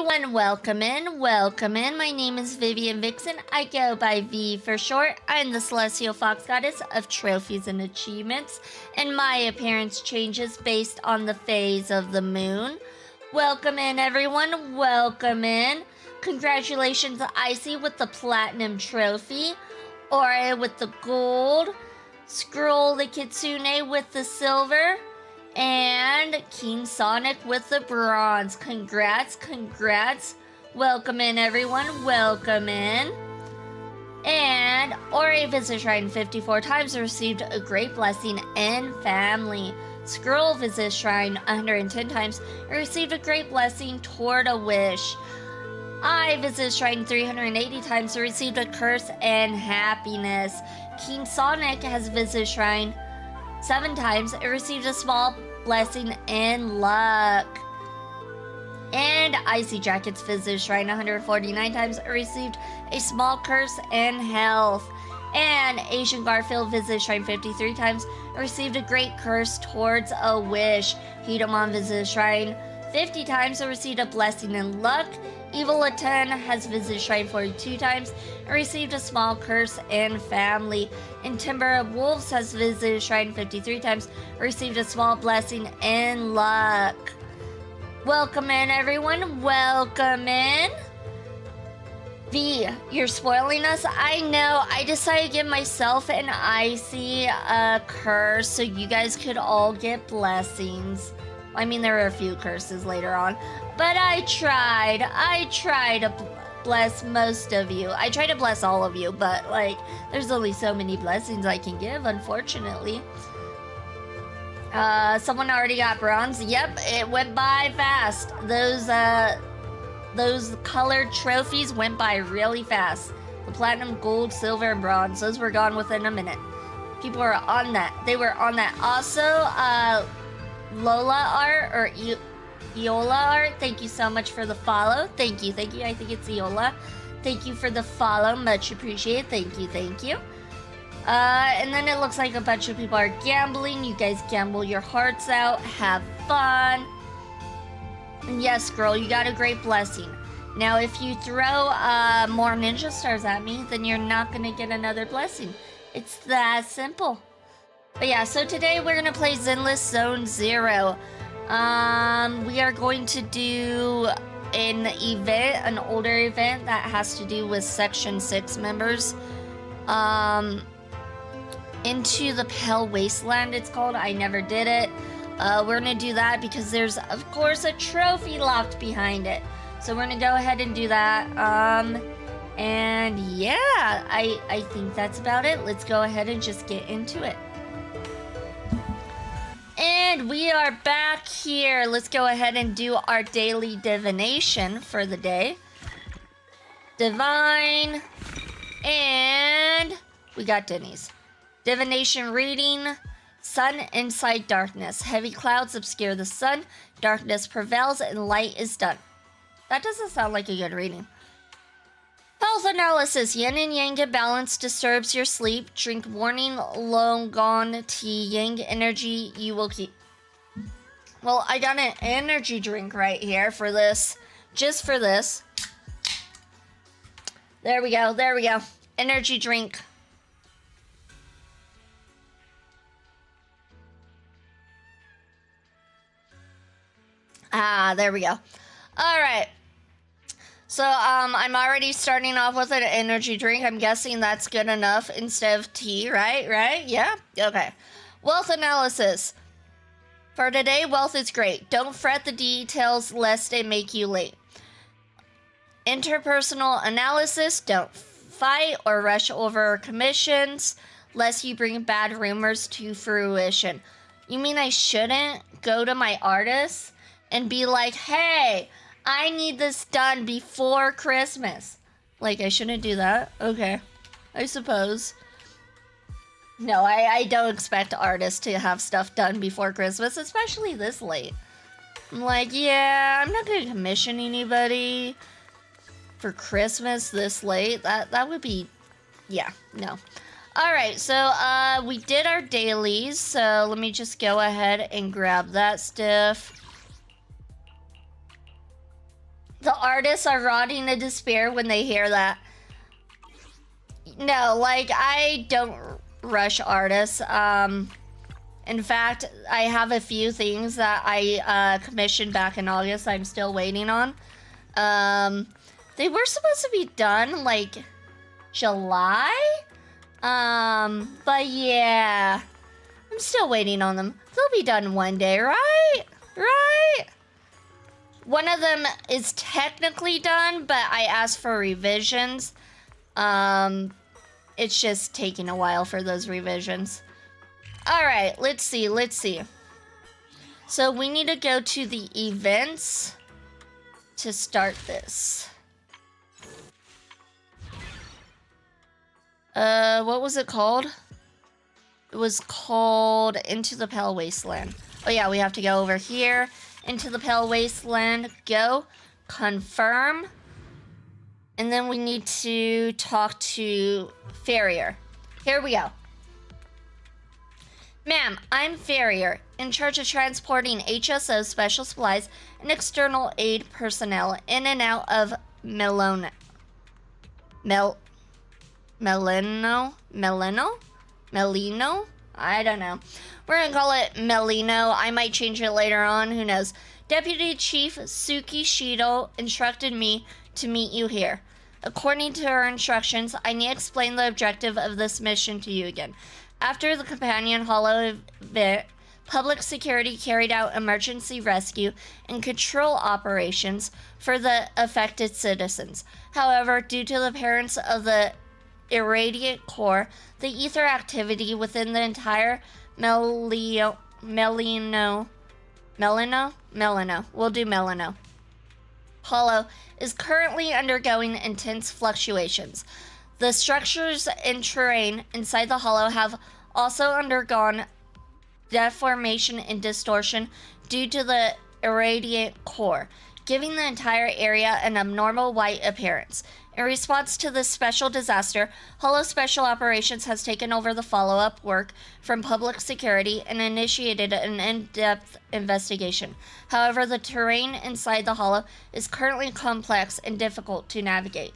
everyone, welcome in, welcome in. My name is Vivian Vixen. I go by V for short. I'm the Celestial Fox Goddess of trophies and achievements, and my appearance changes based on the phase of the moon. Welcome in, everyone, welcome in. Congratulations, Icy with the platinum trophy, Ora with the gold, Scroll the Kitsune with the silver, and King Sonic with the bronze. Congrats, congrats. Welcome in, everyone. Welcome in. And Ori visit Shrine 54 times, received a great blessing and family. Scroll visit Shrine 110 times, received a great blessing toward a wish. I visit Shrine 380 times, received a curse and happiness. King Sonic has visited Shrine 7 times, it received a small blessing and luck. And Icy Jackets visited Shrine 149 times, received a small curse and health. And Asian Garfield visited Shrine 53 times, received a great curse towards a wish. Hidamon visited Shrine 50 times, received a blessing and luck. Evil Aten has visited Shrine 42 times and received a small curse and family. And Timber of Wolves has visited Shrine 53 times, received a small blessing and luck. Welcome in, everyone. Welcome in. V, you're spoiling us. I know. I decided to give myself and Icy a curse so you guys could all get blessings. I mean, there were a few curses later on, but I tried to bless most of you. I tried to bless all of you, but like, there's only so many blessings I can give, unfortunately. Someone already got bronze. Yep, it went by fast. Those colored trophies went by really fast. The platinum, gold, silver, and bronze. Those were gone within a minute. People were on that. They were on that. Also, Lola Art or Eola Art, thank you so much for the follow. Thank you. I think it's Eola. Thank you for the follow. Much appreciated. Thank you. And then it looks like a bunch of people are gambling. You guys gamble your hearts out. Have fun. And yes, girl, you got a great blessing. Now, if you throw more ninja stars at me, then you're not going to get another blessing. It's that simple. But yeah, so today we're going to play Zenless Zone 0. We are going to do an event, an older event that has to do with Section 6 members. Into the Pale Wasteland, it's called. I never did it. We're going to do that because there's, of course, a trophy locked behind it. So we're going to go ahead and do that. And yeah, I think that's about it. Let's go ahead and just get into it. And we are back here. Let's go ahead and do our daily divination for the day. Divine. And we got Denny's. Divination reading. Sun inside darkness. Heavy clouds obscure the sun. Darkness prevails and light is done. That doesn't sound like a good reading. Health analysis. Yin and yang imbalance disturbs your sleep. Drink morning long gone tea. Yang energy you will keep. Well, I got an energy drink right here for this. Just for this. There we go. Energy drink. There we go. All right. So, I'm already starting off with an energy drink. I'm guessing that's good enough instead of tea, right? Yeah? Okay. Wealth analysis. For today, wealth is great. Don't fret the details lest they make you late. Interpersonal analysis. Don't fight or rush over commissions lest you bring bad rumors to fruition. You mean I shouldn't go to my artist and be like, hey, I need this done before Christmas? Like, I shouldn't do that? Okay, I suppose. No, I don't expect artists to have stuff done before Christmas, especially this late. I'm like, yeah, I'm not going to commission anybody for Christmas this late. That would be, yeah, no. All right, so we did our dailies, so let me just go ahead and grab that stuff. The artists are rotting in despair when they hear that. No, like, I don't rush artists. In fact, I have a few things that I commissioned back in August I'm still waiting on. They were supposed to be done, like, July? But yeah, I'm still waiting on them. They'll be done one day, right? Right? One of them is technically done, but I asked for revisions. It's just taking a while for those revisions. All right, let's see. So we need to go to the events to start this. What was it called? It was called Into the Pale Wasteland. Oh yeah, we have to go over here. Into the Pale Wasteland, go, confirm. And then we need to talk to Farrier. Here we go. Ma'am, I'm Farrier, in charge of transporting HSO special supplies and external aid personnel in and out of Melinoe? I don't know. We're gonna call it Melinoe. I might change it later on, who knows. Deputy Chief Suki Shido instructed me to meet you here. According to her instructions, I need to explain the objective of this mission to you again. After the Companion Hollow event, public security carried out emergency rescue and control operations for the affected citizens. However, due to the appearance of the irradiant core, the ether activity within the entire Melinoe. We'll do Melinoe. Hollow is currently undergoing intense fluctuations. The structures and terrain inside the hollow have also undergone deformation and distortion due to the irradiant core, giving the entire area an abnormal white appearance. In response to this special disaster, Hollow Special Operations has taken over the follow-up work from public security and initiated an in-depth investigation. However, the terrain inside the Hollow is currently complex and difficult to navigate.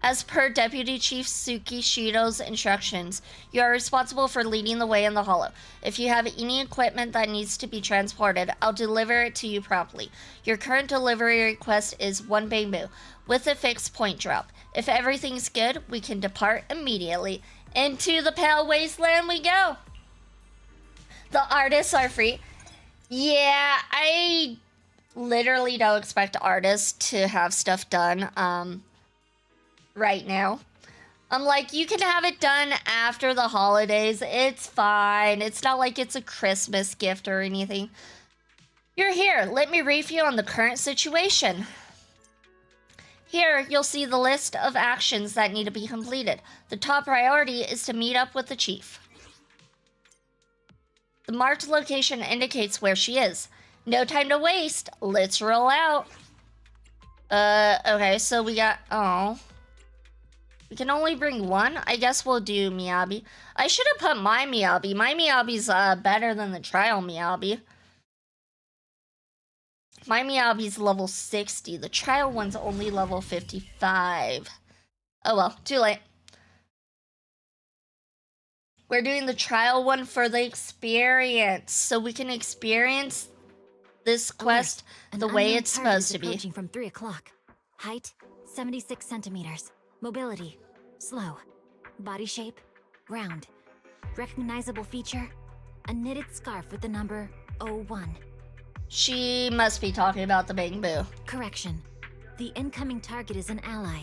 As per Deputy Chief Suki Shido's instructions, you are responsible for leading the way in the Hollow. If you have any equipment that needs to be transported, I'll deliver it to you promptly. Your current delivery request is 1 bamboo, with a fixed point drop. If everything's good, we can depart immediately. Into the Pale Wasteland we go! The artists are free. Yeah, I literally don't expect artists to have stuff done, right now. I'm like, you can have it done after the holidays. It's fine. It's not like it's a Christmas gift or anything. You're here. Let me brief you on the current situation. Here, you'll see the list of actions that need to be completed. The top priority is to meet up with the chief. The marked location indicates where she is. No time to waste. Let's roll out. Okay, so we got... Oh... We can only bring one? I guess we'll do Miyabi. I should have put my Miyabi. My Miyabi's better than the trial Miyabi. My Miyabi's level 60. The trial one's only level 55. Oh well, too late. We're doing the trial one for the experience. So we can experience this quest the way it's supposed to be. Approaching from 3 o'clock. Height, 76 centimeters. Mobility, slow. Body shape, round. Recognizable feature, a knitted scarf with the number 01. She must be talking about the bamboo. Correction. The incoming target is an ally.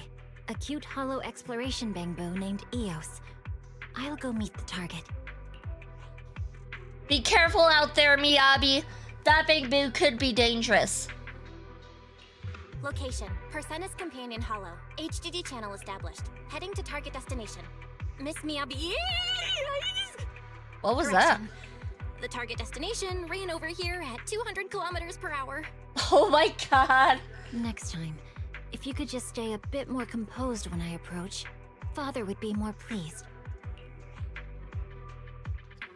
A cute hollow exploration bamboo named Eos. I'll go meet the target. Be careful out there, Miyabi. That bamboo could be dangerous. Location, Persena's Companion Hollow. HDD channel established. Heading to target destination. Miss Miyabi... What was that? The target destination ran over here at 200 kilometers per hour. Oh my god. Next time, if you could just stay a bit more composed when I approach, Father would be more pleased.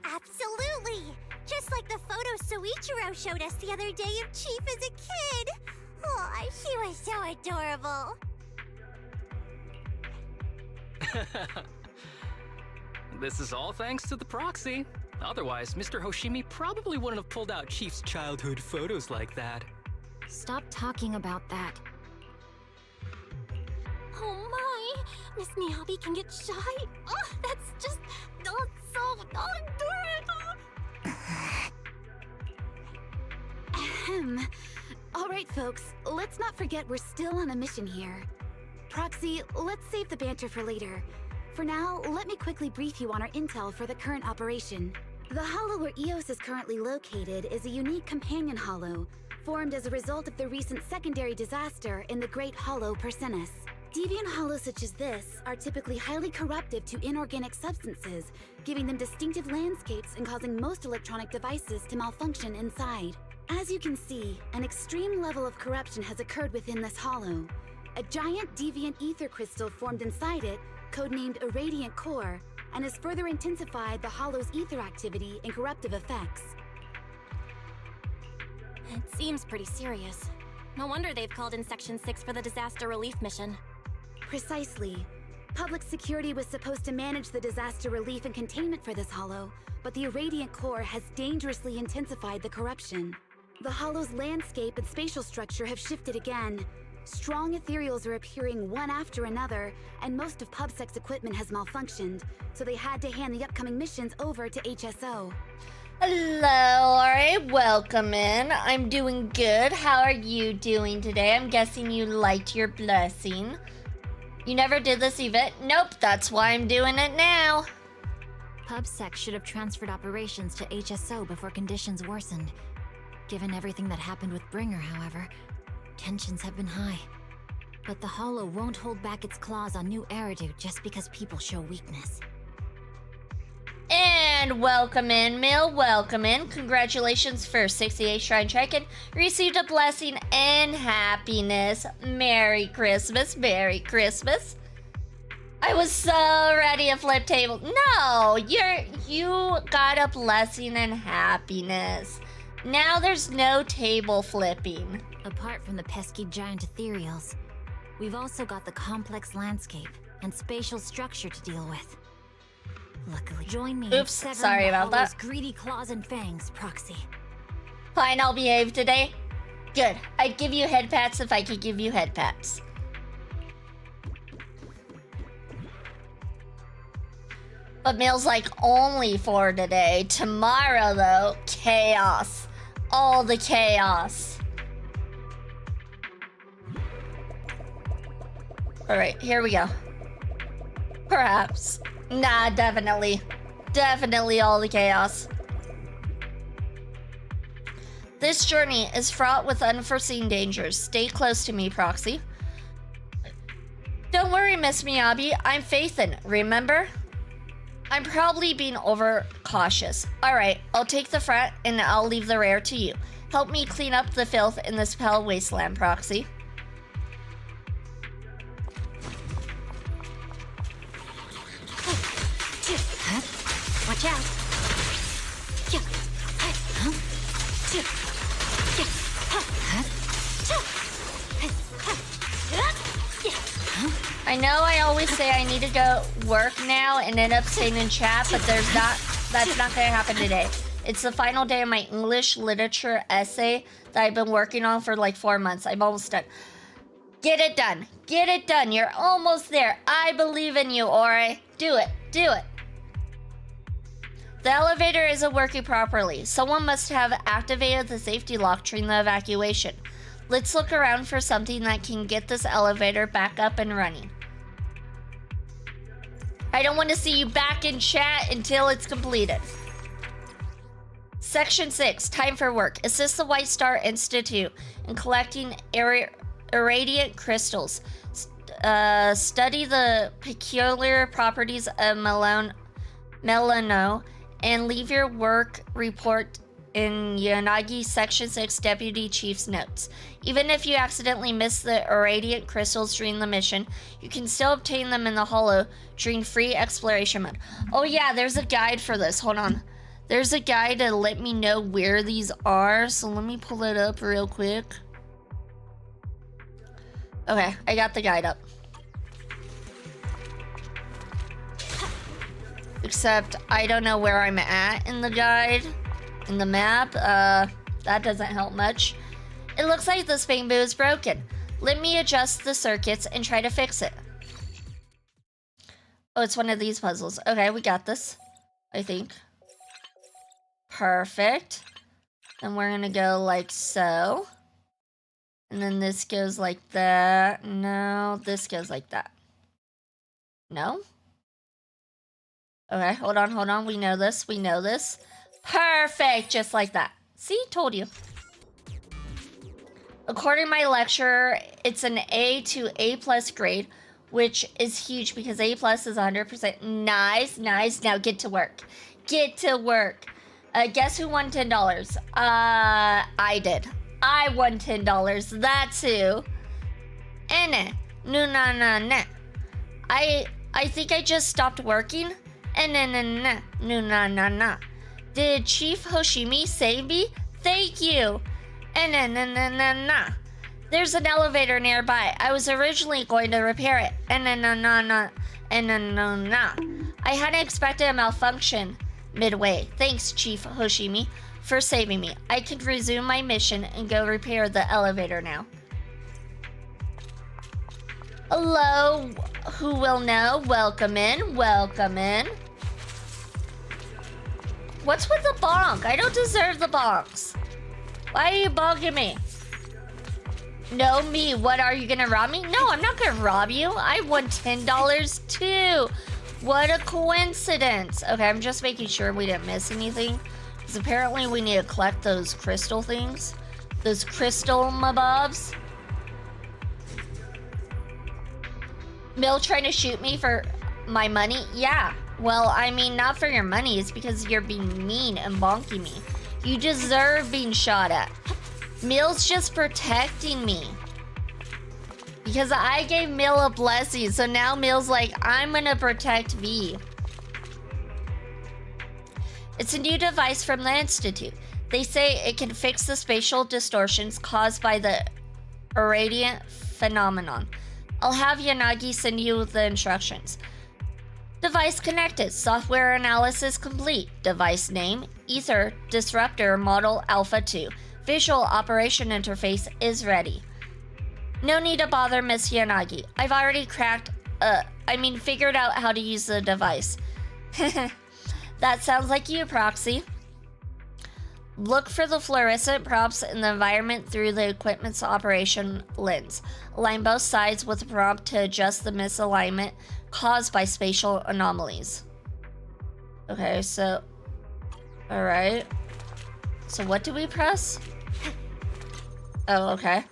Absolutely! Just like the photo Soichiro showed us the other day of Chief as a kid. Oh, she was so adorable. This is all thanks to the proxy. Otherwise, Mr. Hoshimi probably wouldn't have pulled out Chief's childhood photos like that. Stop talking about that. Oh my! Miss Miyabi can get shy? Oh, that's just... Oh, it's so adorable! Ahem. All right, folks, let's not forget we're still on a mission here. Proxy, let's save the banter for later. For now, let me quickly brief you on our intel for the current operation. The hollow where EOS is currently located is a unique companion hollow, formed as a result of the recent secondary disaster in the Great Hollow Persinus. Deviant hollows such as this are typically highly corruptive to inorganic substances, giving them distinctive landscapes and causing most electronic devices to malfunction inside. As you can see, an extreme level of corruption has occurred within this hollow. A giant deviant ether crystal formed inside it, codenamed a radiant core, and has further intensified the hollow's ether activity and corruptive effects. It seems pretty serious. No wonder they've called in Section 6 for the disaster relief mission. Precisely. Public security was supposed to manage the disaster relief and containment for this hollow, but the irradiant core has dangerously intensified the corruption. The hollow's landscape and spatial structure have shifted again. Strong ethereals are appearing one after another, and most of PubSec's equipment has malfunctioned, so they had to hand the upcoming missions over to HSO. Hello, alright, welcome in. I'm doing good. How are you doing today? I'm guessing you liked your blessing. You never did this event? Nope, that's why I'm doing it now. PubSec should have transferred operations to HSO before conditions worsened. Given everything that happened with Bringer, however, tensions have been high. But the Hollow won't hold back its claws on new Eridu just because people show weakness. And welcome in, Mill, welcome in. Congratulations for 68 Shrine Check-in. Received a blessing and happiness. Merry Christmas, Merry Christmas. I was so ready to flip table. No, you got a blessing and happiness. Now there's no table flipping. Apart from the pesky giant ethereals, we've also got the complex landscape and spatial structure to deal with. Luckily, join me in Oops, severing sorry the about Hollow's that. greedy claws and fangs, Proxy. Fine, I'll behave today. Good. I'd give you head pats if I could give you head pats. But Mill's like only for today. Tomorrow, though, chaos. All the chaos. Alright, here we go. Perhaps. Nah, definitely. Definitely all the chaos. This journey is fraught with unforeseen dangers. Stay close to me, Proxy. Don't worry, Miss Miyabi. I'm Faithin, remember? I'm probably being overcautious. Alright, I'll take the front and I'll leave the rear to you. Help me clean up the filth in this pale wasteland, Proxy. Watch out! I know I always say I need to go work now and end up staying in chat, but that's not gonna happen today. It's the final day of my English literature essay that I've been working on for like 4 months. I'm almost done. Get it done. Get it done. You're almost there. I believe in you, Ori. Do it. Do it. The elevator isn't working properly. Someone must have activated the safety lock during the evacuation. Let's look around for something that can get this elevator back up and running. I don't want to see you back in chat until it's completed. Section 6, time for work. Assist the White Star Institute in collecting irradiant crystals. Study the peculiar properties of Melinoe and leave your work report in Yanagi Section 6 Deputy Chief's notes. Even if you accidentally miss the irradiant crystals during the mission, you can still obtain them in the Hollow during free exploration mode. Oh yeah, there's a guide for this. Hold on. There's a guide to let me know where these are, so let me pull it up real quick. Okay, I got the guide up. Except I don't know where I'm at in the guide, in the map. That doesn't help much. It looks like the spin boo is broken. Let me adjust the circuits and try to fix it. Oh, it's one of these puzzles. Okay, we got this, I think. Perfect. Then we're gonna go like so. And then this goes like that. No, this goes like that. No? Okay, hold on. We know this. Perfect, just like that. See, told you. According to my lecturer, it's an A to A+ grade, which is huge because A+ is 100%. Nice. Now get to work. Guess who won $10? I did. I won $10. That's who. No. I think I just stopped working. No. Did Chief Hoshimi save me? Thank you. No. There's an elevator nearby. I was originally going to repair it. No. I hadn't expected a malfunction midway. Thanks, Chief Hoshimi, for saving me. I can resume my mission and go repair the elevator now. Hello, who will know? Welcome in. What's with the bonk? I don't deserve the bonks. Why are you bonking me? No, me. What, are you gonna rob me? No, I'm not gonna rob you. I won $10 too. What a coincidence. Okay, I'm just making sure we didn't miss anything. Because apparently we need to collect those crystal things. Those crystal mobs. Mill trying to shoot me for my money? Yeah. Well, I mean, not for your money. It's because you're being mean and bonking me. You deserve being shot at. Mill's just protecting me. Because I gave Mill a blessing, so now Mill's like, I'm gonna protect V. It's a new device from the Institute. They say it can fix the spatial distortions caused by the irradiant phenomenon. I'll have Yanagi send you the instructions. Device connected. Software analysis complete. Device name, Ether Disruptor Model Alpha 2. Visual operation interface is ready. No need to bother, Miss Yanagi. I've already figured out how to use the device. That sounds like you, Proxy. Look for the fluorescent prompts in the environment through the equipment's operation lens. Align both sides with a prompt to adjust the misalignment caused by spatial anomalies. Okay, so... Alright. So what do we press? Oh, okay.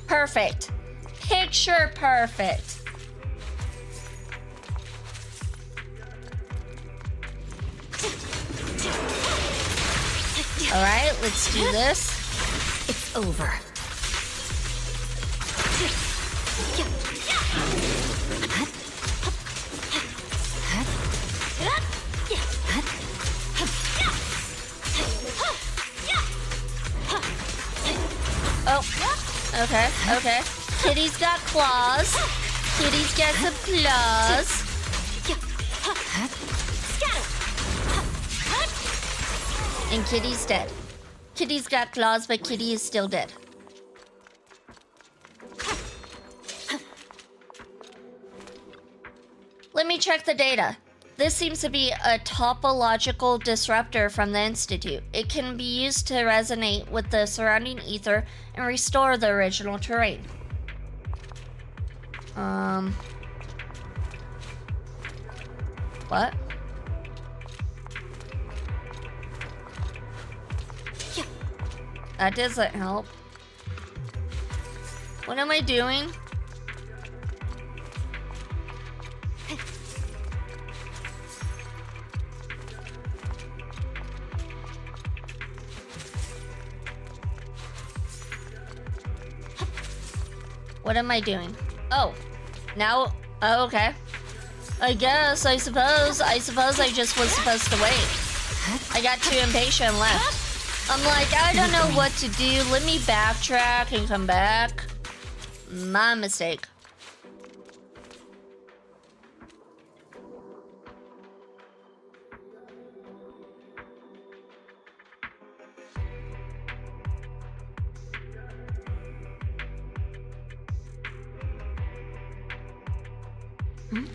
Perfect. Picture perfect. Alright, let's do this. It's over. Oh, okay. Kitty's got claws. Kitty's got some claws. And Kitty's dead. Kitty's got claws, but Kitty is still dead. Let me check the data. This seems to be a topological disruptor from the Institute. It can be used to resonate with the surrounding ether and restore the original terrain. What? That doesn't help. What am I doing? What am I doing? Oh, now, oh, okay. I suppose I just was supposed to wait. I got too impatient and left. I'm like, I don't know what to do. Let me backtrack and come back. My mistake.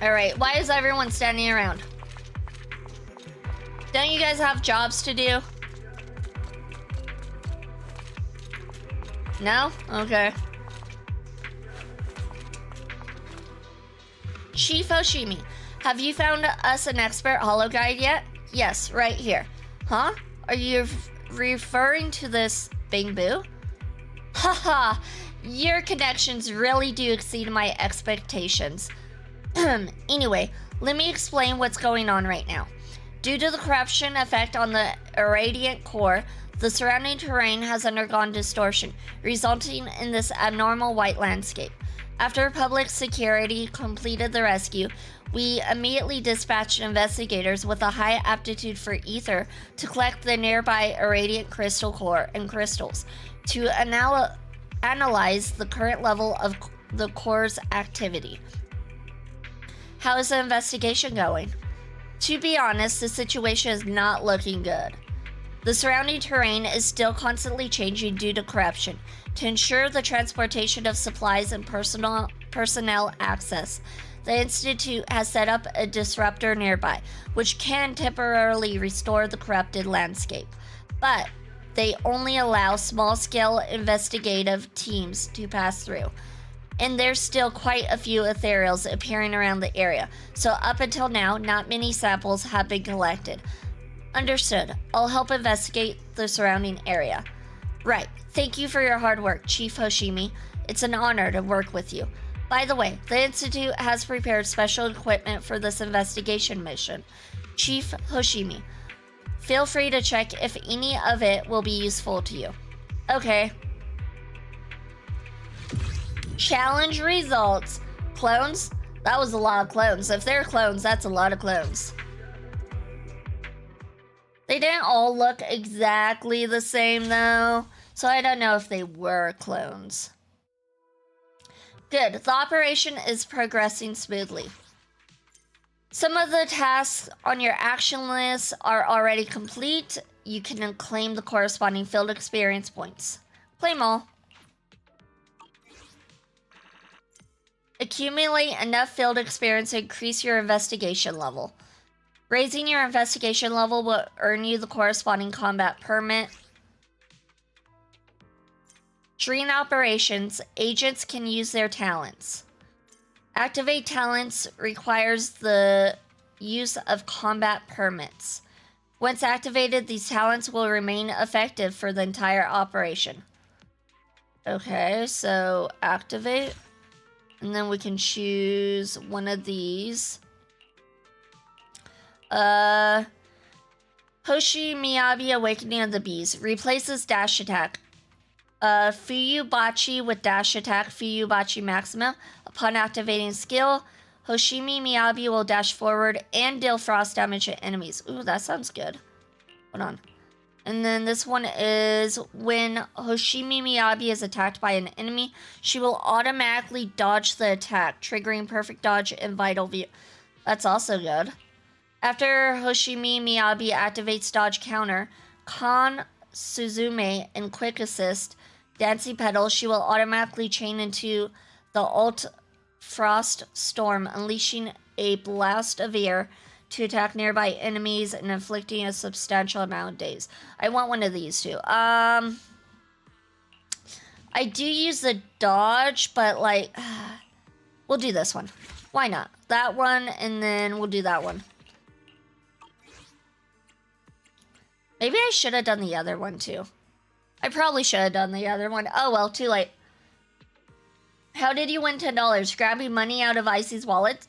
All right, why is everyone standing around? Don't you guys have jobs to do? No? Okay. Chief Hoshimi, have you found us an expert holo guide yet? Yes, right here. Huh? Are you referring to this Bing Boo? Haha, your connections really do exceed my expectations. Anyway, let me explain what's going on right now. Due to the corruption effect on the irradiant core, the surrounding terrain has undergone distortion, resulting in this abnormal white landscape. After public security completed the rescue, we immediately dispatched investigators with a high aptitude for ether to collect the nearby irradiant crystal core and crystals to analyze the current level of the core's activity. How is the investigation going? To be honest, the situation is not looking good. The surrounding terrain is still constantly changing due to corruption. To ensure the transportation of supplies and personnel access, the Institute has set up a disruptor nearby, which can temporarily restore the corrupted landscape. But they only allow small-scale investigative teams to pass through. And there's still quite a few ethereals appearing around the area, so up until now, not many samples have been collected. Understood. I'll help investigate the surrounding area. Right. Thank you for your hard work, Chief Hoshimi. It's an honor to work with you. By the way, the Institute has prepared special equipment for this investigation mission. Chief Hoshimi, feel free to check if any of it will be useful to you. Okay. Challenge results. Clones? That was a lot of clones. If they're clones, that's a lot of clones. They didn't all look exactly the same though, so I don't know if they were clones. Good, the operation is progressing smoothly. Some of the tasks on your action list are already complete. You can claim the corresponding field experience points. Claim all. Accumulate enough field experience to increase your investigation level. Raising your investigation level will earn you the corresponding combat permit. During operations, agents can use their talents. Activate talents requires the use of combat permits. Once activated, these talents will remain effective for the entire operation. Okay, so activate. And then we can choose one of these. Hoshi Miyabi Awakening of the Bees. Replaces dash attack. Fuyubachi with dash attack. Fuyubachi Maxima. Upon activating skill, Hoshimi Miyabi will dash forward and deal frost damage to enemies. Ooh, that sounds good. Hold on. And then this one is when Hoshimi Miyabi is attacked by an enemy, she will automatically dodge the attack, triggering perfect dodge and vital view. That's also good. After Hoshimi Miyabi activates dodge counter, Kan Suzume and quick assist, Dancing Pedal, she will automatically chain into the Alt Frost Storm, unleashing a blast of air to attack nearby enemies and inflicting a substantial amount of daze. I want one of these too. I do use the dodge, but like, we'll do this one. Why not? That one, and then we'll do that one. Maybe I should have done the other one too. I probably should have done the other one. Oh well, too late. How did you win $10? Grabbing money out of Icy's wallet?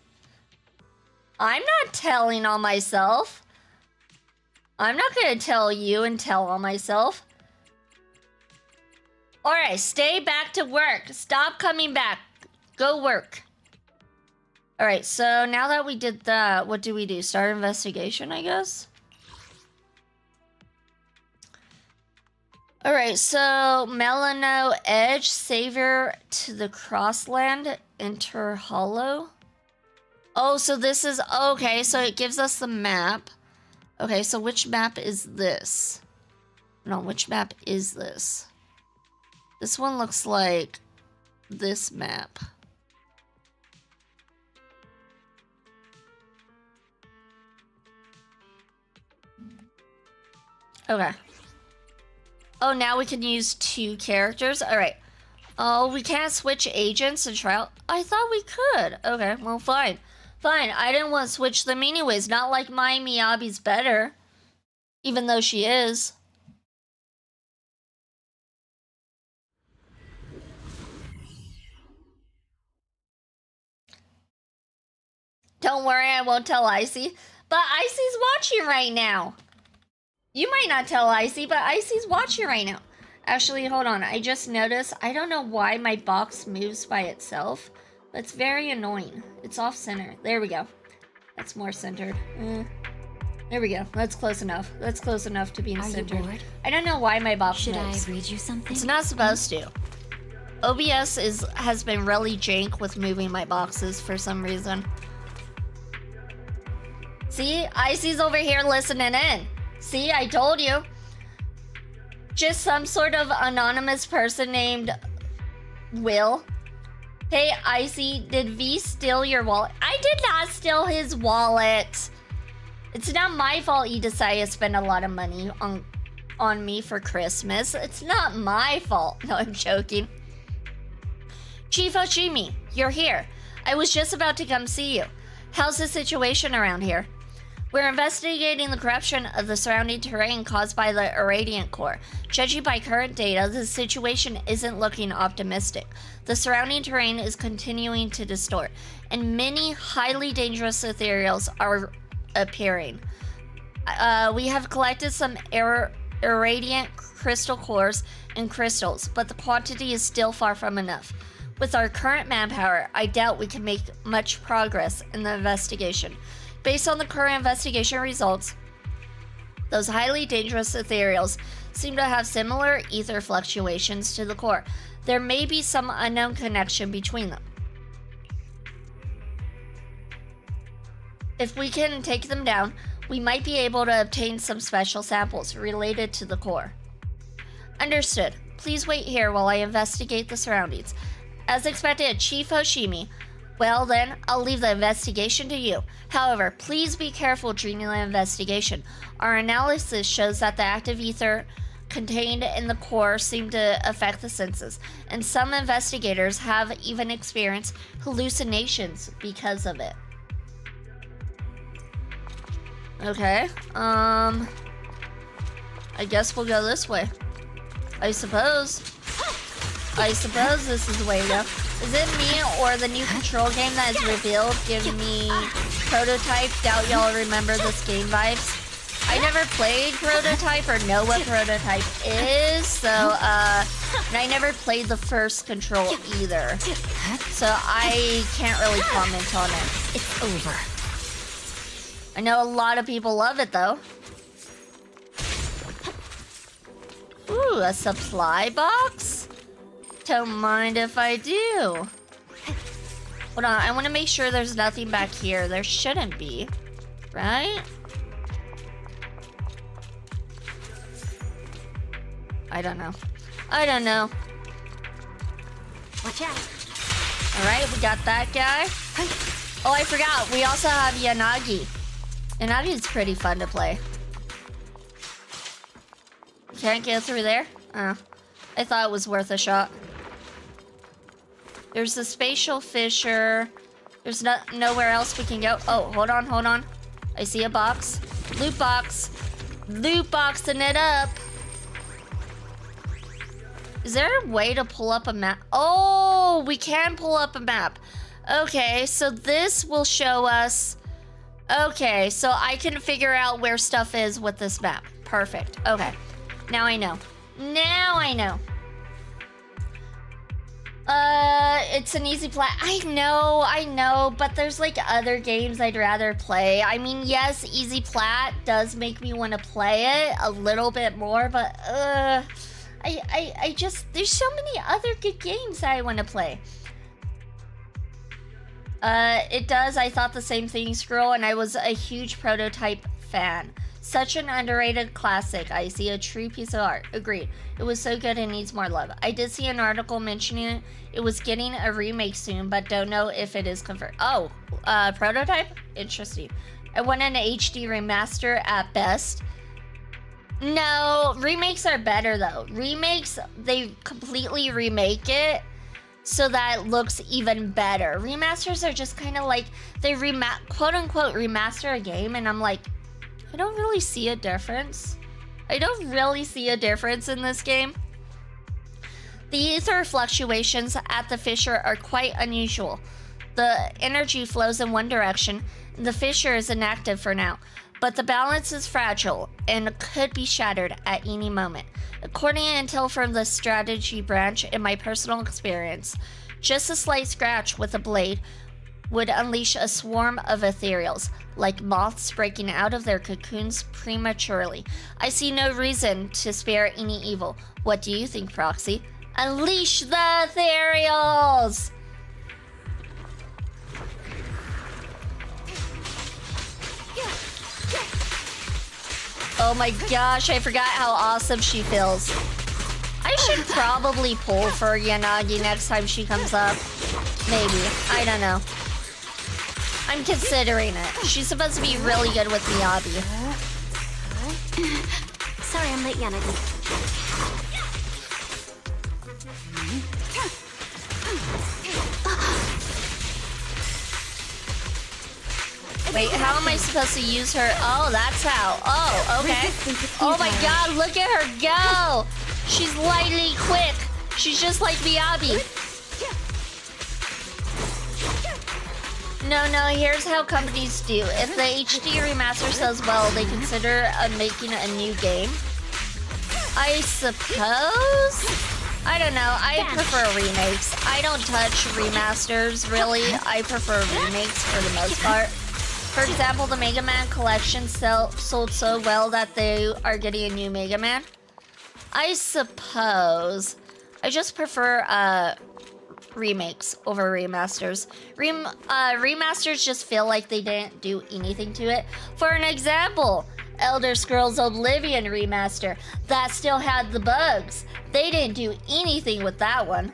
I'm not telling on myself. I'm not going to tell you and tell on myself. Alright, stay back to work. Stop coming back. Go work. Alright, so now that we did that, what do we do? Start investigation, I guess? Alright, so Melinoe Edge, Savior to the Crossland, Enter Hollow. Oh, so this is, okay, so it gives us the map. Okay, so which map is this? No, which map is this? This one looks like this map. Okay. Oh, now we can use 2 characters? Alright. Oh, we can't switch agents and trial? I thought we could. Okay, well, fine. Fine, I didn't want to switch them anyways. Not like my Miyabi's better. Even though she is. Don't worry, I won't tell Icy. But Icy's watching right now. You might not tell Icy, but Icy's watching right now. Actually, hold on. I just noticed, I don't know why my box moves by itself. That's very annoying. It's off center. There we go. That's more centered. There we go. That's close enough. That's close enough to being centered. Bored? I don't know why my box Should moves. I read you something? It's not supposed to. OBS has been really jank with moving my boxes for some reason. See? Icy's over here listening in. See, I told you. Just some sort of anonymous person named Will. Hey, Icy, did V steal your wallet? I did not steal his wallet. It's not my fault you decided to spend a lot of money on me for Christmas. It's not my fault. No, I'm joking. Chief Hoshimi, you're here. I was just about to come see you. How's the situation around here? We're investigating the corruption of the surrounding terrain caused by the Irradiant Core. Judging by current data, the situation isn't looking optimistic. The surrounding terrain is continuing to distort, and many highly dangerous ethereals are appearing. We have collected some irradiant crystal cores and crystals, but the quantity is still far from enough. With our current manpower, I doubt we can make much progress in the investigation. Based on the current investigation results, those highly dangerous ethereals seem to have similar ether fluctuations to the core. There may be some unknown connection between them. If we can take them down, we might be able to obtain some special samples related to the core. Understood. Please wait here while I investigate the surroundings. As expected, Chief Hoshimi. Well then, I'll leave the investigation to you. However, please be careful during the investigation. Our analysis shows that the active ether contained in the core seem to affect the senses, and some investigators have even experienced hallucinations because of it. Okay, I guess we'll go this way. I suppose this is the way to go. Is it me or the new control game that is revealed giving me Prototype? Doubt y'all remember this game vibes. I never played Prototype or know what Prototype is, so, and I never played the first control either. So I can't really comment on it. It's over. I know a lot of people love it though. Ooh, a supply box? Don't mind if I do. Hold on, I want to make sure there's nothing back here. There shouldn't be, right? I don't know. Watch out. Alright, we got that guy. Oh, I forgot. We also have Yanagi. Yanagi's pretty fun to play. Can't get through there? Oh, I thought it was worth a shot. There's the spatial fissure. There's nowhere else we can go. Oh, hold on. I see a box. Loot box. Loot boxing it up. Is there a way to pull up a map? Oh, we can pull up a map. Okay, so this will show us. Okay, so I can figure out where stuff is with this map. Perfect. Okay, now I know. It's an easy play. I know, but there's like other games I'd rather play. I mean, yes, easy plat does make me want to play it a little bit more, but I just, there's so many other good games that I want to play. It does. I thought the same thing, Scroll, and I was a huge Prototype fan. Such an underrated classic. I see a true piece of art. Agreed. It was so good and needs more love. I did see an article mentioning it was getting a remake soon, but don't know if it is confirmed. Oh, Prototype? Interesting. I want an HD remaster at best. No, remakes are better though. Remakes, they completely remake it so that it looks even better. Remasters are just kind of like, they quote unquote remaster a game, and I'm like, I don't really see a difference. I don't really see a difference in this game. The ether fluctuations at the fissure are quite unusual. The energy flows in one direction, and the fissure is inactive for now, but the balance is fragile and could be shattered at any moment. According to intel from the strategy branch, in my personal experience, just a slight scratch with a blade would unleash a swarm of ethereals, like moths breaking out of their cocoons prematurely. I see no reason to spare any evil. What do you think, Proxy? Unleash the ethereals! Oh my gosh, I forgot how awesome she feels. I should probably pull for Yanagi next time she comes up. Maybe. I don't know. I'm considering it. She's supposed to be really good with Miyabi. Sorry I'm late, Yanagi. Wait, how am I supposed to use her? Oh, that's how. Oh, okay. Oh my god, look at her go! She's lightly quick. She's just like Miyabi. No, here's how companies do. If the HD remaster sells well, they consider making a new game. I suppose? I don't know. I prefer remakes. I don't touch remasters, really. I prefer remakes for the most part. For example, the Mega Man collection sold so well that they are getting a new Mega Man. I suppose. I just prefer remakes over remasters. Remasters just feel like they didn't do anything to it. For an example, Elder Scrolls Oblivion remaster, that still had the bugs. They didn't do anything with that one.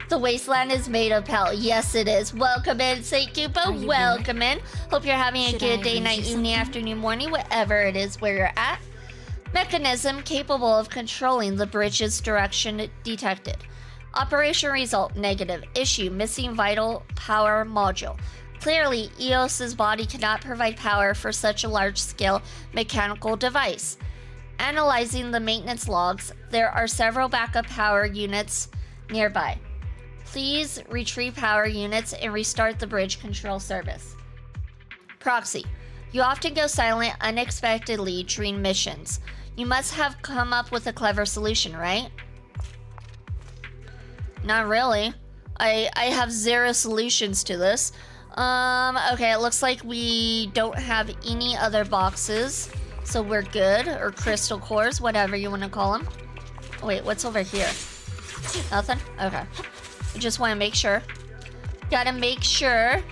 The Wasteland is made of pal. Yes, it is. Welcome in, St. Koopa. Welcome in. Hope you're having a good day, night, evening, afternoon, morning, whatever it is where you're at. Mechanism capable of controlling the bridge's direction detected. Operation result negative. Issue missing vital power module. Clearly, EOS's body cannot provide power for such a large-scale mechanical device. Analyzing the maintenance logs, there are several backup power units nearby. Please retrieve power units and restart the bridge control service. Proxy. You often go silent unexpectedly during missions. You must have come up with a clever solution, right? Not really. I have zero solutions to this. Okay, it looks like we don't have any other boxes, so we're good, or crystal cores, whatever you want to call them. Wait, what's over here? Nothing? Okay. I just want to make sure. Gotta make sure.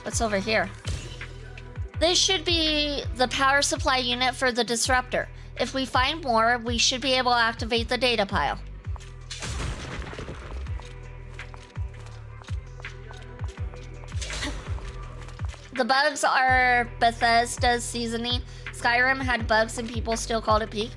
What's over here? This should be the power supply unit for the disruptor. If we find more, we should be able to activate the data pile. The bugs are Bethesda's seasoning. Skyrim had bugs and people still called it peak.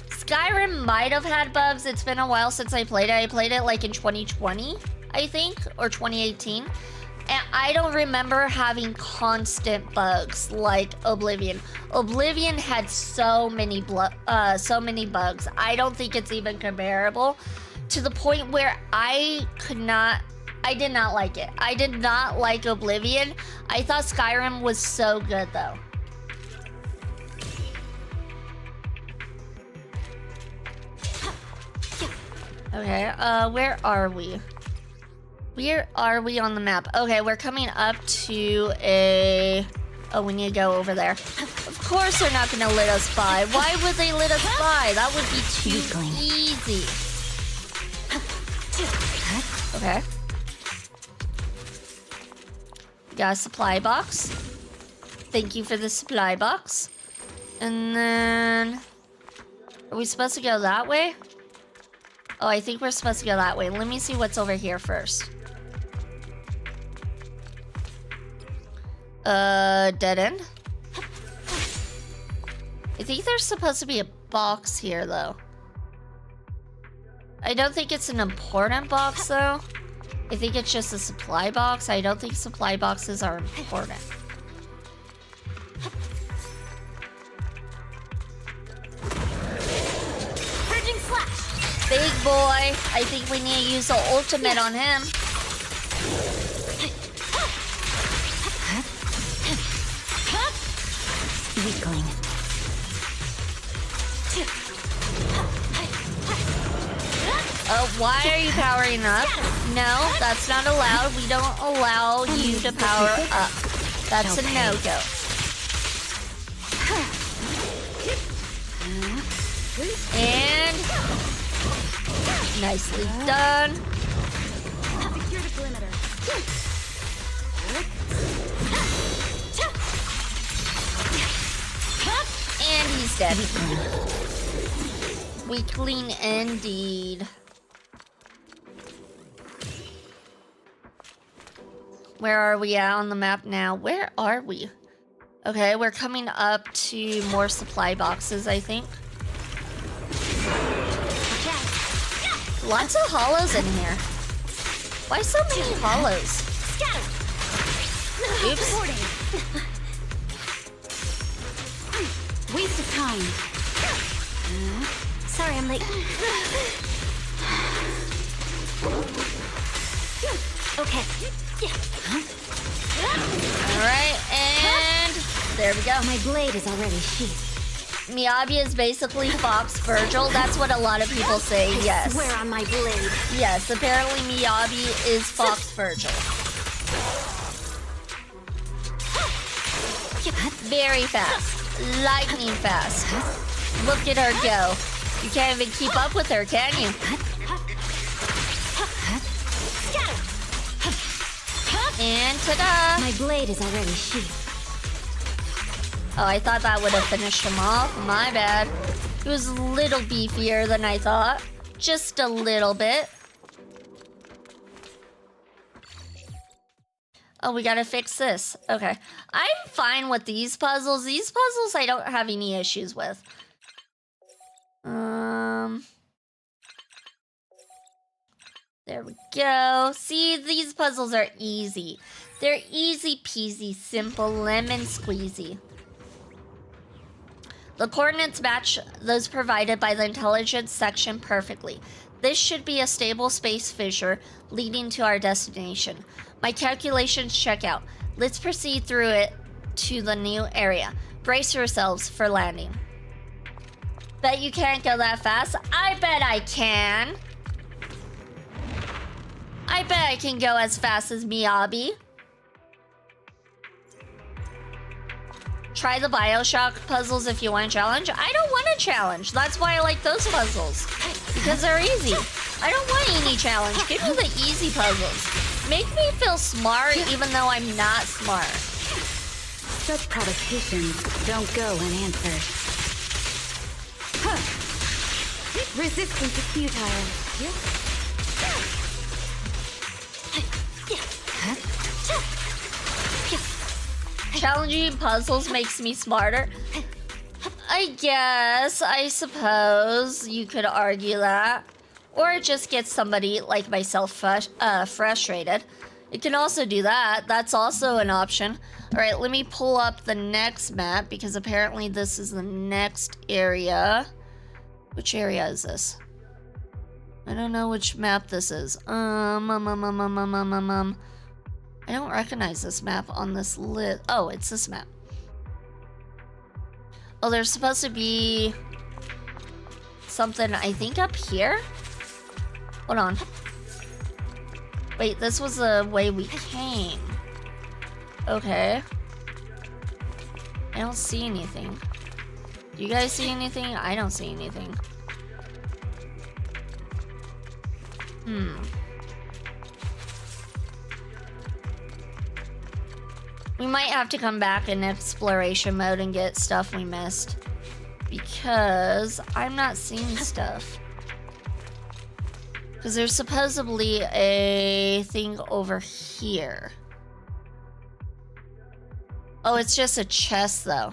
Skyrim might have had bugs. It's been a while since I played it. I played it like in 2020, I think, or 2018. And I don't remember having constant bugs like Oblivion. Oblivion had so many bugs. I don't think it's even comparable, to the point where I did not like it. I did not like Oblivion. I thought Skyrim was so good though. Okay, where are we? Where are we on the map? Okay, we're coming up to a... Oh, we need to go over there. Of course they're not gonna let us by. Why would they let us by? That would be too Weakling. easy. Okay. Got a supply box. Thank you for the supply box. And then... Are we supposed to go that way? Oh, I think we're supposed to go that way. Let me see what's over here first. Dead end? I think there's supposed to be a box here, though. I don't think it's an important box, though. I think it's just a supply box. I don't think supply boxes are important. Purging slash. Big boy. I think we need to use the ultimate on him. Weakling. Why are you powering up? No, that's not allowed. We don't allow you to power up. That's a no-go. And... nicely done. Secure the perimeter. And he's dead. Weakling indeed. Where are we at on the map now? Where are we? Okay, we're coming up to more supply boxes, I think. Lots of hollows in here. Why so many hollows? Oops. Waste of time. Sorry, I'm late. Okay. Alright, and there we go. My blade is already sheathed. Miyabi is basically Fox Virgil. That's what a lot of people say, yes. Swear on my blade. Yes, apparently Miyabi is Fox Virgil. Very fast. Lightning fast. Look at her go. You can't even keep up with her, can you? And ta-da! My blade is already sheathed. Oh, I thought that would have finished him off. My bad. He was a little beefier than I thought. Just a little bit. Oh, we gotta fix this. Okay. I'm fine with these puzzles. These puzzles I don't have any issues with. There we go. See, these puzzles are easy. They're easy peasy, simple, lemon squeezy. The coordinates match those provided by the intelligence section perfectly. This should be a stable space fissure leading to our destination. My calculations check out. Let's proceed through it to the new area. Brace yourselves for landing. Bet you can't go that fast? I bet I can. I bet I can go as fast as Miyabi. Try the Bioshock puzzles if you want a challenge. I don't want a challenge. That's why I like those puzzles. Because they're easy. I don't want any challenge. Give me the easy puzzles. Make me feel smart even though I'm not smart. Such provocations don't go unanswered. Resistance is futile. Challenging puzzles makes me smarter. I guess, I suppose you could argue that. Or it just gets somebody like myself frustrated. It can also do that. That's also an option. Alright, let me pull up the next map because apparently this is the next area. Which area is this? I don't know which map this is. I don't recognize this map on this list. Oh, it's this map. Oh, there's supposed to be something, I think, up here? Hold on. Wait, this was the way we came. Okay. don't see anything. Do you guys see anything? I don't see anything. We might have to come back in exploration mode and get stuff we missed. Because I'm not seeing stuff. Because there's supposedly a thing over here. Oh, it's just a chest, though.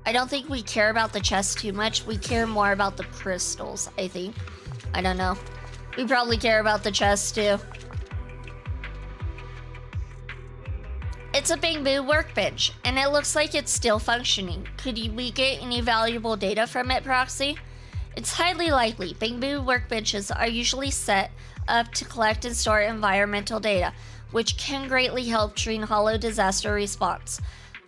I don't think we care about the chest too much. We care more about the crystals, I think. I don't know. We probably care about the chest, too. It's a bamboo workbench, and it looks like it's still functioning. Could we get any valuable data from it, Proxy? It's highly likely. Bamboo workbenches are usually set up to collect and store environmental data, which can greatly help Treen Hollow disaster response.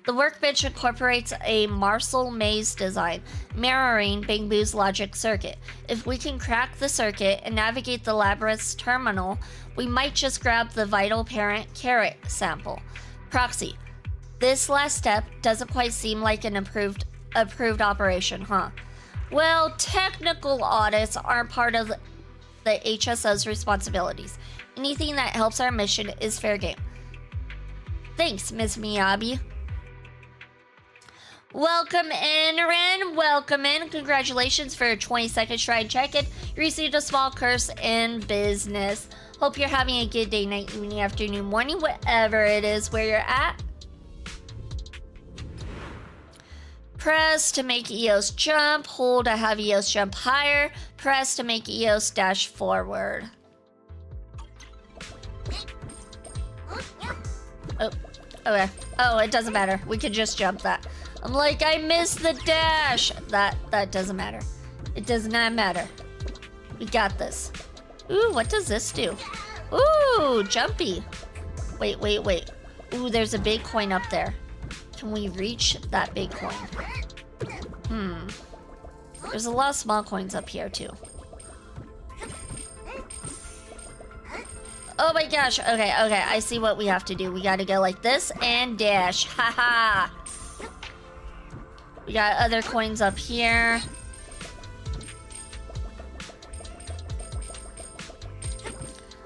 The workbench incorporates a Marcel maze design, mirroring Bamboo's logic circuit. If we can crack the circuit and navigate the labyrinth's terminal, we might just grab the vital parent carrot sample. Proxy, this last step doesn't quite seem like an approved operation, huh? Well, technical audits aren't part of the HSO's responsibilities. Anything that helps our mission is fair game. Thanks, Miss Miyabi. Welcome in, Ren. Welcome in. Congratulations for your 22nd Shrine check-in. You received a small curse in business. Hope you're having a good day, night, evening, afternoon, morning, whatever it is where you're at. Press to make Eos jump. Hold to have Eos jump higher. Press to make Eos dash forward. Oh, okay. Oh, it doesn't matter. We could just jump that. I'm like, I missed the dash. That doesn't matter. It does not matter. We got this. Ooh, what does this do? Ooh, jumpy. Wait. Ooh, there's a big coin up there. Can we reach that big coin? There's a lot of small coins up here, too. Oh my gosh. Okay. I see what we have to do. We gotta go like this and dash. Haha. We got other coins up here.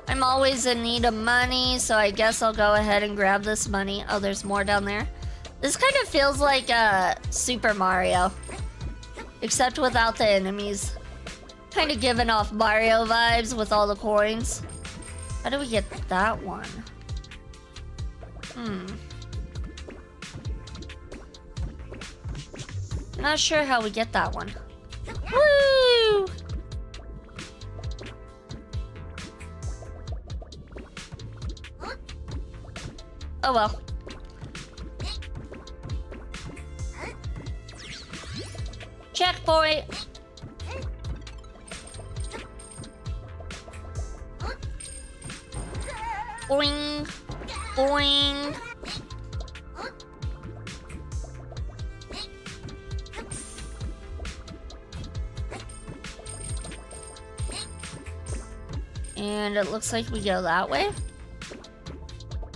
I'm always in need of money, so I guess I'll go ahead and grab this money. Oh, there's more down there. This kind of feels like Super Mario, except without the enemies. Kind of giving off Mario vibes with all the coins. How do we get that one? Not sure how we get that one. Woo! Oh well. Checkpoint! Boing! Boing! And it looks like we go that way.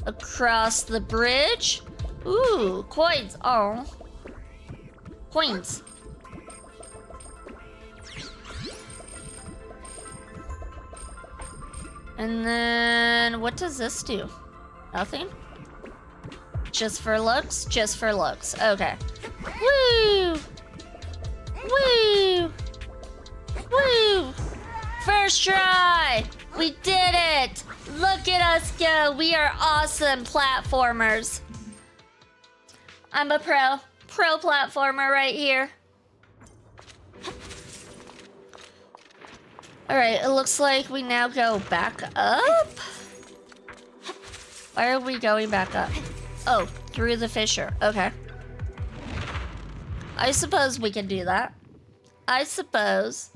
Across the bridge. Ooh, coins. Oh. Coins. And then, what does this do? Nothing? Just for looks? Just for looks. Okay. Woo! Woo! Woo! First try! We did it! Look at us go! We are awesome platformers. I'm a pro platformer right here. Alright, it looks like we now go back up. Why are we going back up? Oh, through the fissure. Okay. I suppose we can do that. I suppose.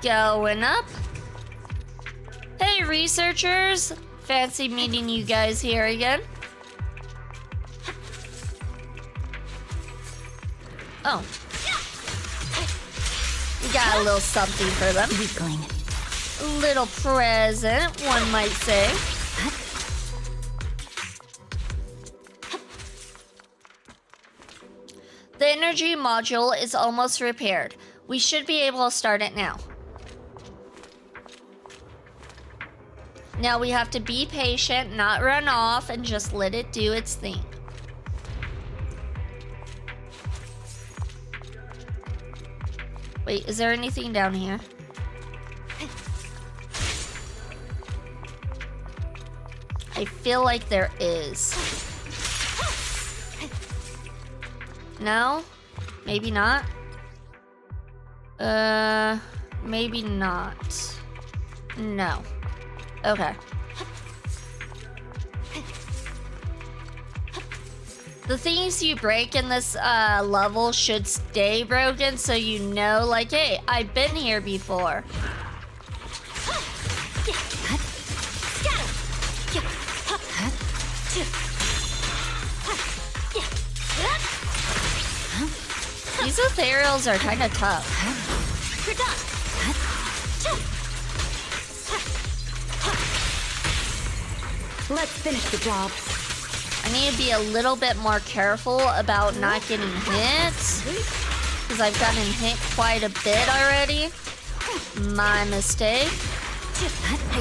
Going up. Hey, researchers. Fancy meeting you guys here again. Oh. We got a little something for them. Weakling. A little present, one might say. The energy module is almost repaired. We should be able to start it now. Now we have to be patient, not run off, and just let it do its thing. Wait, is there anything down here? I feel like there is. No? Maybe not? Maybe not. No. Okay. The things you break in this level should stay broken so you know, like, hey, I've been here before. These ethereals are kind of tough. Let's finish the job. I need to be a little bit more careful about not getting hit, because I've gotten hit quite a bit already. My mistake.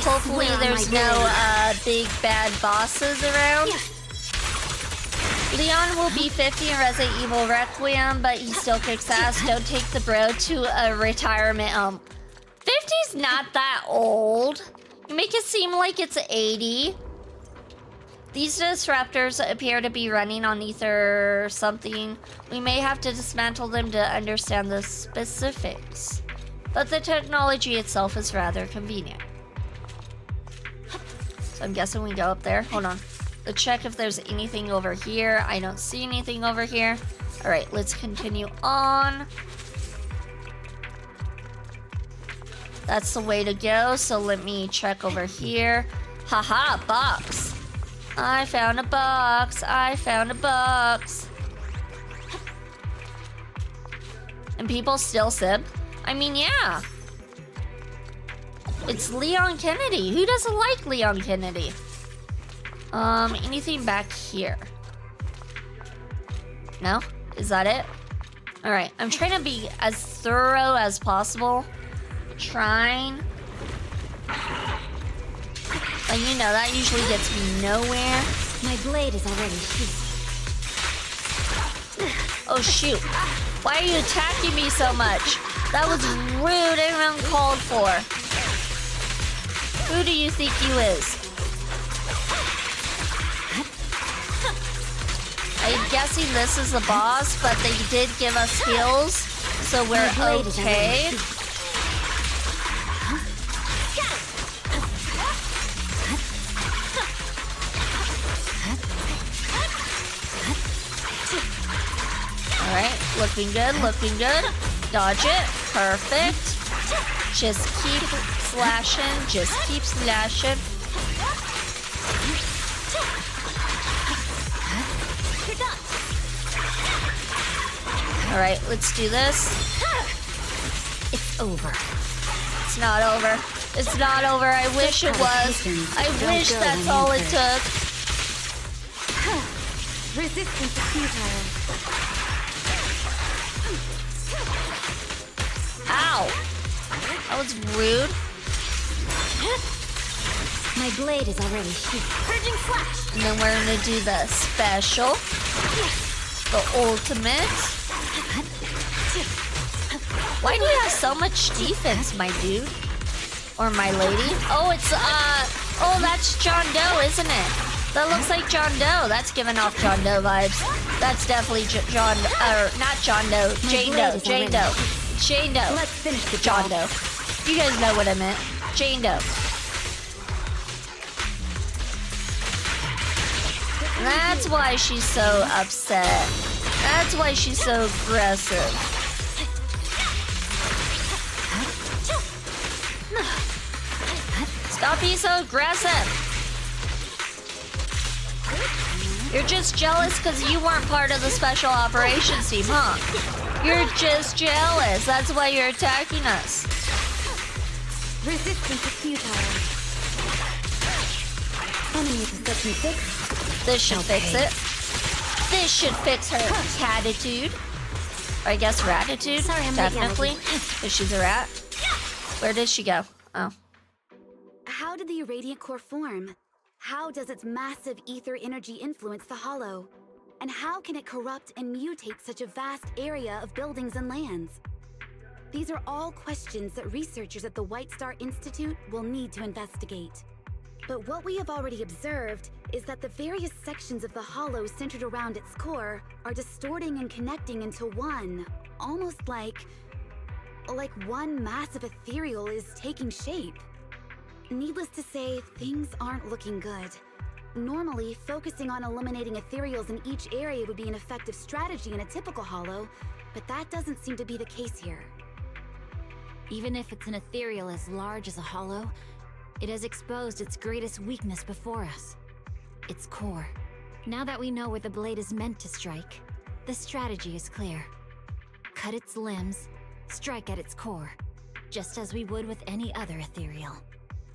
Hopefully there's no big bad bosses around. Leon will be 50 in Resident Evil Requiem, but he still kicks ass. Don't take the bro to a retirement home. 50's not that old. You make it seem like it's 80. These disruptors appear to be running on ether or something. We may have to dismantle them to understand the specifics. But the technology itself is rather convenient. So I'm guessing we go up there. Hold on. Let's check if there's anything over here. I don't see anything over here. Alright, let's continue on. That's the way to go, so let me check over here. Haha, box. I found a box. I found a box. And people still simp? I mean, yeah. It's Leon Kennedy. Who doesn't like Leon Kennedy? Anything back here? No? Is that it? Alright, I'm trying to be as thorough as possible. Trying. But you know, that usually gets me nowhere. My blade is already sheathed. Oh shoot. Why are you attacking me so much? That was rude and uncalled for. Who do you think you is? I'm guessing this is the boss, but they did give us heals, so we're okay. Alright, looking good, looking good. Dodge it, perfect. Just keep slashing, just keep slashing. Alright, let's do this. It's over. It's not over. It's not over. I wish it was. I wish that's all it took. Resistance is futile. Ow! That was rude. My blade is already sheathed. Purging flash. And then we're gonna do the special. The ultimate. Why do you have so much defense, my dude? Or my lady? Oh, it's, oh, that's John Doe, isn't it? That looks like John Doe. That's giving off John Doe vibes. That's definitely John, not John Doe. Jane Doe. Jane Doe. Jane Doe. Let's finish the John job. Doe. You guys know what I meant. Jane Doe. That's why she's so upset. That's why she's so aggressive. Stop being so aggressive. You're just jealous because you weren't part of the special operations team, huh? You're just jealous. That's why you're attacking us. Resistance is futile. Enemy perception 6. This should fix it. This should fix her attitude. Or I guess ratitude. Sorry, I'm late, technically. If she's a rat. Where did she go? Oh. How did the irradiant core form? How does its massive ether energy influence the hollow? And how can it corrupt and mutate such a vast area of buildings and lands? These are all questions that researchers at the White Star Institute will need to investigate. But what we have already observed is that the various sections of the hollow centered around its core are distorting and connecting into one, almost like one massive ethereal is taking shape. Needless to say, things aren't looking good. Normally, focusing on eliminating ethereals in each area would be an effective strategy in a typical hollow, but that doesn't seem to be the case here. Even if it's an ethereal as large as a hollow, it has exposed its greatest weakness before us. Its core. Now that we know where the blade is meant to strike, the strategy is clear. Cut its limbs, strike at its core, just as we would with any other ethereal.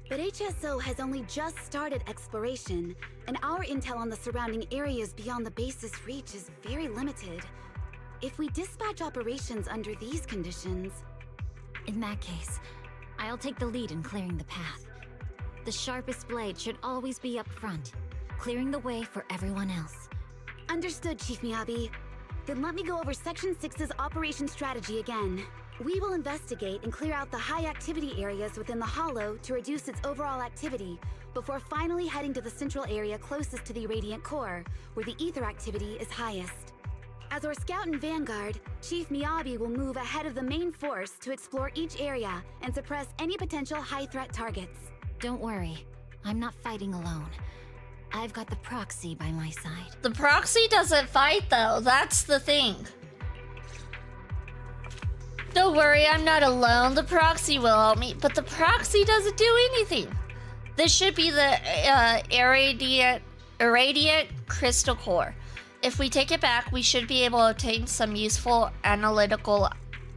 But HSO has only just started exploration, and our intel on the surrounding areas beyond the base's reach is very limited. If we dispatch operations under these conditions... In that case, I'll take the lead in clearing the path. The sharpest blade should always be up front, clearing the way for everyone else. Understood, Chief Miyabi. Then let me go over Section 6's operation strategy again. We will investigate and clear out the high-activity areas within the Hollow to reduce its overall activity, before finally heading to the central area closest to the Radiant Core, where the ether activity is highest. As our scout and vanguard, Chief Miyabi will move ahead of the main force to explore each area and suppress any potential high-threat targets. Don't worry, I'm not fighting alone. I've got the proxy by my side. The proxy doesn't fight, though. That's the thing. Don't worry, I'm not alone. The proxy will help me, but the proxy doesn't do anything. This should be the irradiant crystal core. If we take it back, we should be able to obtain some useful analytical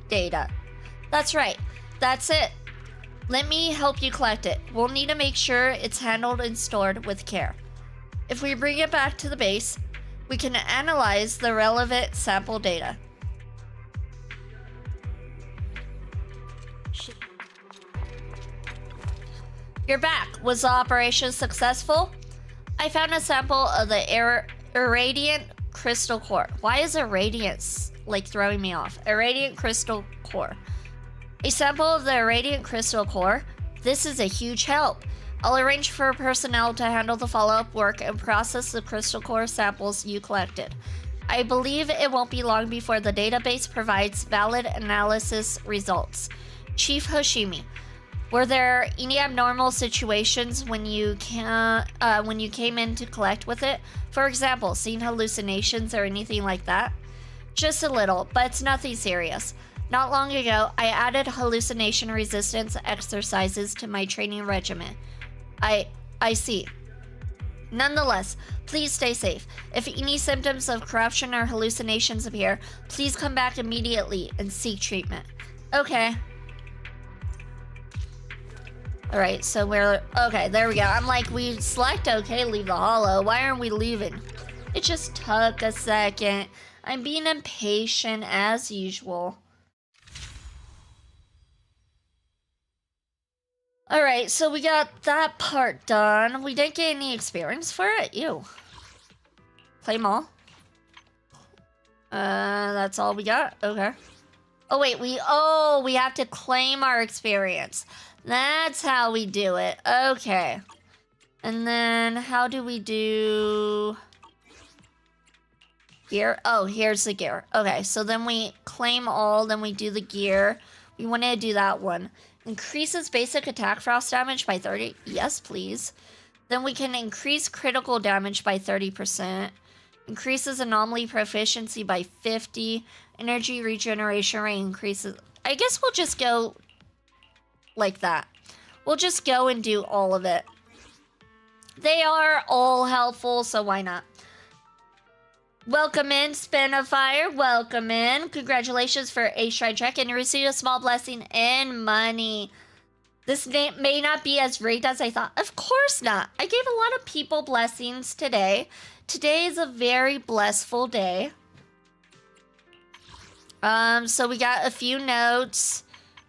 data. That's right. That's it. Let me help you collect it. We'll need to make sure it's handled and stored with care. If we bring it back to the base, we can analyze the relevant sample data. You're back. Was the operation successful? I found a sample of the irradiant crystal core. Why is irradiance like throwing me off? Irradiant crystal core. A sample of the irradiant crystal core. This is a huge help. I'll arrange for personnel to handle the follow-up work and process the crystal core samples you collected. I believe it won't be long before the database provides valid analysis results. Chief Hoshimi, were there any abnormal situations when you came in to collect with it? For example, seeing hallucinations or anything like that? Just a little, but it's nothing serious. Not long ago, I added hallucination resistance exercises to my training regimen. I see. Nonetheless, please stay safe. If any symptoms of corruption or hallucinations appear, please come back immediately and seek treatment. Okay. Alright, so we're... Okay, there we go. I'm like, we select okay, leave the hollow. Why aren't we leaving? It just took a second. I'm being impatient as usual. Alright, so we got that part done. We didn't get any experience for it? Ew. Claim all? That's all we got? Okay. Oh wait, we have to claim our experience. That's how we do it. Okay. And then how do we do gear? Oh, here's the gear. Okay, so then we claim all, then we do the gear. We want to do that one. Increases basic attack frost damage by 30. Yes, please. Then we can increase critical damage by 30%. Increases anomaly proficiency by 50. Energy regeneration rate increases. I guess we'll just go like that. We'll just go and do all of it. They are all helpful, so why not? Welcome in, Spin of Fire. Welcome in. Congratulations for a shrine check, and you received a small blessing in money. This may not be as rigged as I thought. Of course not. I gave a lot of people blessings today. Today is a very blissful day. So we got a few notes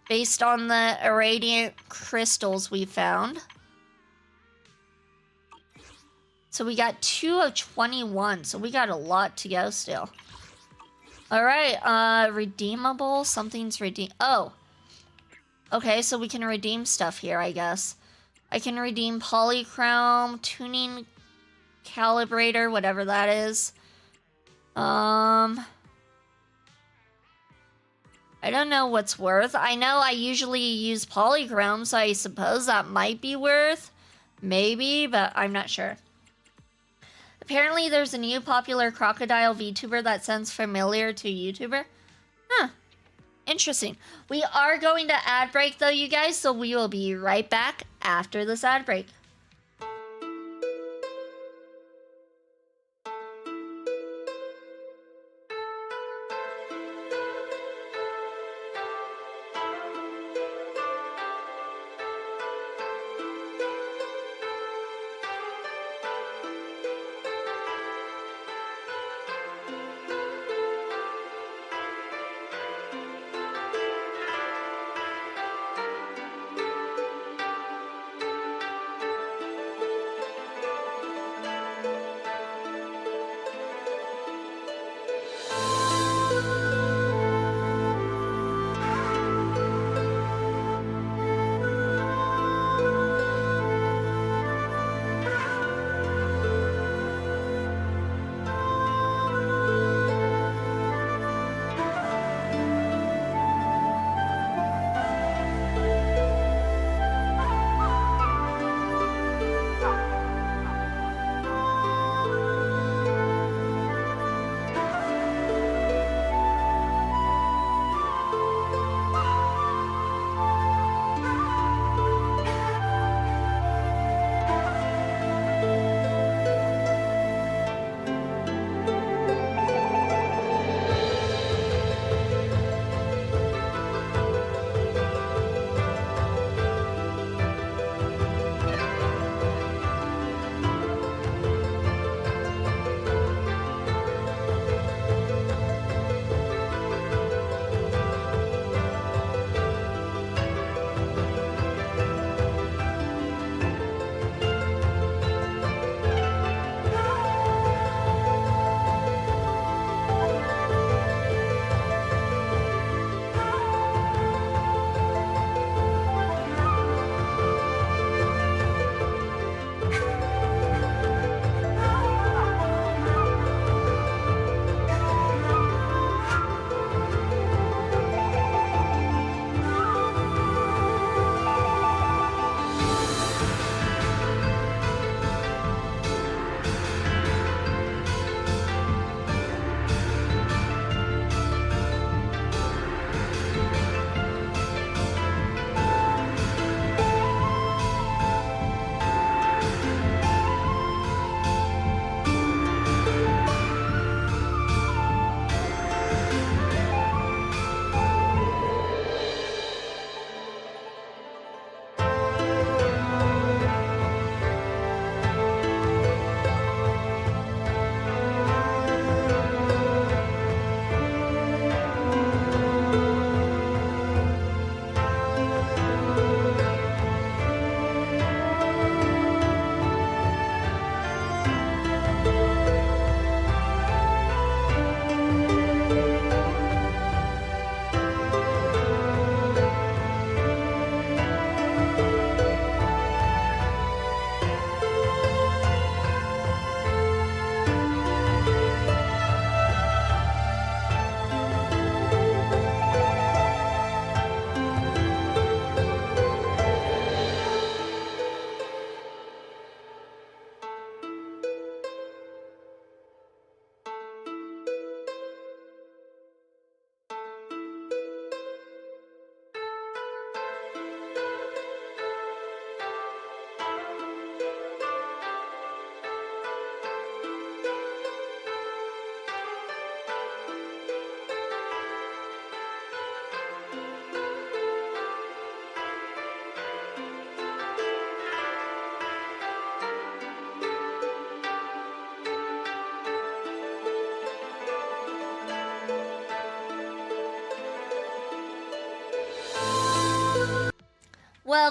based on the irradiant crystals we found. So we got 2 of 21, so we got a lot to go still. Alright, redeemable, something's oh. Okay, so we can redeem stuff here, I guess. I can redeem polychrome, tuning calibrator, whatever that is. I don't know what's worth. I know I usually use polychrome, so I suppose that might be worth. Maybe, but I'm not sure. Apparently, there's a new popular crocodile VTuber that sounds familiar to YouTuber. Huh. Interesting. We are going to ad break, though, you guys, so we will be right back after this ad break.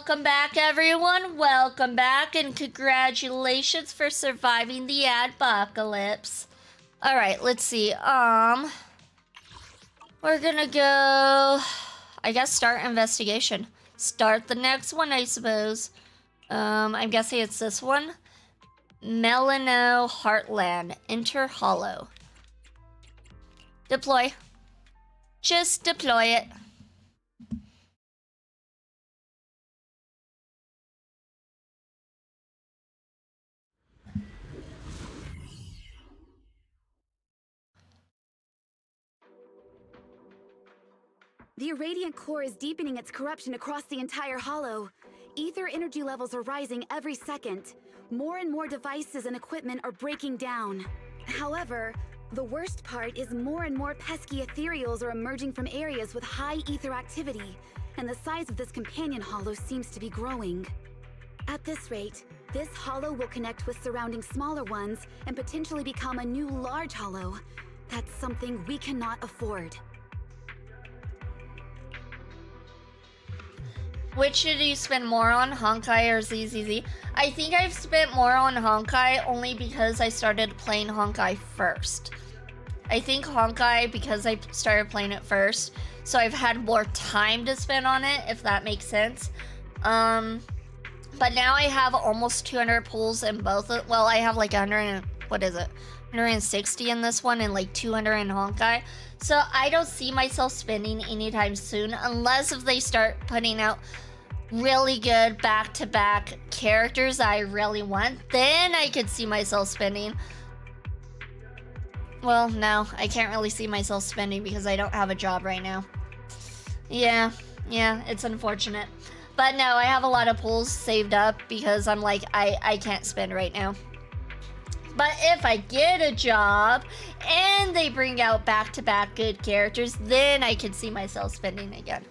welcome back, everyone. Welcome back, and congratulations for surviving the adpocalypse. All right, let's see. We're gonna go, I guess, start investigation. Start the next one, I suppose. I'm guessing it's this one. Melinoe Heartland. Enter Hollow. Deploy. Just deploy it. The irradiant core is deepening its corruption across the entire hollow. Ether energy levels are rising every second. More and more devices and equipment are breaking down. However, the worst part is more and more pesky ethereals are emerging from areas with high ether activity, and the size of this companion hollow seems to be growing. At this rate, this hollow will connect with surrounding smaller ones and potentially become a new large hollow. That's something we cannot afford. Which should you spend more on, Honkai or ZZZ? I think I've spent more on Honkai only because I started playing Honkai first. I think Honkai because I started playing it first, so I've had more time to spend on it, if that makes sense. But now I have almost 200 pulls in both. Well, I have like 160 in this one and like 200 in Honkai. So I don't see myself spending anytime soon unless if they start putting out really good back-to-back characters I really want. Then I could see myself spending. Well, no, I can't really see myself spending because I don't have a job right now. Yeah, it's unfortunate. But no, I have a lot of pulls saved up because I'm like, I can't spend right now. But if I get a job and they bring out back-to-back good characters, then I can see myself spending again.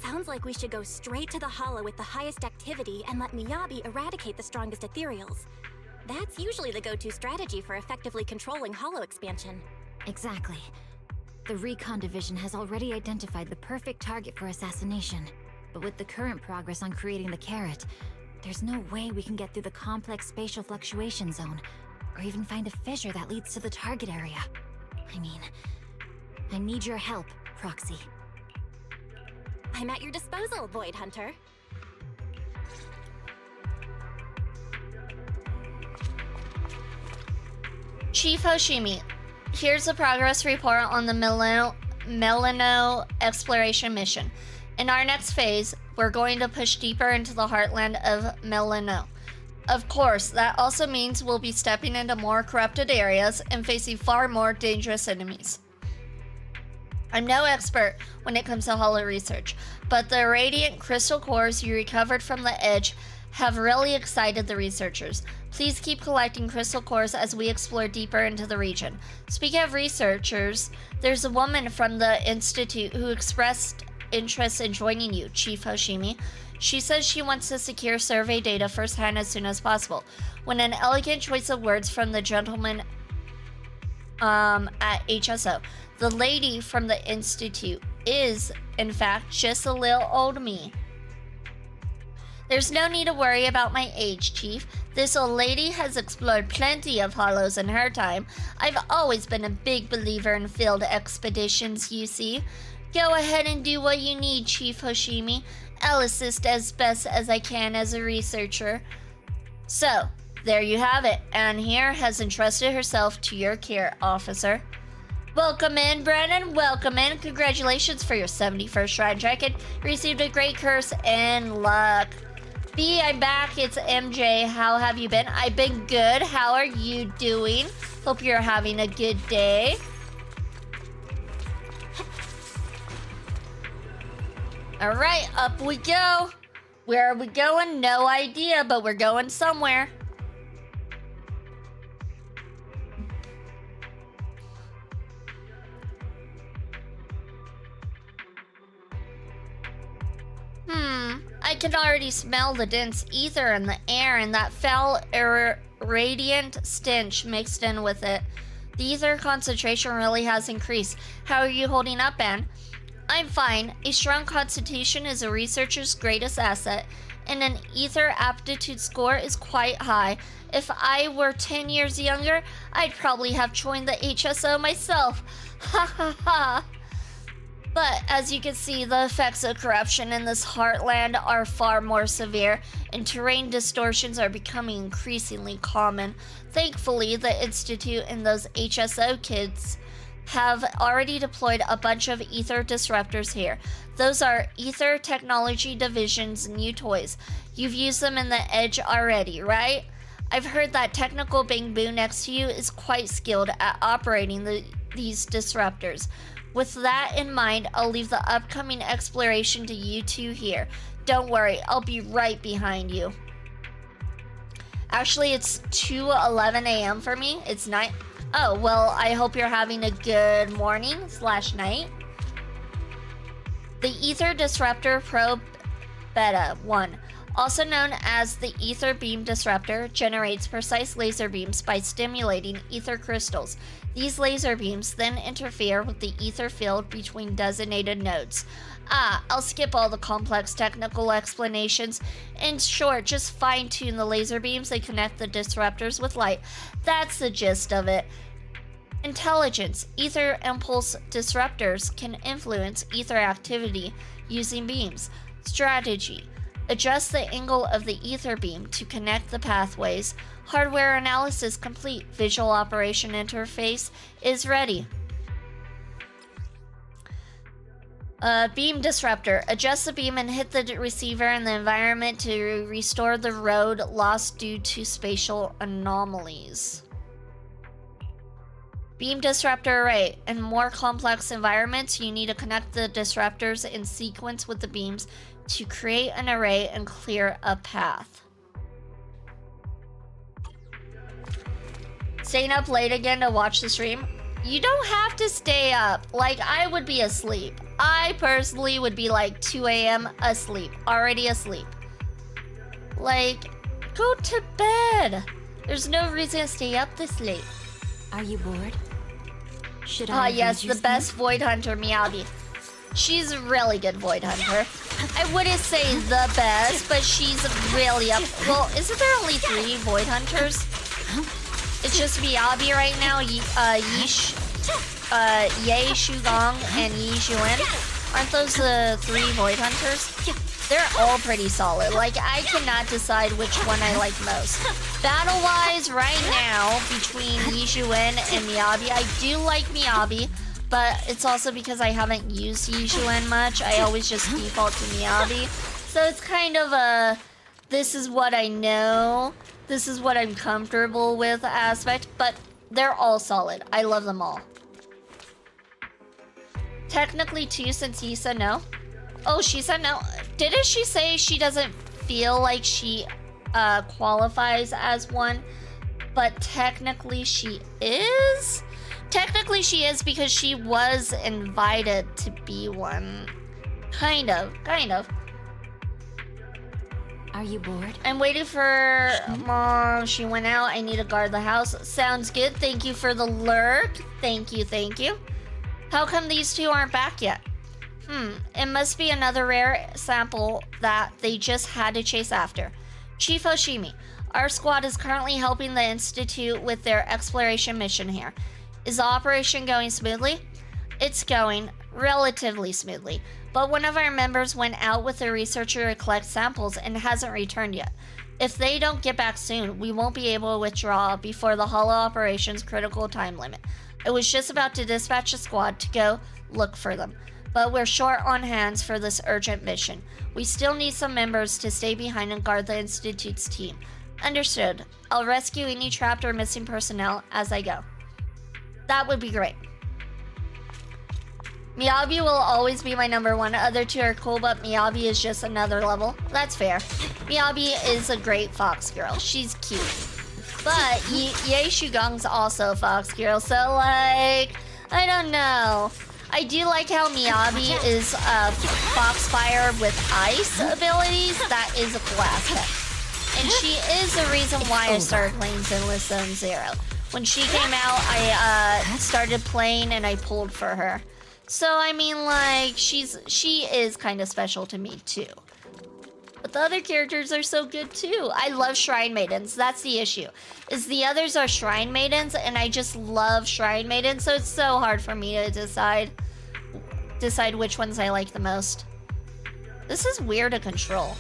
Sounds like we should go straight to the hollow with the highest activity and let Miyabi eradicate the strongest ethereals. That's usually the go-to strategy for effectively controlling hollow expansion. Exactly. The Recon Division has already identified the perfect target for assassination. But with the current progress on creating the carrot, there's no way we can get through the complex spatial fluctuation zone, or even find a fissure that leads to the target area. I mean, I need your help, Proxy. I'm at your disposal, Void Hunter. Chief Hoshimi, here's a progress report on the Melinoe exploration mission. In our next phase, we're going to push deeper into the heartland of Melinoe. Of course, that also means we'll be stepping into more corrupted areas and facing far more dangerous enemies. I'm no expert when it comes to hollow research, but the radiant crystal cores you recovered from the edge have really excited the researchers. Please keep collecting crystal cores as we explore deeper into the region. Speaking of researchers, there's a woman from the Institute who expressed interest in joining you, Chief Hoshimi. She says she wants to secure survey data firsthand as soon as possible. When an elegant choice of words from the gentleman at HSO. The lady from the Institute is, in fact, just a little old me. There's no need to worry about my age, Chief. This old lady has explored plenty of hollows in her time. I've always been a big believer in field expeditions, you see. Go ahead and do what you need, Chief Hoshimi. I'll assist as best as I can as a researcher. So, there you have it. Anne here has entrusted herself to your care, officer. Welcome in, Brennan. Welcome in. Congratulations for your 71st shrine check. You received a great curse and luck. B, I'm back. It's MJ. How have you been? I've been good. How are you doing? Hope you're having a good day. All right, up we go. Where are we going? No idea, but we're going somewhere. I can already smell the dense ether in the air and that foul, irradiant stench mixed in with it. The ether concentration really has increased. How are you holding up, Anne? I'm fine. A strong constitution is a researcher's greatest asset, and an ether aptitude score is quite high. If I were 10 years younger, I'd probably have joined the HSO myself. Ha ha ha. But as you can see, the effects of corruption in this heartland are far more severe, and terrain distortions are becoming increasingly common. Thankfully, the Institute and those HSO kids have already deployed a bunch of ether disruptors here. Those are Ether Technology Division's new toys. You've used them in the Edge already, right? I've heard that Technical Bing Boo next to you is quite skilled at operating these disruptors. With that in mind, I'll leave the upcoming exploration to you two here. Don't worry, I'll be right behind you. Actually, it's 2:11 a.m. for me. It's night. Oh, well, I hope you're having a good morning/night. The Ether Disruptor Probe Beta 1, also known as the Ether Beam Disruptor, generates precise laser beams by stimulating ether crystals. These laser beams then interfere with the ether field between designated nodes. I'll skip all the complex technical explanations. In short, just fine-tune the laser beams and connect the disruptors with light. That's the gist of it. Intelligence. Ether impulse disruptors can influence ether activity using beams. Strategy. Adjust the angle of the ether beam to connect the pathways. Hardware analysis complete. Visual operation interface is ready. Beam disruptor. Adjust the beam and hit the receiver in the environment to restore the road lost due to spatial anomalies. Beam disruptor array. In more complex environments, you need to connect the disruptors in sequence with the beams to create an array and clear a path. Staying up late again to watch the stream? You don't have to stay up. Like, I would be asleep. I personally would be like 2 a.m. asleep. Already asleep. Like, go to bed. There's no reason to stay up this late. Are you bored? Should I? Yes, the best Void Hunter, Miyabi. She's a really good Void Hunter. I wouldn't say the best, but she's really up. Well, isn't there only 3 Void Hunters? It's just Miyabi right now, Ye Shugang, and Yi Xuan. Aren't those the 3 Void Hunters? They're all pretty solid. Like, I cannot decide which one I like most. Battle-wise, right now, between Yi Xuan and Miyabi, I do like Miyabi, but it's also because I haven't used Yi Xuan much. I always just default to Miyabi. So it's kind of a, this is what I know, this is what I'm comfortable with aspect, but they're all solid. I love them all. Technically 2 since he said no. Oh, she said no. Didn't she say she doesn't feel like she qualifies as one? But technically she is? Technically she is because she was invited to be one. Kind of. Are you bored? I'm waiting for Mom. She went out. I need to guard the house. Sounds good. Thank you for the lurk. Thank you. How come these 2 aren't back yet? It must be another rare sample that they just had to chase after. Chief Hoshimi, our squad is currently helping the Institute with their exploration mission here. Is the operation going smoothly? It's going relatively smoothly, but one of our members went out with a researcher to collect samples and hasn't returned yet. If they don't get back soon, we won't be able to withdraw before the Holo operation's critical time limit. I was just about to dispatch a squad to go look for them, but we're short on hands for this urgent mission. We still need some members to stay behind and guard the Institute's team. Understood. I'll rescue any trapped or missing personnel as I go. That would be great. Miyabi will always be my number 1. Other 2 are cool, but Miyabi is just another level. That's fair. Miyabi is a great fox girl. She's cute. But Ye Shugong's also a fox girl, so like, I don't know. I do like how Miyabi is Foxfire with ice abilities. That is a cool aspect. And she is the reason why I started playing Zenless Zone Zero. When she came out, I started playing and I pulled for her. So I mean, like, she is kind of special to me too. But the other characters are so good too. I love Shrine Maidens. That's the issue. Is the others are Shrine Maidens, and I just love Shrine Maidens, so it's so hard for me to decide which ones I like the most. This is weird to control.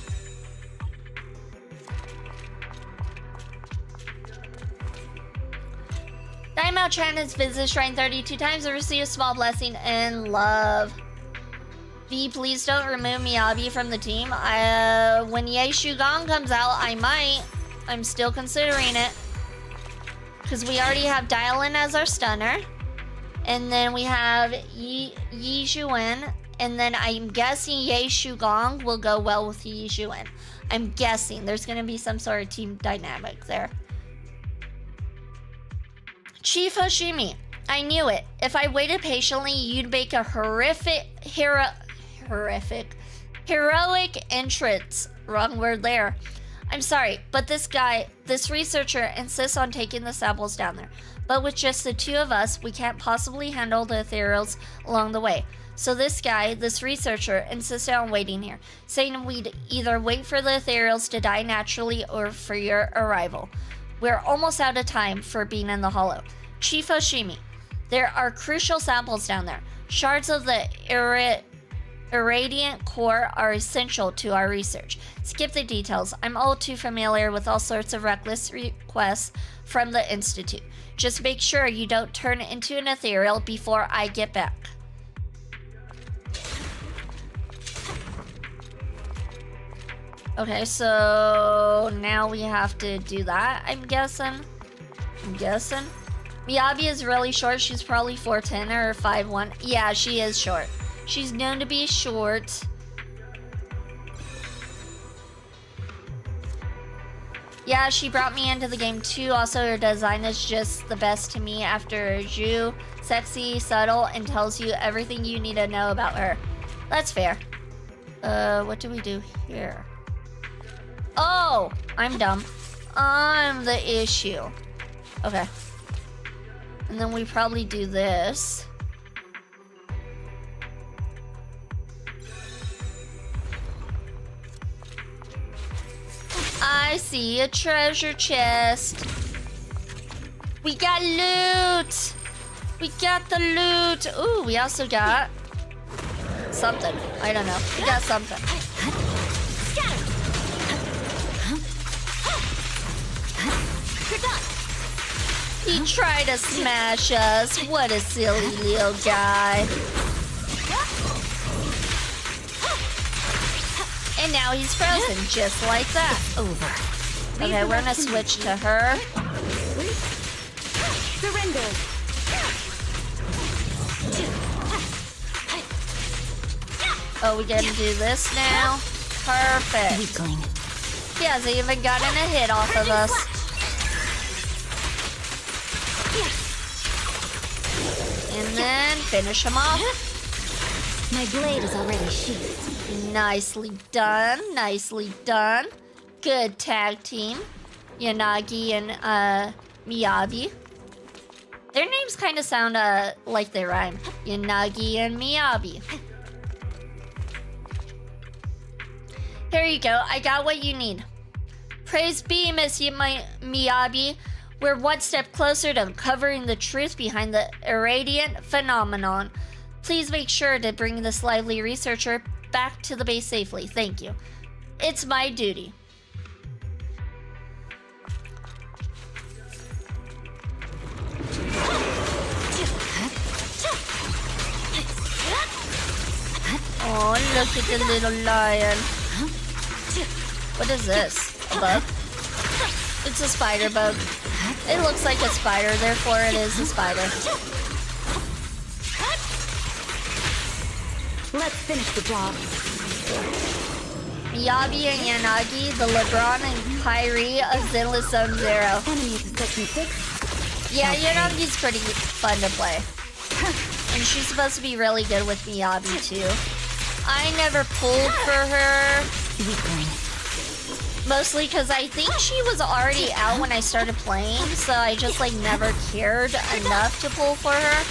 Daimao Chan has visited Shrine 32 times and received a small blessing in love. V, please don't remove Miyabi from the team. When Ye Shugang comes out, I might. I'm still considering it. Because we already have Dialin as our stunner. And then we have Yi Zhuan. And then I'm guessing Ye Shugang will go well with Yi Zhuan. I'm guessing there's going to be some sort of team dynamic there. Chief Hoshimi, I knew it. If I waited patiently, you'd make a heroic entrance. Wrong word there. I'm sorry, but this researcher insists on taking the samples down there. But with just the two of us, we can't possibly handle the ethereals along the way. So this researcher, insisted on waiting here, saying we'd either wait for the ethereals to die naturally or for your arrival. We're almost out of time for being in the hollow. Chief Hoshimi, there are crucial samples down there. Shards of the irradiant core are essential to our research. Skip the details. I'm all too familiar with all sorts of reckless requests from the Institute. Just make sure you don't turn into an ethereal before I get back. Okay, so now we have to do that, I'm guessing. Miyabi is really short. She's probably 4'10 or 5'1. Yeah, she is short. She's known to be short. Yeah, she brought me into the game too. Also, her design is just the best to me after Zhu. Sexy, subtle, and tells you everything you need to know about her. That's fair. What do we do here? Oh, I'm dumb. I'm the issue. Okay. And then we probably do this. I see a treasure chest. We got loot. We got the loot. Ooh, we also got something. I don't know. We got something. He tried to smash us. What a silly little guy. And now he's frozen, just like that. Over. Okay, we're gonna switch to her. Surrender. Oh, we get to do this now? Perfect. Weakling. He hasn't even gotten a hit off of us. And then finish him off. My blade is already sheathed. Nicely done. Nicely done. Good tag team. Yanagi and Miyabi. Their names kind of sound like they rhyme. Yanagi and Miyabi. Here you go. I got what you need. Praise be, Miss Miyabi. We're one step closer to uncovering the truth behind the irradiant phenomenon. Please make sure to bring this lively researcher back to the base safely. Thank you. It's my duty. Oh, look at the little lion. What is this? A bug? It's a spider bug. It looks like a spider, therefore it is a spider. Let's finish the job. Miyabi and Yanagi, the LeBron and Kyrie of Zenless Zone Zero. Enemy to section 6. Yeah, Yanagi's pretty fun to play. And she's supposed to be really good with Miyabi too. I never pulled for her. Weakling. Mostly because I think she was already out when I started playing, so I just like never cared enough to pull for her.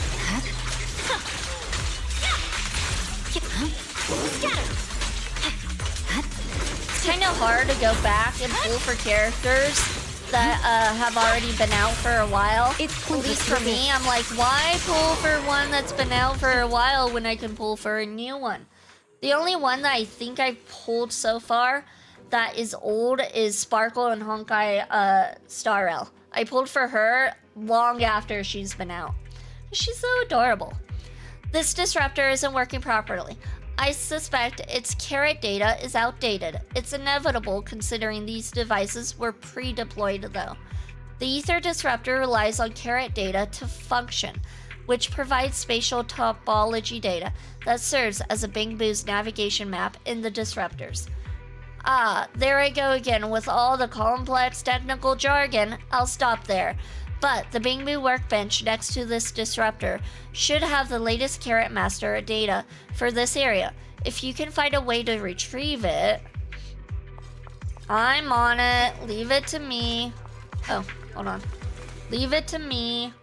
It's kind of hard to go back and pull for characters that have already been out for a while. At least for me, I'm like, why pull for one that's been out for a while when I can pull for a new one? The only one that I think I've pulled so far that is old is Sparkle and Honkai Starrel. I pulled for her long after she's been out. She's so adorable. This disruptor isn't working properly. I suspect its carrot data is outdated. It's inevitable considering these devices were pre-deployed though. The Ether disruptor relies on carrot data to function, which provides spatial topology data that serves as a Bing Boo's navigation map in the disruptors. Ah, there I go again with all the complex technical jargon. I'll stop there. But the Bing Boo workbench next to this disruptor should have the latest Carrot Master data for this area. If you can find a way to retrieve it, I'm on it. Leave it to me. Oh, hold on. Leave it to me.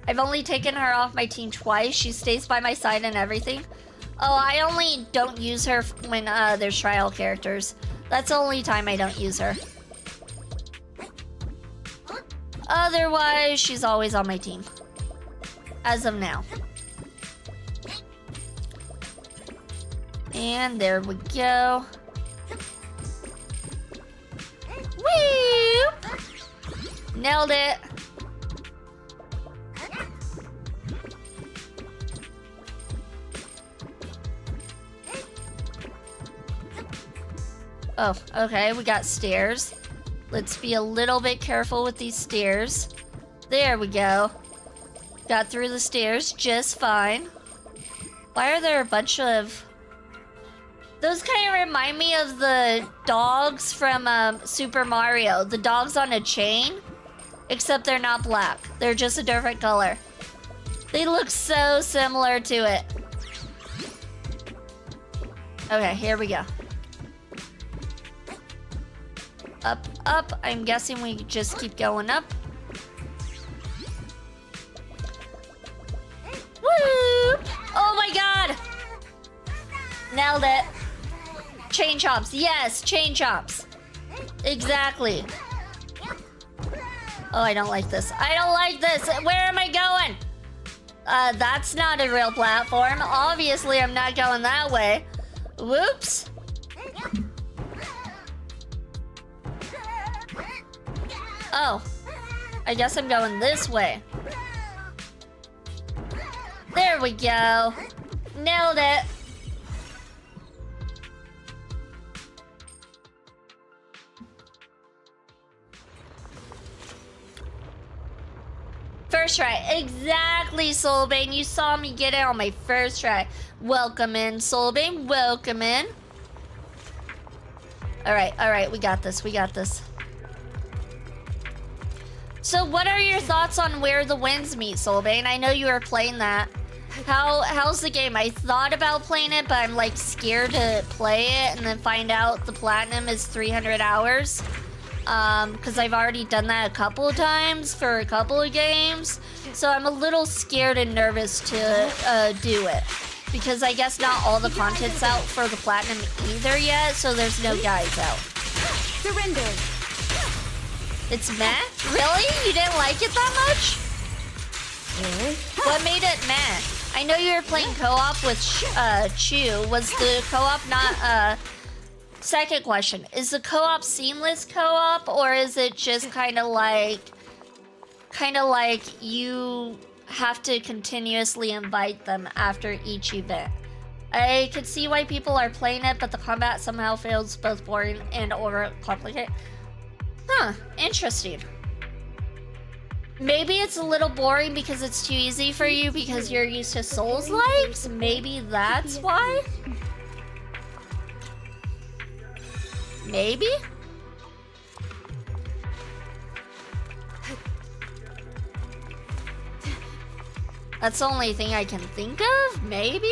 I've only taken her off my team twice. She stays by my side and everything. Oh, I only don't use her when there's trial characters. That's the only time I don't use her. Otherwise, she's always on my team. As of now. And there we go. Woo! Nailed it. Oh, okay, we got stairs. Let's be a little bit careful with these stairs. There we go. Got through the stairs just fine. Why are there a bunch of... Those kind of remind me of the dogs from Super Mario. The dogs on a chain. Except they're not black. They're just a different color. They look so similar to it. Okay, here we go. Up, up. I'm guessing we just keep going up. Woo! Oh my god! Nailed it. Chain chomps. Yes, chain chomps. Exactly. Oh, I don't like this. I don't like this. Where am I going? That's not a real platform. Obviously, I'm not going that way. Whoops. Oh, I guess I'm going this way. There we go. Nailed it. First try. Exactly, Soulbane. You saw me get it on my first try. Welcome in, Soulbane. Welcome in. Alright. We got this. We got this. So what are your thoughts on Where the Winds Meet, Soulbane? I know you were playing that. How's the game? I thought about playing it, but I'm like scared to play it and then find out the platinum is 300 hours. Because I've already done that a couple of times for a couple of games. So I'm a little scared and nervous to do it. Because I guess not all the content's out for the platinum either yet, so there's no guides out. Surrender. It's meh? Really? You didn't like it that much? What made it meh? I know you were playing co-op with Chu. Was the co-op not, Second question. Is the co-op seamless co-op, or is it just kind of like you have to continuously invite them after each event? I could see why people are playing it, but the combat somehow feels both boring and overcomplicated. Huh, interesting. Maybe it's a little boring because it's too easy for you because you're used to Souls-likes? Maybe that's why? Maybe? That's the only thing I can think of? Maybe?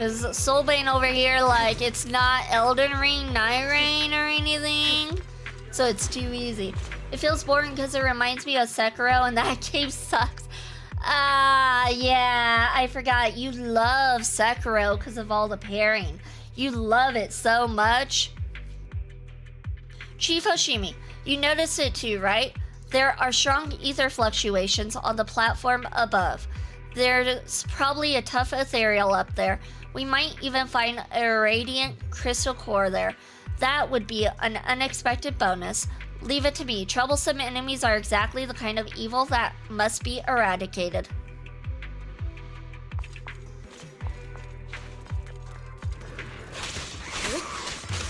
Is Soulbane over here like, it's not Elden Ring, Night Rain, or anything? so it's too easy. It feels boring because it reminds me of Sekiro, and that game sucks. Yeah, I forgot. You love Sekiro because of all the pairing. You love it so much. Chief Hoshimi, you noticed it too, right? There are strong ether fluctuations on the platform above. There's probably a tough ethereal up there. We might even find a radiant crystal core there. That would be an unexpected bonus. Leave it to me. Troublesome enemies are exactly the kind of evil that must be eradicated.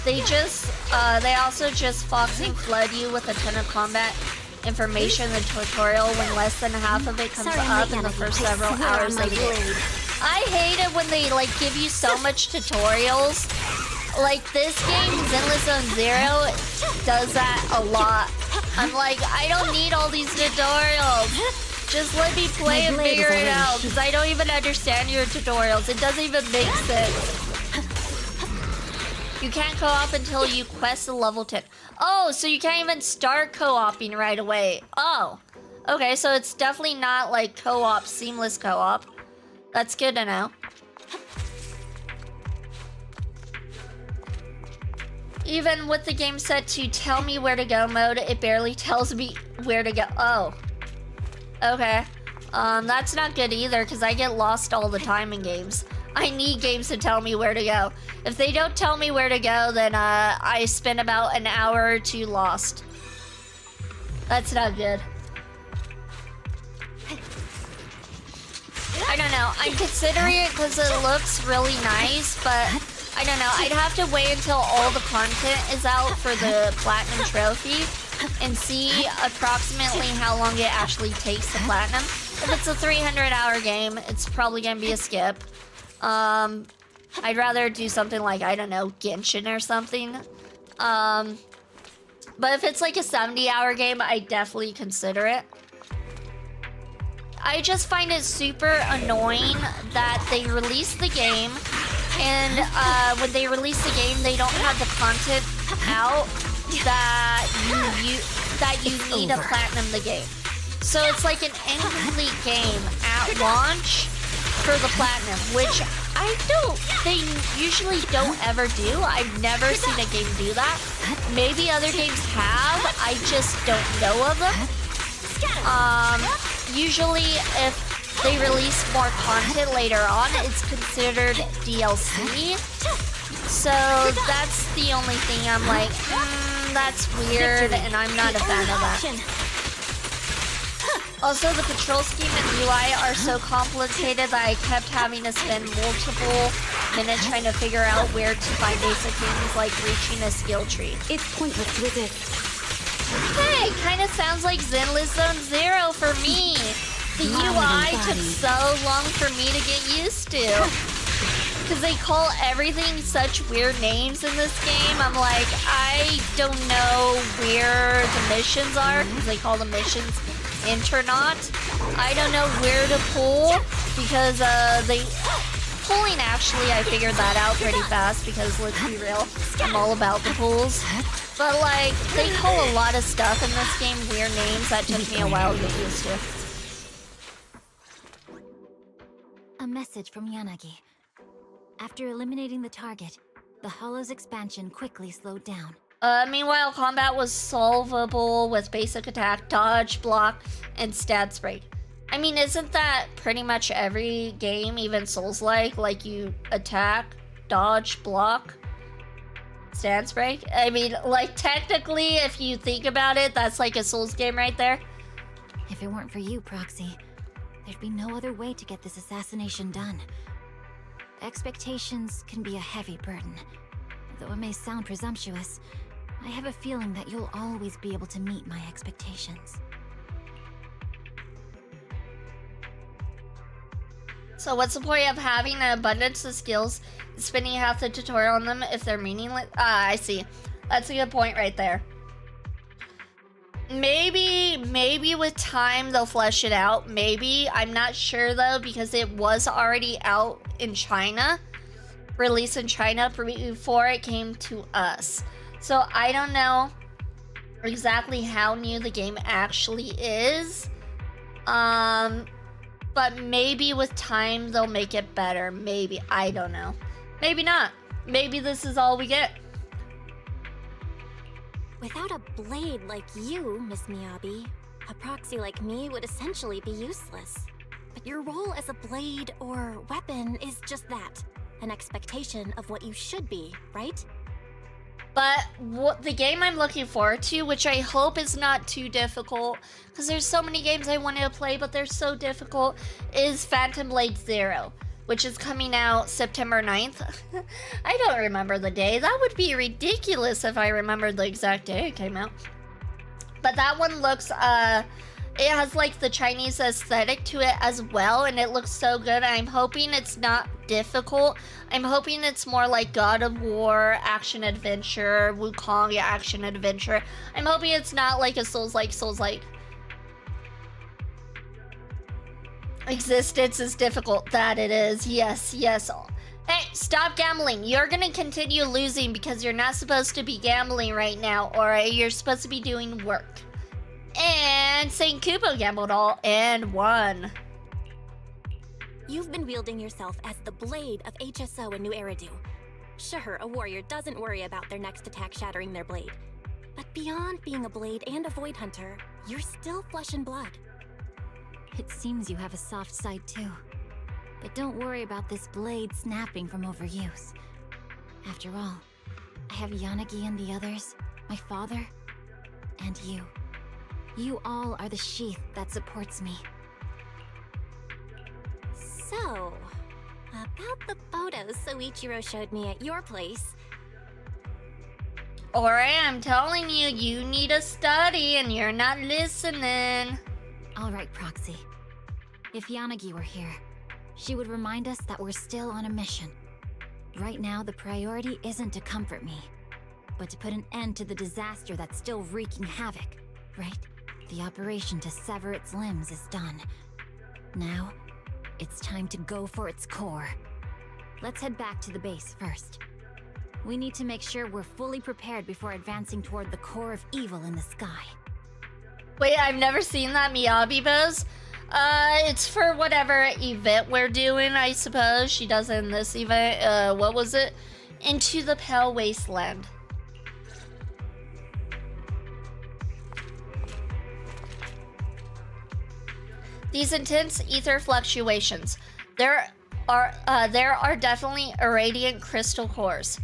They also just foxing flood you with a ton of combat information in the tutorial when less than half of it comes up in the first several hours they do. I hate it when they like give you so much tutorials. Like this game, Zenless Zone Zero, does that a lot. I'm like, I don't need all these tutorials. Just let me play and figure it out, because I don't even understand your tutorials. It doesn't even make sense. You can't co-op until you quest the level 10. Oh, so you can't even start co-oping right away. Oh, okay, so it's definitely not like co-op, seamless co-op. That's good to know. Even with the game set to tell me where to go mode, it barely tells me where to go. Oh, okay. That's not good either, because I get lost all the time in games. I need games to tell me where to go. If they don't tell me where to go, then I spend about an hour or two lost. That's not good. I don't know. I'm considering it because it looks really nice, but I don't know. I'd have to wait until all the content is out for the Platinum Trophy and see approximately how long it actually takes to Platinum. If it's a 300-hour game, it's probably going to be a skip. I'd rather do something like, I don't know, Genshin or something. But if it's like a 70-hour game, I definitely consider it. I just find it super annoying that they release the game, and when they release the game, they don't have the content out that you need to platinum the game. So it's like an incomplete game at launch for the platinum, which they usually don't ever do. I've never seen a game do that. Maybe other games have, I just don't know of them. Usually if they release more content later on, it's considered DLC. So that's the only thing I'm like, that's weird, and I'm not a fan of that. Also, the control scheme and UI are so complicated that I kept having to spend multiple minutes trying to figure out where to find basic things like reaching a skill tree. It's pointless to resist. Hey, kind of sounds like Zenless Zone Zero for me. The UI took so long for me to get used to. Because they call everything such weird names in this game. I'm like, I don't know where the missions are, because they call the missions Internaut. I don't know where to pull, because pulling, actually, I figured that out pretty fast, because let's be real, I'm all about the pulls. But like, they call a lot of stuff in this game weird names that took me a while to get used to. A message from Yanagi. After eliminating the target, the Hollow's expansion quickly slowed down. Meanwhile, combat was solvable with basic attack, dodge, block, and stat spray. I mean, isn't that pretty much every game, even Souls-like? Like, you attack, dodge, block, stat spray? I mean, like, technically, if you think about it, that's like a Souls game right there. If it weren't for you, Proxy, there'd be no other way to get this assassination done. Expectations can be a heavy burden. Though it may sound presumptuous, I have a feeling that you'll always be able to meet my expectations. So what's the point of having an abundance of skills and spending half the tutorial on them if they're meaningless? Ah, I see. That's a good point right there. Maybe with time they'll flesh it out. Maybe. I'm not sure though, because it was already out in China. Released in China before it came to us. So I don't know exactly how new the game actually is. But maybe with time they'll make it better. Maybe. I don't know. Maybe not. Maybe this is all we get. Without a blade like you, Miss Miyabi, a proxy like me would essentially be useless. But your role as a blade or weapon is just that. An expectation of what you should be, right? But what the game I'm looking forward to, which I hope is not too difficult, because there's so many games I want to play, but they're so difficult, is Phantom Blade Zero, which is coming out September 9th. I don't remember the day. That would be ridiculous if I remembered the exact day it came out. But that one looks, it has like the Chinese aesthetic to it as well, and it looks so good. I'm hoping it's not difficult. I'm hoping it's more like God of War action adventure, Wukong action adventure. I'm hoping it's not like a Souls-like. Existence is difficult. That it is. Yes. Hey, stop gambling. You're gonna continue losing because you're not supposed to be gambling right now, or you're supposed to be doing work. And Saint Kupo gambled all and won. You've been wielding yourself as the blade of HSO in New Eridu. Sure, a warrior doesn't worry about their next attack shattering their blade. But beyond being a blade and a void hunter, you're still flesh and blood. It seems you have a soft side too. But don't worry about this blade snapping from overuse. After all, I have Yanagi and the others, my father, and you. You all are the sheath that supports me. So, about the photos Soichiro showed me at your place. Or I'm telling you, you need to study and you're not listening. Alright, Proxy. If Yanagi were here, she would remind us that we're still on a mission. Right now, the priority isn't to comfort me, but to put an end to the disaster that's still wreaking havoc, right? The operation to sever its limbs is done. Now, it's time to go for its core. Let's head back to the base first. We need to make sure we're fully prepared before advancing toward the core of evil in the sky. Wait, I've never seen that Miyabi pose. It's for whatever event we're doing, I suppose. She does it in this event. What was it? Into the Pale Wasteland. These intense ether fluctuations. There are definitely irradiant crystal cores.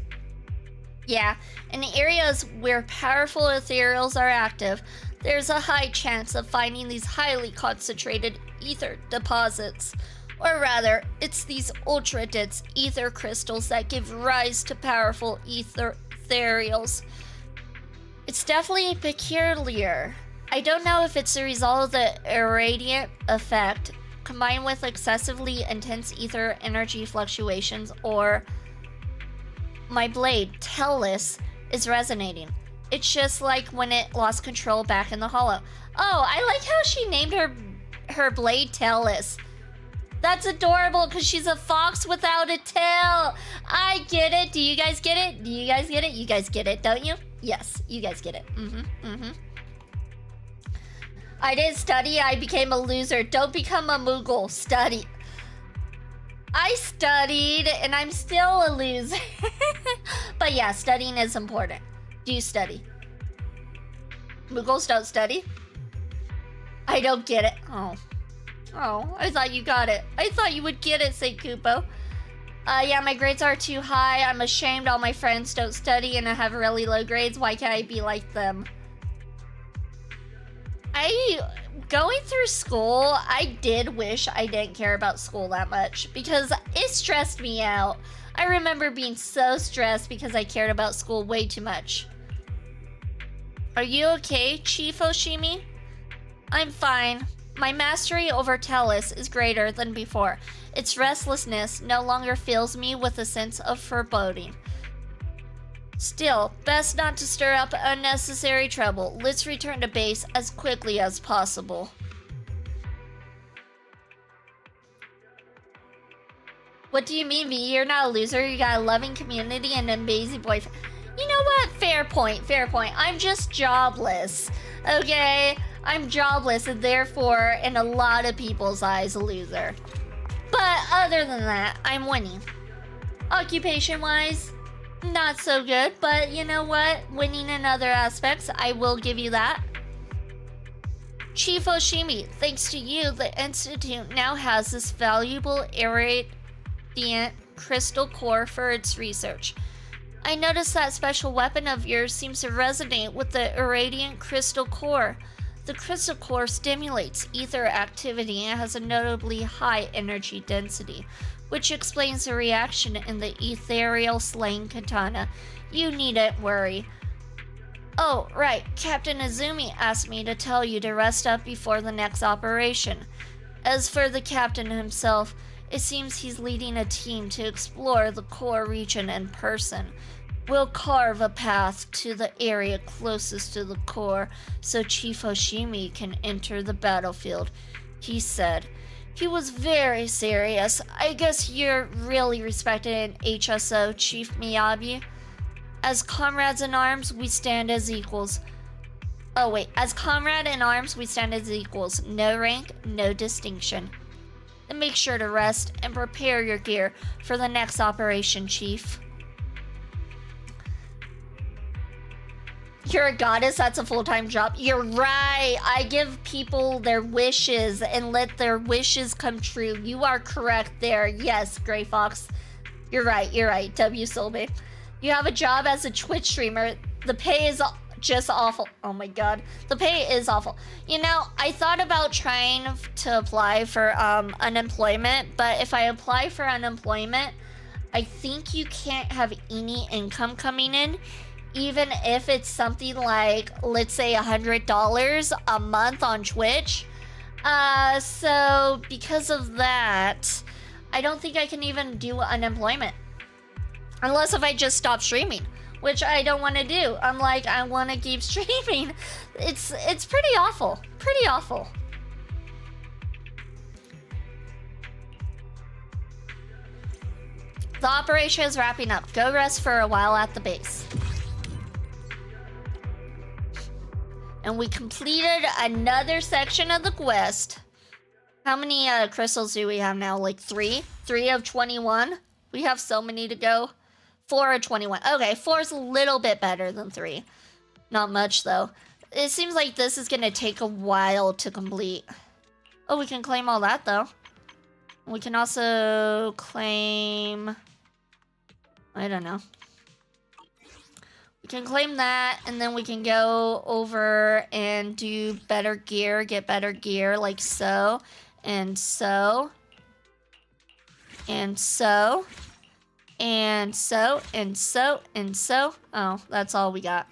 Yeah, in areas where powerful ethereals are active, there's a high chance of finding these highly concentrated ether deposits. Or rather, it's these ultra-dense ether crystals that give rise to powerful ethereals. It's definitely peculiar. I don't know if it's a result of the irradiant effect combined with excessively intense ether energy fluctuations, or my blade, Tellus, is resonating. It's just like when it lost control back in the hollow. Oh, I like how she named her blade Tellus. That's adorable because she's a fox without a tail. I get it. Do you guys get it? Do you guys get it? You guys get it, don't you? Yes, you guys get it. I didn't study, I became a loser. Don't become a Moogle. Study. I studied and I'm still a loser. But yeah, studying is important. Do you study? Moogles don't study? I don't get it. Oh, I thought you got it. I thought you would get it, St. Kupo. Yeah, my grades are too high. I'm ashamed all my friends don't study and I have really low grades. Why can't I be like them? Going through school, I did wish I didn't care about school that much because it stressed me out. I remember being so stressed because I cared about school way too much. Are you okay, Chief Oshimi? I'm fine. My mastery over Tellus is greater than before. Its restlessness no longer fills me with a sense of foreboding. Still, best not to stir up unnecessary trouble. Let's return to base as quickly as possible. What do you mean, V? You're not a loser. You got a loving community and an amazing boyfriend. You know what? Fair point, fair point. I'm just jobless, okay? I'm jobless and therefore, in a lot of people's eyes, a loser. But other than that, I'm winning. Occupation-wise, not so good, but you know what? Winning in other aspects, I will give you that. Chief Oshimi, thanks to you, the Institute now has this valuable irradiant crystal core for its research. I noticed that special weapon of yours seems to resonate with the irradiant crystal core. The crystal core stimulates ether activity and has a notably high energy density, which explains the reaction in the ethereal slaying katana. You needn't worry. Oh, right, Captain Azumi asked me to tell you to rest up before the next operation. As for the captain himself, it seems he's leading a team to explore the core region in person. We'll carve a path to the area closest to the core so Chief Hoshimi can enter the battlefield, he said. He was very serious. I guess you're really respected in HSO, Chief Miyabi. As comrades in arms, we stand as equals. Oh wait, as comrade in arms, we stand as equals. No rank, no distinction. And make sure to rest and prepare your gear for the next operation, Chief. You're a goddess, that's a full-time job. You're right, I give people their wishes and let their wishes come true. You are correct there. Yes, Gray Fox. You're right, W Solbe. You have a job as a Twitch streamer. The pay is just awful. Oh my god. The pay is awful. You know, I thought about trying to apply for unemployment, but if I apply for unemployment, I think you can't have any income coming in, even if it's something like, let's say $100 a month on Twitch. So because of that, I don't think I can even do unemployment. Unless if I just stop streaming, which I don't want to do. I'm like, I want to keep streaming. It's pretty awful. Pretty awful. The operation is wrapping up. Go rest for a while at the base. And we completed another section of the quest. How many crystals do we have now? Like 3? 3 of 21? We have so many to go. 4 of 21. Okay, 4 is a little bit better than 3. Not much, though. It seems like this is going to take a while to complete. Oh, we can claim all that, though. We can also claim... I don't know. We can claim that, and then we can go over and do better gear, get better gear, like so, and so, and so. And so, and so, and so. Oh, that's all we got.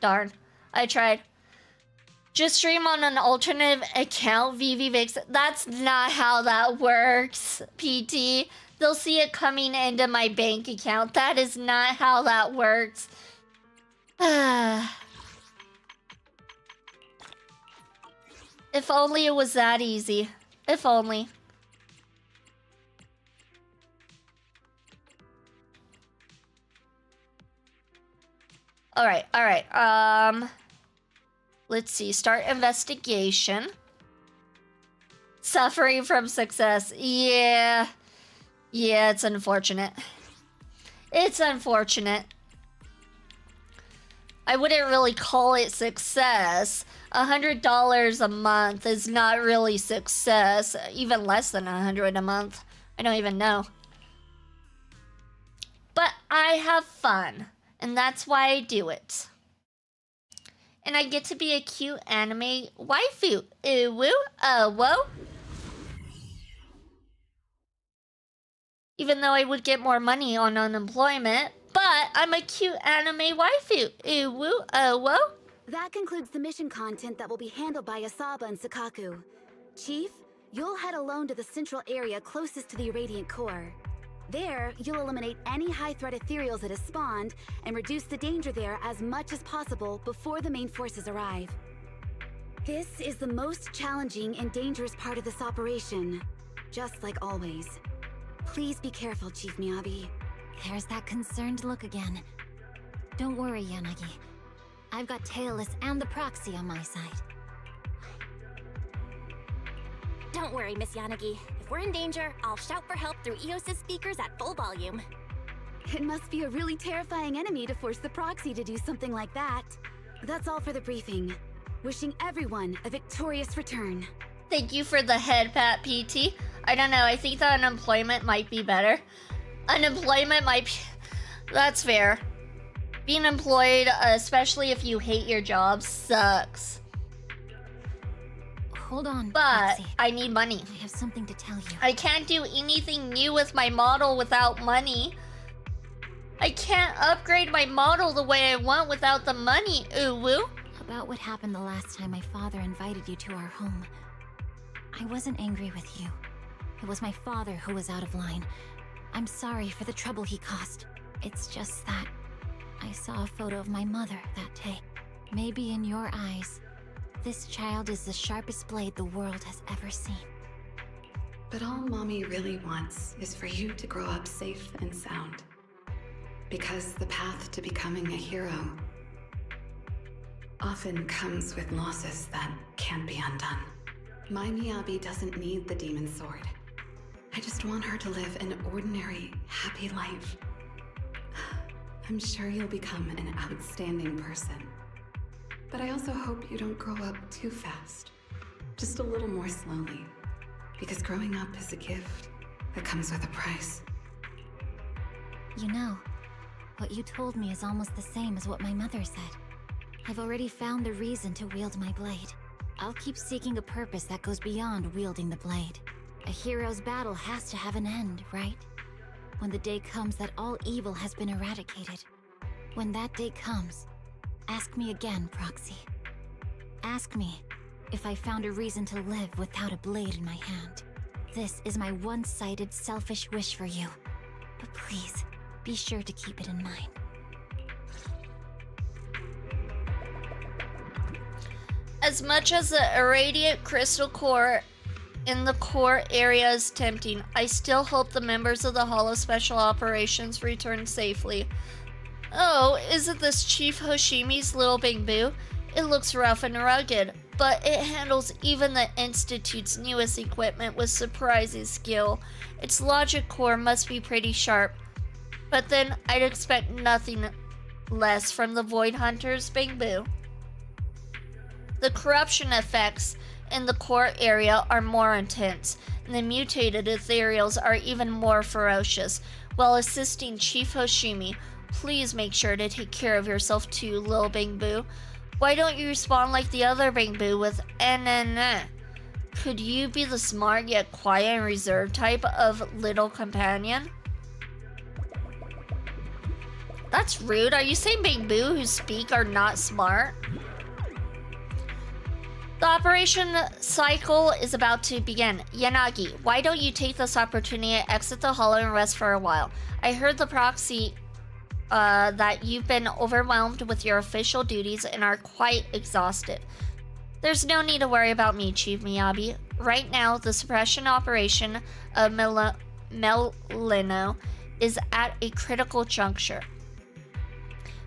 Darn. I tried. Just stream on an alternative account, VVVix. That's not how that works, PT. They'll see it coming into my bank account. That is not how that works. If only it was that easy. If only. Alright. Let's see. Start investigation. Suffering from success. Yeah, it's unfortunate. It's unfortunate. I wouldn't really call it success. $100 a month is not really success. Even less than $100 a month. I don't even know. But I have fun. And that's why I do it. And I get to be a cute anime waifu. Ooh, woo, whoa. Even though I would get more money on unemployment, but I'm a cute anime waifu. Ooh, woo, whoa. That concludes the mission content that will be handled by Asaba and Sakaku. Chief, you'll head alone to the central area closest to the irradiant core. There, you'll eliminate any high-threat ethereals that have spawned and reduce the danger there as much as possible before the main forces arrive. This is the most challenging and dangerous part of this operation, just like always. Please be careful, Chief Miyabi. There's that concerned look again. Don't worry, Yanagi. I've got Tailless and the proxy on my side. Don't worry, Miss Yanagi. If we're in danger, I'll shout for help through EOS's speakers at full volume. It must be a really terrifying enemy to force the proxy to do something like that. That's all for the briefing. Wishing everyone a victorious return. Thank you for the head pat, PT. I don't know, I think that unemployment might be better. Unemployment might be... That's fair. Being employed, especially if you hate your job, sucks. Hold on, But Proxy. I need money. I have something to tell you. I can't do anything new with my model without money. I can't upgrade my model the way I want without the money, Uwu. About what happened the last time my father invited you to our home. I wasn't angry with you. It was my father who was out of line. I'm sorry for the trouble he caused. It's just that I saw a photo of my mother that day. Maybe in your eyes, this child is the sharpest blade the world has ever seen. But all Mommy really wants is for you to grow up safe and sound. Because the path to becoming a hero often comes with losses that can't be undone. My Miyabi doesn't need the demon sword. I just want her to live an ordinary, happy life. I'm sure you'll become an outstanding person. But I also hope you don't grow up too fast. Just a little more slowly. Because growing up is a gift that comes with a price. You know, what you told me is almost the same as what my mother said. I've already found the reason to wield my blade. I'll keep seeking a purpose that goes beyond wielding the blade. A hero's battle has to have an end, right? When the day comes that all evil has been eradicated. When that day comes, ask me again, Proxy. Ask me if I found a reason to live without a blade in my hand. This is my one-sided, selfish wish for you. But please, be sure to keep it in mind. As much as the irradiate crystal core in the core area is tempting, I still hope the members of the Hollow Special Operations return safely. Oh, isn't this Chief Hoshimi's little bamboo? It looks rough and rugged, but it handles even the Institute's newest equipment with surprising skill. Its logic core must be pretty sharp, but then I'd expect nothing less from the Void Hunter's bamboo. The corruption effects in the core area are more intense, and the mutated ethereals are even more ferocious. While assisting Chief Hoshimi, please make sure to take care of yourself too, Lil Bangbu. Why don't you respond like the other Bangbu with NNN? Could you be the smart yet quiet and reserved type of little companion? That's rude. Are you saying Bangbu who speak are not smart? The operation cycle is about to begin. Yanagi, why don't you take this opportunity to exit the hollow and rest for a while? I heard the proxy that you've been overwhelmed with your official duties and are quite exhausted. There's no need to worry about me, Chief Miyabi. Right now, the suppression operation of Melinoe is at a critical juncture.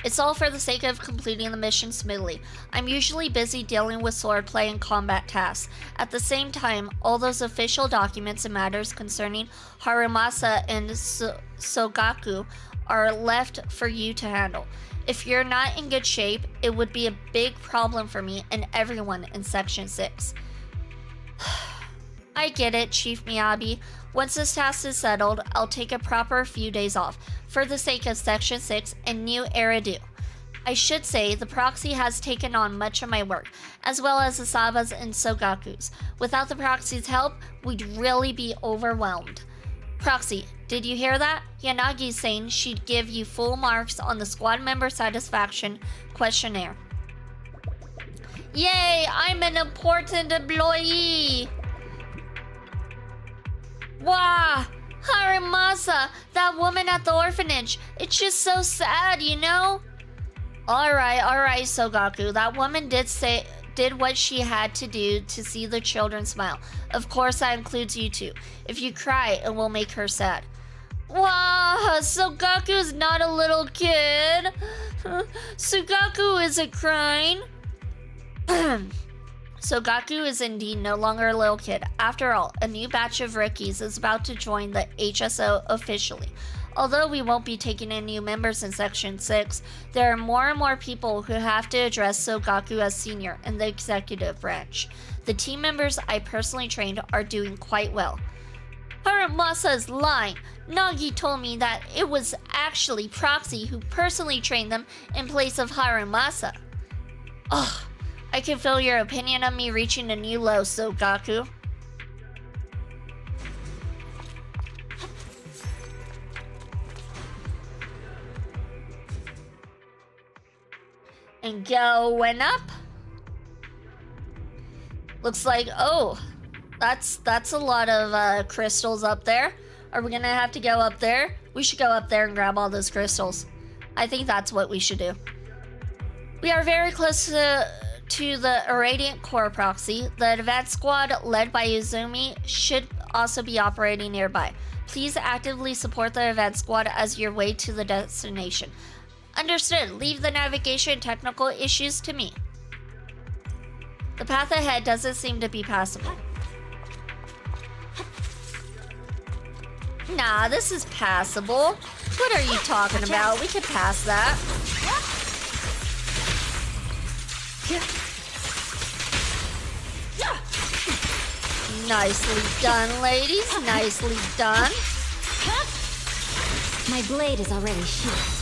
It's all for the sake of completing the mission smoothly. I'm usually busy dealing with swordplay and combat tasks. At the same time, all those official documents and matters concerning Harumasa and Sogaku are left for you to handle. If you're not in good shape, it would be a big problem for me and everyone in Section 6. I get it, Chief Miyabi. Once this task is settled, I'll take a proper few days off, for the sake of Section 6 and New Eridu. I should say, the proxy has taken on much of my work, as well as Asaba's and Sogaku's. Without the proxy's help, we'd really be overwhelmed. Proxy, did you hear that? Yanagi's saying she'd give you full marks on the squad member satisfaction questionnaire. Yay, I'm an important employee! Wow, Harumasa, that woman at the orphanage. It's just so sad, you know? Alright, Sogaku. That woman did what she had to do to see the children smile. Of course, that includes you too. If you cry, it will make her sad. Wow, Sogaku's not a little kid. Sugaku isn't crying. Sogaku is indeed no longer a little kid. After all, a new batch of rookies is about to join the HSO officially. Although we won't be taking in new members in Section 6, there are more and more people who have to address Sogaku as senior in the executive branch. The team members I personally trained are doing quite well. Haramasa is lying. Nagi told me that it was actually Proxy who personally trained them in place of Haramasa. Ugh. I can feel your opinion of me reaching a new low, Sogaku. And going up. Looks like, oh, that's a lot of crystals up there. Are we gonna have to go up there? We should go up there and grab all those crystals. I think that's what we should do. We are very close to the Irradiant Core Proxy. The advanced squad led by Izumi should also be operating nearby. Please actively support the advanced squad as your way to the destination. Understood. Leave the navigation and technical issues to me. The path ahead doesn't seem to be passable. Nah, this is passable. What are you talking about? We can pass that. Nicely done, ladies. Nicely done. My blade is already sheathed.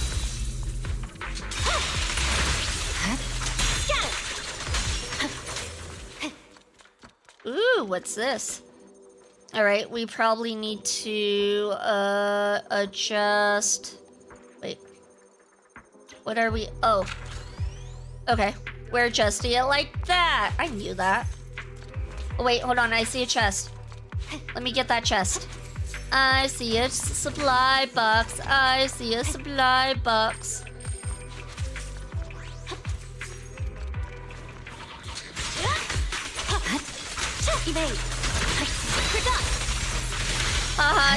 Ooh, what's this? Alright, we probably need to adjust. Wait. What are we? Oh. Okay. We're adjusting it like that. I knew that. Oh, wait, hold on. I see a chest. Let me get that chest. I see a supply box. I see a supply box.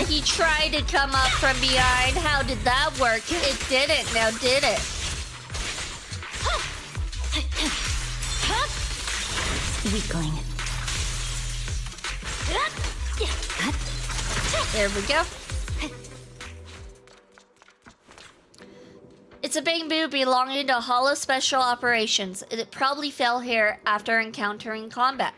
He tried to come up from behind. How did that work? It didn't. Now did it? Weakling. There we go. It's a bamboo belonging to Hollow Special Operations. It probably fell here after encountering combat.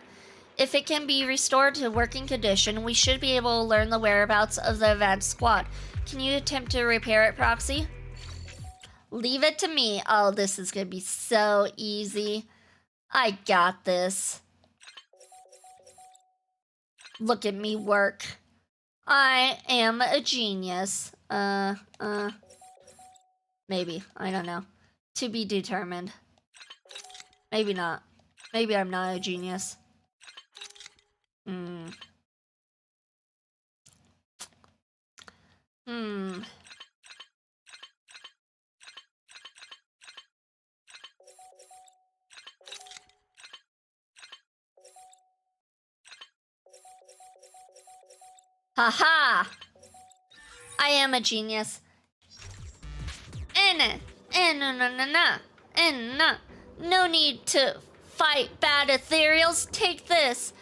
If it can be restored to working condition, we should be able to learn the whereabouts of the advanced squad. Can you attempt to repair it, Proxy? Leave it to me. Oh, this is gonna be so easy. I got this. Look at me work. I am a genius. Maybe. I don't know. To be determined. Maybe not. Maybe I'm not a genius. Haha! I am a genius. No need to fight bad ethereals. Take this.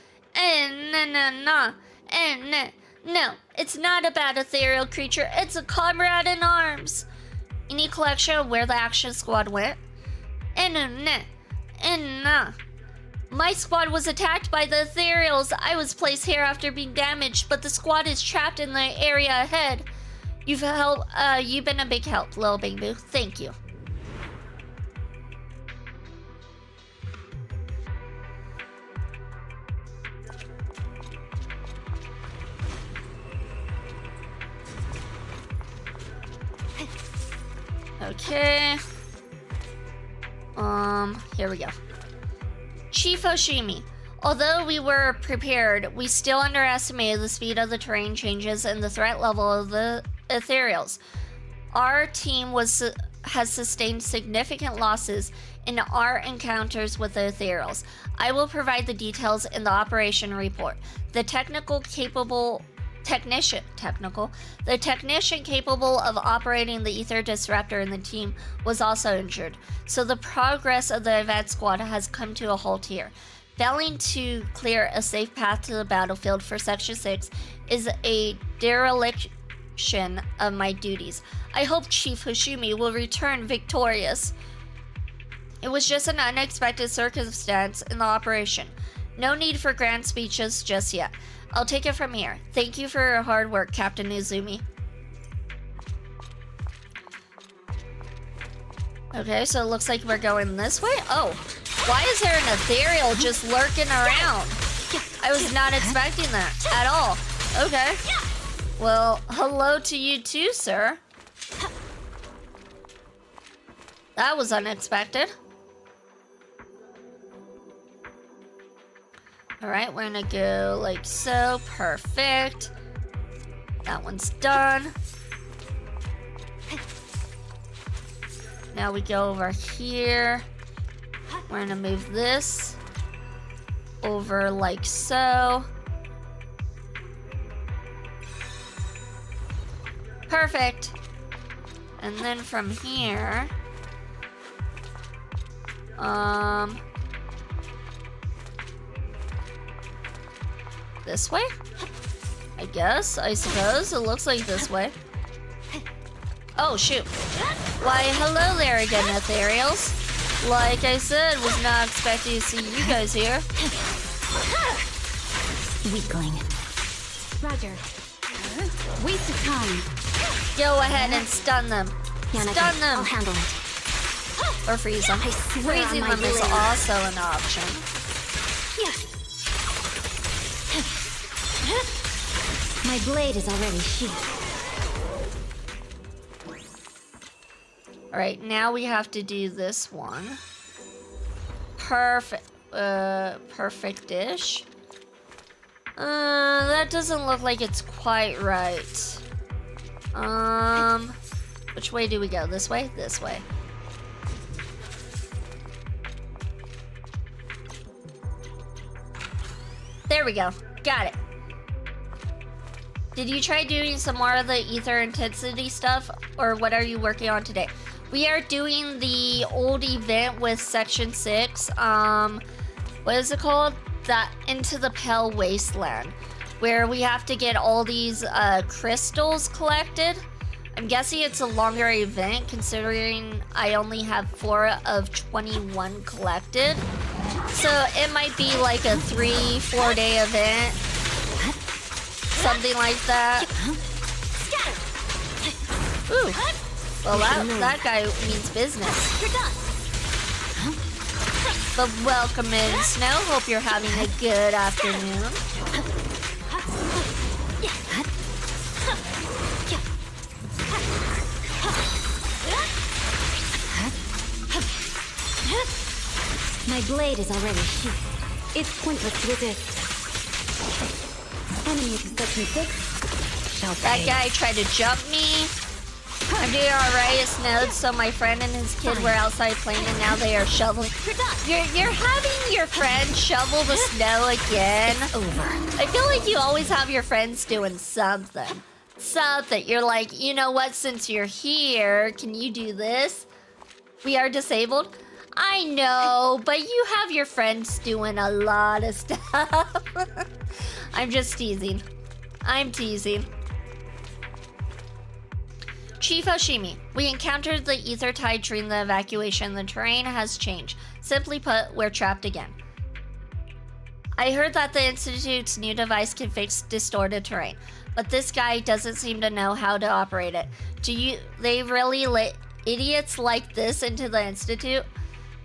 No, it's not a bad ethereal creature. It's a comrade in arms. Any collection of where the action squad went? My squad was attacked by the ethereals. I was placed here after being damaged, but the squad is trapped in the area ahead. You've been a big help, Lil Bamboo. Thank you. Okay. Here we go. Chief Hoshimi, although we were prepared, we still underestimated the speed of the terrain changes and the threat level of the ethereals. Our team has sustained significant losses in our encounters with the ethereals. I will provide the details in the operation report. The technical The technician capable of operating the ether disruptor in the team was also injured, so the progress of the event squad has come to a halt here. Failing to clear a safe path to the battlefield for Section 6 is a dereliction of my duties. I hope Chief Hoshimi will return victorious. It was just an unexpected circumstance in the operation. No need for grand speeches just yet. I'll take it from here. Thank you for your hard work, Captain Izumi. Okay, so it looks like we're going this way. Oh, why is there an ethereal just lurking around? I was not expecting that at all. Okay. Well, hello to you too, sir. That was unexpected. Alright, we're gonna go like so. Perfect. That one's done. Now we go over here. We're gonna move this over like so. Perfect. And then from here, this way? I guess, I suppose. It looks like this way. Oh, shoot. Why, hello there again, Ethereals. Like I said, was not expecting to see you guys here. Weakling. Roger. Waste of time. Go ahead and stun them. Stun them. I'll handle it. Or freeze them. I swear Freezing on my them is blade. also an option. My blade is already sheathed. Alright, now we have to do this one. Perfect. Perfect-ish. That doesn't look like it's quite right. Which way do we go? This way? This way. There we go. Got it. Did you try doing some more of the ether intensity stuff? Or what are you working on today? We are doing the old event with Section 6. What is it called? That Into the Pale Wasteland. Where we have to get all these crystals collected. I'm guessing it's a longer event considering I only have 4 of 21 collected. So it might be like a 3-4 day event. Something like that. Ooh. Well, that guy means business. But welcome in, Snow. Hope you're having a good afternoon. My blade is already sheathed. It's pointless to resist. Enemy to Section 6 shall That pay. guy tried to jump me. I'm doing alright, it snowed, so my friend and his kid were outside playing and now they are shoveling. You're having your friend shovel the snow again? Over. I feel like you always have your friends doing something. Something. You're like, you know what, since you're here, can you do this? We are disabled? I know, but you have your friends doing a lot of stuff. I'm just teasing. I'm teasing. Chief Hoshimi, we encountered the ether tide during the evacuation. The terrain has changed. Simply put, we're trapped again. I heard that the Institute's new device can fix distorted terrain, but this guy doesn't seem to know how to operate it. They really let idiots like this into the Institute?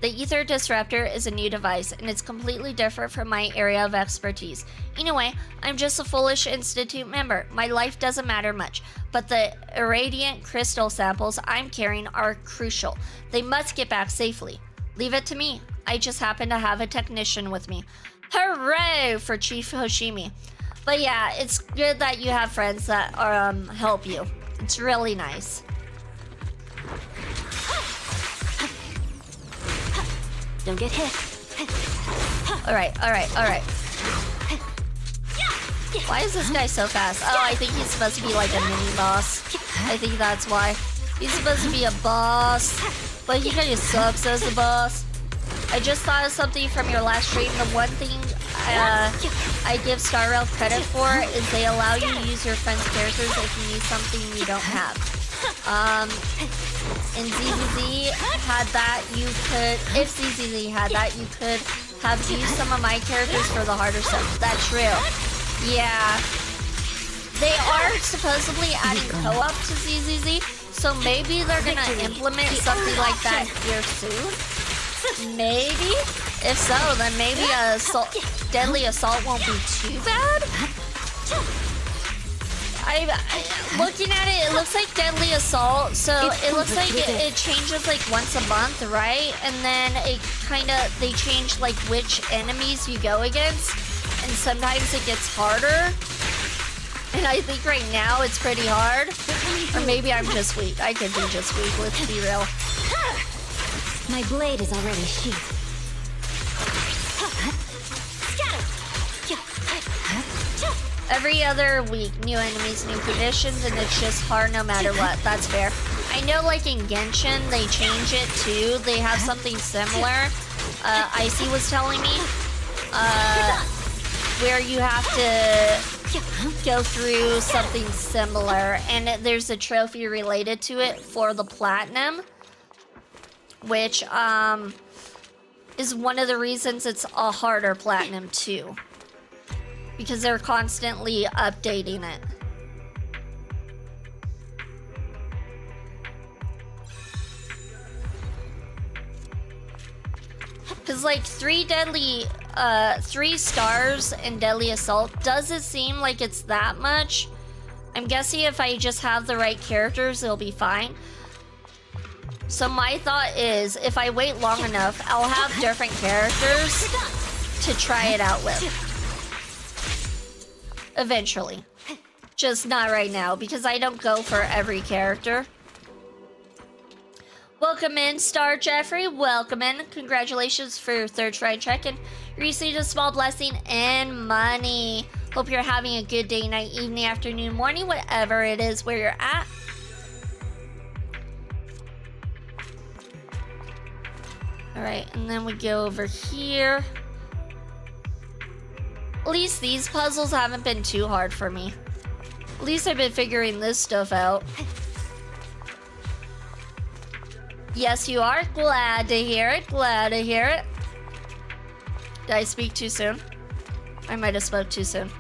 The Ether Disruptor is a new device, and it's completely different from my area of expertise. Anyway, I'm just a foolish Institute member. My life doesn't matter much, but the irradiant crystal samples I'm carrying are crucial. They must get back safely. Leave it to me. I just happen to have a technician with me. Hooray for Chief Hoshimi. But yeah, it's good that you have friends that help you. It's really nice. Don't get hit. Alright. Why is this guy so fast? Oh, I think he's supposed to be like a mini boss. I think that's why. He's supposed to be a boss, but he kind of sucks as a boss. I just thought of something from your last stream. The one thing I give Star Rail credit for is they allow you to use your friend's characters if you need something you don't have. In ZZZ had that, you could, if ZZZ had that, you could have used some of my characters for the harder stuff. That's true. Yeah. They are supposedly adding co-op to ZZZ, so maybe they're gonna implement something like that here soon. Maybe? If so, then maybe Deadly Assault won't be too bad. Looking at it, it looks like Deadly Assault, so it looks like it changes like once a month, right? And then it they change like which enemies you go against, and sometimes it gets harder. And I think right now it's pretty hard. Or maybe I'm just weak. I could be just weak, let's be real. My blade is already sheathed. Every other week, new enemies, new conditions, and it's just hard no matter what. That's fair. I know like in Genshin, they change it too. They have something similar. Icy was telling me. Where you have to go through something similar. And there's a trophy related to it for the platinum. Which, is one of the reasons it's a harder platinum too. Because they're constantly updating it. Because like 3 stars in Deadly Assault, does it seem like it's that much? I'm guessing if I just have the right characters, it'll be fine. So my thought is, if I wait long enough, I'll have different characters to try it out with. Eventually. Just not right now, because I don't go for every character. Welcome in, Star Jeffrey. Welcome in. Congratulations for your 3rd shrine check-in. You received a small blessing and money. Hope you're having a good day, night, evening, afternoon, morning, whatever it is where you're at. Alright, and then we go over here. At least these puzzles haven't been too hard for me. At least I've been figuring this stuff out. Yes, you are. Glad to hear it. Glad to hear it. Did I speak too soon? I might have spoke too soon.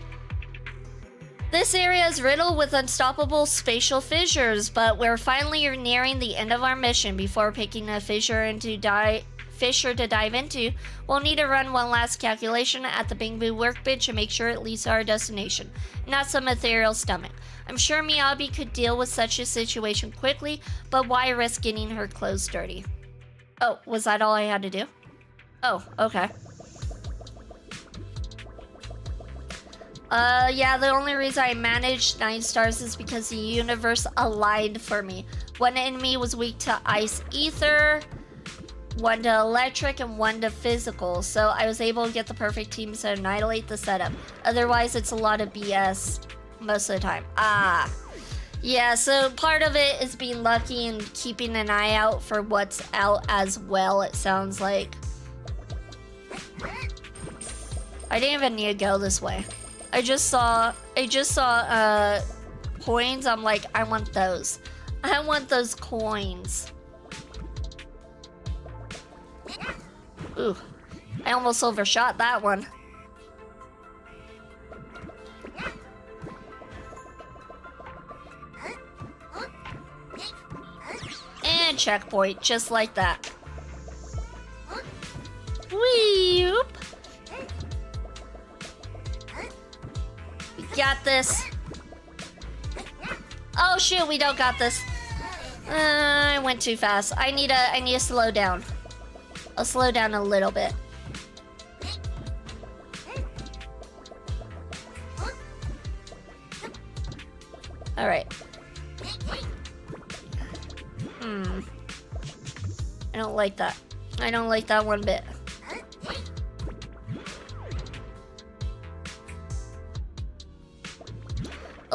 This area is riddled with unstoppable spatial fissures, but we're finally nearing the end of our mission. Before picking a fissure to dive into, we'll need to run one last calculation at the Bingbu workbench and make sure it leads to our destination, not some ethereal stomach. I'm sure Miyabi could deal with such a situation quickly, but why risk getting her clothes dirty? Oh, was that all I had to do? Oh, okay. Yeah, the only reason I managed 9 stars is because the universe aligned for me. One enemy was weak to ice ether, 1 to electric, and 1 to physical, so I was able to get the perfect team to annihilate the setup. Otherwise, it's a lot of BS most of the time. Yeah, so part of it is being lucky and keeping an eye out for what's out as well, it sounds like. I didn't even need to go this way. I just saw coins. I'm like, I want those. I want those coins. Ooh, I almost overshot that one. And checkpoint, just like that. Whoop. We got this. Oh shoot, we don't got this. I went too fast. I need to slow down. I'll slow down a little bit. All right. I don't like that. I don't like that one bit.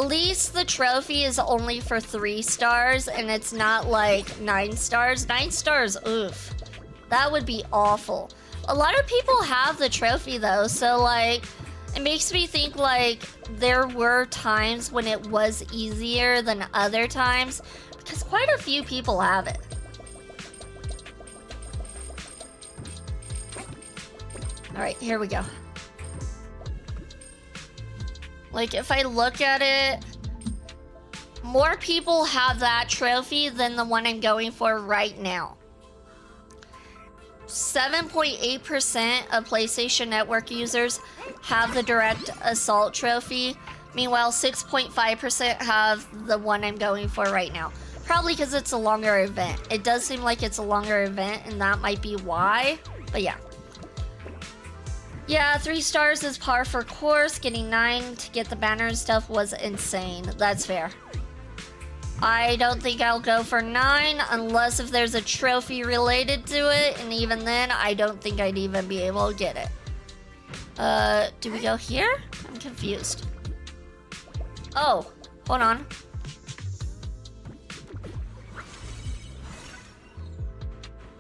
At least the trophy is only for 3 stars and it's not like 9 stars. 9 stars, oof. That would be awful. A lot of people have the trophy though, so like, it makes me think like there were times when it was easier than other times because quite a few people have it. All right, here we go. Like, if I look at it, more people have that trophy than the one I'm going for right now. 7.8% of PlayStation Network users have the Direct Assault trophy. Meanwhile, 6.5% have the one I'm going for right now. Probably because it's a longer event. It does seem like it's a longer event, and that might be why. But yeah. Yeah, 3 stars is par for course. Getting 9 to get the banner and stuff was insane. That's fair. I don't think I'll go for 9 unless if there's a trophy related to it. And even then, I don't think I'd even be able to get it. Do we go here? I'm confused. Oh, hold on.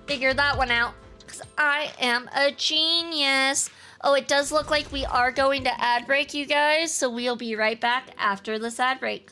Figure that one out. Because I am a genius. Oh, it does look like we are going to ad break, you guys. So we'll be right back after this ad break.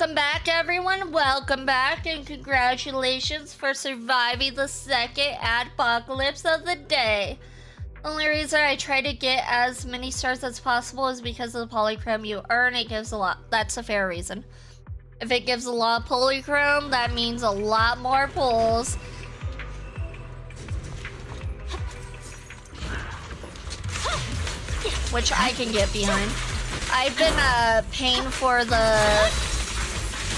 Welcome back, everyone. Welcome back, and congratulations for surviving the second apocalypse of the day. The only reason I try to get as many stars as possible is because of the polychrome you earn. It gives a lot. That's a fair reason. If it gives a lot of polychrome, that means a lot more pulls. Which I can get behind. I've been paying for the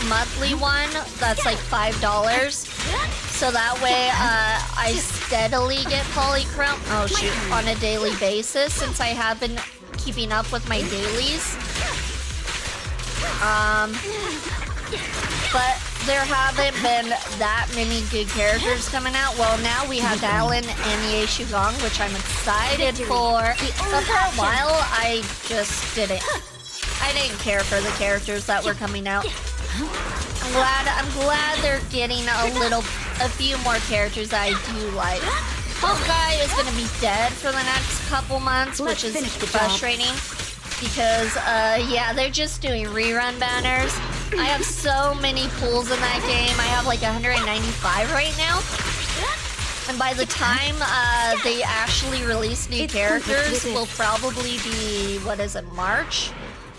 monthly one that's like $5, so that way I steadily get polychrome, oh shoot, on a daily basis, since I have been keeping up with my dailies. But there haven't been that many good characters coming out. Well, now we have Alan and Ye Shugong, which I'm excited for. But for a while, I just didn't. I didn't care for the characters that were coming out. I'm glad they're getting a few more characters that I do like. Hawkeye is gonna be dead for the next couple months, which is frustrating. Because, yeah, they're just doing rerun banners. I have so many pulls in that game. I have like 195 right now. And by the time they actually release new characters, will probably be, what is it, March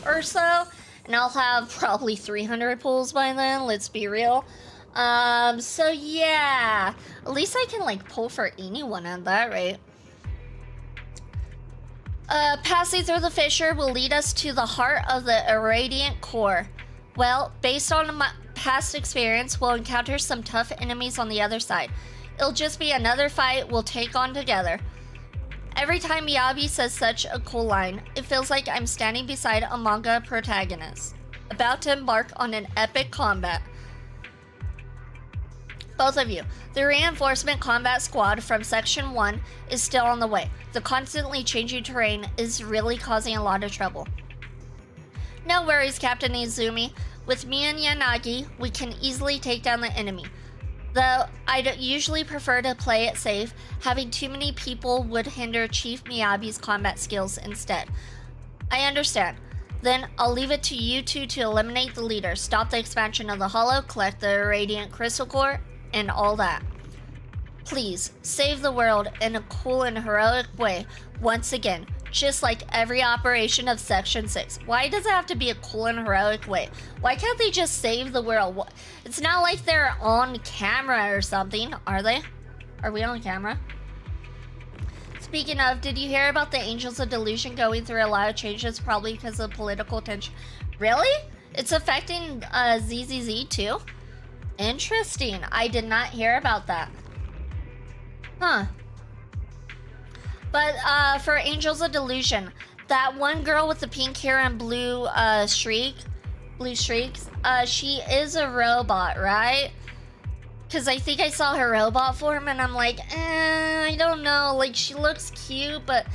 or so? And I'll have probably 300 pulls by then, let's be real. So yeah, at least I can like pull for anyone at that rate. Passing through the fissure will lead us to the heart of the irradiant core. Well, based on my past experience, we'll encounter some tough enemies on the other side. It'll just be another fight we'll take on together. Every time Miyabi says such a cool line, it feels like I'm standing beside a manga protagonist, about to embark on an epic combat. Both of you, the reinforcement combat squad from Section 1 is still on the way. The constantly changing terrain is really causing a lot of trouble. No worries, Captain Izumi. With me and Yanagi, we can easily take down the enemy. Though I don't usually prefer to play it safe, having too many people would hinder Chief Miyabi's combat skills instead. I understand. Then I'll leave it to you two to eliminate the leader, stop the expansion of the Hollow, collect the Radiant Crystal Core, and all that. Please, save the world in a cool and heroic way, once again, just like every operation of Section 6. Why does it have to be a cool and heroic way? Why can't they just save the world? It's not like they're on camera or something, are they? Are we on camera? Speaking of, did you hear about the Angels of Delusion going through a lot of changes, probably because of political tension? Really? It's affecting ZZZ too? Interesting. I did not hear about that. Huh. But for Angels of Delusion, that one girl with the pink hair and blue streaks, she is a robot, right? Because I think I saw her robot form and I'm like, I don't know. Like, she looks cute, but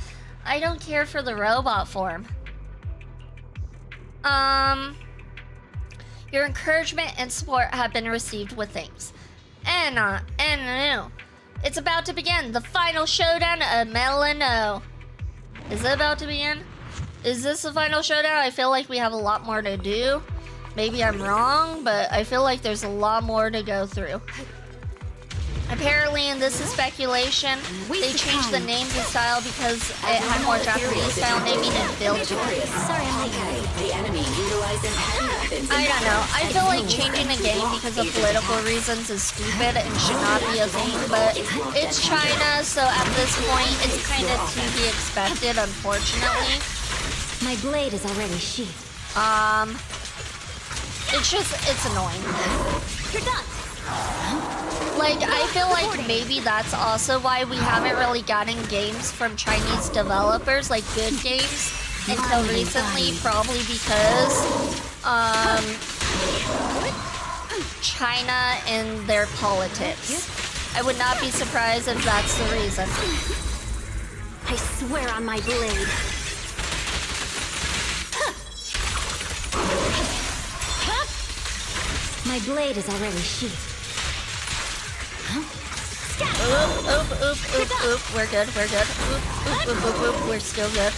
I don't care for the robot form. Your encouragement and support have been received with thanks. And no. It's about to begin, the final showdown of Melinoe. Is it about to begin? Is this the final showdown? I feel like we have a lot more to do. Maybe I'm wrong, but I feel like there's a lot more to go through. Apparently, and this is speculation, they changed the names and style because it had more Japanese style naming and build to it. Sorry, I'm late. The enemy utilizing heavy weapons. I don't know. I feel like changing a game because of political reasons is stupid and should not be a thing, but it's China, so at this point, it's kind of to be expected, unfortunately. My blade is already sheathed. It's annoying. You're done. Like, I feel like maybe that's also why we haven't really gotten games from Chinese developers, like good games, until recently, probably because, China and their politics. I would not be surprised if that's the reason. I swear on my blade. My blade is already sheathed. Oop. We're good. Oop. We're still good.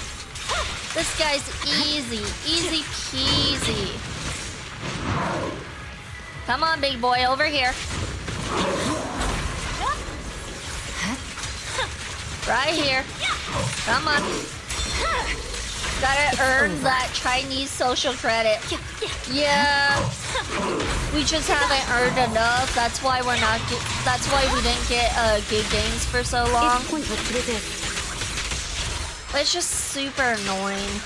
This guy's easy peasy. Come on, big boy, over here. Right here. Come on. Gotta earn that Chinese social credit. Yeah. We just haven't earned enough. That's why we're not. That's why we didn't get good games for so long. It's pointless to resist. But it's just super annoying.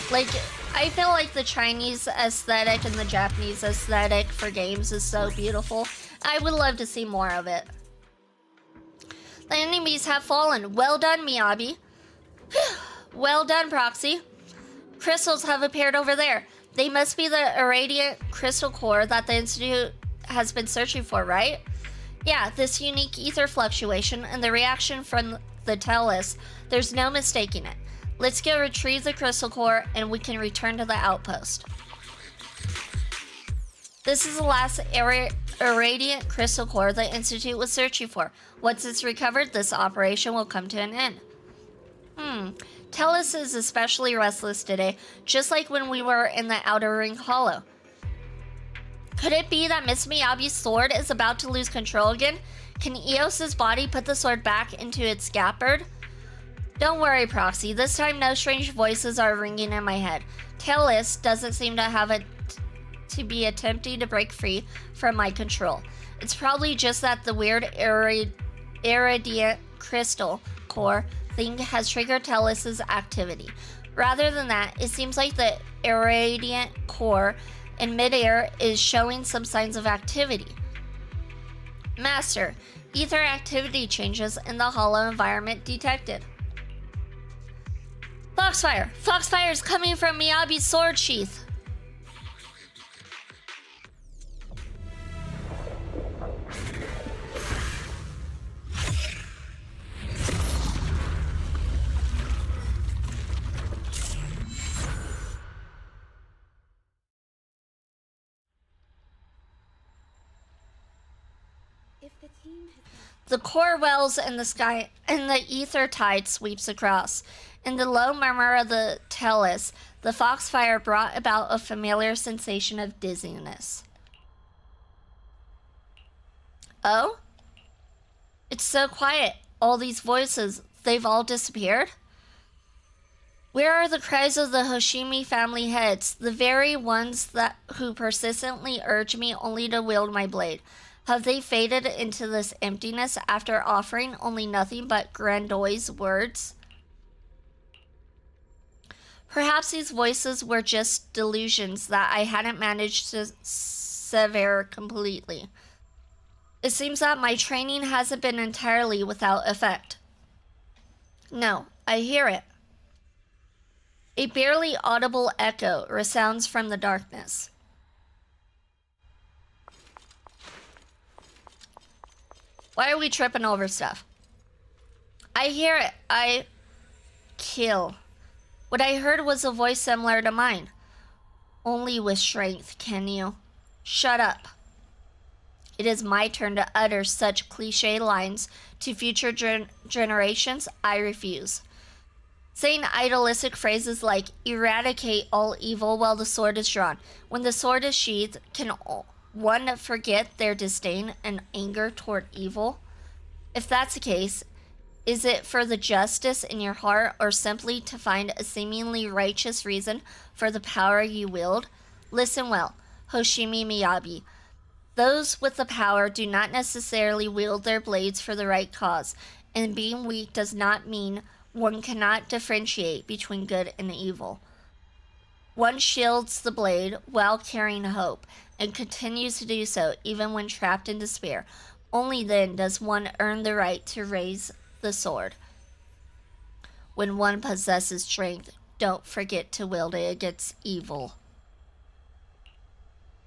Like, I feel like the Chinese aesthetic and the Japanese aesthetic for games is so beautiful. I would love to see more of it. The enemies have fallen. Well done, Miyabi. Well done, Proxy. Crystals have appeared over there. They must be the irradiant crystal core that the Institute has been searching for, right? Yeah, this unique ether fluctuation and the reaction from the Tellus. There's no mistaking it. Let's go retrieve the crystal core and we can return to the outpost. This is the last irradiant crystal core the Institute was searching for. Once it's recovered, this operation will come to an end. Tellus is especially restless today, just like when we were in the Outer Ring Hollow. Could it be that Miss Miyabi's sword is about to lose control again? Can Eos's body put the sword back into its scabbard? Don't worry, Proxy. This time no strange voices are ringing in my head. Tellus doesn't seem to be attempting to break free from my control. It's probably just that the weird irradiant crystal core thing has triggered Tellus's activity. Rather than that, it seems like the irradiant core in midair is showing some signs of activity. Master, ether activity changes in the hollow environment detected. Foxfire! Foxfire is coming from Miyabi's sword sheath! The core wells in the sky, and the ether tide sweeps across. In the low murmur of the Tellus, the foxfire brought about a familiar sensation of dizziness. Oh? It's so quiet. All these voices, they've all disappeared? Where are the cries of the Hoshimi family heads, the very ones who persistently urge me only to wield my blade? Have they faded into this emptiness after offering only nothing but grandiose words? Perhaps these voices were just delusions that I hadn't managed to sever completely. It seems that my training hasn't been entirely without effect. No, I hear it. A barely audible echo resounds from the darkness. Why are we tripping over stuff? I hear it. I kill. What I heard was a voice similar to mine. Only with strength can you. Shut up. It is my turn to utter such cliché lines to future generations. I refuse. Saying idealistic phrases like eradicate all evil while the sword is drawn. When the sword is sheathed, can one forget their disdain and anger toward evil? If that's the case, is it for the justice in your heart or simply to find a seemingly righteous reason for the power you wield? Listen well, Hoshimi Miyabi. Those with the power do not necessarily wield their blades for the right cause, and being weak does not mean one cannot differentiate between good and evil. One shields the blade while carrying hope, and continues to do so even when trapped in despair. Only then does one earn the right to raise the sword. When one possesses strength, don't forget to wield it against evil.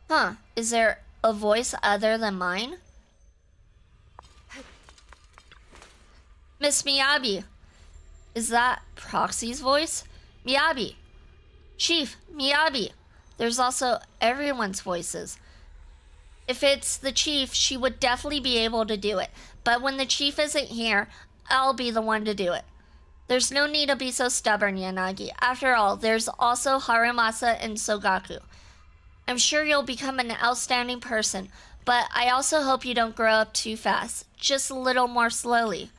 Huh, is there a voice other than mine? Miss Miyabi, is that Proxy's voice? Miyabi, Chief, Miyabi. There's also everyone's voices. If it's the chief, she would definitely be able to do it. But when the chief isn't here, I'll be the one to do it. There's no need to be so stubborn, Yanagi. After all, there's also Harumasa and Sogaku. I'm sure you'll become an outstanding person, but I also hope you don't grow up too fast. Just a little more slowly.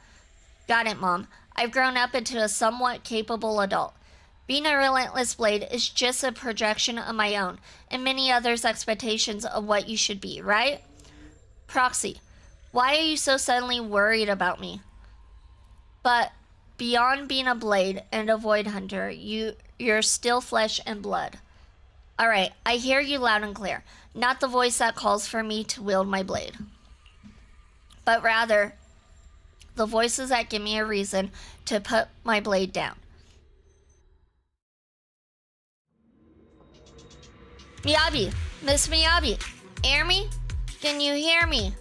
Got it, Mom. I've grown up into a somewhat capable adult. Being a relentless blade is just a projection of my own and many others' expectations of what you should be, right? Proxy, why are you so suddenly worried about me? But beyond being a blade and a void hunter, you're still flesh and blood. Alright, I hear you loud and clear. Not the voice that calls for me to wield my blade, but rather the voices that give me a reason to put my blade down. Miyabi! Miss Miyabi! Hear me? Can you hear me?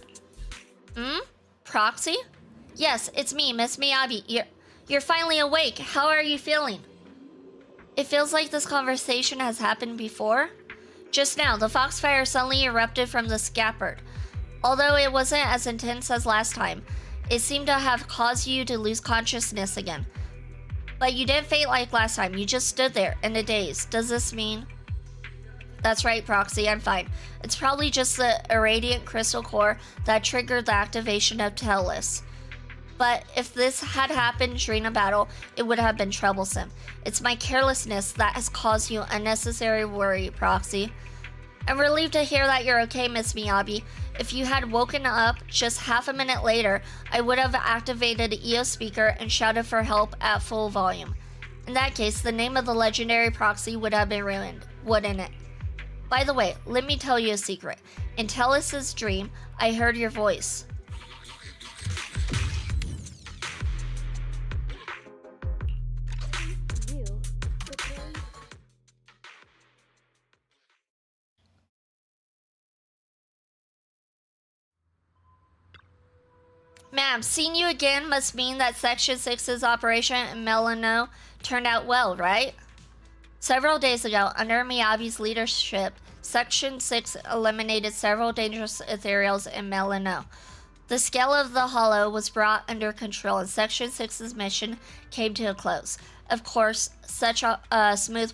Proxy? Yes, it's me, Miss Miyabi. You're finally awake. How are you feeling? It feels like this conversation has happened before. Just now, the foxfire suddenly erupted from the scabbard. Although it wasn't as intense as last time, it seemed to have caused you to lose consciousness again. But you didn't faint like last time. You just stood there in a daze. Does this mean... That's right, Proxy, I'm fine. It's probably just the irradiant crystal core that triggered the activation of Tellus. But if this had happened during a battle, it would have been troublesome. It's my carelessness that has caused you unnecessary worry, Proxy. I'm relieved to hear that you're okay, Miss Miyabi. If you had woken up just half a minute later, I would have activated the EO speaker and shouted for help at full volume. In that case, the name of the legendary Proxy would have been ruined, wouldn't it? By the way, let me tell you a secret. In Tellus's dream, I heard your voice. Ma'am, seeing you again must mean that Section 6's operation in Melinoe turned out well, right? Several days ago, under Miyabi's leadership, Section 6 eliminated several dangerous ethereals in Melinoe. The scale of the hollow was brought under control and Section 6's mission came to a close. Of course, such a smooth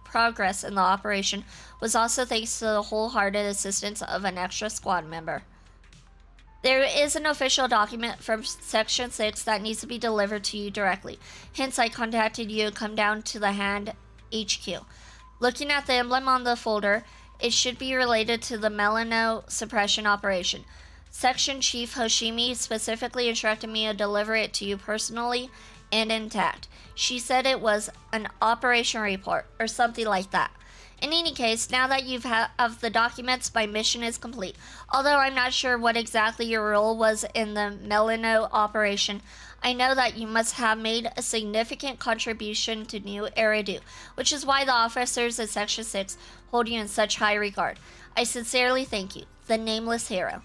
progress in the operation was also thanks to the wholehearted assistance of an extra squad member. There is an official document from Section 6 that needs to be delivered to you directly. Hence, I contacted you to come down to the Hand HQ. Looking at the emblem on the folder, it should be related to the Melinoe suppression operation. Section Chief Hoshimi specifically instructed me to deliver it to you personally and intact. She said it was an operation report or something like that. In any case, now that you have the documents, my mission is complete. Although I'm not sure what exactly your role was in the Melinoe operation, I know that you must have made a significant contribution to New Eridu, which is why the officers at Section 6 hold you in such high regard. I sincerely thank you, the Nameless Hero.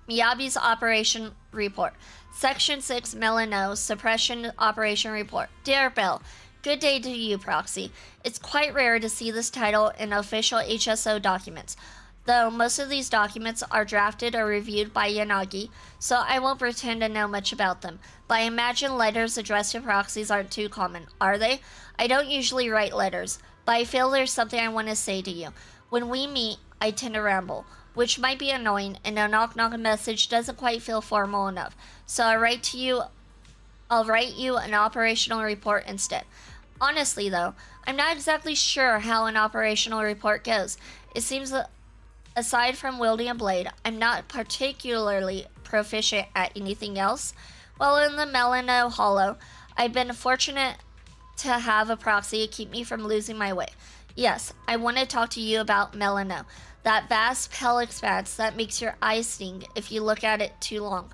Miyabi's Operation Report. Section 6 Melinoe Suppression Operation Report. Dear Bell, good day to you, Proxy. It's quite rare to see this title in official HSO documents, though most of these documents are drafted or reviewed by Yanagi, so I won't pretend to know much about them. But I imagine letters addressed to proxies aren't too common, are they? I don't usually write letters, but I feel there's something I want to say to you. When we meet, I tend to ramble, which might be annoying, and a knock-knock message doesn't quite feel formal enough. So I'll write you an operational report instead. Honestly, though, I'm not exactly sure how an operational report goes. It seems that, aside from wielding a blade, I'm not particularly proficient at anything else. While in the Melinoe Hollow, I've been fortunate to have a proxy to keep me from losing my way. Yes, I want to talk to you about Melinoe, that vast pale expanse that makes your eyes sting if you look at it too long.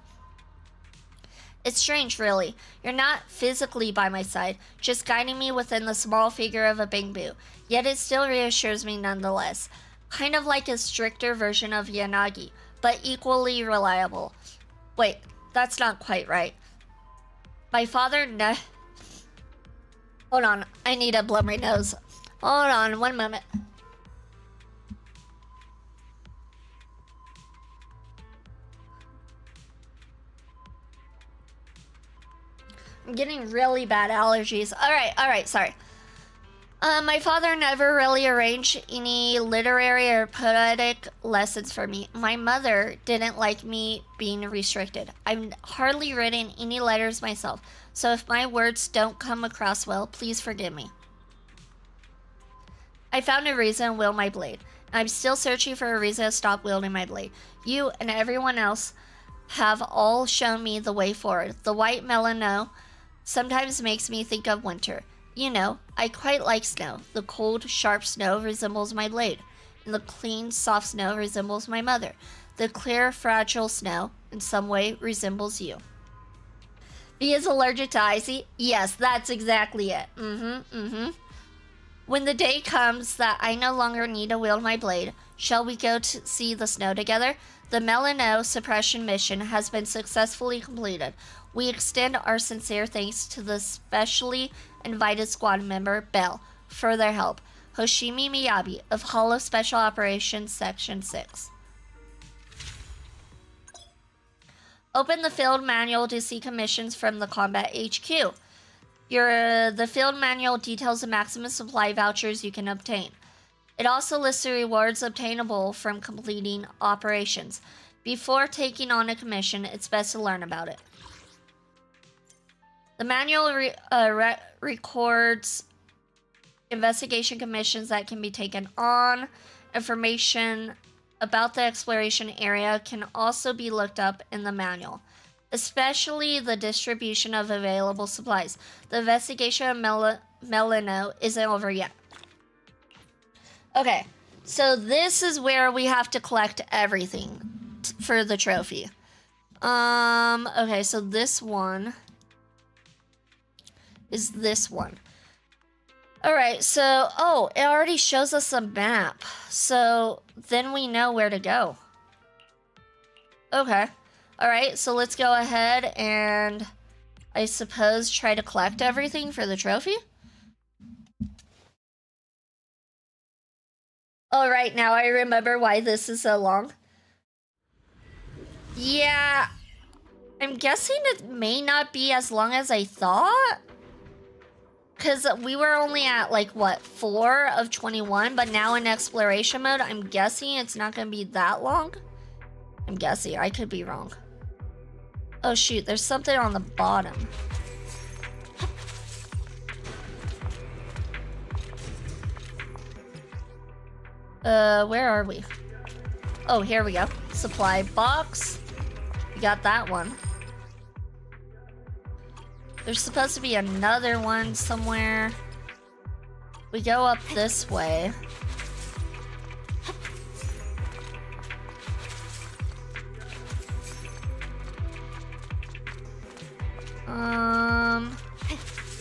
It's strange, really. You're not physically by my side, just guiding me within the small figure of a bamboo, yet it still reassures me nonetheless. Kind of like a stricter version of Yanagi, but equally reliable. Wait, that's not quite right. My father Hold on, I need to blow my nose. Hold on, one moment. I'm getting really bad allergies. All right, sorry. My father never really arranged any literary or poetic lessons for me. My mother didn't like me being restricted. I've hardly written any letters myself, so if my words don't come across well, please forgive me. I found a reason to wield my blade. I'm still searching for a reason to stop wielding my blade. You and everyone else have all shown me the way forward. The white Melinoe sometimes makes me think of winter. You know, I quite like snow. The cold, sharp snow resembles my blade, and the clean, soft snow resembles my mother. The clear, fragile snow, in some way, resembles you. He is allergic to icy? Yes, that's exactly it. When the day comes that I no longer need to wield my blade, shall we go to see the snow together? The Melinoe suppression mission has been successfully completed. We extend our sincere thanks to the specially invited squad member, Belle, for their help. Hoshimi Miyabi of Hollow Special Operations Section 6. Open the field manual to see commissions from the Combat HQ. The field manual details the maximum supply vouchers you can obtain. It also lists the rewards obtainable from completing operations. Before taking on a commission, it's best to learn about it. The manual records investigation commissions that can be taken on. Information about the exploration area can also be looked up in the manual, especially the distribution of available supplies. The investigation of Melinoe isn't over yet. Okay, so this is where we have to collect everything for the trophy. Okay, so this one is this one. Alright, so, oh, it already shows us a map. So then we know where to go. Okay. Alright, so let's go ahead and, I suppose, try to collect everything for the trophy. Alright, now I remember why this is so long. Yeah, I'm guessing it may not be as long as I thought. Because we were only at, like, what, 4 of 21, but now in exploration mode, I'm guessing it's not going to be that long. I'm guessing. I could be wrong. Oh, shoot. There's something on the bottom. Where are we? Oh, here we go. Supply box. We got that one. There's supposed to be another one somewhere. We go up this way.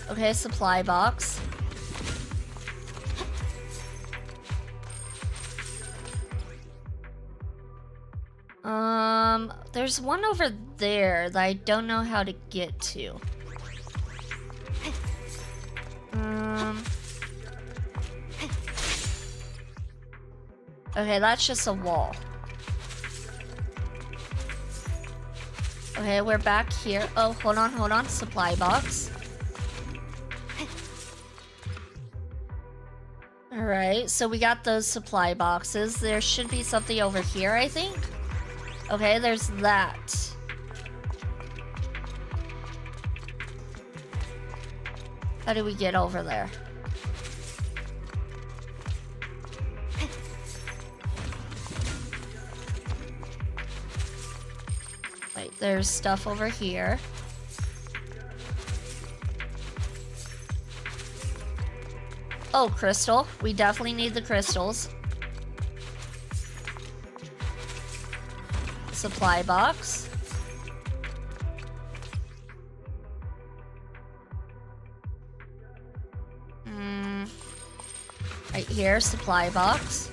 Okay, supply box. There's one over there that I don't know how to get to. Okay, that's just a wall. Okay, we're back here. Oh, hold on. Supply box. Alright, so we got those supply boxes. There should be something over here, I think. Okay, there's that. How do we get over there? Wait, there's stuff over here. Oh, crystal. We definitely need the crystals. Supply box. Right here, supply box.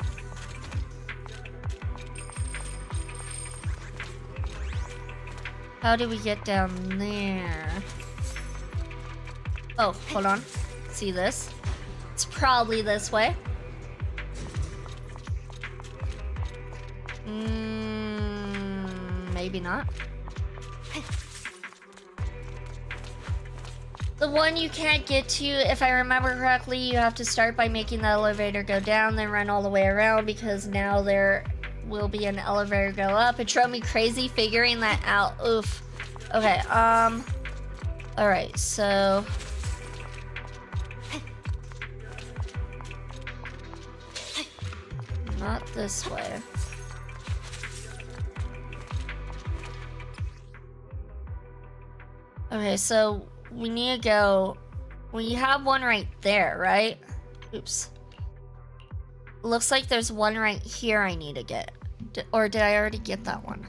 How do we get down there? Oh, hold on. See this? It's probably this way. Maybe not. The one you can't get to, if I remember correctly, you have to start by making the elevator go down, then run all the way around, because now there will be an elevator go up. It drove me crazy figuring that out. Oof. Okay, alright, so... Not this way. Okay, so we need to go... We have one right there, right? Oops. Looks like there's one right here I need to get. Or did I already get that one?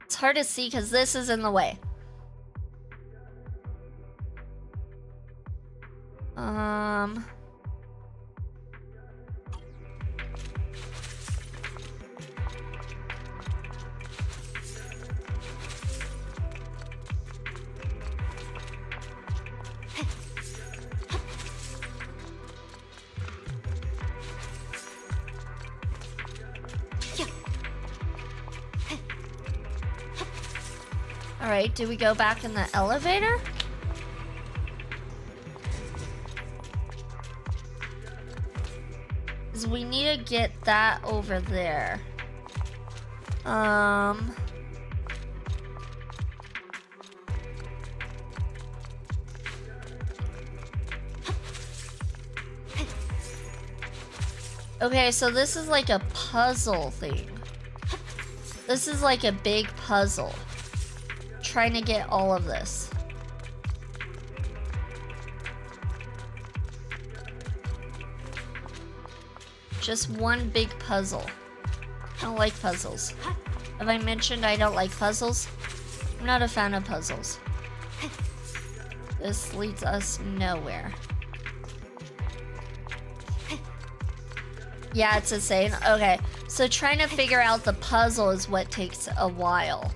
It's hard to see because this is in the way. Alright, do we go back in the elevator? Because we need to get that over there. Okay, so this is like a puzzle thing. This is like a big puzzle. Trying to get all of this. Just one big puzzle. I don't like puzzles. Have I mentioned I don't like puzzles? I'm not a fan of puzzles. This leads us nowhere. Yeah, it's insane. Okay, so trying to figure out the puzzle is what takes a while.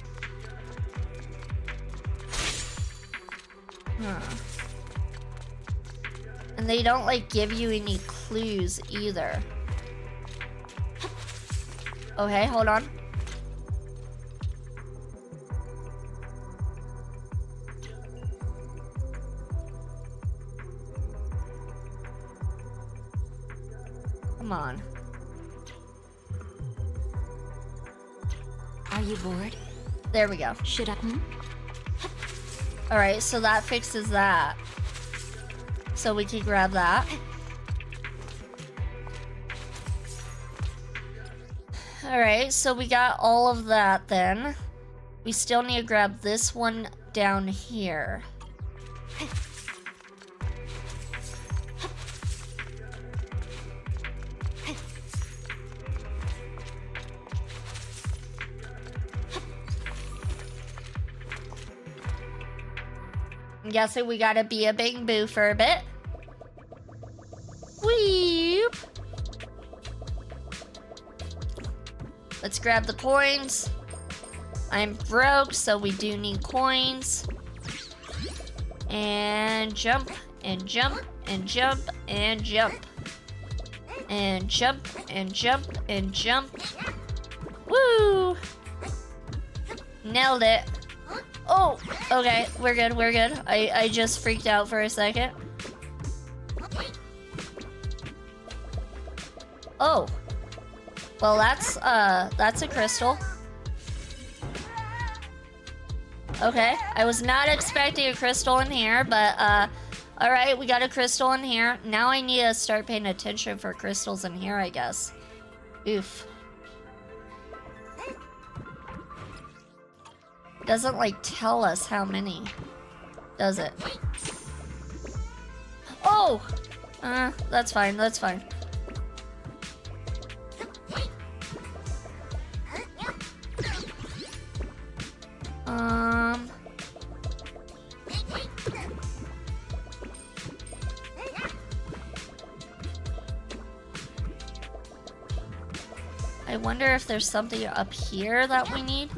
And they don't like give you any clues either. Okay, hold on. Come on. Are you bored? There we go. Should I? Alright, so that fixes that. So we can grab that. Alright, so we got all of that then. We still need to grab this one down here. I'm guessing we gotta be a big boo for a bit. Weep. Let's grab the coins. I'm broke, so we do need coins. And jump, and jump, and jump, and jump. And jump, and jump, and jump. Woo! Nailed it. Oh, okay, we're good, we're good. I just freaked out for a second. Oh. Well, that's a crystal. Okay, I was not expecting a crystal in here, but, alright, we got a crystal in here. Now I need to start paying attention for crystals in here, I guess. Oof. Doesn't, like, tell us how many, does it? Oh! That's fine, that's fine. I wonder if there's something up here that we need.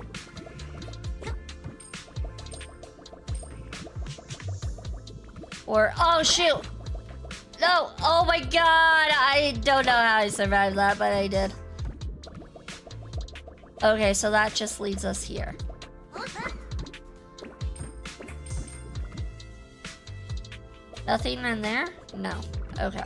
Or, oh shoot! No! Oh my god! I don't know how I survived that, but I did. Okay, so that just leads us here. Nothing in there? No. Okay.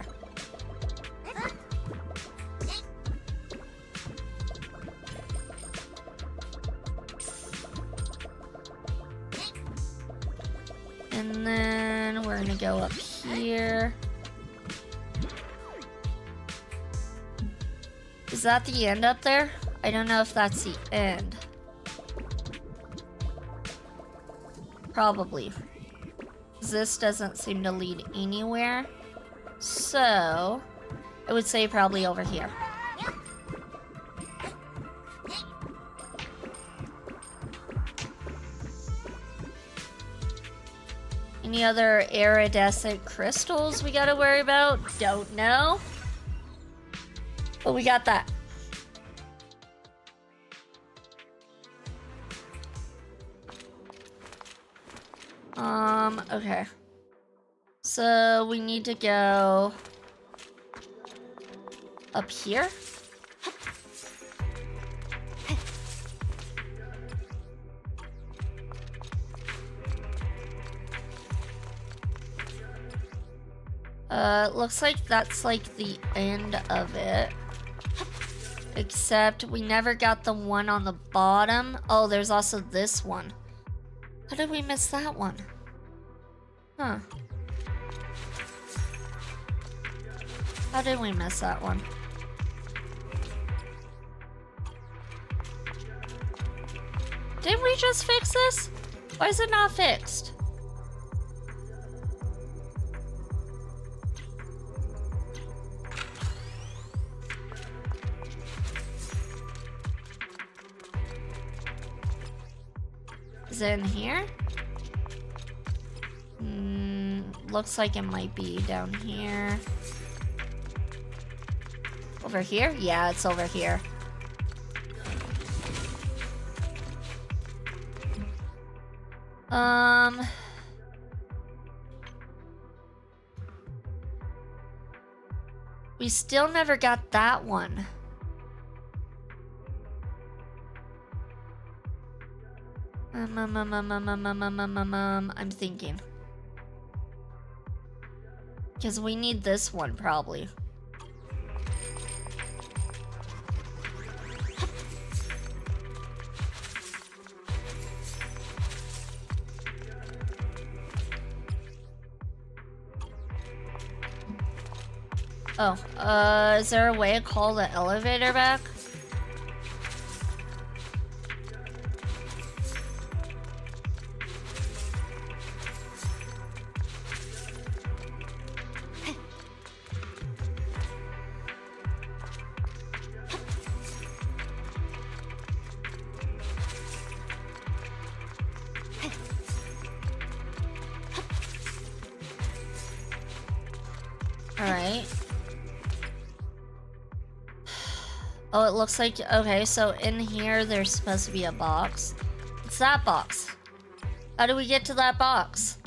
And then we're gonna go up here. Is that the end up there? I don't know if that's the end. Probably. This doesn't seem to lead anywhere. So, I would say probably over here. Any other iridescent crystals we gotta worry about? Don't know. But we got that. Okay. So we need to go up here. Looks like that's like the end of it. Except we never got the one on the bottom. Oh, there's also this one. How did we miss that one? Huh. How did we miss that one? Didn't we just fix this? Why is it not fixed? Is it in here? Looks like it might be down here. Over here? Yeah, it's over here. We still never got that one. I'm thinking. Because we need this one, probably. Oh, is there a way to call the elevator back? Alright. Oh, it looks like... Okay, so in here, there's supposed to be a box. It's that box. How do we get to that box?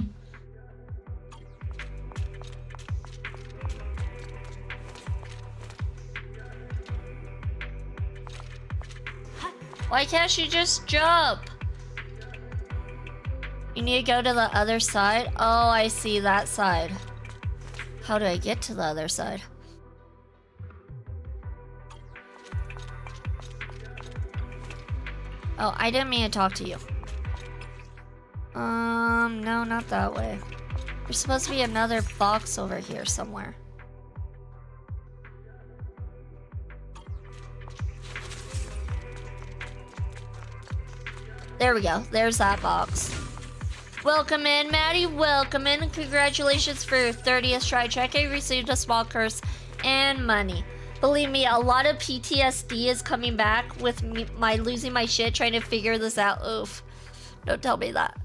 Why can't you just jump? You need to go to the other side? Oh, I see that side. How do I get to the other side? Oh, I didn't mean to talk to you. No, not that way. There's supposed to be another box over here somewhere. There we go. There's that box. Welcome in, Maddie. Welcome in. Congratulations for your 30th try check. I received a small curse and money. Believe me, a lot of PTSD is coming back with me, my losing my shit trying to figure this out. Oof. Don't tell me that.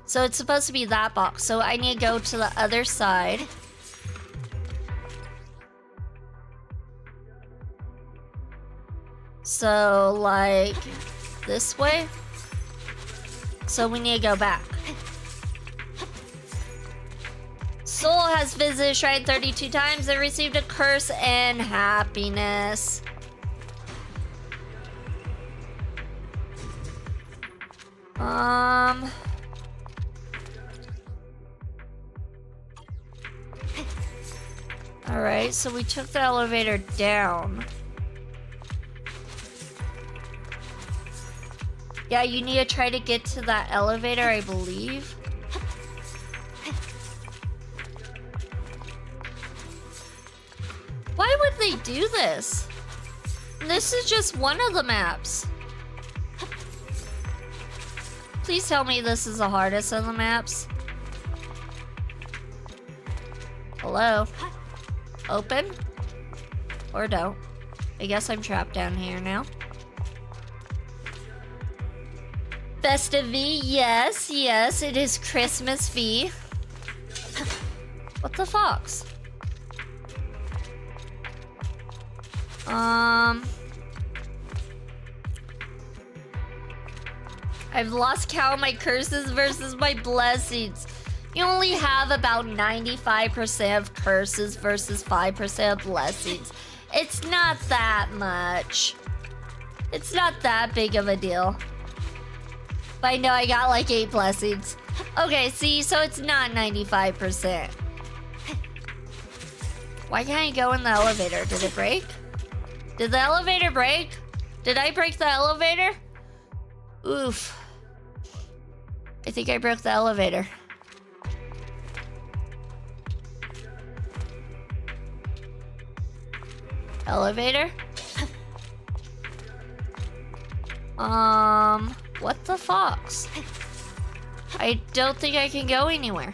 So it's supposed to be that box. So I need to go to the other side. So, like, this way? So we need to go back. Soul has visited Shrine 32 times and received a curse and happiness. Alright, so we took the elevator down. Yeah, you need to try to get to that elevator, I believe. Why would they do this? This is just one of the maps. Please tell me this is the hardest of the maps. Hello? Open? Or don't. I guess I'm trapped down here now. Festive V, yes, yes, it is Christmas V. What the fox? I've lost count of my curses versus my blessings. You only have about 95% of curses versus 5% of blessings. It's not that much. It's not that big of a deal. But I know I got like 8 blessings. Okay, see, so it's not 95%. Why can't I go in the elevator? Did it break? Did the elevator break? Did I break the elevator? Oof. I think I broke the elevator. Elevator? What the fox? I don't think I can go anywhere.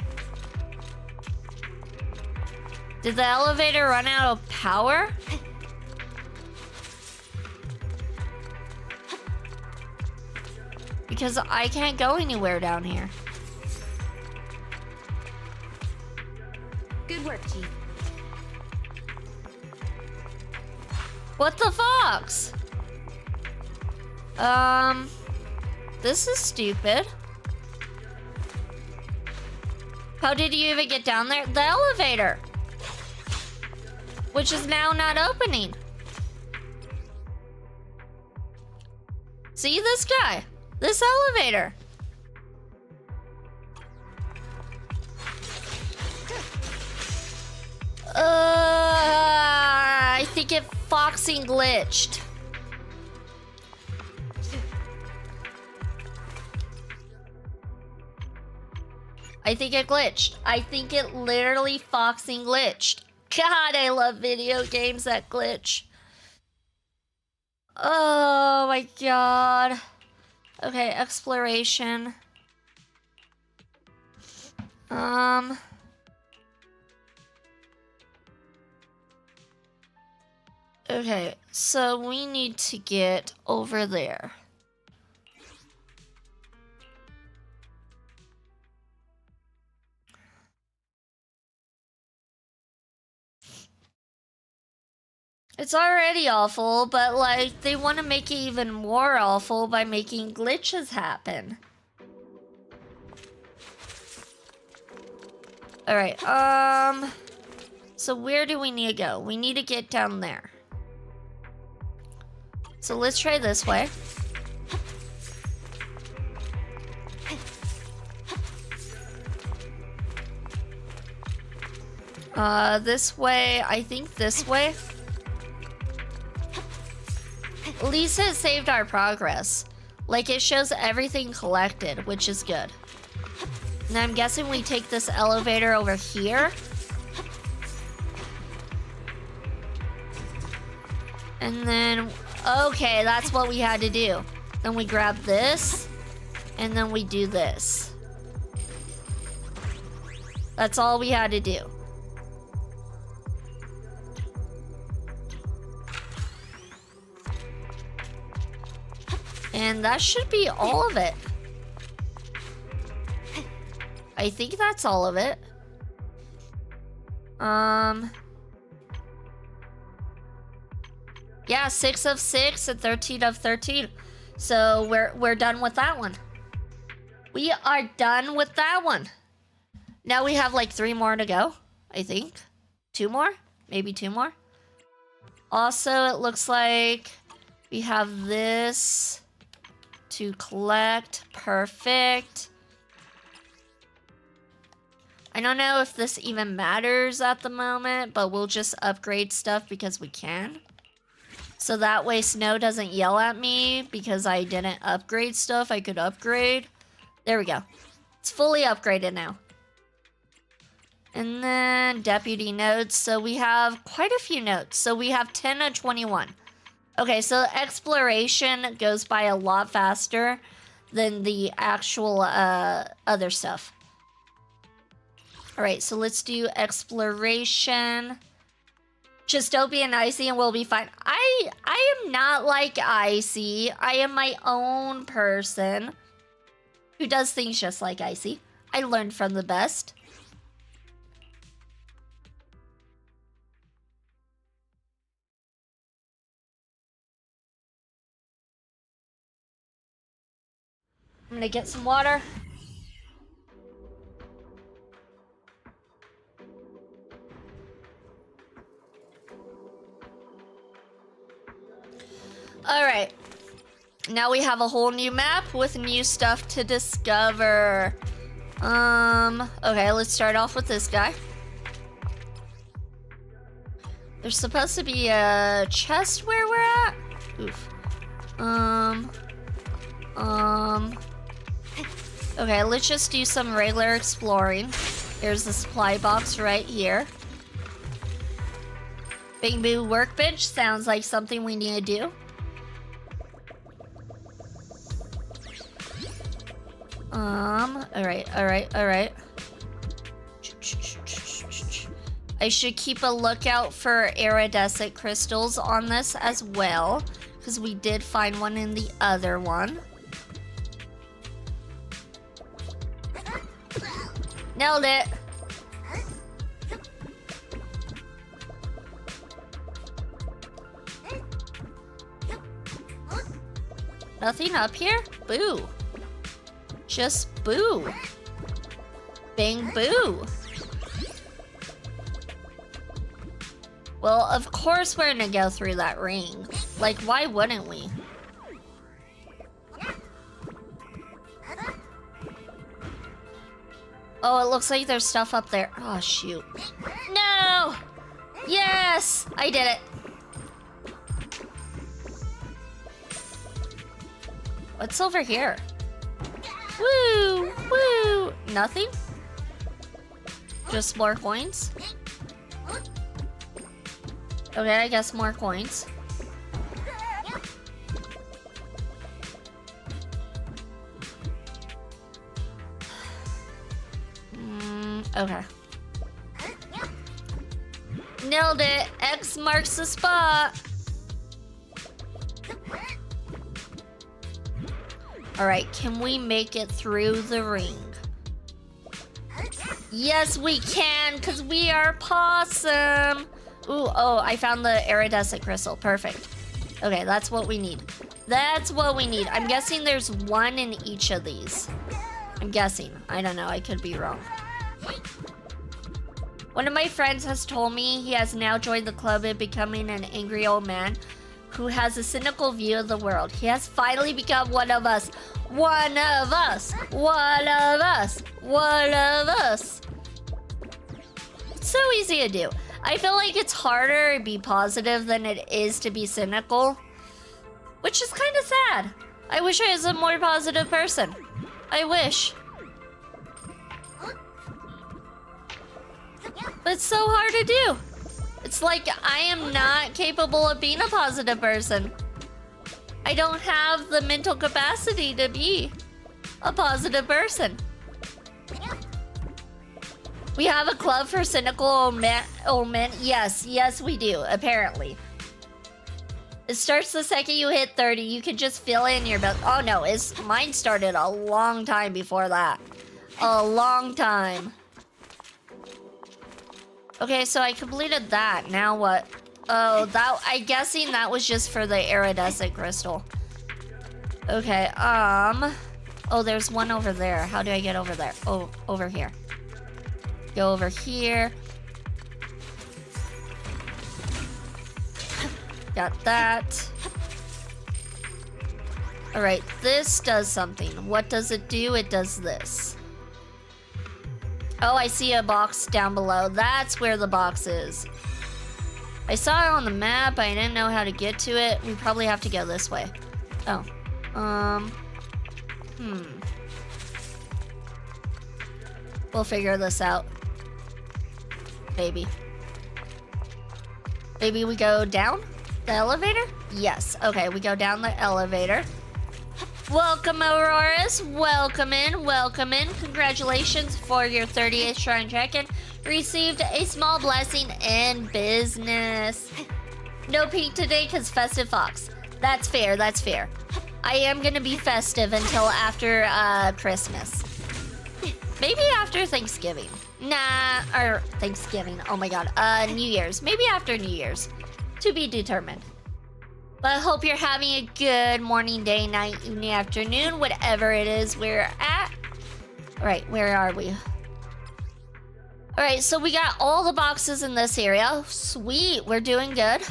Did the elevator run out of power? Because I can't go anywhere down here. Good work, Chief. What the fox? This is stupid. How did you even get down there? The elevator! Which is now not opening. See this guy? This elevator. I think it foxing glitched. I think it glitched. I think it literally foxing glitched. God, I love video games that glitch. Oh my god. Okay, exploration. Okay, so we need to get over there. It's already awful, but like they want to make it even more awful by making glitches happen. All right, so where do we need to go? We need to get down there. So let's try this way. This way, I think this way. At least it saved our progress. Like, it shows everything collected, which is good. And I'm guessing we take this elevator over here. And then, okay, that's what we had to do. Then we grab this, and then we do this. That's all we had to do. And that should be all of it. I think that's all of it. Yeah, 6 of 6 and 13 of 13. So we're done with that one. We are done with that one. Now we have like 3 more to go, I think. 2 more? Maybe 2 more. Also, it looks like we have this to collect. Perfect. I don't know if this even matters at the moment, but we'll just upgrade stuff because we can. So that way Snow doesn't yell at me because I didn't upgrade stuff I could upgrade. There we go. It's fully upgraded now. And then deputy notes. So we have quite a few notes. So we have 10 of 21. Okay, so exploration goes by a lot faster than the actual other stuff. All right, so let's do exploration. Just don't be an Icy and we'll be fine. I am not like Icy. I am my own person who does things just like Icy. I learned from the best. I'm gonna get some water. Alright. Now we have a whole new map with new stuff to discover. Okay, let's start off with this guy. There's supposed to be a chest where we're at. Oof. Okay, let's just do some regular exploring. Here's the supply box right here. Bing Boo workbench sounds like something we need to do. Alright. I should keep a lookout for iridescent crystals on this as well, because we did find one in the other one. Nailed it! Nothing up here? Boo. Just boo. Bang boo. Well, of course we're gonna go through that ring. Like, why wouldn't we? Oh, it looks like there's stuff up there. Oh, shoot. No! Yes! I did it. What's over here? Woo! Woo! Nothing? Just more coins? Okay, I guess more coins. Okay. Nailed it! X marks the spot! Alright, can we make it through the ring? Yes, we can, because we are possum! Ooh, oh, I found the iridescent crystal. Perfect. Okay, that's what we need. That's what we need. I'm guessing there's one in each of these. I'm guessing. I don't know. I could be wrong. One of my friends has told me he has now joined the club in becoming an angry old man who has a cynical view of the world. He has finally become one of us. One of us. One of us. One of us. It's so easy to do. I feel like it's harder to be positive than it is to be cynical, which is kind of sad. I wish I was a more positive person. I wish. But it's so hard to do. It's like I am not capable of being a positive person. I don't have the mental capacity to be a positive person. We have a club for cynical old men. Yes, yes we do, apparently. It starts the second you hit 30. You can just feel it in your belly. Oh no, mine started a long time before that. A long time. Okay, so I completed that. Now what? Oh, I'm guessing that was just for the iridescent crystal. Okay, oh, there's one over there. How do I get over there? Oh, over here. Go over here. Got that. Alright, this does something. What does it do? It does this. Oh, I see a box down below. That's where the box is. I saw it on the map. I didn't know how to get to it. We probably have to go this way. Oh. We'll figure this out. Maybe. Maybe we go down the elevator? Yes. Okay, we go down the elevator. Welcome, Auroras. Welcome in. Welcome in. Congratulations for your 38th Shrine check-in. Received a small blessing in business. No pink today because festive fox. That's fair. That's fair. I am going to be festive until after Christmas. Maybe after Thanksgiving. Nah, or Thanksgiving. Oh my god. New Year's. Maybe after New Year's. To be determined. But I hope you're having a good morning, day, night, evening, afternoon, whatever it is we're at. Alright, where are we? Alright, so we got all the boxes in this area. Sweet, we're doing good.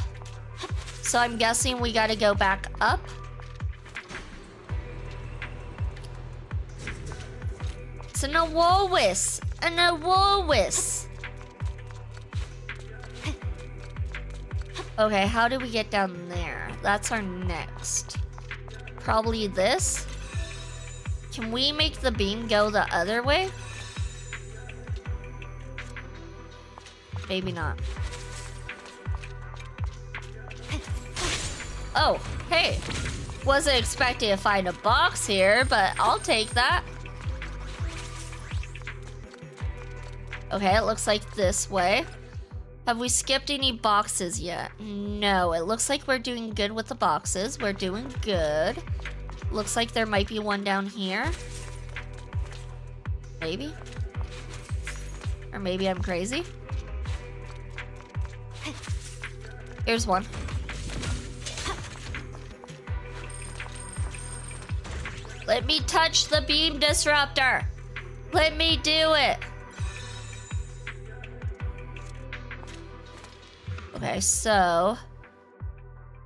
So I'm guessing we gotta go back up. It's an Awowis. An Awowis. Okay, how do we get down there? That's our next. Probably this. Can we make the beam go the other way? Maybe not. Oh, hey. Wasn't expecting to find a box here, but I'll take that. Okay, it looks like this way. Have we skipped any boxes yet? No, it looks like we're doing good with the boxes. We're doing good. Looks like there might be one down here. Maybe. Or maybe I'm crazy. Here's one. Let me touch the beam disruptor. Let me do it. Okay, so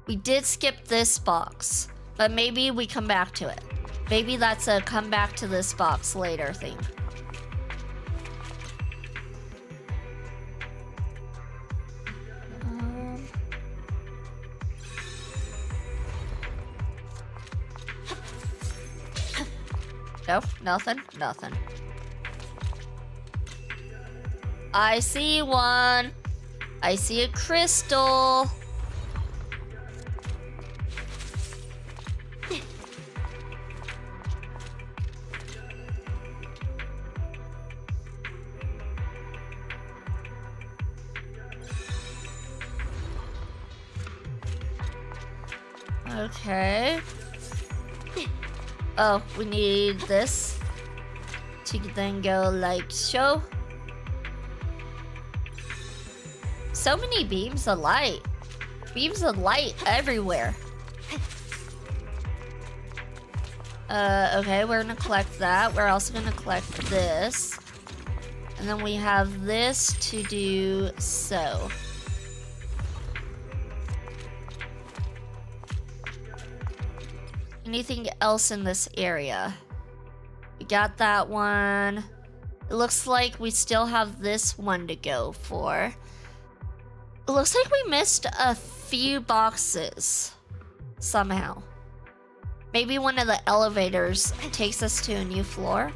we did skip this box, but maybe we come back to it. Maybe that's a come back to this box later thing. Nope, nothing, nothing. I see one. I see a crystal. Okay. Oh, we need this to then go like so. So many beams of light. Beams of light everywhere. Okay, we're gonna collect that. We're also gonna collect this. And then we have this to do so. Anything else in this area? We got that one. It looks like we still have this one to go for. It looks like we missed a few boxes somehow. Maybe one of the elevators takes us to a new floor.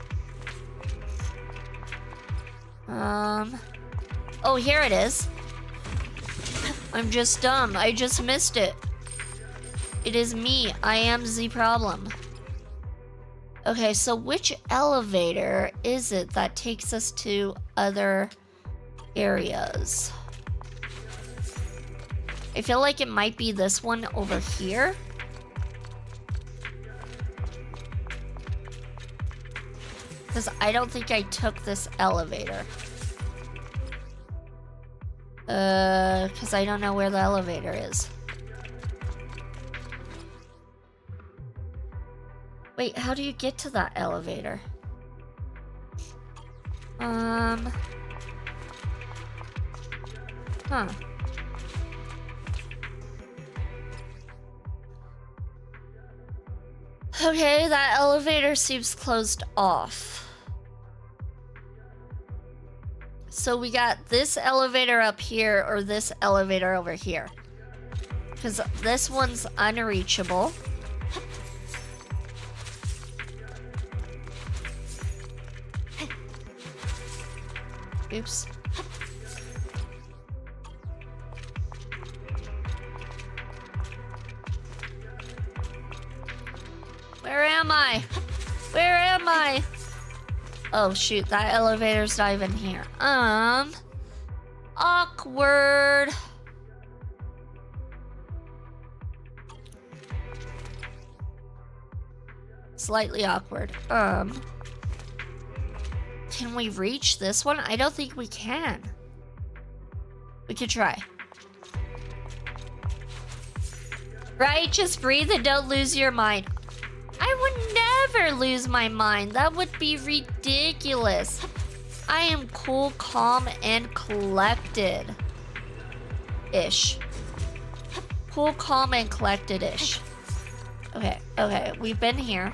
Oh, here it is. I'm just dumb. I just missed it. It is me. I am the problem. Okay, so which elevator is it that takes us to other areas? I feel like it might be this one over here. Because I don't think I took this elevator. Because I don't know where the elevator is. Wait, how do you get to that elevator? Huh. Okay, that elevator seems closed off. So we got this elevator up here or this elevator over here. Because this one's unreachable. Oops. Where am I? Where am I? Oh shoot, that elevator's not even here. Awkward. Slightly awkward. Can we reach this one? I don't think we can. We could try. Right? Just breathe and don't lose your mind. I would never lose my mind. That would be ridiculous. I am cool, calm, and collected. Ish. Cool, calm, and collected-ish. Okay, we've been here.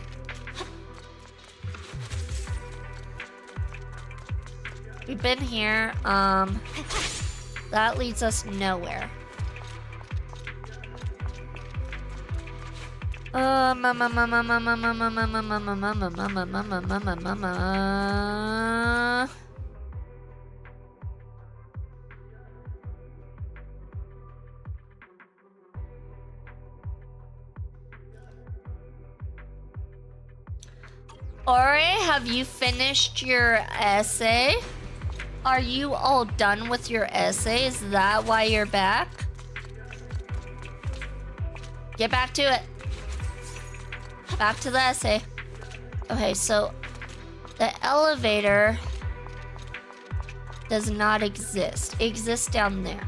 We've been here, that leads us nowhere. Ori, have you finished your essay? Are you all done with your essay? Is that why you're back? Get back to it. Back to the essay. Okay, so the elevator does not exist. It exists down there.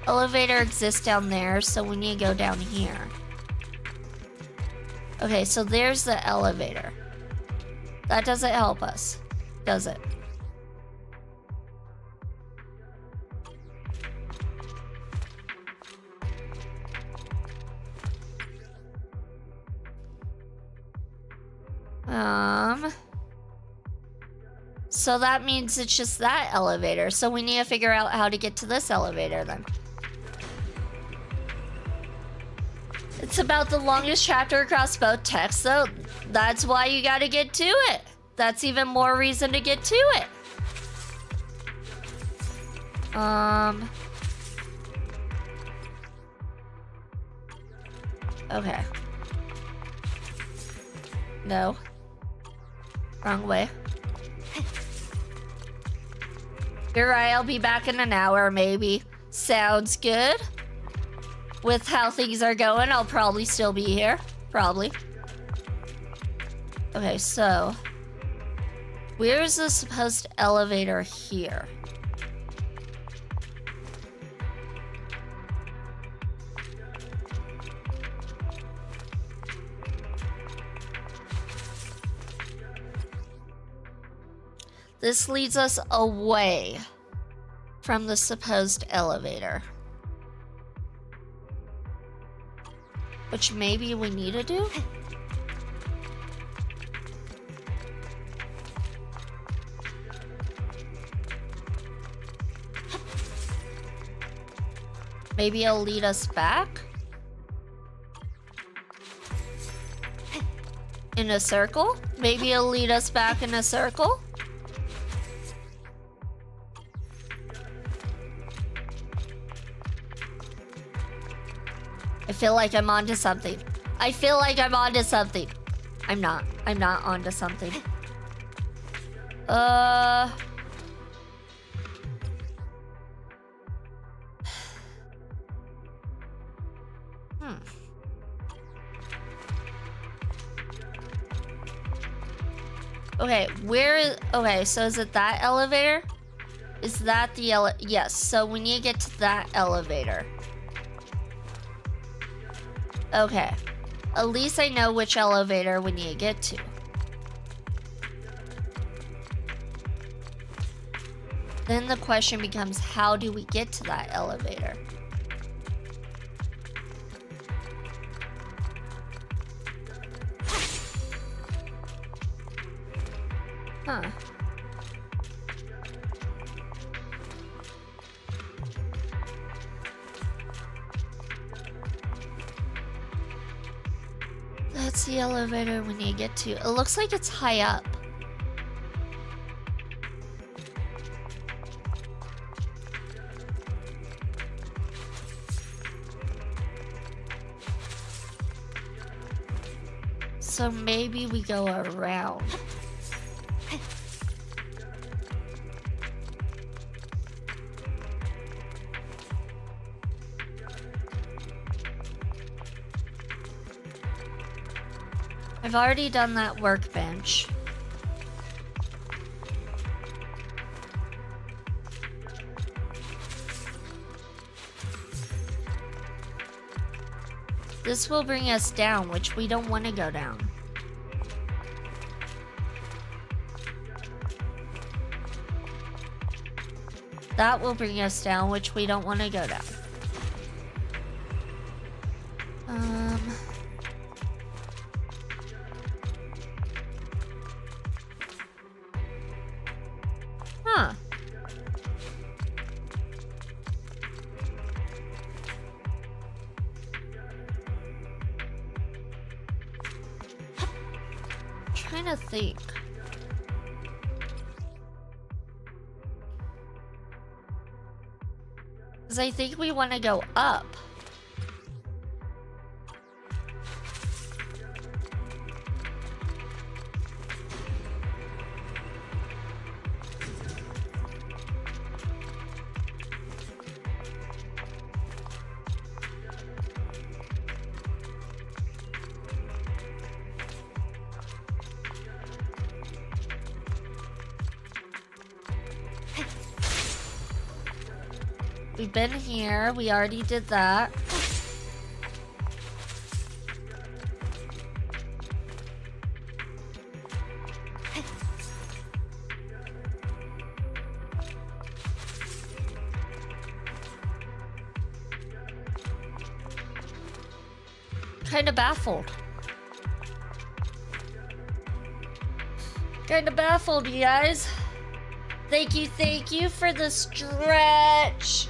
Elevator exists down there, so we need to go down here. Okay, so there's the elevator. That doesn't help us, does it? So that means it's just that elevator. So we need to figure out how to get to this elevator then. It's about the longest chapter across both texts, so that's why you gotta get to it. That's even more reason to get to it. Okay. No. Wrong way. You're right, I'll be back in an hour, maybe. Sounds good. With how things are going, I'll probably still be here. Probably. Okay, so... where's the supposed elevator here? This leads us away from the supposed elevator. Which maybe we need to do? Maybe it'll lead us back? In a circle? Maybe it'll lead us back in a circle? I feel like I'm onto something. I feel like I'm onto something. I'm not. I'm not onto something. Okay, okay, so is it that elevator? Is that the yes, so we need to get to that elevator. Okay. At least I know which elevator we need to get to. Then the question becomes, how do we get to that elevator? Huh. That's the elevator we need to get to. It looks like it's high up. So maybe we go around. I've already done that workbench. This will bring us down, which we don't want to go down. That will bring us down, which we don't want to go down. Huh. Trying to think. Because I think we want to go up. We've been here. We already did that. Kind of baffled. Kind of baffled, you guys. Thank you for the stretch.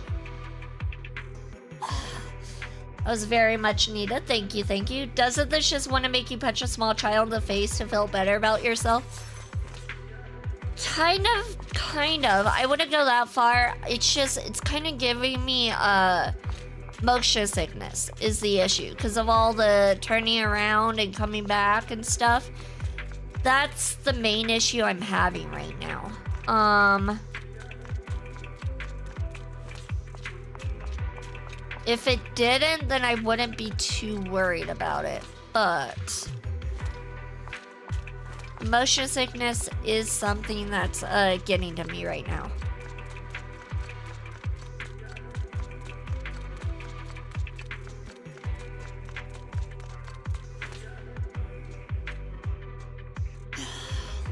That was very much needed. Thank you. Doesn't this just want to make you punch a small child in the face to feel better about yourself? Kind of. I wouldn't go that far. It's kind of giving me motion sickness is the issue because of all the turning around and coming back and stuff. That's the main issue I'm having right now. If it didn't, then I wouldn't be too worried about it. But motion sickness is something that's getting to me right now.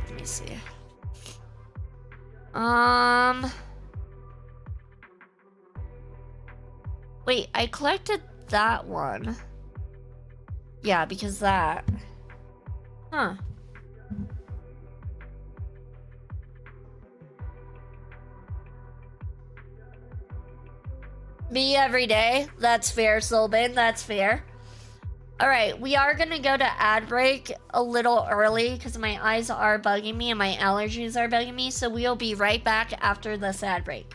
Let me see. Wait, I collected that one. Yeah, because that. Huh. Me every day. That's fair, Soulbane. That's fair. Alright, we are gonna go to ad break a little early because my eyes are bugging me and my allergies are bugging me. So we'll be right back after this ad break.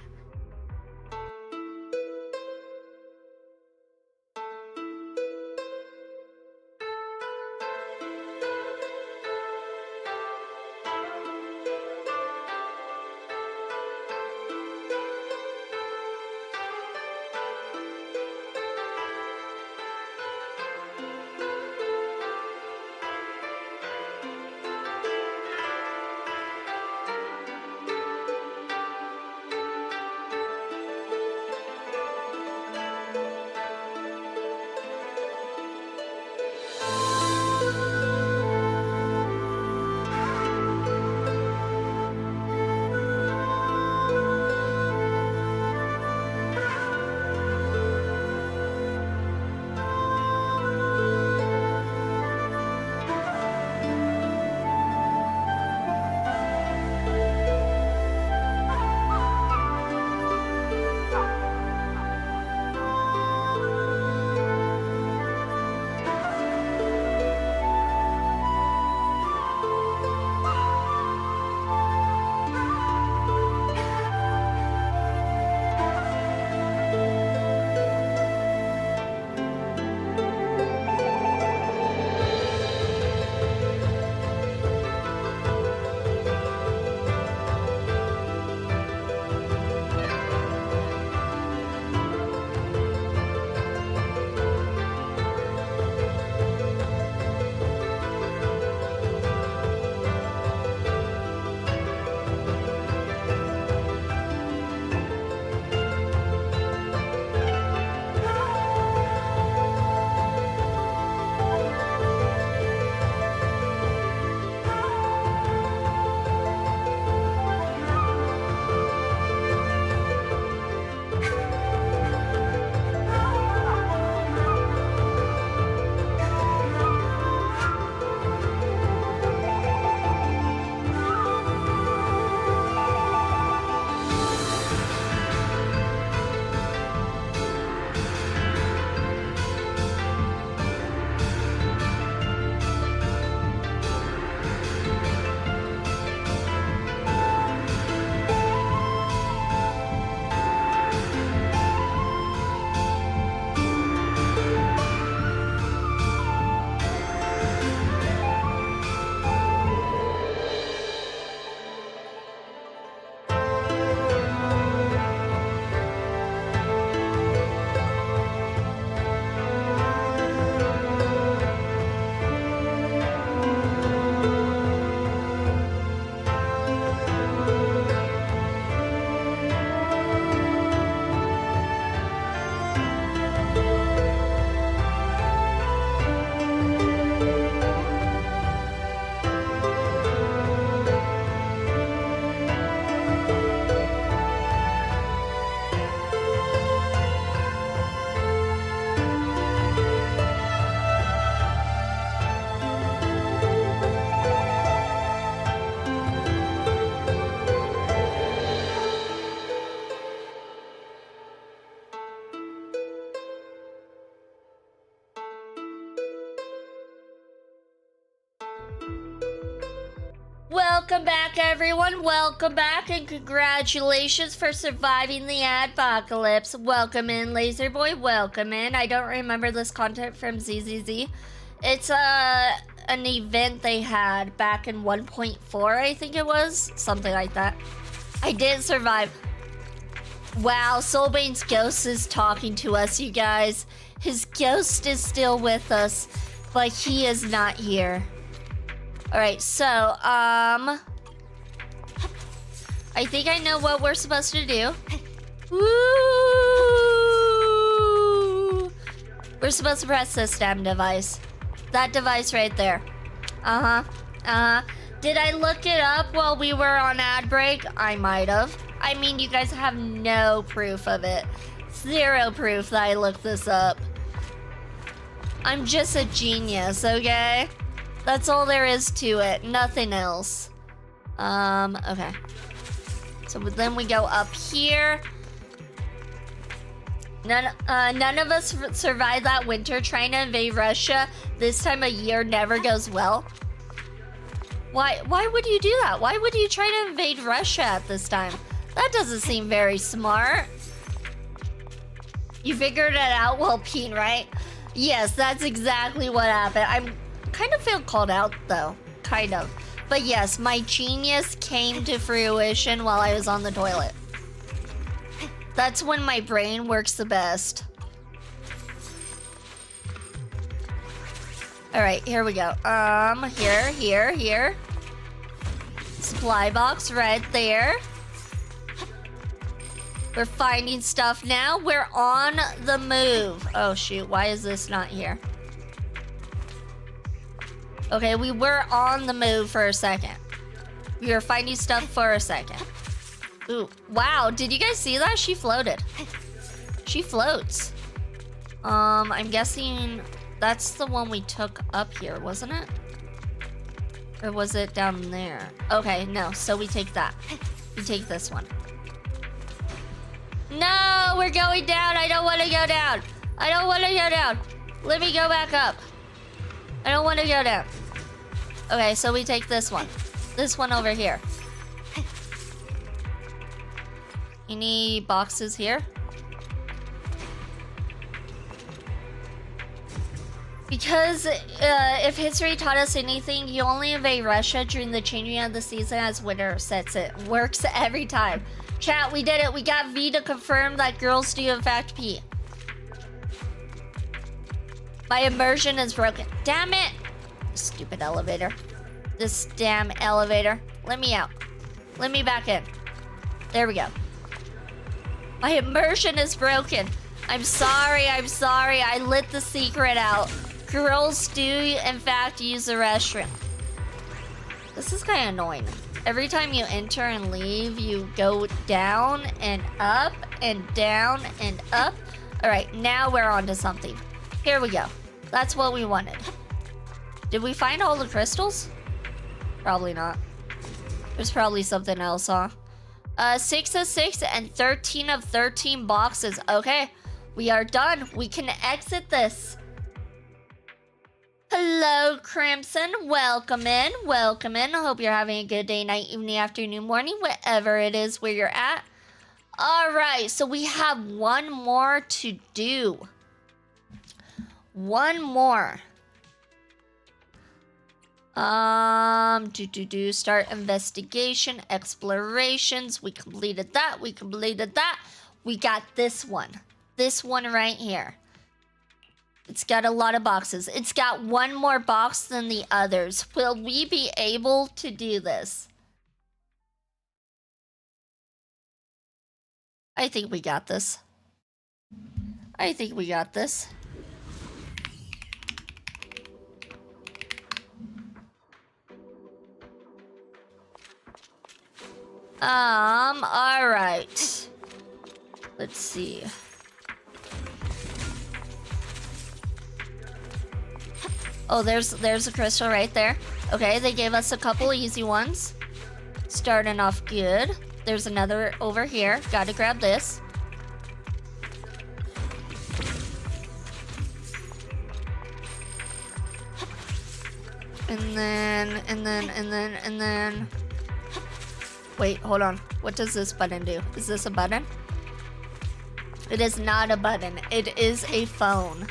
welcome back, everyone. Welcome back, and congratulations for surviving the adpocalypse. Welcome in, Laser Boy. Welcome in. I don't remember this content from ZZZ. It's an event they had back in 1.4, I think it was. Something like that. I did survive. Wow, Soulbane's ghost is talking to us, you guys. His ghost is still with us, but he is not here. Alright, so, I think I know what we're supposed to do. Woo! We're supposed to press this damn device. That device right there. Did I look it up while we were on ad break? I might have. I mean, you guys have no proof of it. Zero proof that I looked this up. I'm just a genius, okay? That's all there is to it. Nothing else. Okay. So then we go up here. None of us survived that winter. Trying to invade Russia this time of year never goes well. Why would you do that? Why would you try to invade Russia at this time? That doesn't seem very smart. You figured it out while peeing, right? Yes, that's exactly what happened. I'm kind of feel called out though. Kind of. But yes, my genius came to fruition while I was on the toilet. That's when my brain works the best. Alright, here we go. Here. Supply box right there. We're finding stuff now. We're on the move. Oh shoot, why is this not here? Okay, we were on the move for a second. We were finding stuff for a second. Ooh, wow, did you guys see that? She floated. She floats. I'm guessing that's the one we took up here, wasn't it? Or was it down there? Okay, no, so we take that. We take this one. No, we're going down. I don't want to go down. I don't want to go down. Let me go back up. I don't want to go down. Okay, so we take this one. This one over here. Any boxes here? Because if history taught us anything, you only invade Russia during the changing of the season as winter sets it. Works every time. Chat, we did it. We got V to confirm that girls do in fact pee. My immersion is broken. Damn it! Stupid elevator. This damn elevator. Let me out. Let me back in. There we go. My immersion is broken. I'm sorry. I lit the secret out. Girls do in fact use the restroom. This is kind of annoying. Every time you enter and leave, you go down and up and down and up. All right, now we're on to something. Here we go. That's what we wanted. Did we find all the crystals? Probably not. There's probably something else, huh? 6 of 6 and 13 of 13 boxes. Okay, we are done. We can exit this. Hello, Crimson. Welcome in. Welcome in. I hope you're having a good day, night, evening, afternoon, morning, whatever it is where you're at. All right, so we have one more to do. One more. Start investigation, explorations. We completed that. We completed that. We got this one. This one right here. It's got a lot of boxes. It's got one more box than the others. Will we be able to do this? I think we got this. I think we got this. All right. Let's see. Oh, there's a crystal right there. Okay, they gave us a couple easy ones. Starting off good. There's another over here. Gotta grab this. And then. Wait, hold on. What does this button do? Is this a button? It is not a button. It is a phone.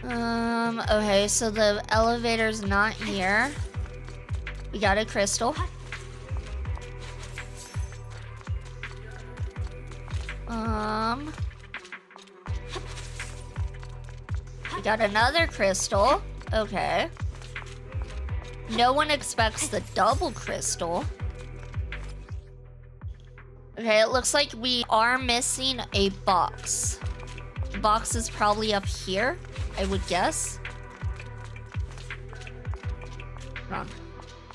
Okay, so the elevator's not here. We got a crystal. We got another crystal. Okay. No one expects the double crystal. Okay, it looks like we are missing a box. The box is probably up here, I would guess. Hold on.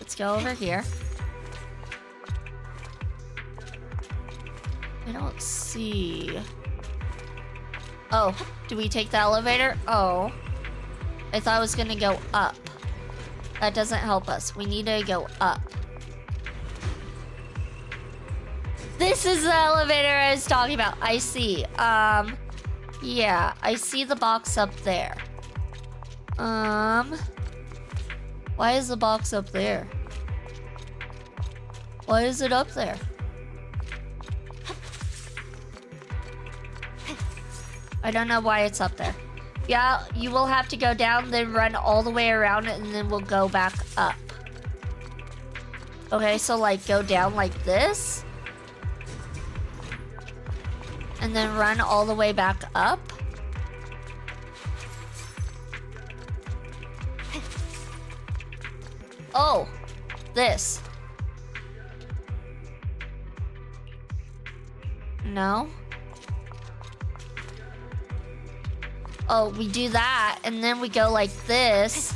Let's go over here. I don't see... Oh, do we take the elevator? Oh. I thought I was gonna go up. That doesn't help us. We need to go up. This is the elevator I was talking about. I see. Yeah, I see the box up there. Why is the box up there? Why is it up there? I don't know why it's up there. Yeah, you will have to go down, then run all the way around it, and then we'll go back up. Okay, so like go down like this. And then run all the way back up. Oh, this. No. Oh, we do that, and then we go like this.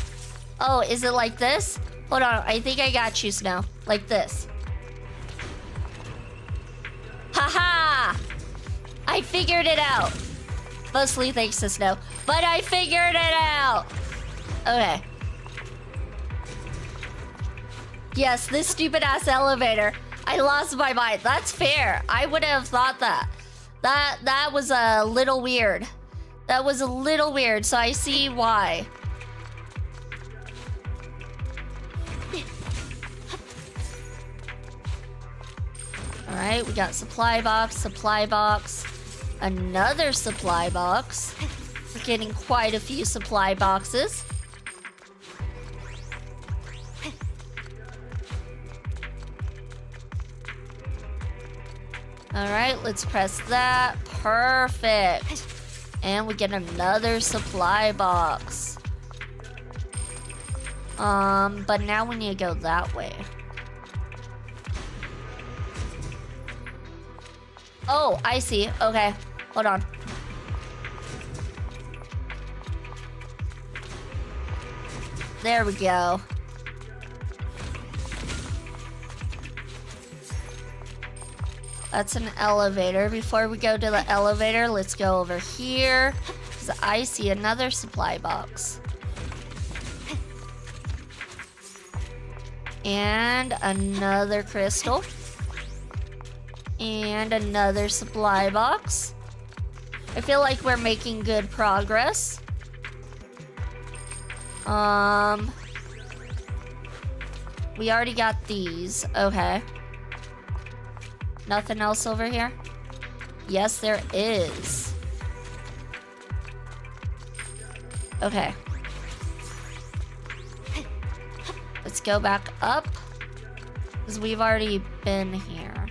Oh, is it like this? Hold on, I think I got you, Snow. Like this. Haha! I figured it out. Mostly thanks to Snow, but I figured it out. Okay. Yes, this stupid ass elevator. I lost my mind. That's fair. I would have thought that. That was a little weird. That was a little weird, so I see why. All right, we got supply box, another supply box. We're getting quite a few supply boxes. All right, let's press that. Perfect. And we get another supply box. But now we need to go that way. Oh, I see. Okay, hold on. There we go. That's an elevator. Before we go to the elevator, let's go over here. 'Cause I see another supply box. And another crystal. And another supply box. I feel like we're making good progress. We already got these. Okay. Nothing else over here? Yes, there is. Okay. Let's go back up. Because we've already been here.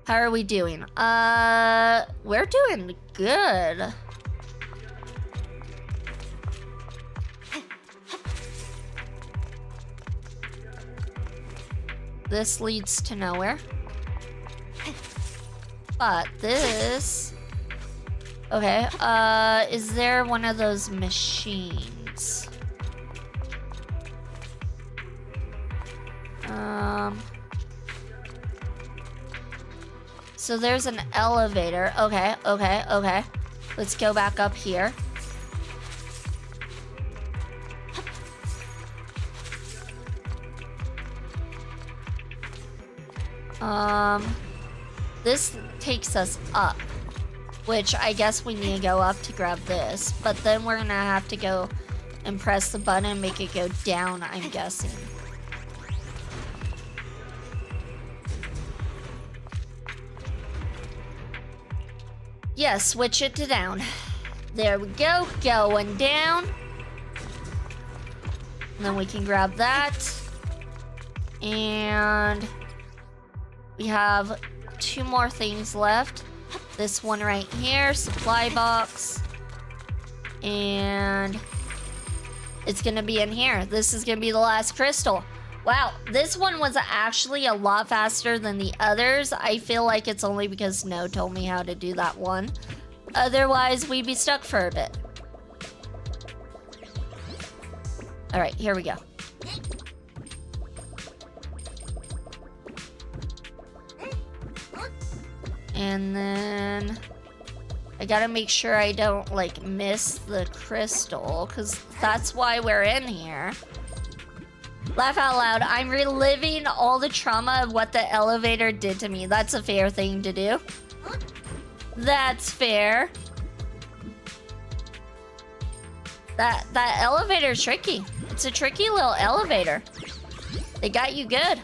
How are we doing? We're doing good. This leads to nowhere. But this... Okay, is there one of those machines? So there's an elevator. Okay. Let's go back up here. This takes us up, which I guess we need to go up to grab this, but then we're gonna have to go and press the button and make it go down, I'm guessing. Yeah, switch it to down. There we go, going down. And then we can grab that. And we have 2 more things left. This one right here, supply box. And it's gonna be in here. This is gonna be the last crystal. Wow, this one was actually a lot faster than the others. I feel like it's only because Snow told me how to do that one. Otherwise, we'd be stuck for a bit. All right, here we go. And then I gotta make sure I don't like miss the crystal, because that's why we're in here. Laugh out loud. I'm reliving all the trauma of what the elevator did to me. That's a fair thing to do. That's fair. That elevator's tricky. It's a tricky little elevator. They got you good.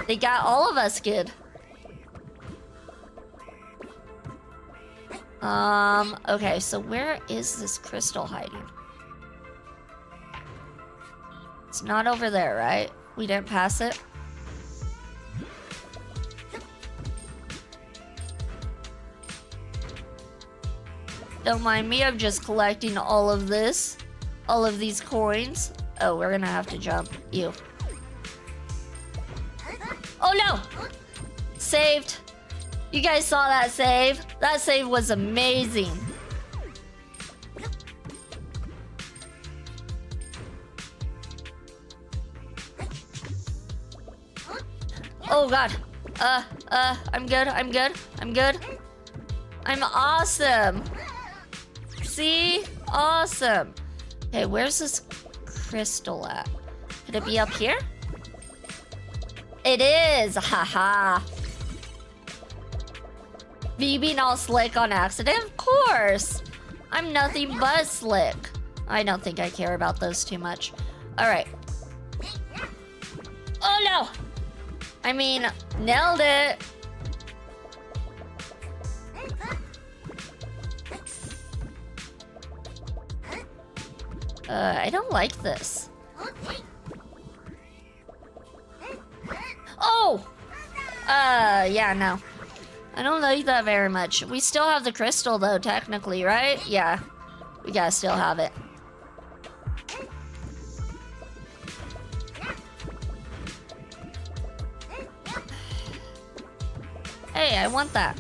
They got all of us good. Okay, so where is this crystal hiding? It's not over there, right? We didn't pass it? Don't mind me, I'm just collecting all of this. All of these coins. Oh, we're gonna have to jump. Ew. Oh no! Saved. You guys saw that save? That save was amazing. Oh god. I'm good, I'm good, I'm good. I'm awesome. See? Awesome. Okay, where's this crystal at? Could it be up here? It is! Haha. Me being all slick on accident? Of course! I'm nothing but slick. I don't think I care about those too much. Alright. Oh no! I mean, nailed it! I don't like this. Oh! Yeah, no. I don't like that very much. We still have the crystal though, technically, right? Yeah. We gotta still have it. Hey, I want that.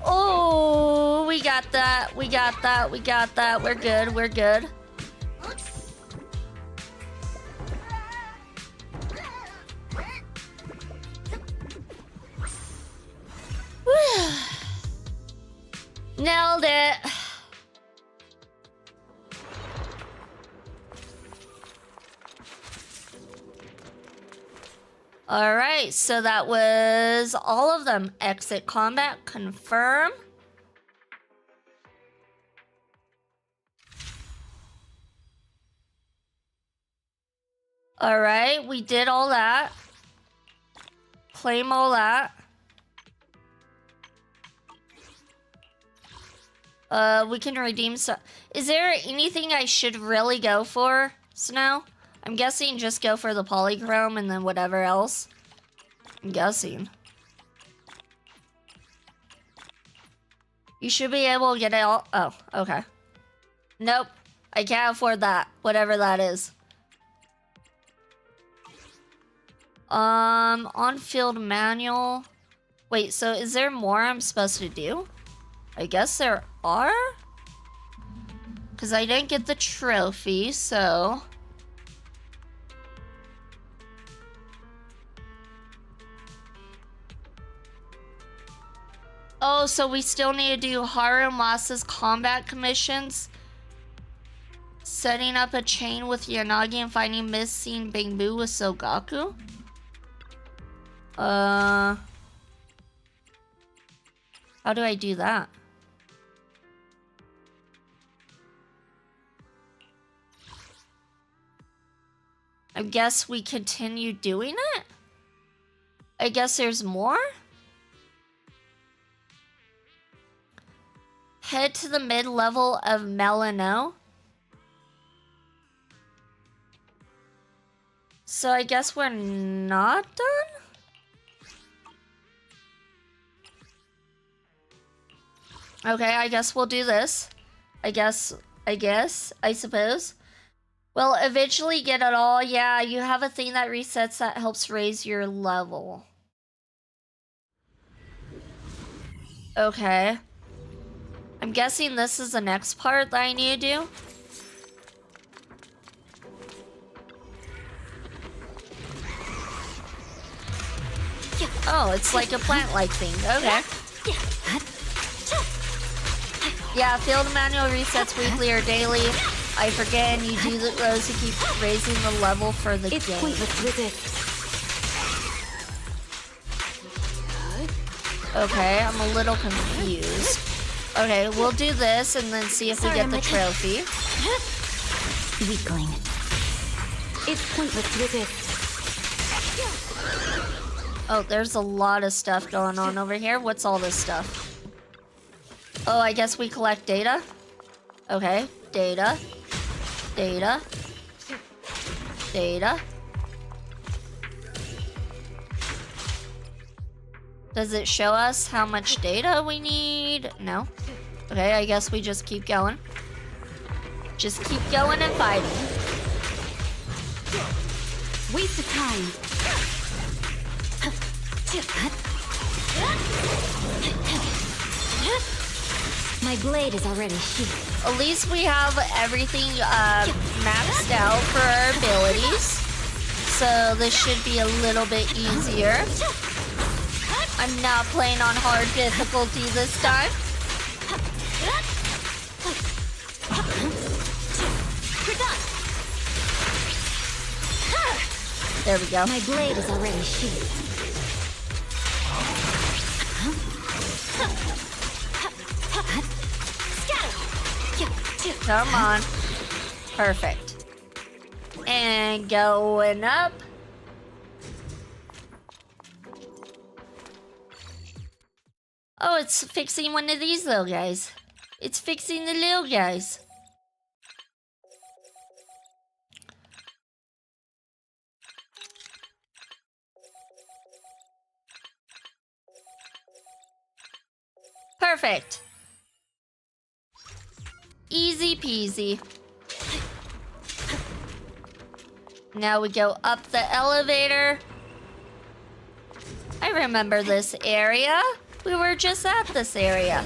Oh, we got that. We got that. We got that. We're good. We're good. Nailed it. All right, so that was all of them. Exit combat, confirm. All right, we did all that. Claim all that. We can redeem some. Is there anything I should really go for, Snow? I'm guessing just go for the polychrome and then whatever else. I'm guessing. You should be able to get it all. Oh, okay. Nope. I can't afford that. Whatever that is. On-field manual. Wait, so is there more I'm supposed to do? I guess there are? Because I didn't get the trophy, so... Oh, so we still need to do Haru Masa's combat commissions. Setting up a chain with Yanagi and finding missing Bangbu with Sogaku. How do I do that? I guess we continue doing it? I guess there's more? Head to the mid-level of Melinoe. So I guess we're not done? Okay, I guess we'll do this. I suppose. We'll eventually get it all. Yeah, you have a thing that resets that helps raise your level. Okay. I'm guessing this is the next part that I need to do. Oh, it's like a plant-like thing. Okay. Yeah, field manual resets weekly or daily. I forget, and you do those to keep raising the level for the game. It's pointless with it. Okay, I'm a little confused. Okay, we'll do this and then see if we get the trophy. Weakling. It's pointless with it. Oh, there's a lot of stuff going on over here. What's all this stuff? Oh, I guess we collect data? Okay, data. Data. Data. Does it show us how much data we need? No. Okay, I guess we just keep going. Just keep going and fighting. Waste of time. My blade is already sheathed. At least we have everything maxed out for our abilities. So this should be a little bit easier. I'm not playing on hard difficulty this time. There we go. My blade is already sheathed. Come on. Perfect. And going up. Oh, it's fixing one of these little guys. It's fixing the little guys. Perfect. Easy peasy. Now we go up the elevator. I remember this area. We were just at this area.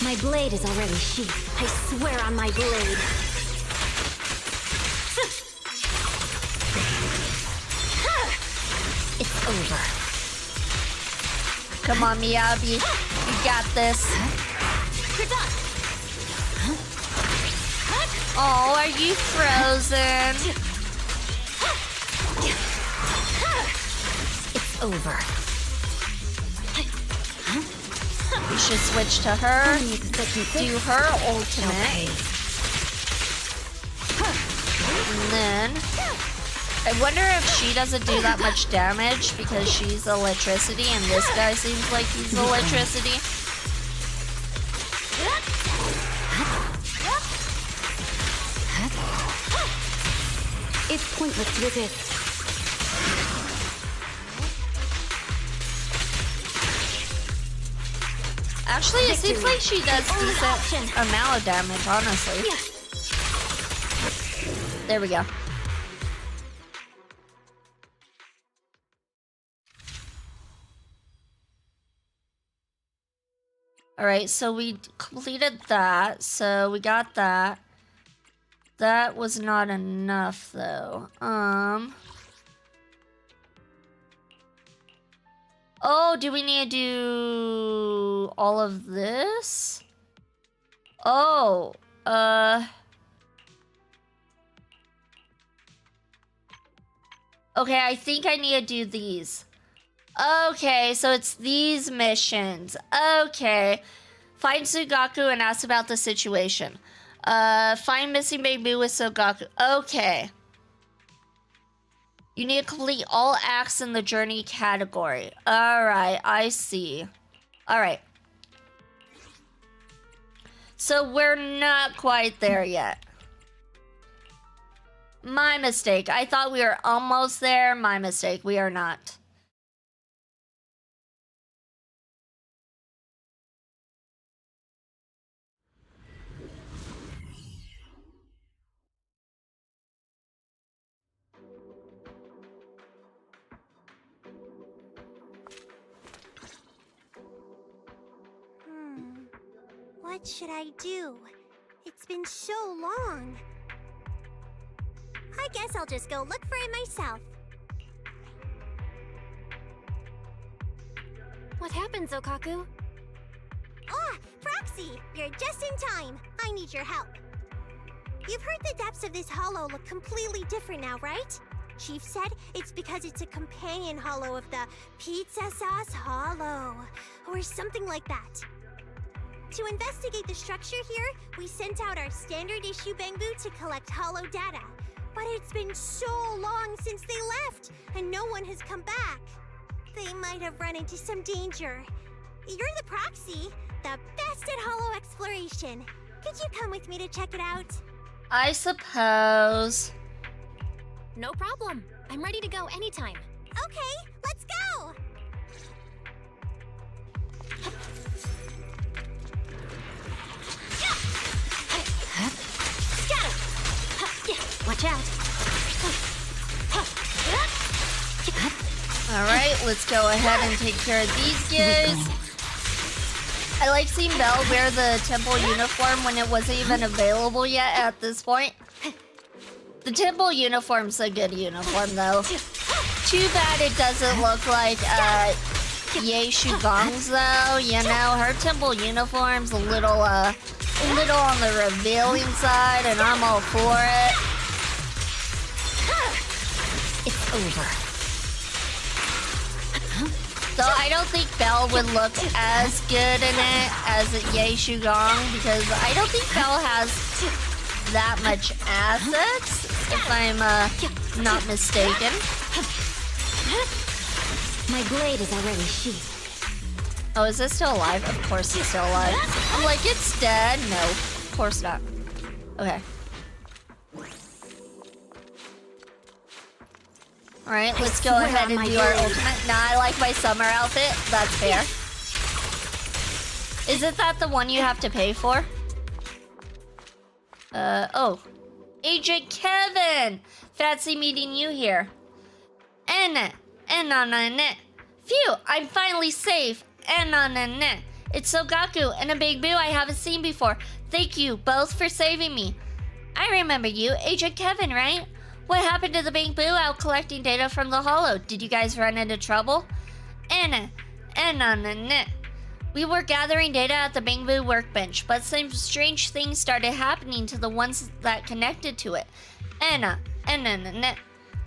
My blade is already sheathed. I swear on my blade. It's over. Come on, Miyabi. You got this. Oh, are you frozen? It's over. We should switch to her. Do her ultimate. And then I wonder if she doesn't do that much damage because she's electricity and this guy seems like he's electricity. It's pointless with it. Actually, it seems like she does decent amount of damage, honestly. There we go. Alright, so we completed that. So we got that. That was not enough, though. Oh, do we need to do all of this? Oh, Okay, I think I need to do these. Okay, so it's these missions. Okay. Find Sugaku and ask about the situation. Find missing baby with Sugaku. Okay. You need to complete all acts in the journey category. Alright, I see. Alright. So we're not quite there yet. My mistake. I thought we were almost there. My mistake. We are not. What should I do? It's been so long. I guess I'll just go look for it myself. What happened, Zokaku? Ah, Proxy! You're just in time. I need your help. You've heard the depths of this hollow look completely different now, right? Chief said it's because it's a companion hollow of the Pizza Sauce Hollow, or something like that. To investigate the structure here, we sent out our standard issue Bangbu to collect hollow data. But it's been so long since they left, and no one has come back. They might have run into some danger. You're the Proxy, the best at hollow exploration. Could you come with me to check it out? I suppose. No problem. I'm ready to go anytime. Okay, let's go! Watch out. Alright, let's go ahead and take care of these guys. I like seeing Belle wear the temple uniform when it wasn't even available yet at this point. The temple uniform's a good uniform though. Too bad it doesn't look like Ye Shugong's though, you know, her temple uniform's a little on the revealing side, and I'm all for it. It's over. So I don't think Belle would look as good in it as Ye Shugong, because I don't think Belle has that much assets, if I'm not mistaken. My blade is already sheathed. Oh, is this still alive? Of course it's still alive. I'm like, it's dead. No, of course not. Okay. Alright, let's go ahead and do our ultimate. Nah, I like my summer outfit. That's fair. Isn't that the one you have to pay for? Oh. Agent Kevin! Fancy meeting you here. Phew, I'm finally safe. It's Sogaku and a big boo I haven't seen before. Thank you both for saving me. I remember you, Agent Kevin, right? What happened to the big boo out collecting data from the hollow? Did you guys run into trouble? We were gathering data at the Bangbu workbench, but some strange things started happening to the ones that connected to it.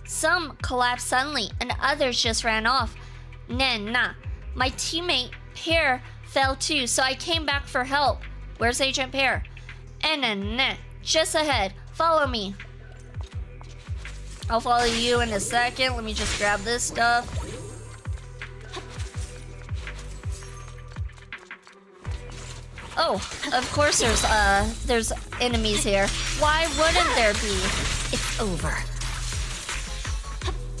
Some collapsed suddenly, and others just ran off. My teammate, Pear, fell too, so I came back for help. Where's Agent Pear? Just ahead. Follow me. I'll follow you in a second. Let me just grab this stuff. Oh, of course there's enemies here. Why wouldn't there be? It's over.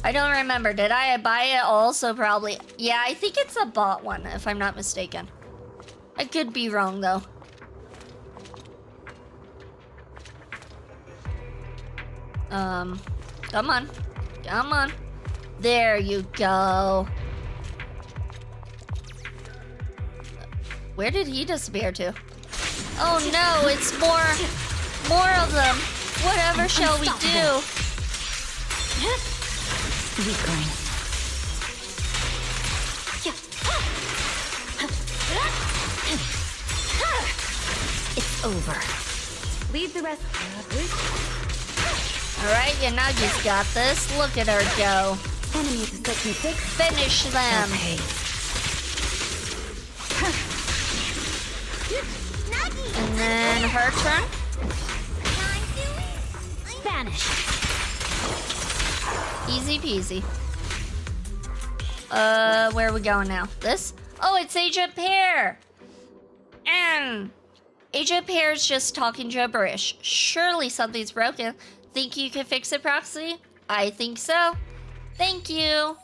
I don't remember. Did I buy it also? Probably. Yeah, I think it's a bought one, if I'm not mistaken. I could be wrong, though. Come on. Come on. There you go. Where did he disappear to? Oh no, it's more of them. Whatever shall we do? Weakling. It's over. Leave the rest. Alright, yeah, now you've got this. Look at her go. Enemy to section 6. Finish them. Okay. And then her turn. Vanish. Easy peasy. Where are we going now? This? Oh, it's Agent Pear! And Agent Pear's just talking gibberish. Surely something's broken. Think you can fix it, Proxy? I think so. Thank you.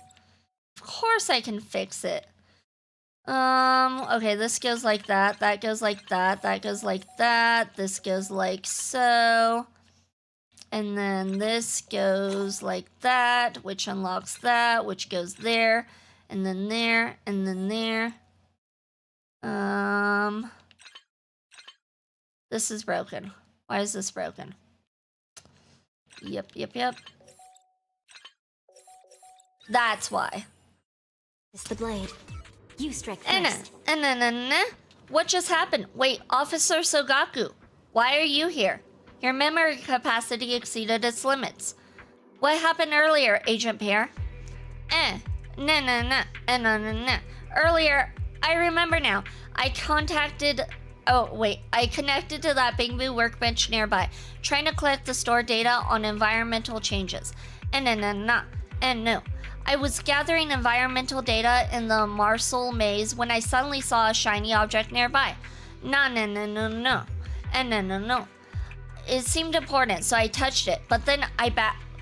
Of course I can fix it. Okay, this goes like that. That goes like that. That goes like that. This goes like so. And then this goes like that, which unlocks that, which goes there, and then there, and then there. This is broken. Why is this broken? Yep. That's why. It's the blade. You strike And first. what just happened? Wait, Officer Sogaku, why are you here? Your memory capacity exceeded its limits. What happened earlier, Agent Pear? No. Earlier, I remember now. I connected to that Bingbu workbench nearby, trying to collect the stored data on environmental changes. No. I was gathering environmental data in the Marcel maze when I suddenly saw a shiny object nearby. No. It seemed important, so I touched it, but then I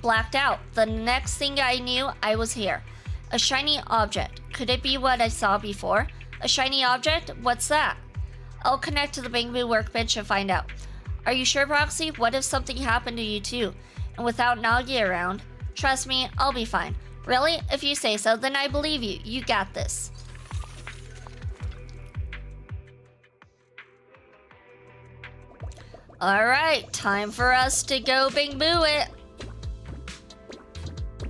blacked out. The next thing I knew, I was here. A shiny object. Could it be what I saw before? A shiny object? What's that? I'll connect to the Bingbu workbench and find out. Are you sure, Proxy? What if something happened to you too? And without Nagi around? Trust me, I'll be fine. Really? If you say so, then I believe you. You got this. Alright, time for us to go Bingbu it.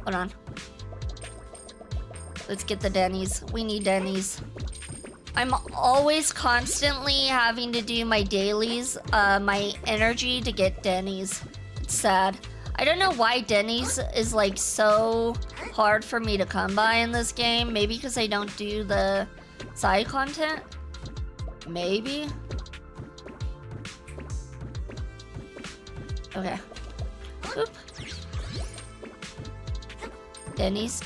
Hold on. Let's get the Denny's. We need Denny's. I'm always constantly having to do my dailies, my energy to get Denny's. It's sad. I don't know why Denny's is like so hard for me to come by in this game. Maybe because I don't do the side content? Maybe? Okay. Oop. Denny's.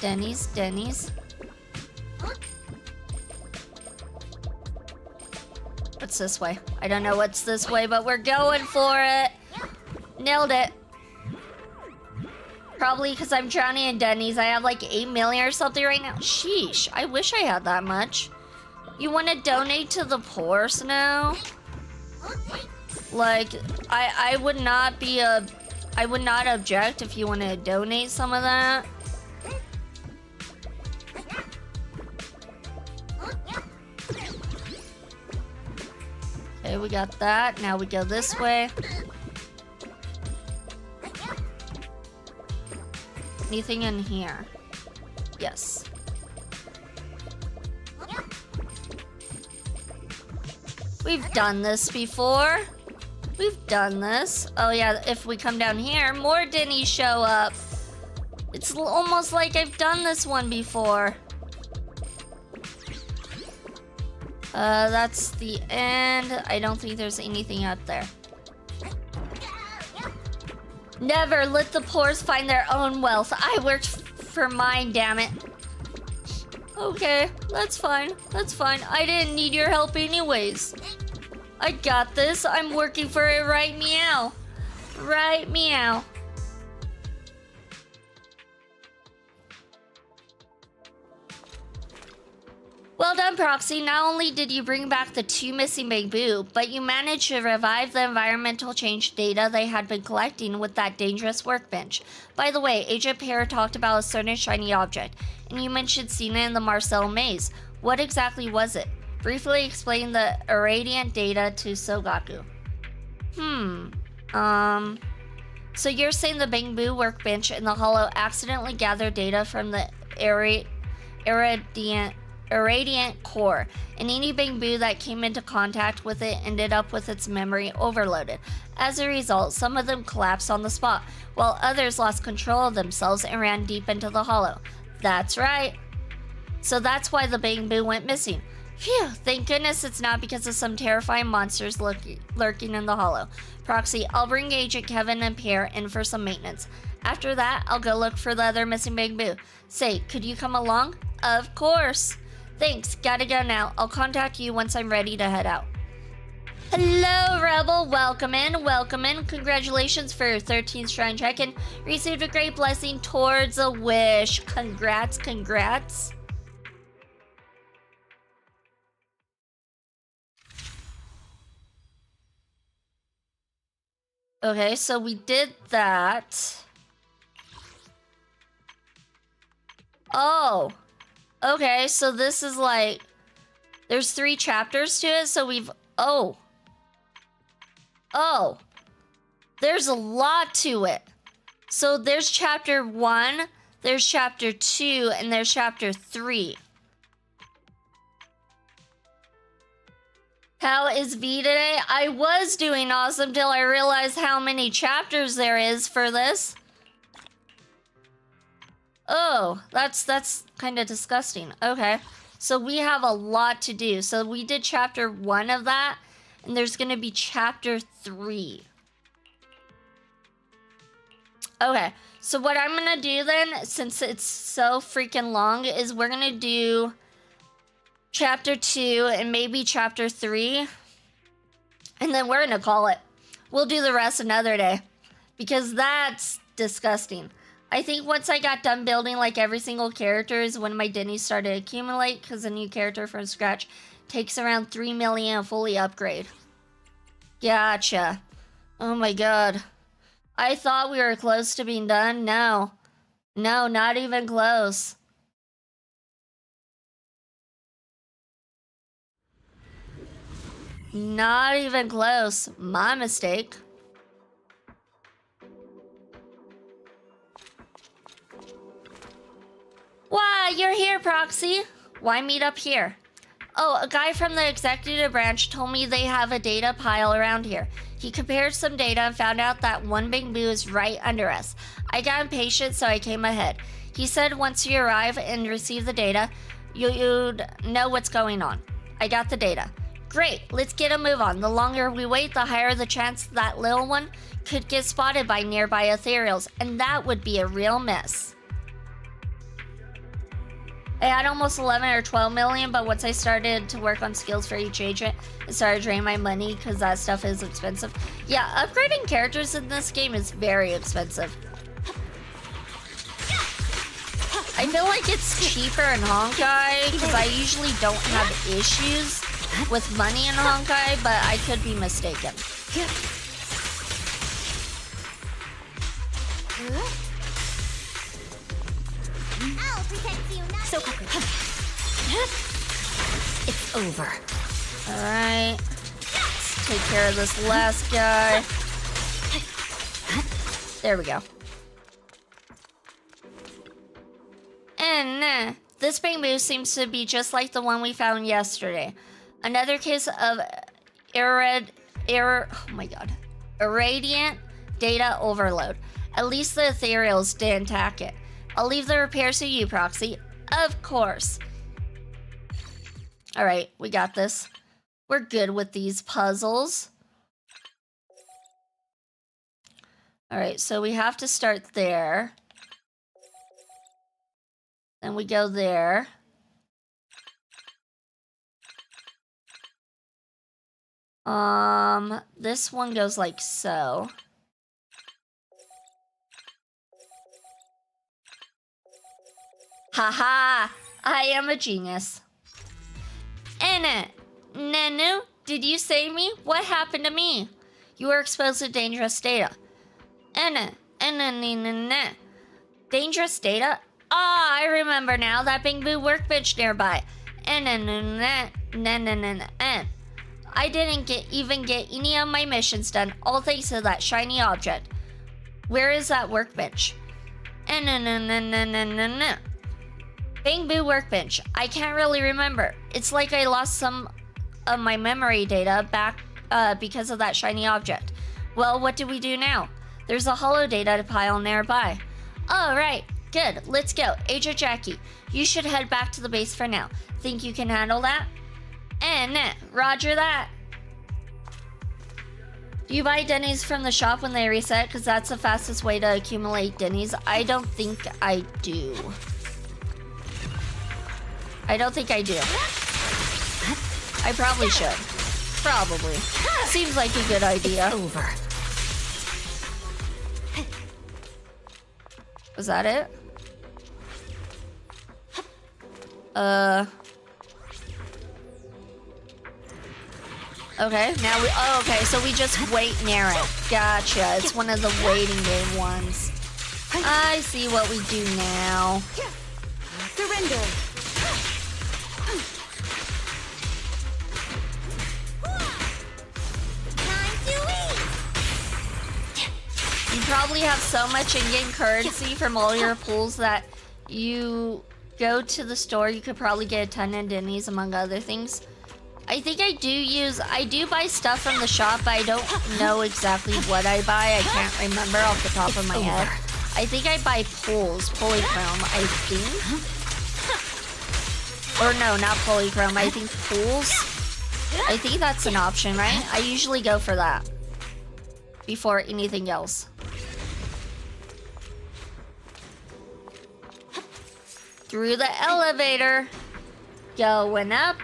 What's this way? I don't know what's this way, but we're going for it. Nailed it. Probably because I'm drowning in Denny's. I have like 8 million or something right now. Sheesh, I wish I had that much. You want to donate to the poor, Snow? Like, I would not object if you want to donate some of that. Okay, we got that. Now we go this way. Anything in here? Yes. We've done this before. We've done this. Oh yeah, if we come down here, more Denny's show up. It's almost like I've done this one before. That's the end. I don't think there's anything up there. Never let the poor find their own wealth. I worked for mine, damn it. Okay, that's fine. I didn't need your help anyways. I got this. I'm working for it right meow. Right meow. Well done, Proxy. Not only did you bring back the 2 missing Bingbu, but you managed to revive the environmental change data they had been collecting with that dangerous workbench. By the way, Agent Pear talked about a certain shiny object, and you mentioned seeing it in the Marcel maze. What exactly was it? Briefly explain the irradiant data to Sogaku. So you're saying the Bingbu workbench in the hollow accidentally gathered data from the irradiant irradiant core, and any bamboo that came into contact with it ended up with its memory overloaded. As a result, some of them collapsed on the spot, while others lost control of themselves and ran deep into the hollow. That's right. So that's why the bamboo went missing. Phew, thank goodness it's not because of some terrifying monsters lurking in the hollow. Proxy, I'll bring Agent Kevin and Pierre in for some maintenance. After that, I'll go look for the other missing bamboo. Say, could you come along? Of course. Thanks, gotta go now. I'll contact you once I'm ready to head out. Hello, Rebel. Welcome in, welcome in. Congratulations for your 13th shrine check-in. Received a great blessing towards a wish. Congrats, congrats. Okay, so we did that. Oh. Okay, so this is like... There's 3 chapters to it, so we've... Oh. Oh. There's a lot to it. So there's chapter 1, there's chapter 2, and there's chapter 3. How is V today? I was doing awesome till I realized how many chapters there is for this. Oh, that's kind of disgusting. Okay, so we have a lot to do. So we did chapter 1 of that, and there's gonna be chapter 3. Okay, so what I'm gonna do then, since it's so freaking long, is we're gonna do chapter 2 and maybe chapter 3, and then we're gonna call it. We'll do the rest another day, because that's disgusting. I think once I got done building like every single character is when my Denny started to accumulate, because a new character from scratch takes around 3 million to fully upgrade. Gotcha. Oh my god. I thought we were close to being done. No. No, not even close. Not even close. My mistake. Wow, you're here, Proxy. Why meet up here? Oh, a guy from the executive branch told me they have a data pile around here. He compared some data and found out that one bamboo is right under us. I got impatient, so I came ahead. He said once you arrive and receive the data, you'd know what's going on. I got the data. Great, let's get a move on. The longer we wait, the higher the chance that little one could get spotted by nearby ethereals, and that would be a real mess. I had almost 11 or 12 million, but once I started to work on skills for each agent, it started draining my money because that stuff is expensive. Yeah, upgrading characters in this game is very expensive. I feel like it's cheaper in Honkai because I usually don't have issues with money in Honkai, but I could be mistaken. I'll protect you, not So, it's over. Alright. Let's take care of this last guy. There we go. And this bamboo seems to be just like the one we found yesterday. Another case of irradiant data overload. At least the ethereals didn't attack it. I'll leave the repairs to you, Proxy. Of course. Alright, we got this. We're good with these puzzles. Alright, so we have to start there. Then we go there. This one goes like so. Haha, I am a genius. Anna, Nanu, did you save me? What happened to me? You were exposed to dangerous data. Anna, dangerous data? Ah, I remember now, that bamboo workbench nearby. I didn't even get any of my missions done, all thanks to that shiny object. Where is that workbench? Bamboo workbench. I can't really remember. It's like I lost some of my memory data back because of that shiny object. Well, what do we do now? There's a holo data pile nearby. All right, good. Let's go. Agent Jackie, you should head back to the base for now. Think you can handle that? And roger that. Do you buy Denny's from the shop when they reset? Because that's the fastest way to accumulate Denny's. I don't think I do. I don't think I do. I probably should. Probably. Seems like a good idea. It's over. Was that it? Okay, now we... Oh, okay, so we just wait near it. Gotcha. It's one of the waiting game ones. I see what we do now. Surrender. You probably have so much in-game currency from all your pulls that you go to the store, you could probably get a ton of Denny's, among other things. I think I do buy stuff from the shop, but I don't know exactly what I buy. I can't remember off the top of my head. I think I buy pulls, polychrome, I think. Or no, not polychrome, I think pulls. I think that's an option, right? I usually go for that before anything else. Through the elevator. Going up.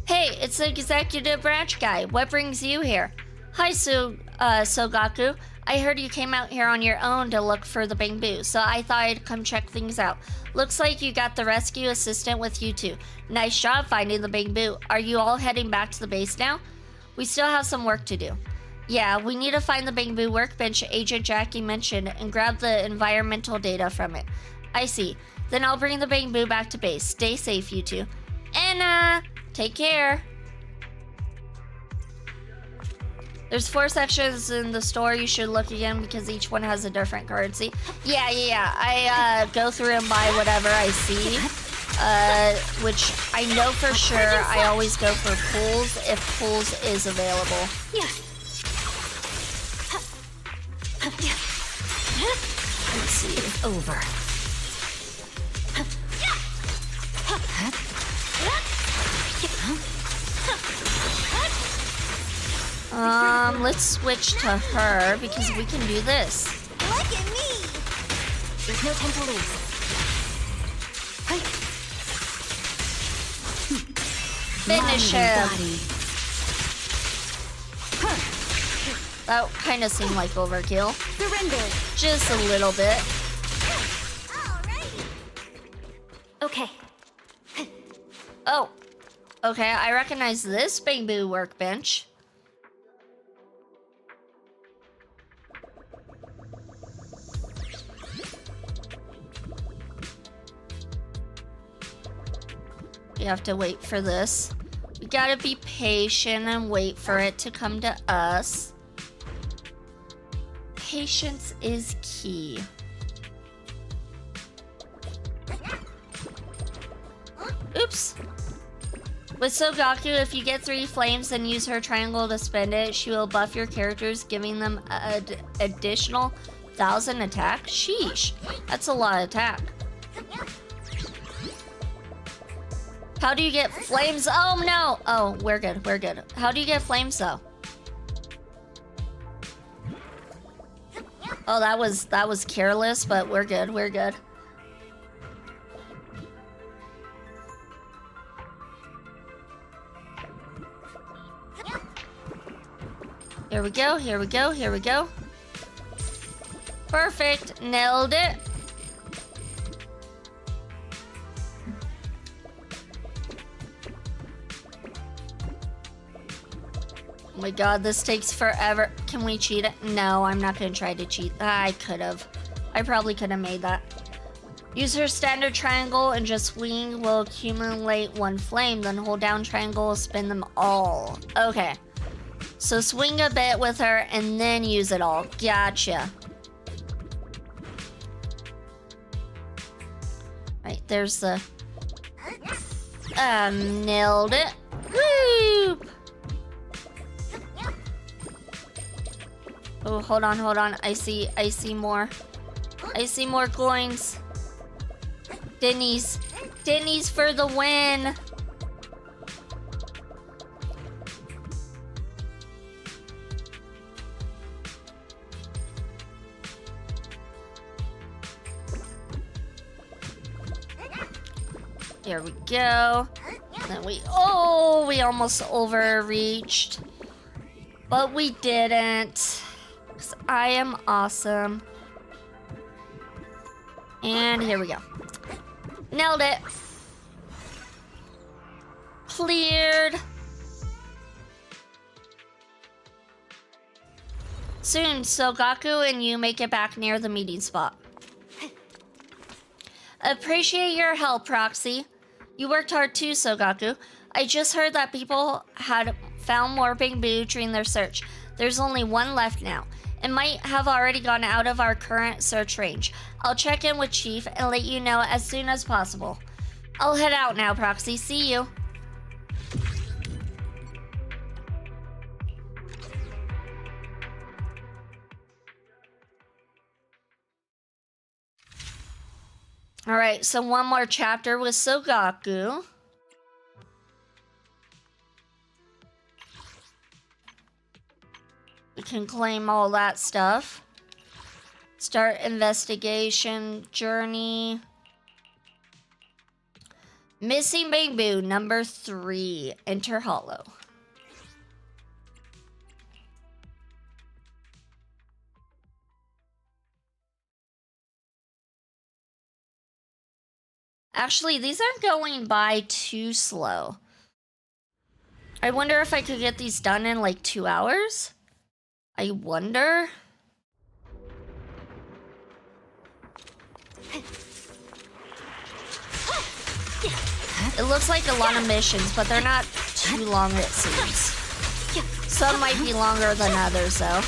Hey, it's the executive branch guy. What brings you here? Hi, Sogaku. I heard you came out here on your own to look for the bamboo, so I thought I'd come check things out. Looks like you got the rescue assistant with you too. Nice job finding the bamboo. Are you all heading back to the base now? We still have some work to do. Yeah, we need to find the bamboo workbench Agent Jackie mentioned and grab the environmental data from it. I see. Then I'll bring the bamboo back to base. Stay safe, you two. And, take care. There's 4 sections in the store you should look again because each one has a different currency. Yeah. I go through and buy whatever I see. Which I know for sure I always go for pulls if pulls is available. Yeah. Let's see. It's over. Let's switch to her because we can do this. Look at me! There's no time to lose. Finish him. That kind of seemed like overkill. Surrender. Just a little bit. Alrighty. Okay. Oh. Okay, I recognize this bamboo workbench. We have to wait for this. We gotta be patient and wait for it to come to us. Patience is key. Oops. With Sogaku, if you get 3 flames and use her triangle to spend it, she will buff your characters, giving them an additional 1,000 attack. Sheesh, that's a lot of attack. How do you get flames? Oh no! Oh, we're good, we're good. How do you get flames though? Oh, that was careless, but we're good, we're good. Here we go, here we go, here we go. Perfect, nailed it. Oh my god, this takes forever. Can we cheat it? No, I'm not gonna try to cheat. I could have. I probably could have made that. Use her standard triangle and just swing will accumulate 1 flame, then hold down triangle will spin them all. Okay. So swing a bit with her and then use it all. Gotcha. Right, there's the... nailed it. Woo! Oh, hold on. I see more. I see more coins. Denny's for the win. There we go. Then we almost overreached. But we didn't. 'Cause I am awesome. And here we go. Nailed it. Cleared. Soon, Sogaku and you make it back near the meeting spot. Appreciate your help, Proxy. You worked hard too, Sogaku. I just heard that people had found more Bing-Boo during their search. There's only one left now. It might have already gone out of our current search range. I'll check in with Chief and let you know as soon as possible. I'll head out now, Proxy. See you. Alright, so one more chapter with Sogaku. We can claim all that stuff. Start investigation journey. Missing Bing-Boo number 3. Enter Hollow. Actually, these aren't going by too slow. I wonder if I could get these done in like 2 hours? I wonder. It looks like a lot of missions, but they're not too long, it seems. Some might be longer than others, though.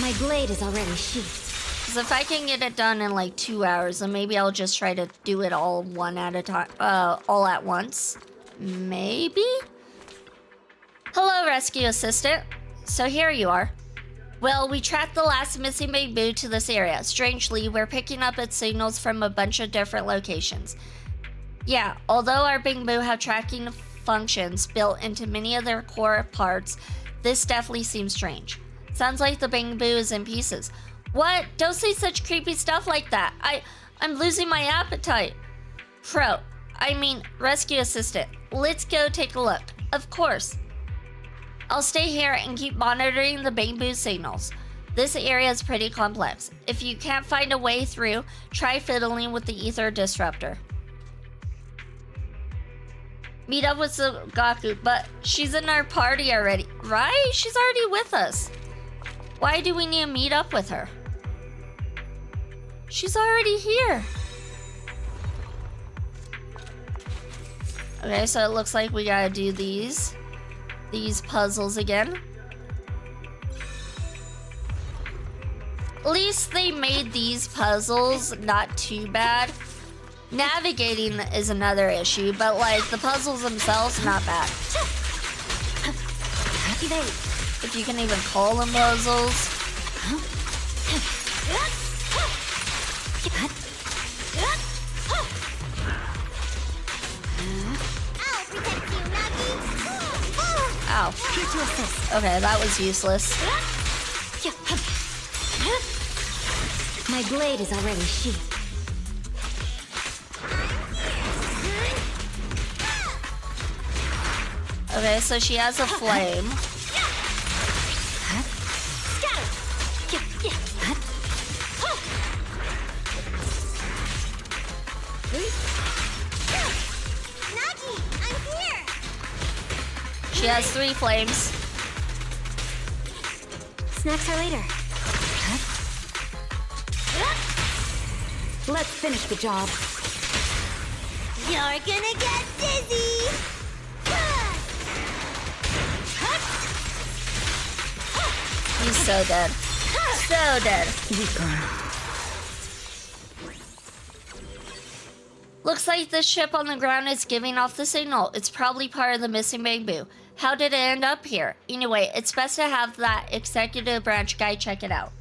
My blade is already sheathed. Because if I can get it done in like 2 hours, then maybe I'll just try to do it all one at a time, all at once. Maybe? Hello, rescue assistant. So here you are. Well, we tracked the last missing Bing-Boo to this area. Strangely, we're picking up its signals from a bunch of different locations. Yeah, although our Bing-Boo have tracking functions built into many of their core parts, this definitely seems strange. Sounds like the Bing-Boo is in pieces. What? Don't say such creepy stuff like that. I'm losing my appetite. Rescue assistant. Let's go take a look. Of course. I'll stay here and keep monitoring the Bing-Boo signals. This area is pretty complex. If you can't find a way through, try fiddling with the ether disruptor. Meet up with Sogaku, but she's in our party already, right? She's already with us. Why do we need to meet up with her? She's already here. Okay, so it looks like we gotta do these puzzles again. At least they made these puzzles not too bad. Navigating is another issue, but like the puzzles themselves, not bad. If you can even call them puzzles. Ow. Okay, that was useless. My blade is already sheathed. Okay, so she has a flame. She has 3 flames. Snacks are later. Let's finish the job. You're gonna get dizzy! He's so dead. So dead. Looks like the ship on the ground is giving off the signal. It's probably part of the missing bamboo. How did it end up here? Anyway, it's best to have that executive branch guy check it out.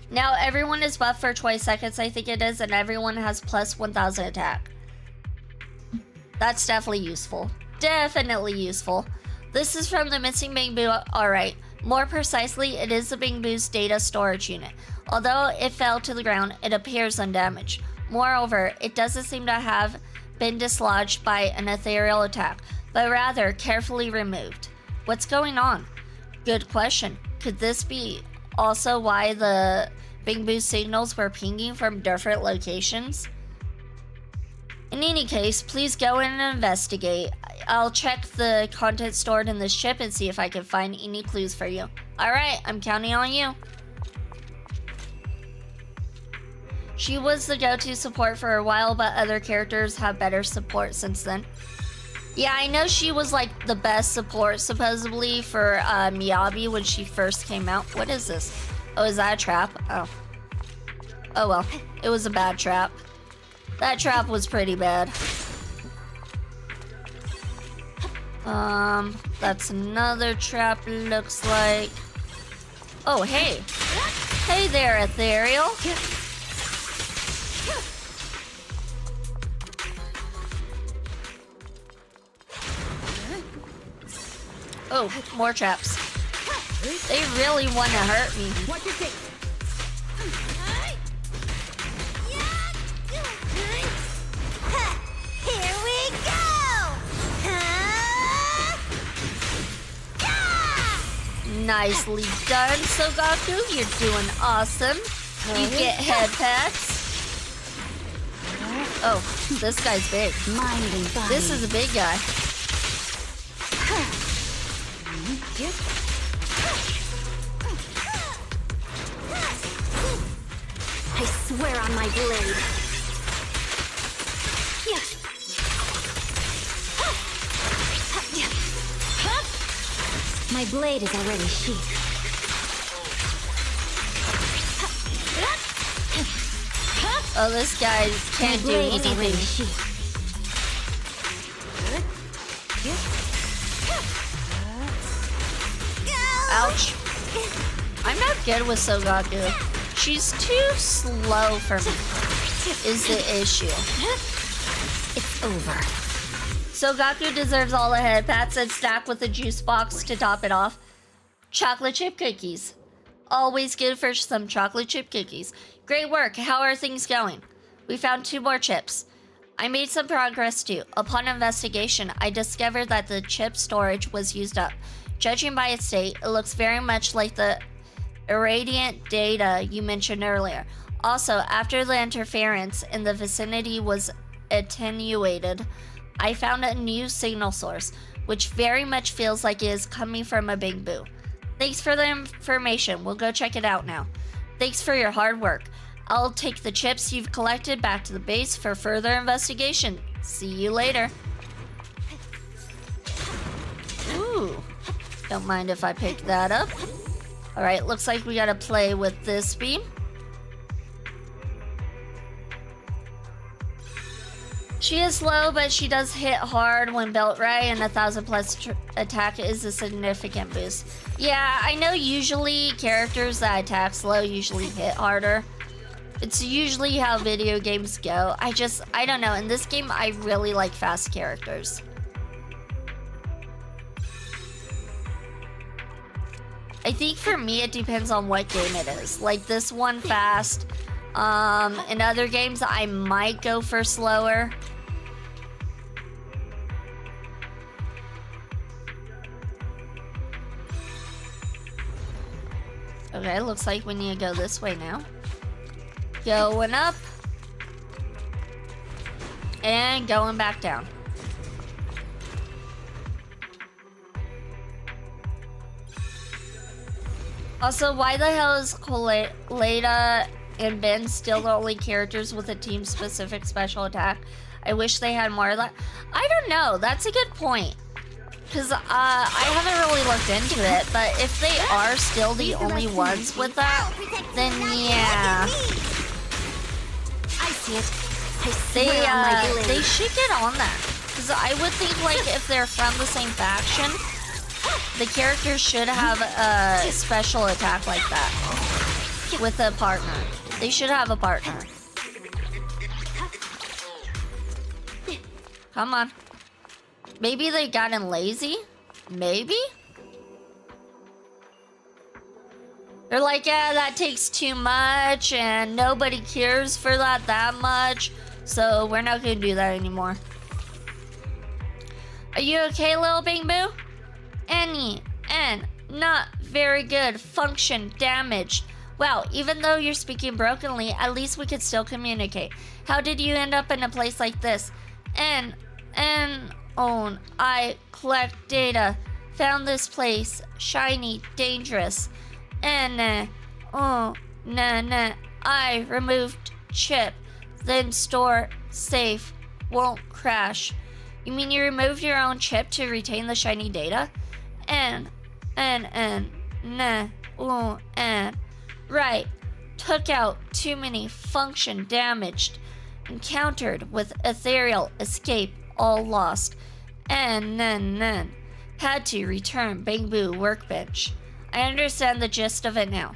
Now everyone is buffed for 20 seconds, I think it is, and everyone has plus 1000 attack. That's definitely useful. Definitely useful. This is from the missing bamboo. Alright, more precisely, it is the bamboo's data storage unit. Although it fell to the ground, it appears undamaged. Moreover, it doesn't seem to have been dislodged by an ethereal attack, but rather carefully removed. What's going on? Good question. Could this be also why the bamboo signals were pinging from different locations? In any case, please go in and investigate. I'll check the content stored in this ship and see if I can find any clues for you. Alright, I'm counting on you. She was the go-to support for a while, but other characters have better support since then. Yeah, I know she was like the best support supposedly for Miyabi when she first came out. What is this? Oh, is that a trap? Oh. Oh well, it was a bad trap. That trap was pretty bad. That's another trap, looks like. Oh, hey. Hey there, Ethereal. Oh, more traps. They really want to hurt me. Here we go! Nicely done, Sogaku. You're doing awesome. You get head pats. Oh, this guy's big. This is a big guy. I swear on my blade. My blade is already sheathed. Oh, this guy can't do anything. Ouch. I'm not good with Sogaku. She's too slow for me, is the issue. It's over. Sogaku deserves all the head pats and stacked with a juice box to top it off. Chocolate chip cookies. Always good for some chocolate chip cookies. Great work. How are things going? We found 2 more chips. I made some progress too. Upon investigation, I discovered that the chip storage was used up. Judging by its state, it looks very much like the irradiant data you mentioned earlier. Also, after the interference in the vicinity was attenuated, I found a new signal source, which very much feels like it is coming from a bamboo. Thanks for the information. We'll go check it out now. Thanks for your hard work. I'll take the chips you've collected back to the base for further investigation. See you later. Ooh. Don't mind if I pick that up. Alright, looks like we gotta play with this beam. She is slow, but she does hit hard when built right, and 1000+ attack is a significant boost. Yeah, I know usually characters that attack slow usually hit harder. It's usually how video games go. I don't know, in this game I really like fast characters. I think for me it depends on what game it is. Like this one fast. In other games I might go for slower. Okay, looks like we need to go this way now. Going up. And going back down. Also, why the hell is Leda and Ben still the only characters with a team-specific special attack? I wish they had more of that. I don't know. That's a good point. Because I haven't really looked into it, but if they are still the only ones with that, then yeah. I see it. I swear on my blade. They should get on that. Because I would think, like, if they're from the same faction, the characters should have a special attack like that with a partner. They should have a partner. Come on. Maybe they gotten lazy? Maybe? They're like, yeah, that takes too much and nobody cares for that much, so we're not gonna do that anymore. Are you okay, little Bing Boo? Not very good. Function damaged. Wow, even though you're speaking brokenly, at least we could still communicate. How did you end up in a place like this? I collect data. Found this place. Shiny, dangerous. I removed chip. Then store safe. Won't crash. You mean you removed your own chip to retain the shiny data? Right. Took out too many. Function damaged. Encountered with ethereal. Escape. All lost. Had to return Bing Boo workbench. I understand the gist of it now.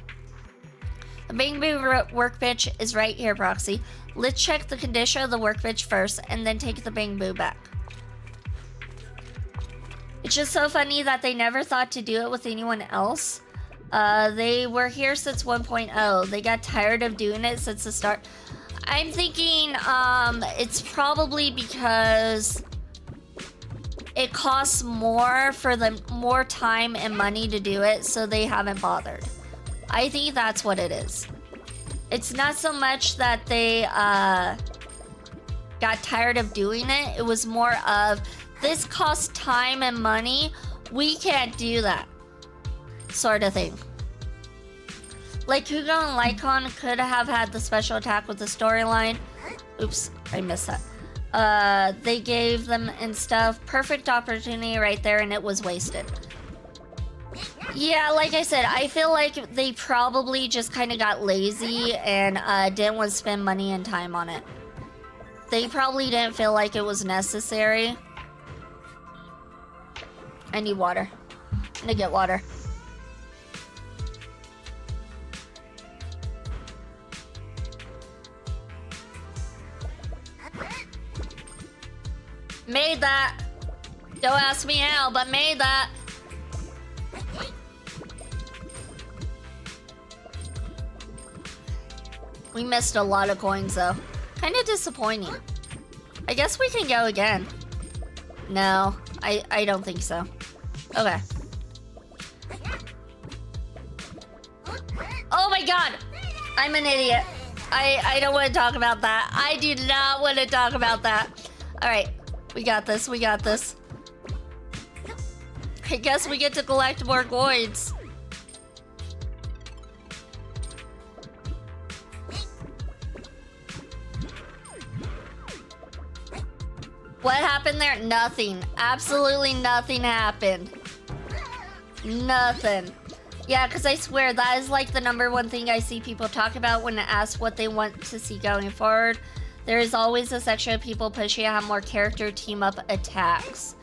The Bing Boo workbench is right here, Proxy. Let's check the condition of the workbench first and then take the Bing Boo back. It's just so funny that they never thought to do it with anyone else. They were here since 1.0. They got tired of doing it since the start. I'm thinking it's probably because it costs more for them, more time and money to do it, so they haven't bothered. I think that's what it is. It's not so much that they got tired of doing it. It was more of, this costs time and money. We can't do that. Sort of thing. Like Hugo and Lycon could have had the special attack with the storyline. Oops, I missed that. They gave them and stuff. Perfect opportunity right there, and it was wasted. Yeah, like I said, I feel like they probably just kind of got lazy and didn't want to spend money and time on it. They probably didn't feel like it was necessary. I need water. I'm gonna get water. Made that. Don't ask me how, but made that. We missed a lot of coins though. Kind of disappointing. I guess we can go again. No, I don't think so. Okay. Oh my god! I'm an idiot. I don't want to talk about that. I do not want to talk about that. Alright, we got this, we got this. I guess we get to collect more coins. What happened there? Nothing. Absolutely nothing happened. Nothing. Yeah, because I swear that is like the #1 thing I see people talk about when asked what they want to see going forward. There is always a section of people pushing to have more character team-up attacks.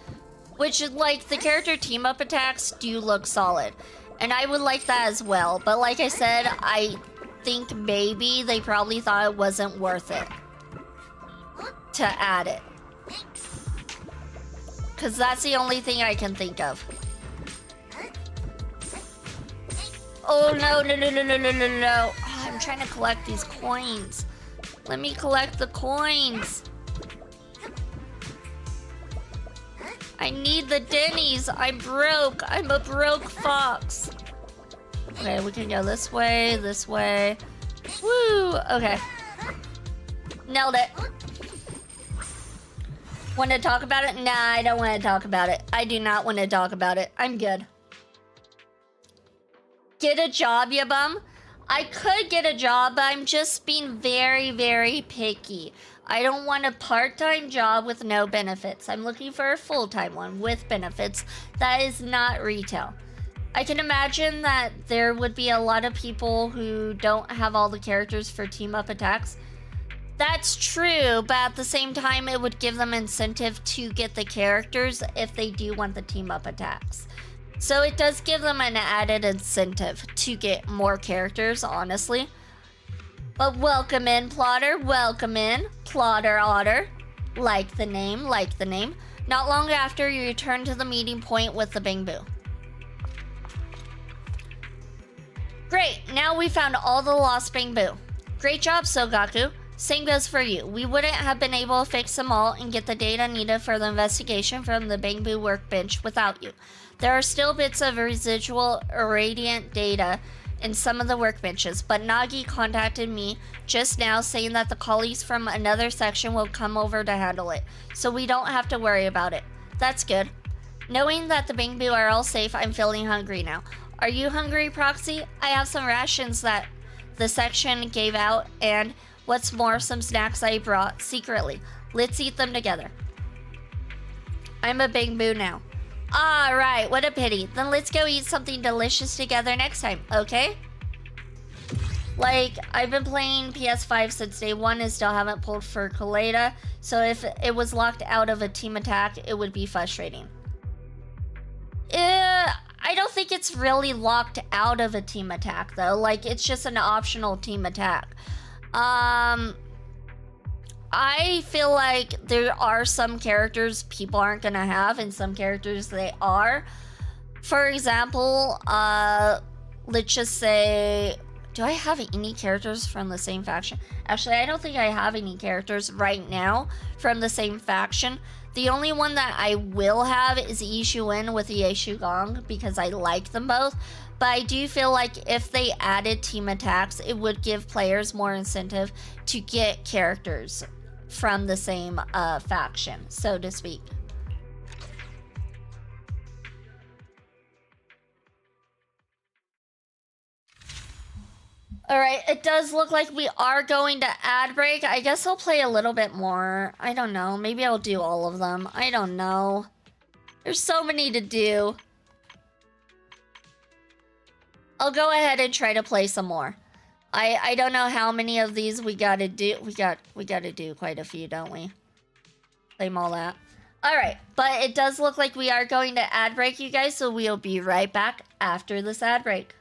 Which, like, the character team-up attacks do look solid. And I would like that as well. But like I said, I think maybe they probably thought it wasn't worth it to add it. Because that's the only thing I can think of. Oh, no, no, no, no, no, no, no, no. Oh, I'm trying to collect these coins. Let me collect the coins. I need the Denny's. I'm broke. I'm a broke fox. Okay, we can go this way, this way. Woo! Okay. Nailed it. Want to talk about it? Nah, I don't want to talk about it. I do not want to talk about it. I'm good. Get a job, ya bum. I could get a job, but I'm just being very, very picky. I don't want a part-time job with no benefits. I'm looking for a full-time one with benefits that is not retail. I can imagine that there would be a lot of people who don't have all the characters for team-up attacks. That's true, but at the same time, it would give them incentive to get the characters if they do want the team-up attacks. So it does give them an added incentive to get more characters, honestly. But welcome in, Plotter. Welcome in, Plotter Otter. Like the name, like the name. Not long after, you return to the meeting point with the Bangbu. Great, now we found all the lost Bangbu. Great job, Sogaku. Same goes for you. We wouldn't have been able to fix them all and get the data needed for the investigation from the Bangbu workbench without you. There are still bits of residual irradiant data in some of the workbenches, but Nagi contacted me just now saying that the colleagues from another section will come over to handle it, so we don't have to worry about it. That's good. Knowing that the Bangbu are all safe, I'm feeling hungry now. Are you hungry, Proxy? I have some rations that the section gave out, and what's more, some snacks I brought secretly. Let's eat them together. I'm a Bangbu now. Ah, right, what a pity. Then let's go eat something delicious together next time, okay? Like, I've been playing PS5 since day one and still haven't pulled for Kaleda, so if it was locked out of a team attack, it would be frustrating. I don't think it's really locked out of a team attack, though. Like, it's just an optional team attack. I feel like there are some characters people aren't gonna have and some characters they are. For example, let's just say, do I have any characters from the same faction? Actually, I don't think I have any characters right now from the same faction. The only one that I will have is Ishuin with Yeshu Gong because I like them both. But I do feel like if they added team attacks, it would give players more incentive to get characters from the same faction, so to speak. Alright, it does look like we are going to ad break. I guess I'll play a little bit more. I don't know. Maybe I'll do all of them. I don't know. There's so many to do. I'll go ahead and try to play some more. I don't know how many of these we gotta do. We gotta do quite a few, don't we? Claim all that. Alright, but it does look like we are going to ad break, you guys, so we'll be right back after this ad break.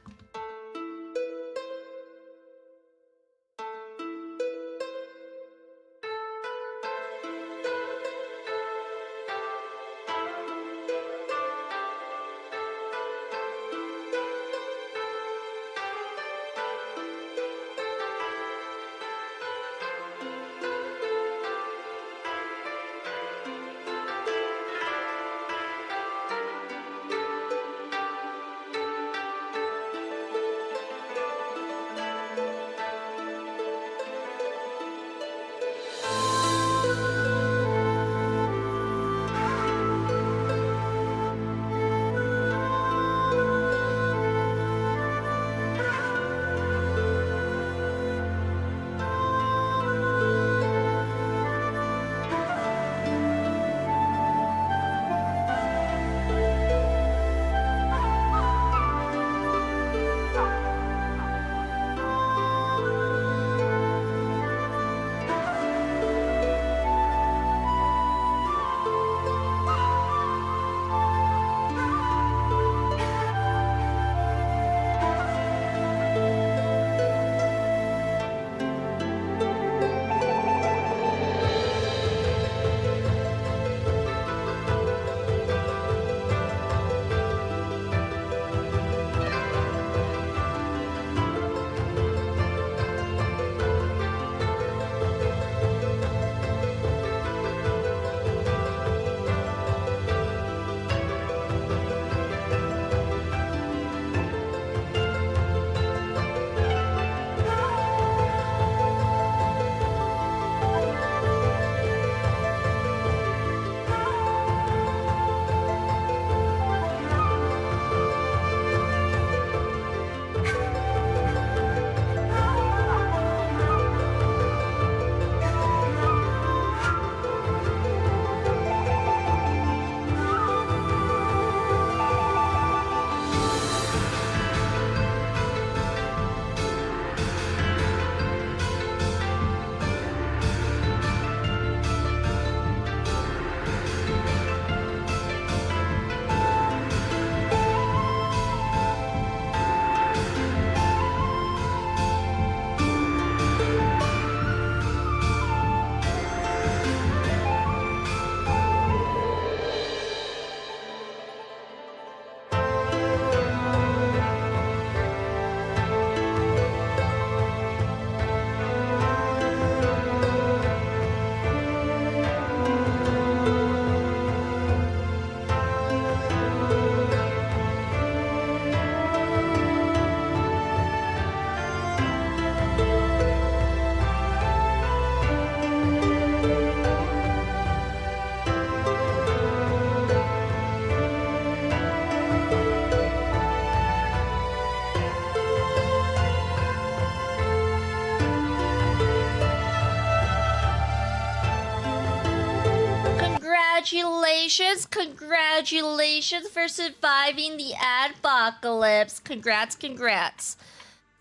Congratulations, congratulations for surviving the adpocalypse. Congrats.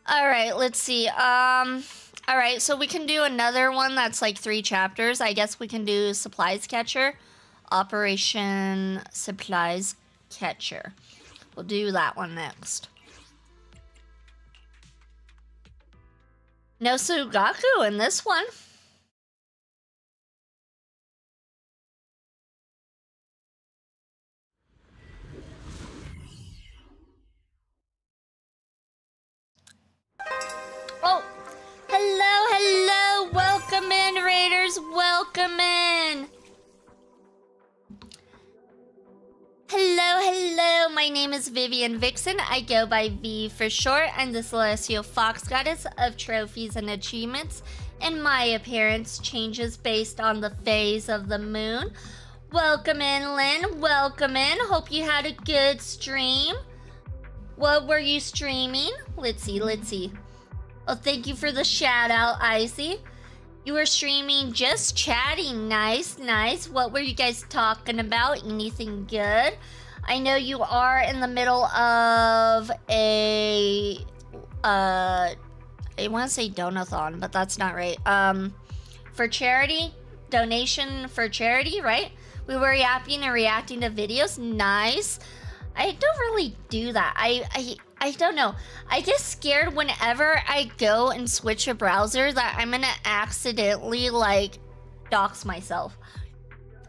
All right, let's see. All right, so we can do another one that's like 3 chapters. I guess we can do Supplies Catcher. Operation Supplies Catcher. We'll do that one next. No Sugaku in this one. Oh, hello. Welcome in, Raiders. Welcome in. Hello. My name is Vivian Vixen. I go by V for short. I'm the Celestial Fox Goddess of trophies and achievements, and my appearance changes based on the phase of the moon. Welcome in, Lynn. Welcome in. Hope you had a good stream. What were you streaming? Let's see. Oh, thank you for the shout out, Icy. You were streaming just chatting. Nice. What were you guys talking about? Anything good? I know you are in the middle of a I want to say donathon, but that's not right. For charity, donation for charity, right? We were yapping and reacting to videos. Nice. I don't really do that. I don't know. I get scared whenever I go and switch a browser that I'm gonna accidentally like dox myself.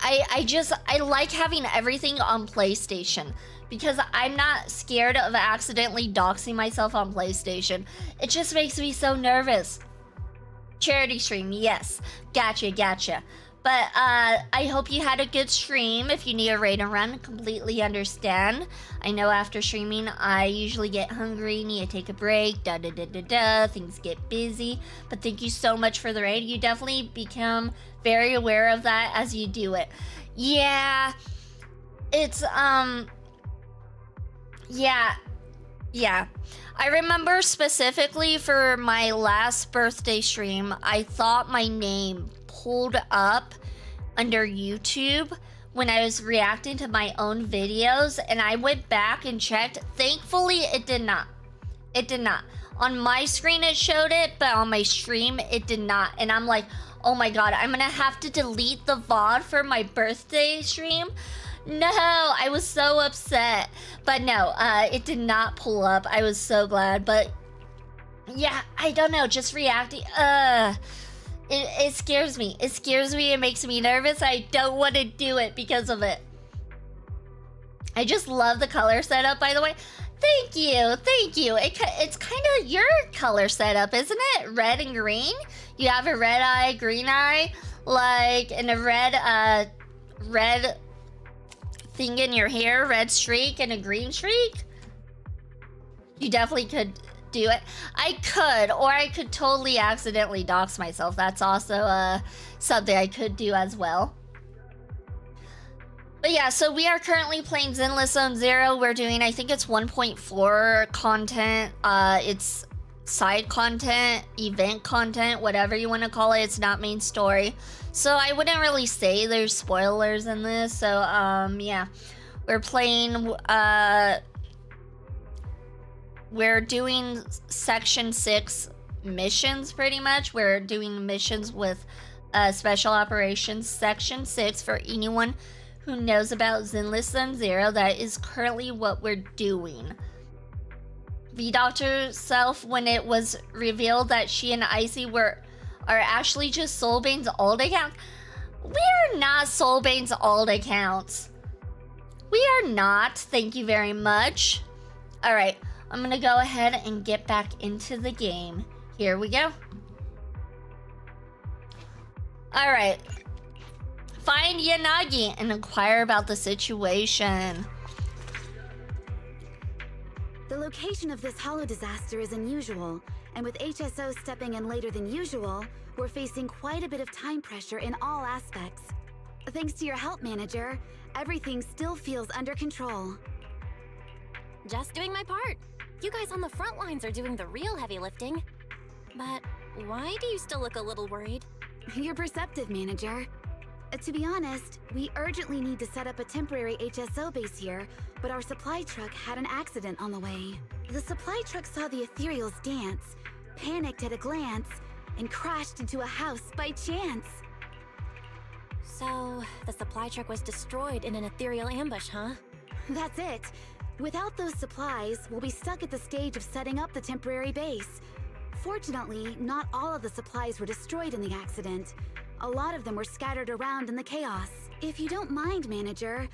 I like having everything on PlayStation because I'm not scared of accidentally doxing myself on PlayStation. It just makes me so nervous. Charity stream, yes. Gotcha. But I hope you had a good stream. If you need a raid and run, completely understand. I know after streaming, I usually get hungry, need to take a break, things get busy. But thank you so much for the raid. You definitely become very aware of that as you do it. Yeah, it's, yeah. I remember specifically for my last birthday stream, I thought my name pulled up under YouTube when I was reacting to my own videos, and I went back and checked. Thankfully, it did not. On my screen it showed it, but on my stream it did not. And I'm like, oh my god, I'm gonna have to delete the VOD for my birthday stream. No, I was so upset. But no, it did not pull up. I was so glad. But yeah, I don't know, just reacting, it scares me. It makes me nervous. I don't want to do it because of it. I just love the color setup, by the way. Thank you. It's kind of your color setup, isn't it? Red and green. You have a red eye, green eye, like, and a red thing in your hair, red streak and a green streak. You definitely could do it. I could totally accidentally dox myself. That's also something I could do as well. But yeah, so we are currently playing Zenless Zone Zero. We're doing, I think it's 1.4 content. It's side content, event content, whatever you want to call it. It's not main story. So I wouldn't really say there's spoilers in this. So yeah, we're playing, we're doing Section 6 missions pretty much. We're doing missions with Special Operations Section 6 for anyone who knows about Zenless Zone Zero. That is currently what we're doing. V-Doctor self, when it was revealed that she and Icy are actually just Soulbane's old account. We are not Soulbane's old accounts. We are not. Thank you very much. Alright, I'm gonna go ahead and get back into the game. Here we go. Alright. Find Yanagi and inquire about the situation. The location of this hollow disaster is unusual, and with HSO stepping in later than usual, we're facing quite a bit of time pressure in all aspects. Thanks to your help, Manager, everything still feels under control. Just doing my part. You guys on the front lines are doing the real heavy lifting. But why do you still look a little worried? You're perceptive, Manager. To be honest, we urgently need to set up a temporary HSO base here, but our supply truck had an accident on the way. The supply truck saw the ethereals dance, panicked at a glance, and crashed into a house by chance. So, the supply truck was destroyed in an ethereal ambush, huh? That's it. Without those supplies, we'll be stuck at the stage of setting up the temporary base. Fortunately, not all of the supplies were destroyed in the accident. A lot of them were scattered around in the chaos. If you don't mind, Manager,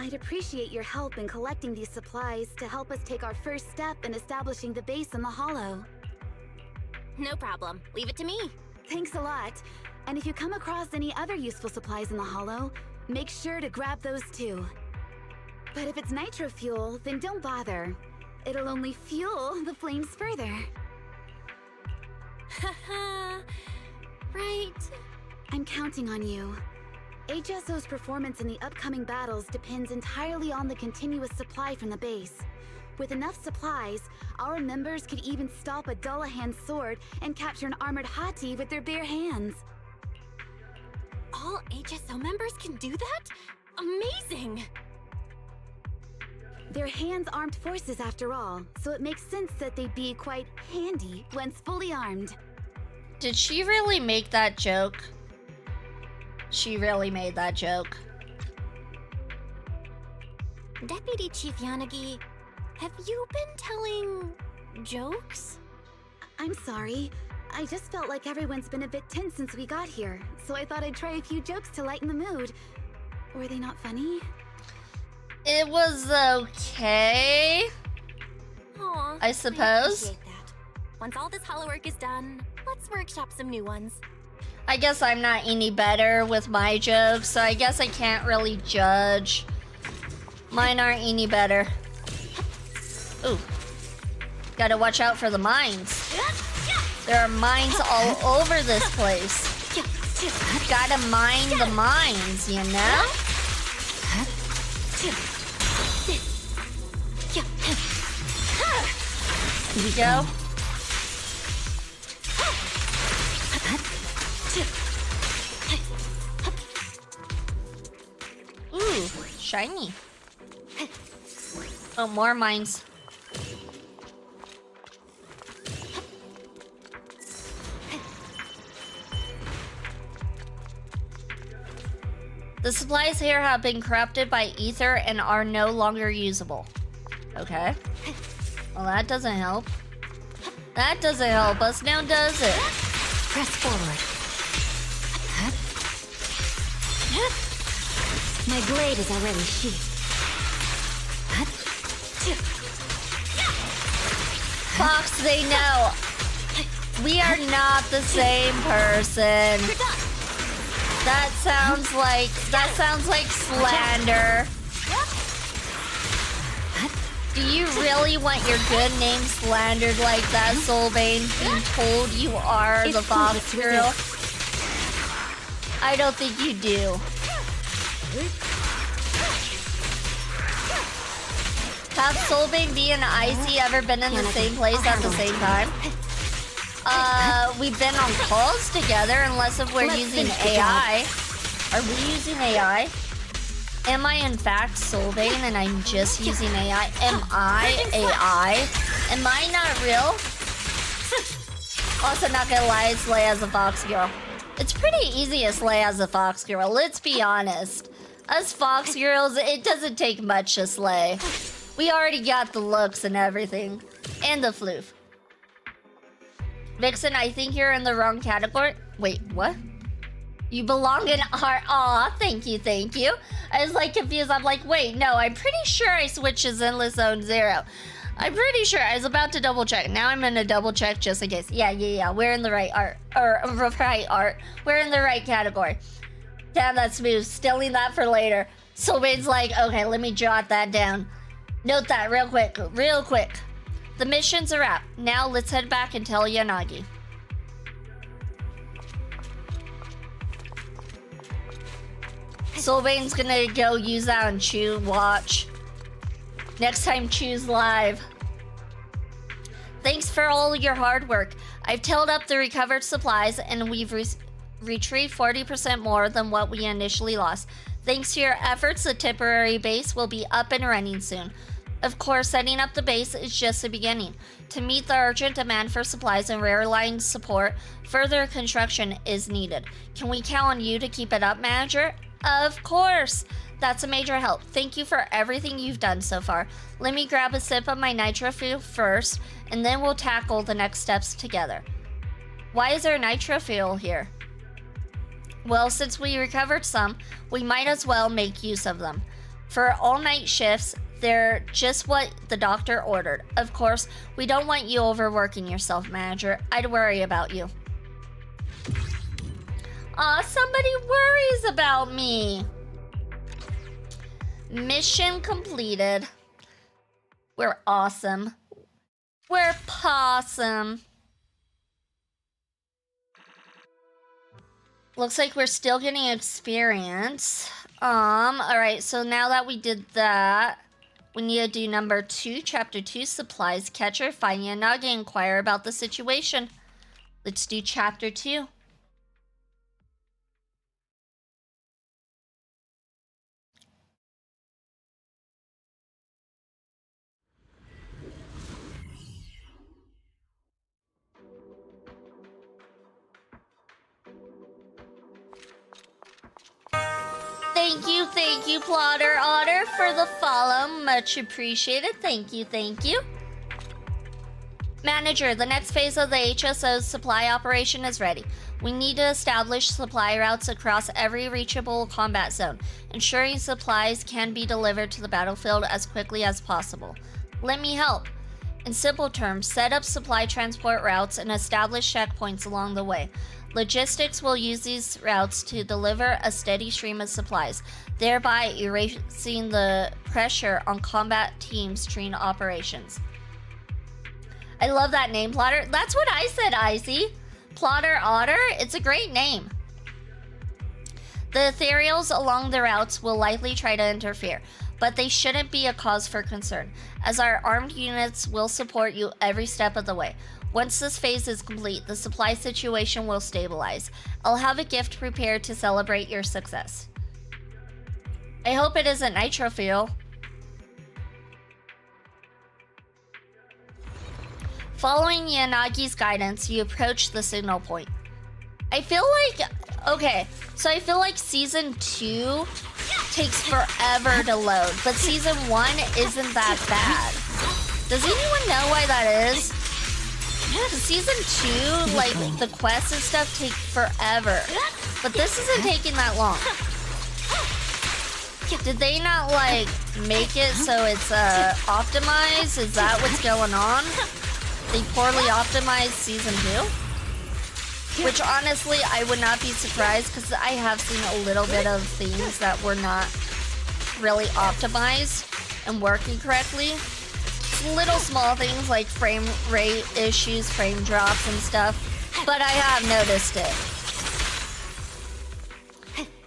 I'd appreciate your help in collecting these supplies to help us take our first step in establishing the base in the Hollow. No problem. Leave it to me. Thanks a lot. And if you come across any other useful supplies in the Hollow, make sure to grab those too. But if it's nitro fuel, then don't bother. It'll only fuel the flames further. Haha. Right. I'm counting on you. HSO's performance in the upcoming battles depends entirely on the continuous supply from the base. With enough supplies, our members could even stop a Dullahan's sword and capture an armored Hati with their bare hands. All HSO members can do that? Amazing! They're hands-armed forces after all, so it makes sense that they'd be quite handy once fully armed. Did she really make that joke? She really made that joke. Deputy Chief Yanagi, have you been telling jokes? I'm sorry. I just felt like everyone's been a bit tense since we got here, so I thought I'd try a few jokes to lighten the mood. Were they not funny? It was okay, Aw, I suppose. appreciate that. Once all this hollow work is done, let's workshop some new ones. I guess I'm not any better with my jokes, so I guess I can't really judge. Mine aren't any better. Ooh. Gotta watch out for the mines. There are mines all over this place. Gotta mine the mines, you know? Here we go. Ooh, shiny. Oh, more mines. The supplies here have been corrupted by ether and are no longer usable. Okay. Well, that doesn't help. That doesn't help us now, does it? Press forward. My blade is already sheathed. Fox, they know. We are not the same person. That sounds like slander. Do you really want your good name slandered like that, Soulbane? Being told you are the Fox girl? I don't think you do. Have Soulbane B and Icy ever been in the same place at the same time? We've been on calls together unless if we're using AI. Are we using AI? Am I in fact Soulbane and I'm just using AI? Am I AI? Am I not real? Also, not gonna lie, slay as a Fox girl. It's pretty easy to slay as a Fox girl, let's be honest. Us Fox girls, it doesn't take much to slay. We already got the looks and everything. And the floof. Vixen, I think you're in the wrong category. Wait, what? You belong in art. Aw, thank you, thank you. I was like confused. I'm like, wait, no, I'm pretty sure I switched to Zenless Zone 0. I'm pretty sure. I was about to double check. Now I'm gonna double check just in case. Yeah. We're in the right art. We're in the right category. Damn, that's smooth. Stealing that for later. Soulbane's like, okay, let me jot that down. Note that real quick. The missions are wrapped. Now let's head back and tell Yanagi. Soulbane's gonna go use that on Chew. Watch. Next time, Chew's live. Thanks for all your hard work. I've tallied up the recovered supplies and we've retrieve 40% more than what we initially lost. Thanks to your efforts, the temporary base will be up and running soon. Of course, setting up the base is just the beginning. To meet the urgent demand for supplies and rare line support, further construction is needed. Can we count on you to keep it up, Manager? Of course! That's a major help. Thank you for everything you've done so far. Let me grab a sip of my nitro fuel first, and then we'll tackle the next steps together. Why is there nitro fuel here? Well, since we recovered some, we might as well make use of them. For all-night shifts, they're just what the doctor ordered. Of course, we don't want you overworking yourself, Manager. I'd worry about you. Aw, somebody worries about me. Mission completed. We're awesome. We're possum. Looks like we're still getting experience. Alright, so now that we did that, we need to do number 2, chapter 2, supplies. Catcher, find Yanagi, inquire about the situation. Let's do chapter 2. Thank you, Plotter Otter, for the follow. Much appreciated. Thank you. Manager, the next phase of the HSO's supply operation is ready. We need to establish supply routes across every reachable combat zone, ensuring supplies can be delivered to the battlefield as quickly as possible. Let me help. In simple terms, set up supply transport routes and establish checkpoints along the way. Logistics will use these routes to deliver a steady stream of supplies, thereby erasing the pressure on combat teams during operations. I love that name, Plotter. That's what I said, Izzy. Plotter Otter, it's a great name. The ethereals along the routes will likely try to interfere, but they shouldn't be a cause for concern, as our armed units will support you every step of the way. Once this phase is complete, the supply situation will stabilize. I'll have a gift prepared to celebrate your success. I hope it isn't nitro fuel. Following Yanagi's guidance, you approach the signal point. I feel like Season 2 takes forever to load, but Season 1 isn't that bad. Does anyone know why that is? Season 2, like, the quests and stuff take forever, but this isn't taking that long. Did they not, like, make it so it's, optimized? Is that what's going on? They poorly optimized Season 2? Which, honestly, I would not be surprised, because I have seen a little bit of things that were not really optimized and working correctly. Little small things like frame rate issues, frame drops and stuff, but I have noticed it.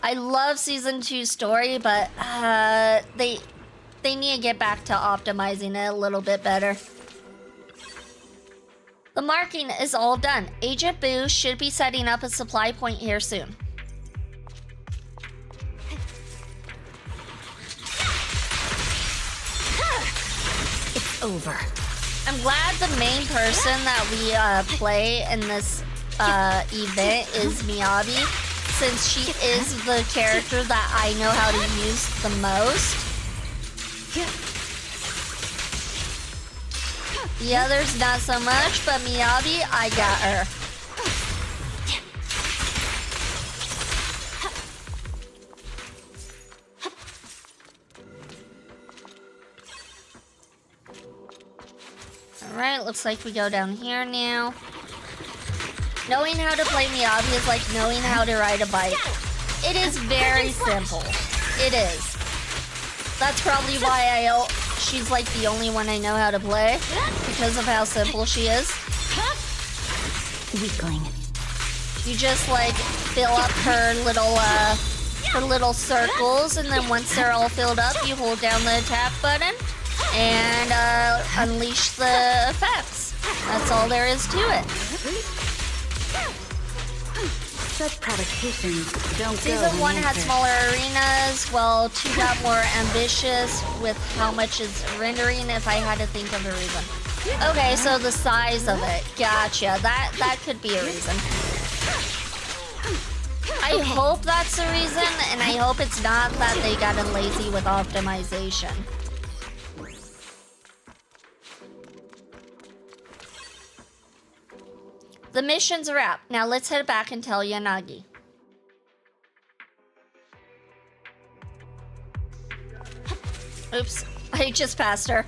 I love Season 2 story, but they need to get back to optimizing it a little bit better. The marking is all done. Agent Boo should be setting up a supply point here soon. Over. I'm glad the main person that we play in this event is Miyabi, since she is the character that I know how to use the most. The others not so much, but Miyabi, I got her. Alright, looks like we go down here now. Knowing how to play Miyabi is like knowing how to ride a bike. It is very simple. It is. That's probably why she's like the only one I know how to play, because of how simple she is. Weakling. You just like fill up her little circles, and then once they're all filled up, you hold down the attack button and unleash the effects. That's all there is to it. Such provocations don't go Season 1 had unanswered. smaller arenas, while 2 got more ambitious with how much it's rendering, if I had to think of a reason. Okay, so the size of it. Gotcha. That could be a reason. I hope that's the reason, and I hope it's not that they got lazy with optimization. The mission's a wrap. Now let's head back and tell Yanagi. Oops, I just passed her.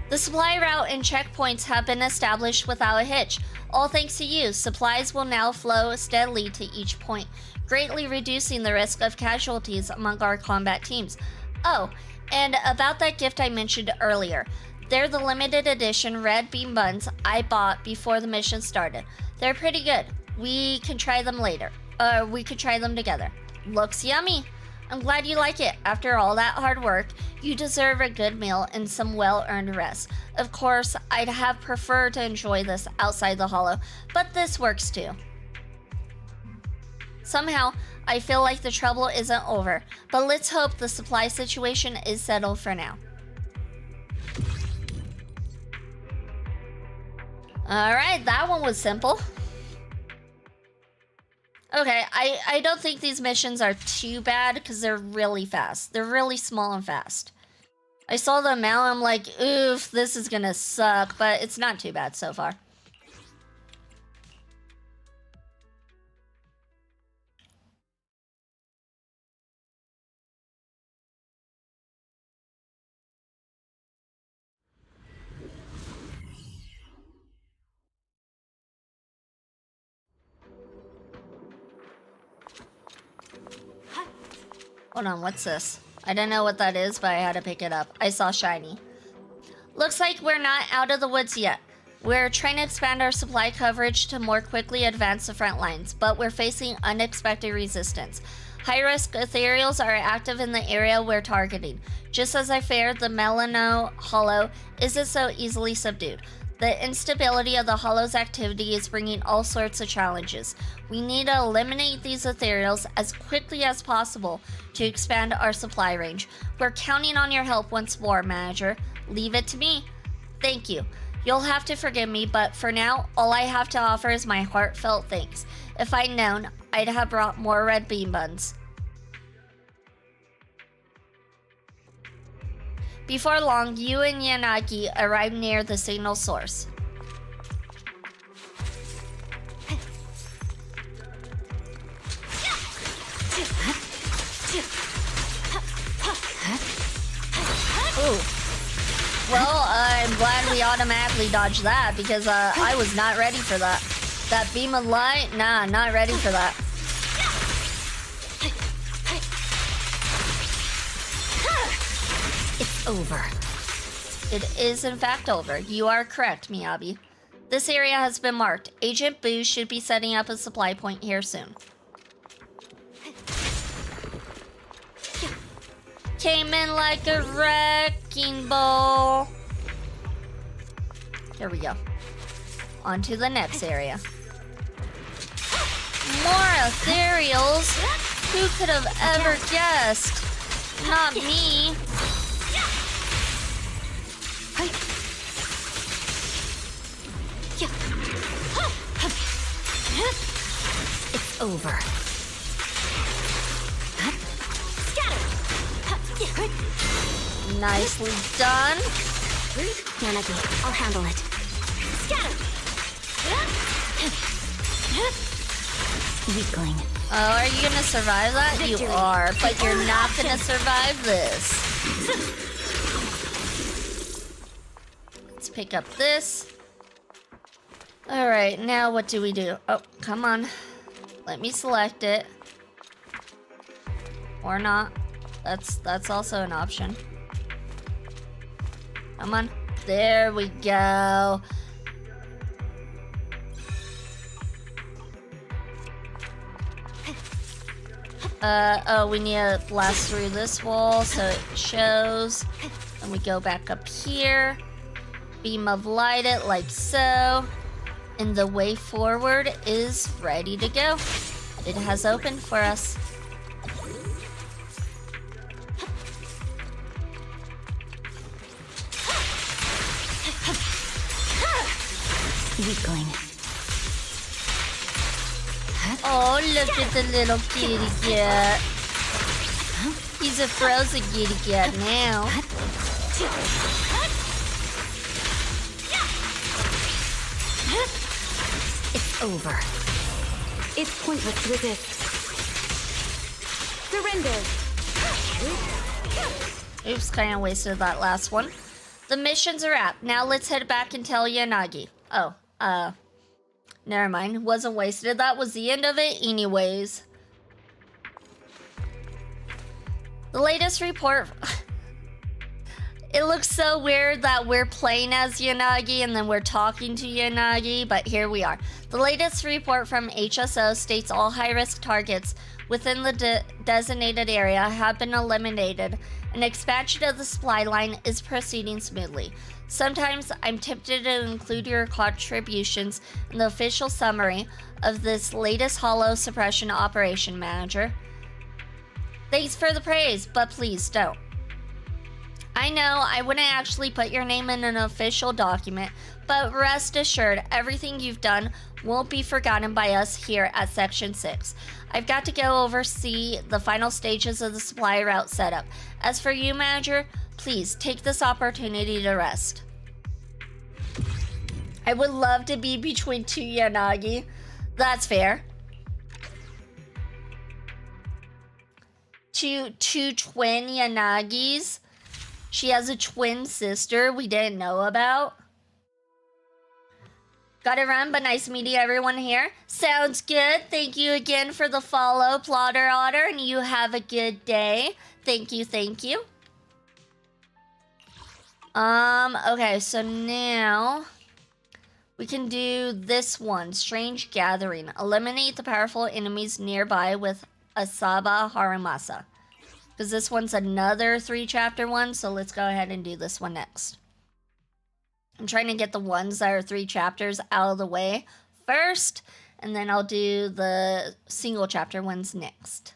The supply route and checkpoints have been established without a hitch. All thanks to you, supplies will now flow steadily to each point, greatly reducing the risk of casualties among our combat teams. Oh, and about that gift I mentioned earlier. They're the limited edition red bean buns I bought before the mission started. They're pretty good. We can try them later. We could try them together. Looks yummy. I'm glad you like it. After all that hard work, you deserve a good meal and some well-earned rest. Of course, I'd have preferred to enjoy this outside the hollow, but this works too. Somehow, I feel like the trouble isn't over, but let's hope the supply situation is settled for now. Alright, that one was simple. Okay, I don't think these missions are too bad because they're really fast. They're really small and fast. I saw the amount, I'm like, oof, this is gonna suck, but it's not too bad so far. Hold on, what's this? I don't know what that is, but I had to pick it up. I saw shiny. Looks like we're not out of the woods yet. We're trying to expand our supply coverage to more quickly advance the front lines, but we're facing unexpected resistance. High-risk ethereals are active in the area we're targeting. Just as I feared, the Melinoe Hollow isn't so easily subdued. The instability of the Hollow's activity is bringing all sorts of challenges. We need to eliminate these ethereals as quickly as possible to expand our supply range. We're counting on your help once more, Manager. Leave it to me. Thank you. You'll have to forgive me, but for now, all I have to offer is my heartfelt thanks. If I'd known, I'd have brought more red bean buns. Before long, you and Yanagi arrive near the signal source. Ooh. Well, I'm glad we automatically dodged that because I was not ready for that. That beam of light? Nah, not ready for that. It's over. It is in fact over. You are correct, Miyabi. This area has been marked. Agent Boo should be setting up a supply point here soon. Came in like a wrecking ball. Here we go. On to the next area. More ethereals? Who could have ever guessed? Not me. It's over. Nicely done. Yanagi, I'll handle it. Weakling. Oh, are you gonna survive that? You are, but you're not gonna survive this. Let's pick up this. Alright, now what do we do? Oh, come on. Let me select it. Or not. That's also an option. Come on. There we go. Oh, we need to blast through this wall so it shows. And we go back up here. Beam of light it like so. And the way forward is ready to go. It has opened for us. Weakling. Oh, look at the little kitty cat. He's a frozen kitty cat now. It's over. It's pointless to resist. Surrender! Oops, kind of wasted that last one. The missions are wrapped. Now let's head back and tell Yanagi. Oh, never mind. Wasn't wasted. That was the end of it anyways. The latest report... It looks so weird that we're playing as Yanagi and then we're talking to Yanagi, but here we are. The latest report from HSO states all high-risk targets within the designated area have been eliminated, and expansion of the supply line is proceeding smoothly. Sometimes I'm tempted to include your contributions in the official summary of this latest holo suppression operation, Manager. Thanks for the praise, but please don't. I know I wouldn't actually put your name in an official document, but rest assured, everything you've done won't be forgotten by us here at Section 6. I've got to go oversee the final stages of the supply route setup. As for you, Manager, please take this opportunity to rest. I would love to be between two Yanagi. That's fair. Two twin Yanagis. She has a twin sister we didn't know about. Gotta run, but nice meeting everyone here. Sounds good. Thank you again for the follow, Plotter Otter, and you have a good day. Thank you, thank you. Okay, so now we can do this one. Strange Gathering. Eliminate the powerful enemies nearby with Asaba Haramasa. Because this one's another 3-chapter one, so let's go ahead and do this one next. I'm trying to get the ones that are 3 chapters out of the way first, and then I'll do the single chapter ones next.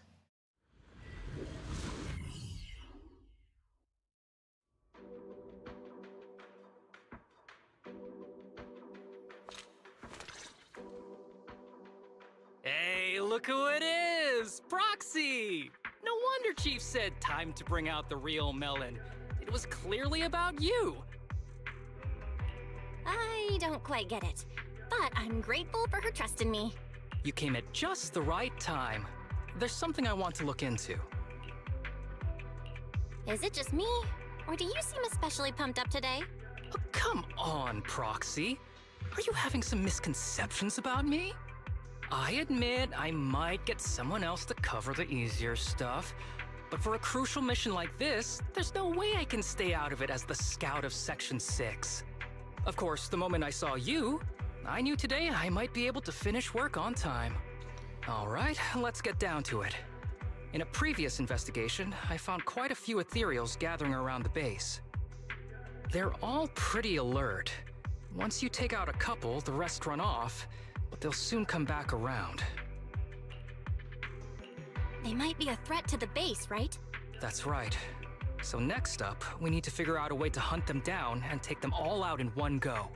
Hey, look who it is! Proxy! No wonder Chief said time to bring out the real Melon. It was clearly about you. I don't quite get it, but I'm grateful for her trust in me. You came at just the right time. There's something I want to look into. Is it just me? Or do you seem especially pumped up today? Oh, come on, Proxy. Are you having some misconceptions about me? I admit I might get someone else to cover the easier stuff, but for a crucial mission like this, there's no way I can stay out of it as the scout of Section 6. Of course, the moment I saw you, I knew today I might be able to finish work on time. All right, let's get down to it. In a previous investigation, I found quite a few ethereals gathering around the base. They're all pretty alert. Once you take out a couple, the rest run off, but they'll soon come back around. They might be a threat to the base, right? That's right. So next up, we need to figure out a way to hunt them down and take them all out in one go.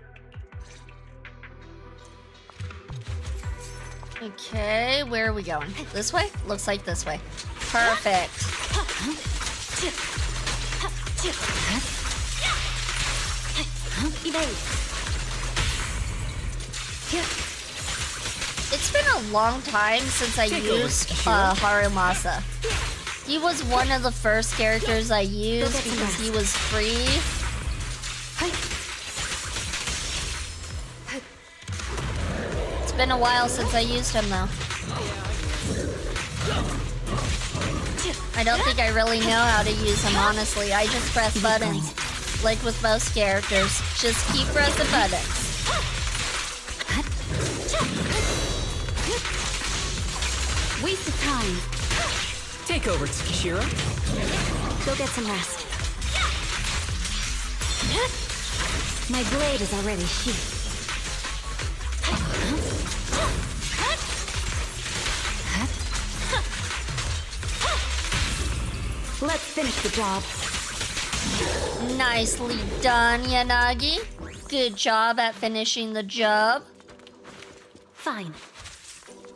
Okay, where are we going? This way? Looks like this way. Perfect. It's been a long time since I used Harumasa. He was one of the first characters I used because he was free. It's been a while since I used him though. I don't think I really know how to use him, honestly. I just press buttons. Like with most characters. Just keep pressing buttons. Waste of time. Take over, Tsukishiro. Go get some rest. My blade is already sheathed. finish the job. Nicely done, Yanagi. Good job at finishing the job. Fine.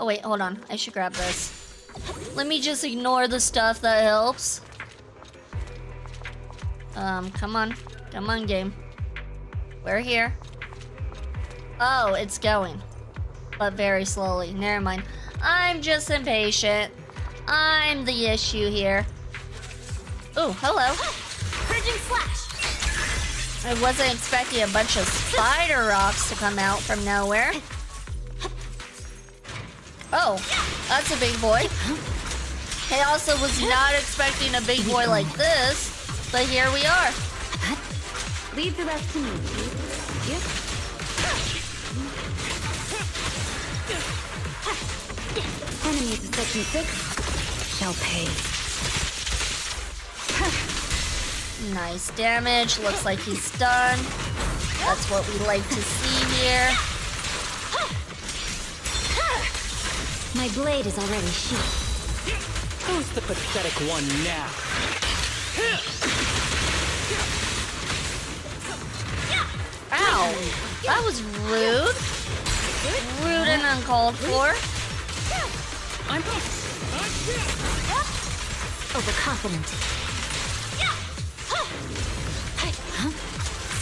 Oh wait, hold on. I should grab this. Let me just ignore the stuff that helps. Come on. Come on, game. We're here. Oh, it's going. But very slowly. Never mind. I'm just impatient. I'm the issue here. Ooh, hello. Purging Slash! I wasn't expecting a bunch of spider rocks to come out from nowhere. Oh, that's a big boy. I also was not expecting a big boy like this, but here we are. Leave the rest to me, please. Yep. Enemies of Section 6 shall pay. Nice damage. Looks like he's stunned. That's what we like to see here. My blade is already sheathed. Who's the pathetic one now? Ow! That was rude. Rude and uncalled for. I'm Overconfident.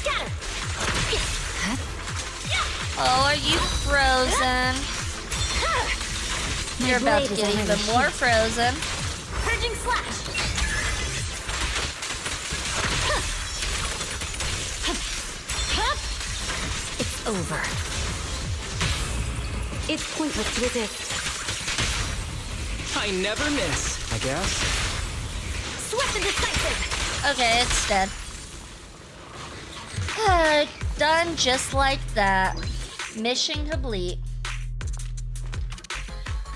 Scatter! Oh, are you frozen? You're about to get even more frozen. Purging Slash! It's over. It's pointless to resist. I never miss, I guess. Swift and decisive! Okay, it's dead. Done just like that. Mission complete.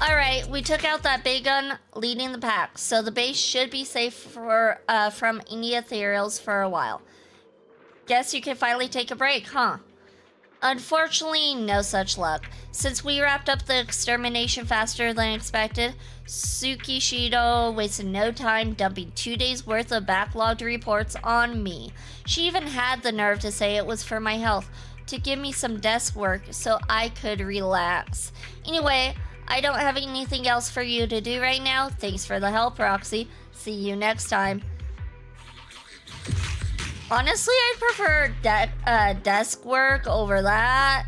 Alright, we took out that big gun leading the pack, so the base should be safe for from any ethereals for a while. Guess you can finally take a break, huh? Unfortunately, no such luck. Since we wrapped up the extermination faster than expected, Tsukishido wasted no time dumping 2 days worth of backlogged reports on me. She even had the nerve to say it was for my health, to give me some desk work so I could relax. Anyway, I don't have anything else for you to do right now. Thanks for the help, Roxy. See you next time. Honestly, I'd prefer desk work over that.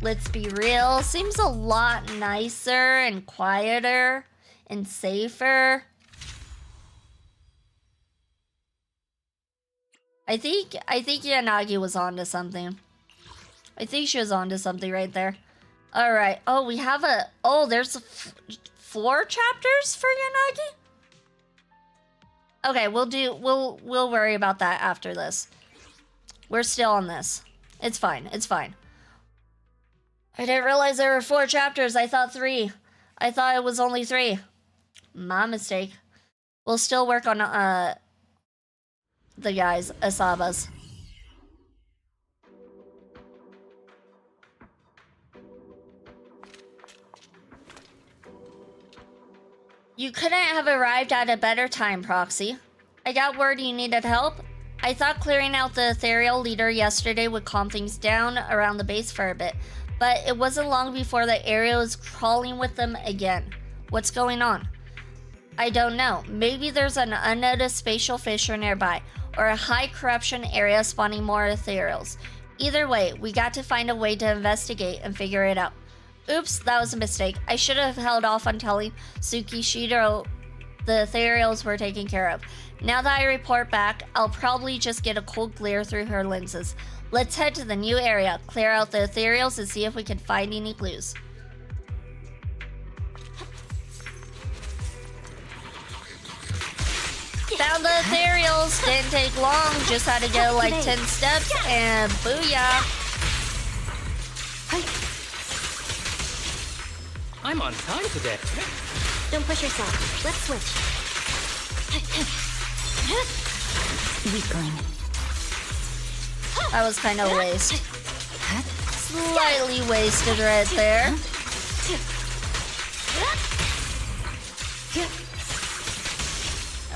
Let's be real. Seems a lot nicer and quieter and safer. I think Yanagi was onto something. I think she was onto something right there. All right. Oh, we have a. Oh, there's 4 chapters for Yanagi. Okay, we'll worry about that after this. We're still on this. It's fine. It's fine. I didn't realize there were 4 chapters. I thought 3. I thought it was only 3. My mistake. We'll still work on the guys, Asabas. You couldn't have arrived at a better time, Proxy. I got word you needed help. I thought clearing out the ethereal leader yesterday would calm things down around the base for a bit, but it wasn't long before the area was crawling with them again. What's going on? I don't know. Maybe there's an unnoticed spatial fissure nearby, or a high corruption area spawning more ethereals. Either way, we got to find a way to investigate and figure it out. Oops, that was a mistake. I should have held off on telling Tsukishido the ethereals were taken care of. Now that I report back, I'll probably just get a cold glare through her lenses. Let's head to the new area, clear out the ethereals, and see if we can find any clues. Found the ethereals. Didn't take long. Just had to go like 10 steps and booyah. I'm on time today. Don't push yourself. Let's switch. Weakling. That was kind of a waste. Slightly wasted right there.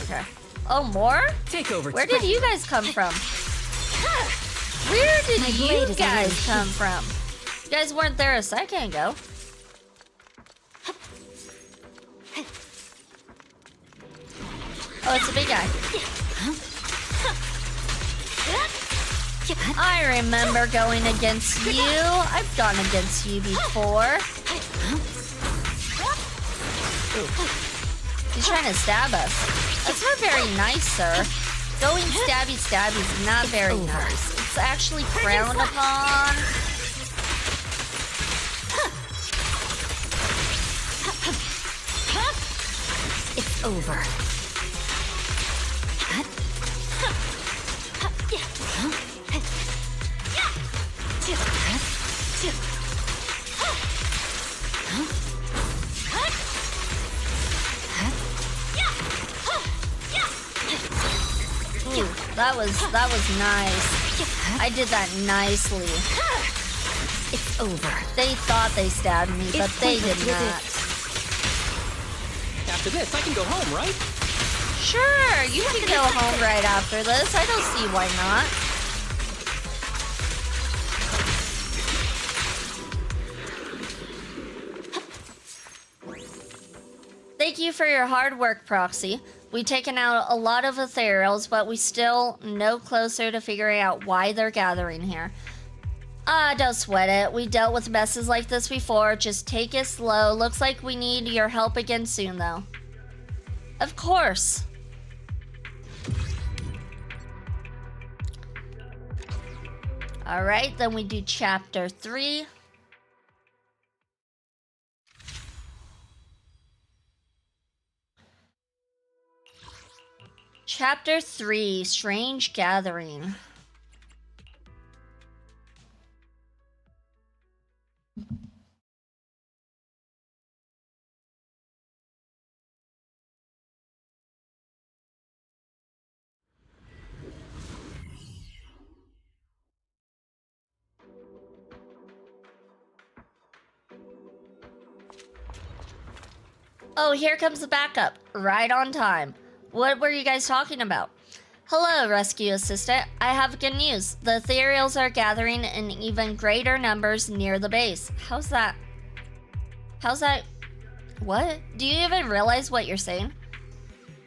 Okay. Oh, more? Take over. Where did you guys come from? Where did you guys come from? You guys weren't there a second ago. Oh, it's a big guy. I remember going against you. I've gone against you before. Ooh. He's trying to stab us. That's not very nice, sir. Going stabby stabby is not very nice. It's actually frowned upon. It's over. Ooh, that was nice. I did that nicely. It's over. They thought they stabbed me, but they did not. After this, I can go home, right? Sure, you can go home right after this. I don't see why not. Thank you for your hard work, Proxy. We've taken out a lot of ethereals, but we still no closer to figuring out why they're gathering here. Don't sweat it. We dealt with messes like this before. Just take it slow. Looks like we need your help again soon, though. Of course. Alright, then we do chapter 3. Chapter 3, Strange Gathering. Oh, here comes the backup. Right on time. What were you guys talking about? Hello, rescue assistant. I have good news. The ethereals are gathering in even greater numbers near the base. How's that? What? Do you even realize what you're saying?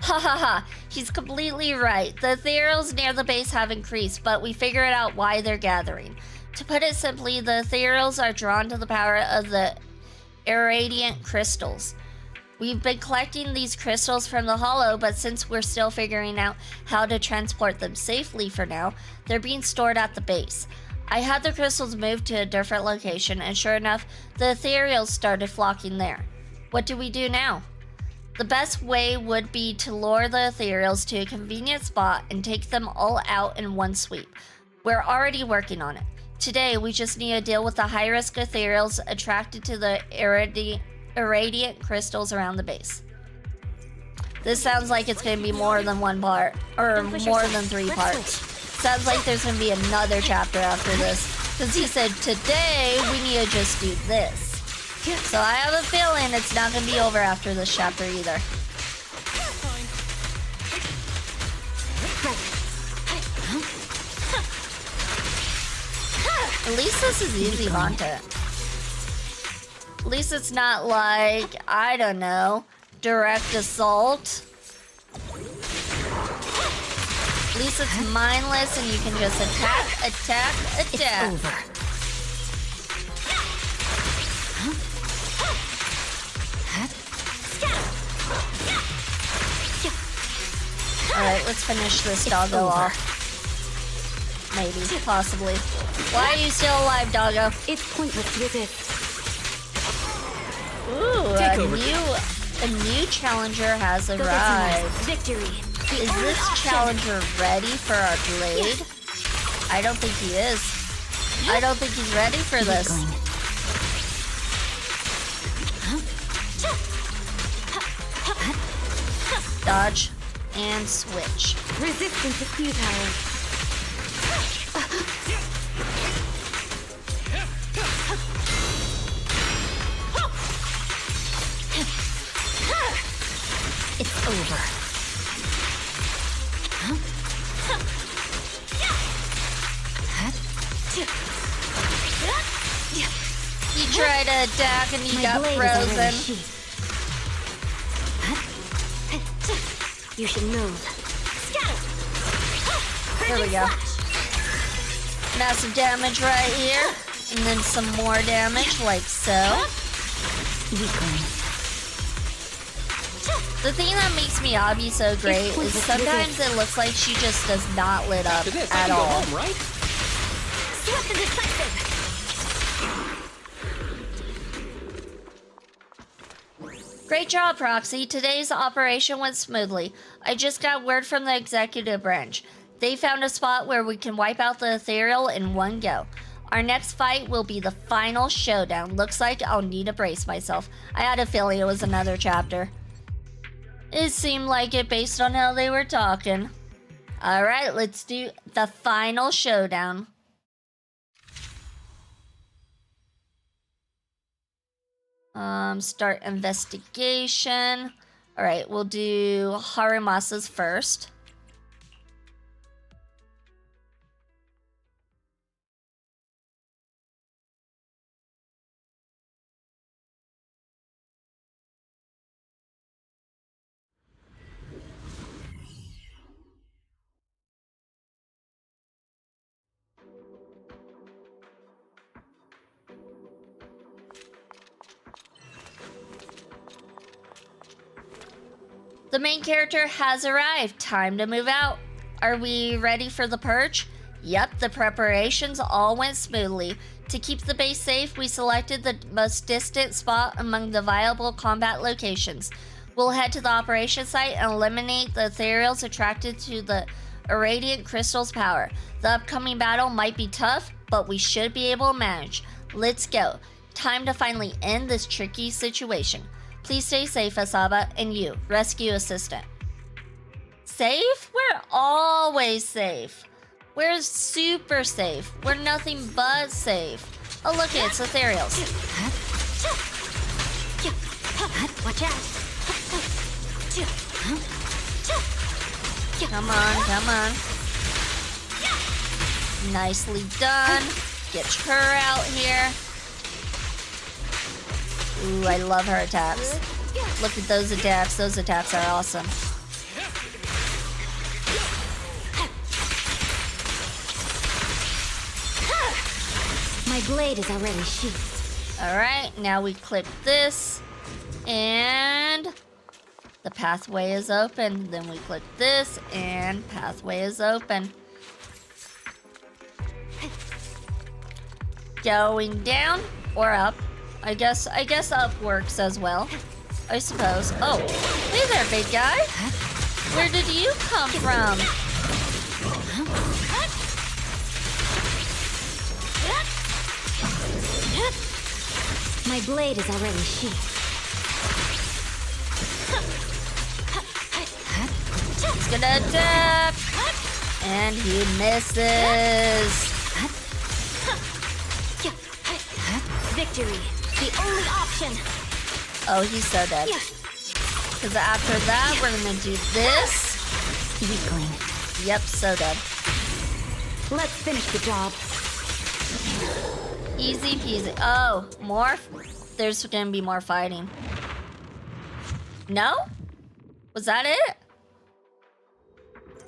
Ha ha ha. He's completely right. The ethereals near the base have increased, but we figured out why they're gathering. To put it simply, the ethereals are drawn to the power of the irradiant crystals. We've been collecting these crystals from the hollow, but since we're still figuring out how to transport them safely for now, they're being stored at the base. I had the crystals moved to a different location, and sure enough, the ethereals started flocking there. What do we do now? The best way would be to lure the ethereals to a convenient spot and take them all out in one sweep. We're already working on it. Today, we just need to deal with the high-risk ethereals attracted to the irradiant crystals around the base. This sounds like it's going to be more than one part, or more than 3 parts. Sounds like there's going to be another chapter after this, because he said today we need to just do this. So I have a feeling it's not going to be over after this chapter either. At least this is easy content. At least it's not like, I don't know, direct assault. At least it's mindless and you can just attack. It's over. Alright, let's finish this doggo off. Maybe, possibly. Why are you still alive, doggo? It's pointless to resist. Ooh, a new challenger has arrived. Victory. Is this challenger ready for our blade? I don't think he is. I don't think he's ready for this. Dodge and switch. Resistance is futile. It's over. He tried to attack and he My got blade is already frozen. sheathed. You should move. There we go. Massive damage right here. And then some more damage, like so. Weakling. The thing that makes Miyabi so great is sometimes it looks like she just does not lit up After this, I at can go all. home, right? Swift and decisive. Great job, Proxy. Today's operation went smoothly. I just got word from the executive branch. They found a spot where we can wipe out the ethereal in one go. Our next fight will be the final showdown. Looks like I'll need to brace myself. I had a feeling it was another chapter. It seemed like it based on how they were talking. Alright, let's do the final showdown. Start investigation. Alright, we'll do Harimasa's first. The main character has arrived. Time to move out. Are we ready for the purge? Yep, the preparations all went smoothly. To keep the base safe, we selected the most distant spot among the viable combat locations. We'll head to the operation site and eliminate the ethereals attracted to the irradiant crystal's power. The upcoming battle might be tough, but we should be able to manage. Let's go. Time to finally end this tricky situation. Please stay safe, Asaba, and you, rescue assistant. Safe? We're always safe. We're super safe. We're nothing but safe. Oh, look, it's ethereals. Watch out. Come on, come on. Nicely done. Get her out here. Ooh, I love her attacks. Look at those attacks. Those attacks are awesome. My blade is already sheathed. Alright, now we click this. And the pathway is open. Then we click this and pathway is open. Going down or up. I guess up works as well. I suppose. Oh, hey there, big guy. Where did you come from? My blade is already sheathed. He's gonna attack. And he misses. Victory, the only option. Oh, he's so dead. Because after that, we're gonna do this. Weakling. Yep, so dead. Let's finish the job. Easy peasy. Oh, more? There's gonna be more fighting. No? Was that it?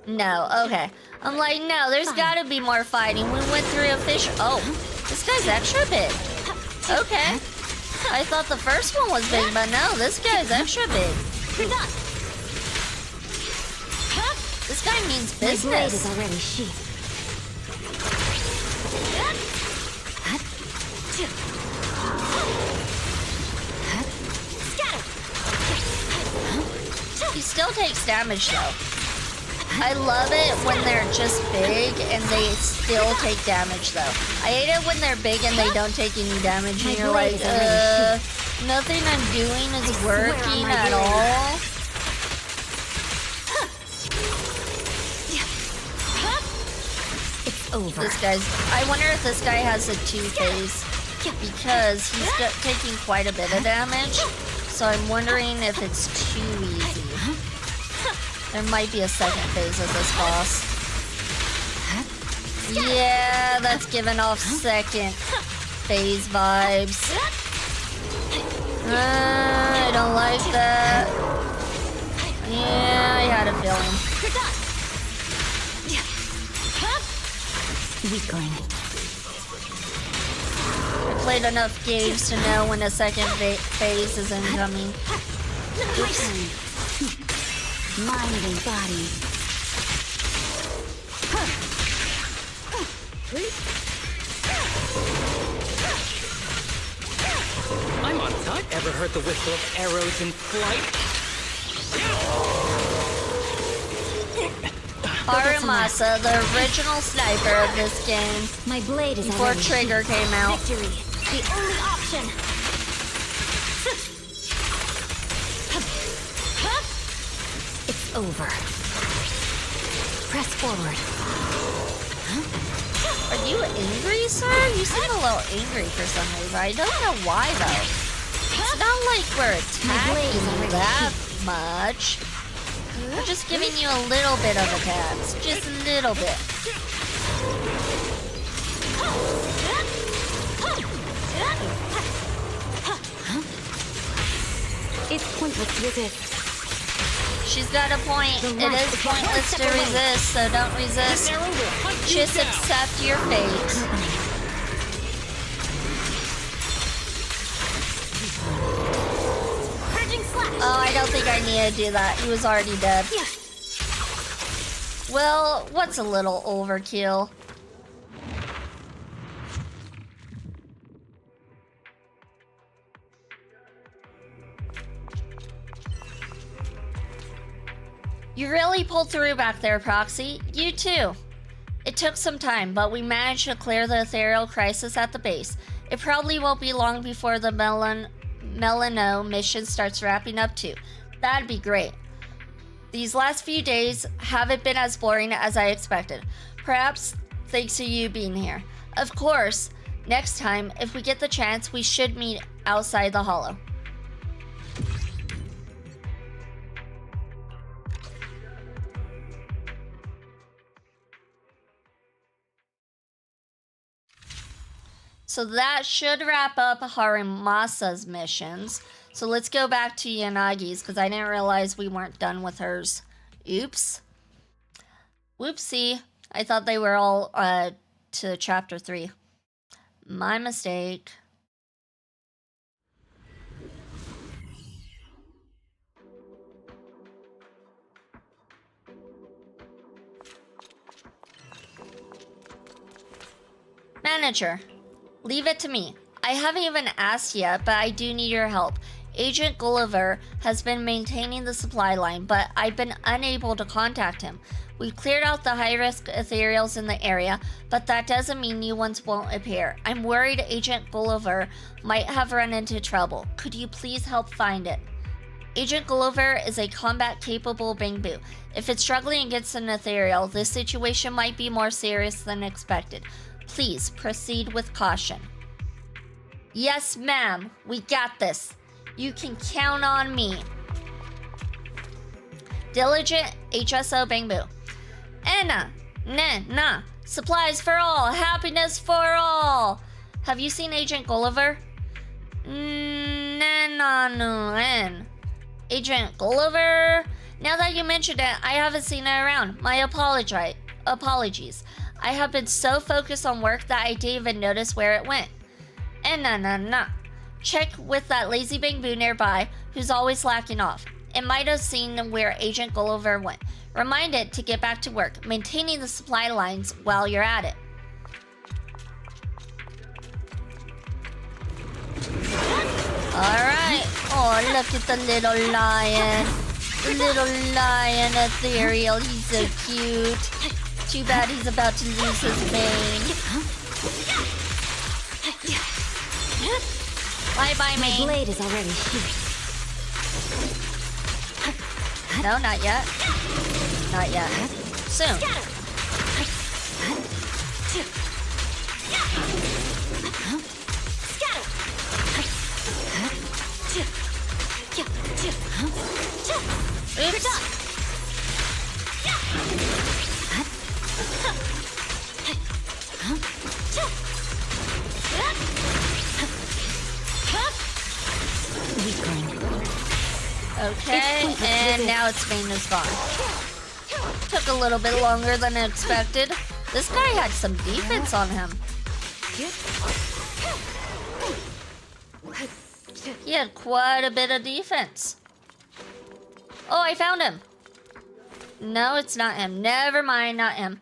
No, okay. I'm like, no, there's gotta be more fighting. We went through a fish. Oh, this guy's extra big. Okay. I thought the first one was big, but no, this guy's extra big. This guy means My blade is business. already sheathed. He still takes damage though. I love it when they're just big and they still take damage though. I hate it when they're big and they don't take any damage and My you're like, blade is already nothing I'm doing is swear on working my at blade. all. It's over. This guy's, I wonder if this guy has a 2-phase because he's taking quite a bit of damage. So I'm wondering if it's too easy. There might be a second phase of this boss. Yeah, that's giving off second phase vibes. I don't like that. Yeah, I had a feeling. Weakling. I played enough games to know when a second phase is incoming. Oops. Mind and body. I'm on time. Ever heard the whistle of arrows in flight? Haramasa, the original sniper of this game, My blade is before already Trigger came out. Victory, the only option. It's over. Press forward. Are you angry, sir? You seem a little angry for some reason. I don't know why, though. It's not like we're attacking you that much. We're just giving you a little bit of attacks. Just a little bit. It's pointless to resist. She's got a point. It is pointless to resist, so don't resist. Just accept your fate. Oh, I don't think I need to do that. He was already dead. Well, what's a little overkill? You really pulled through back there, Proxy. You too. It took some time, but we managed to clear the ethereal crisis at the base. It probably won't be long before the Melinoe mission starts wrapping up too. That'd be great. These last few days haven't been as boring as I expected. Perhaps thanks to you being here. Of course, next time, if we get the chance, we should meet outside the hollow. So that should wrap up Harimasa's missions. So let's go back to Yanagi's, because I didn't realize we weren't done with hers. Oops. Whoopsie. I thought they were all to chapter 3. My mistake. Manager. Leave it to me. I haven't even asked yet, but I do need your help. Agent Gulliver has been maintaining the supply line, but I've been unable to contact him. We've cleared out the high-risk ethereals in the area, but that doesn't mean new ones won't appear. I'm worried Agent Gulliver might have run into trouble. Could you please help find it? Agent Gulliver is a combat-capable Bangbu. If it's struggling against an ethereal, this situation might be more serious than expected. Please proceed with caution. Yes, ma'am. We got this. You can count on me. Diligent HSO Bangbu. Anna, na, supplies for all, happiness for all. Have you seen Agent Gulliver? Nananu. Agent Gulliver? Now that you mentioned it, I haven't seen it around. My apologies. I have been so focused on work that I didn't even notice where it went. Na. Check with that lazy Bangbu nearby who's always slacking off. It might have seen where Agent Gulliver went. Remind it to get back to work, maintaining the supply lines while you're at it. Alright. Oh, look at the little lion. The little lion ethereal. He's so cute. Too bad he's about to lose his mane. Bye-bye, mane. My blade is already here. No, not yet. Not yet. Soon. Oops. Okay, and now its vein is gone. Took a little bit longer than expected. This guy had some defense on him. He had quite a bit of defense. Oh, I found him. No, it's not him. Never mind, not him.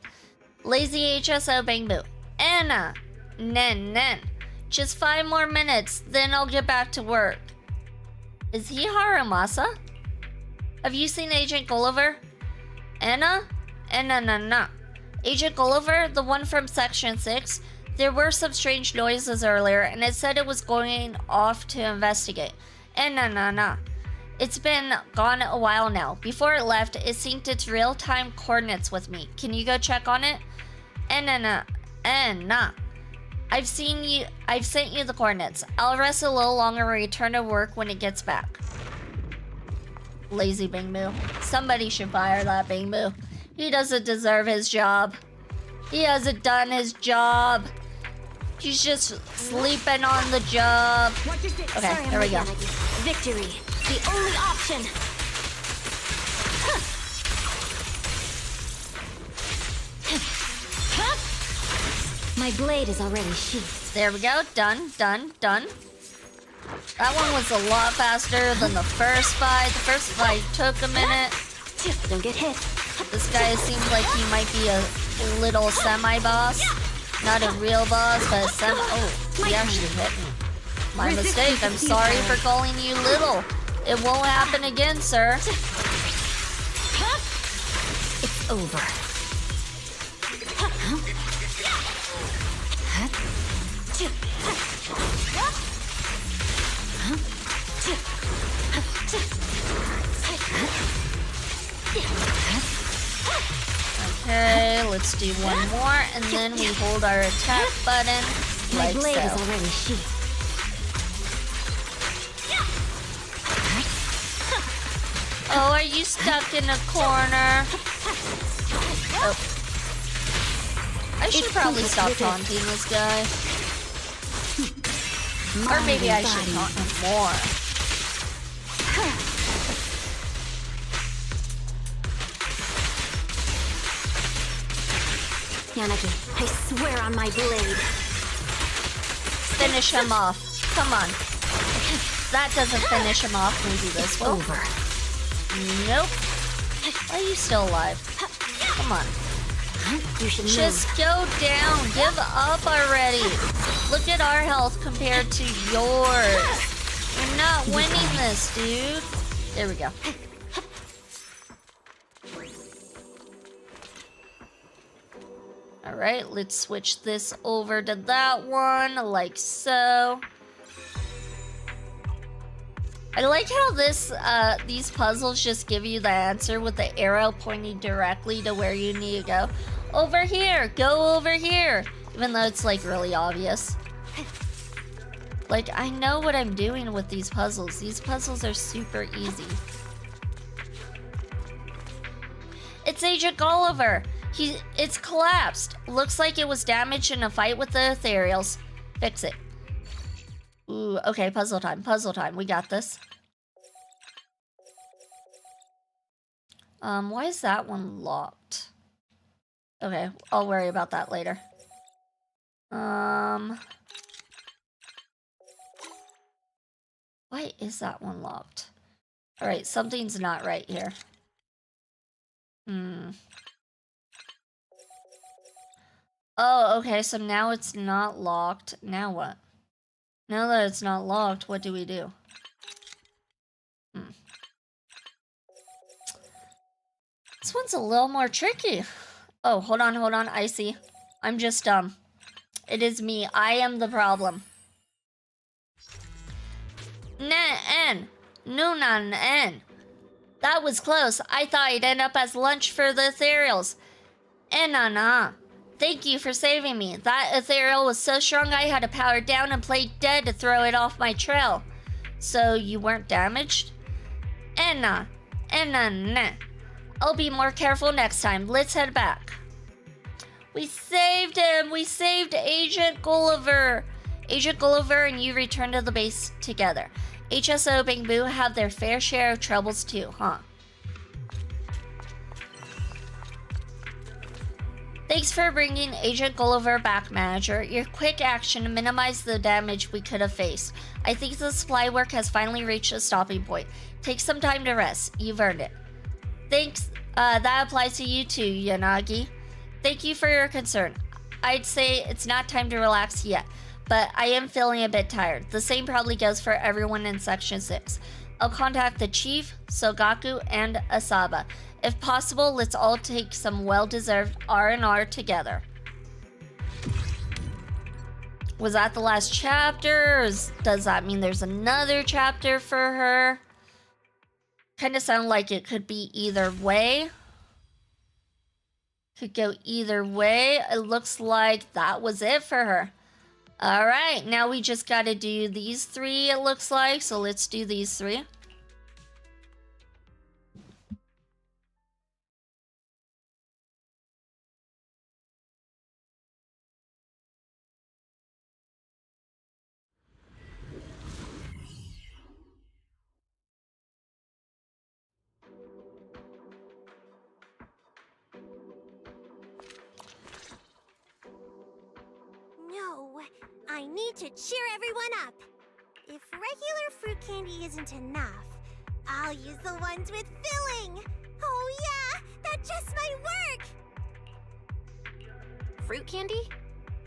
Lazy HSO Bang Boo. Anna. Nen. Just 5 more minutes, then I'll get back to work. Is he Haramasa? Have you seen Agent Gulliver? Anna? Anna. Agent Gulliver, the one from Section 6? There were some strange noises earlier, and it said it was going off to investigate. Anna. It's been gone a while now. Before it left, it synced its real-time coordinates with me. Can you go check on it? Anna. I've sent you the coordinates. I'll rest a little longer and return to work when it gets back. Lazy Bang Boo. Somebody should fire that Bang Boo. He doesn't deserve his job. He hasn't done his job. He's just sleeping on the job. Okay, there we go. Victory, the only option. My blade is already sheathed. There we go. Done. That one was a lot faster than the first fight. The first fight took a minute. Don't get hit. This guy seems like he might be a little semi-boss. Not a real boss, but a semi... Oh, he actually hit me. My mistake. I'm sorry for calling you little. It won't happen again, sir. It's over. Okay, let's do one more, and then we hold our attack button My like blade so. is already sheathed. Oh, are you stuck in a corner? Oh. I should probably stop taunting this guy. Or maybe I should taunt him more. Yanagi, I swear on my blade. Finish him off. Come on. That doesn't finish him off. Maybe this will. Over. Nope. Why are you still alive? Come on. You should Just go down. Give up already. Look at our health compared to yours. You're not winning this, dude. There we go. Alright, let's switch this over to that one, like so. I like how these puzzles just give you the answer with the arrow pointing directly to where you need to go. Over here! Go over here! Even though it's like really obvious. Like, I know what I'm doing with these puzzles. These puzzles are super easy. It's Agent Gulliver! It's collapsed. Looks like it was damaged in a fight with the ethereals. Fix it. Ooh, okay, puzzle time. We got this. Why is that one locked? Okay, I'll worry about that later. Why is that one locked? Alright, something's not right here. Oh, okay, so now it's not locked. Now what? Now that it's not locked, what do we do? This one's a little more tricky. Oh, hold on, I see. I'm just dumb. It is me. I am the problem. Nunan. That was close. I thought I'd end up as lunch for the ethereals. Nah. Thank you for saving me. That ethereal was so strong I had to power down and play dead to throw it off my trail. So you weren't damaged? Nah. I'll be more careful next time. Let's head back. We saved him! We saved Agent Gulliver! Agent Gulliver and you returned to the base together. HSO Bing Boo have their fair share of troubles too, huh? Thanks for bringing Agent Gulliver back, Manager. Your quick action minimized the damage we could have faced. I think the supply work has finally reached a stopping point. Take some time to rest. You've earned it. Thanks. That applies to you too, Yanagi. Thank you for your concern. I'd say it's not time to relax yet, but I am feeling a bit tired. The same probably goes for everyone in Section 6. I'll contact the Chief, Sogaku, and Asaba. If possible, let's all take some well-deserved R&R together. Was that the last chapter? Or does that mean there's another chapter for her? Kind of sound like it could be either way. Could go either way. It looks like that was it for her. Alright, now we just gotta do these 3, it looks like. So let's do these 3. No, I need to cheer everyone up. If regular fruit candy isn't enough, I'll use the ones with filling. Oh yeah, that just might work. Fruit candy?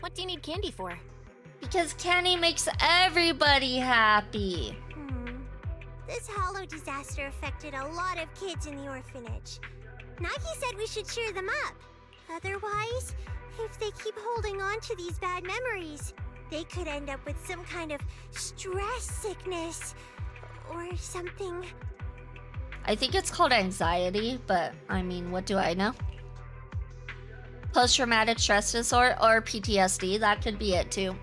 What do you need candy for? Because candy makes everybody happy. This hollow disaster affected a lot of kids in the orphanage. Nagi said we should cheer them up. Otherwise, if they keep holding on to these bad memories, they could end up with some kind of stress sickness or something. I think it's called anxiety, but I mean, what do I know? Post-traumatic stress disorder or PTSD, that could be it too.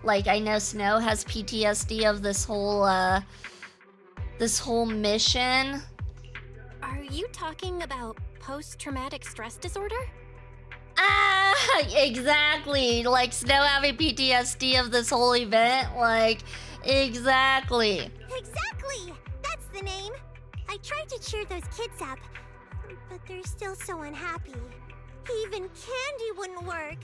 Like, I know Snow has PTSD of this whole mission. Are you talking about post-traumatic stress disorder? Ah, exactly. Like Snow having PTSD of this whole event. Like, exactly. Exactly! That's the name. I tried to cheer those kids up, but they're still so unhappy. Even candy wouldn't work.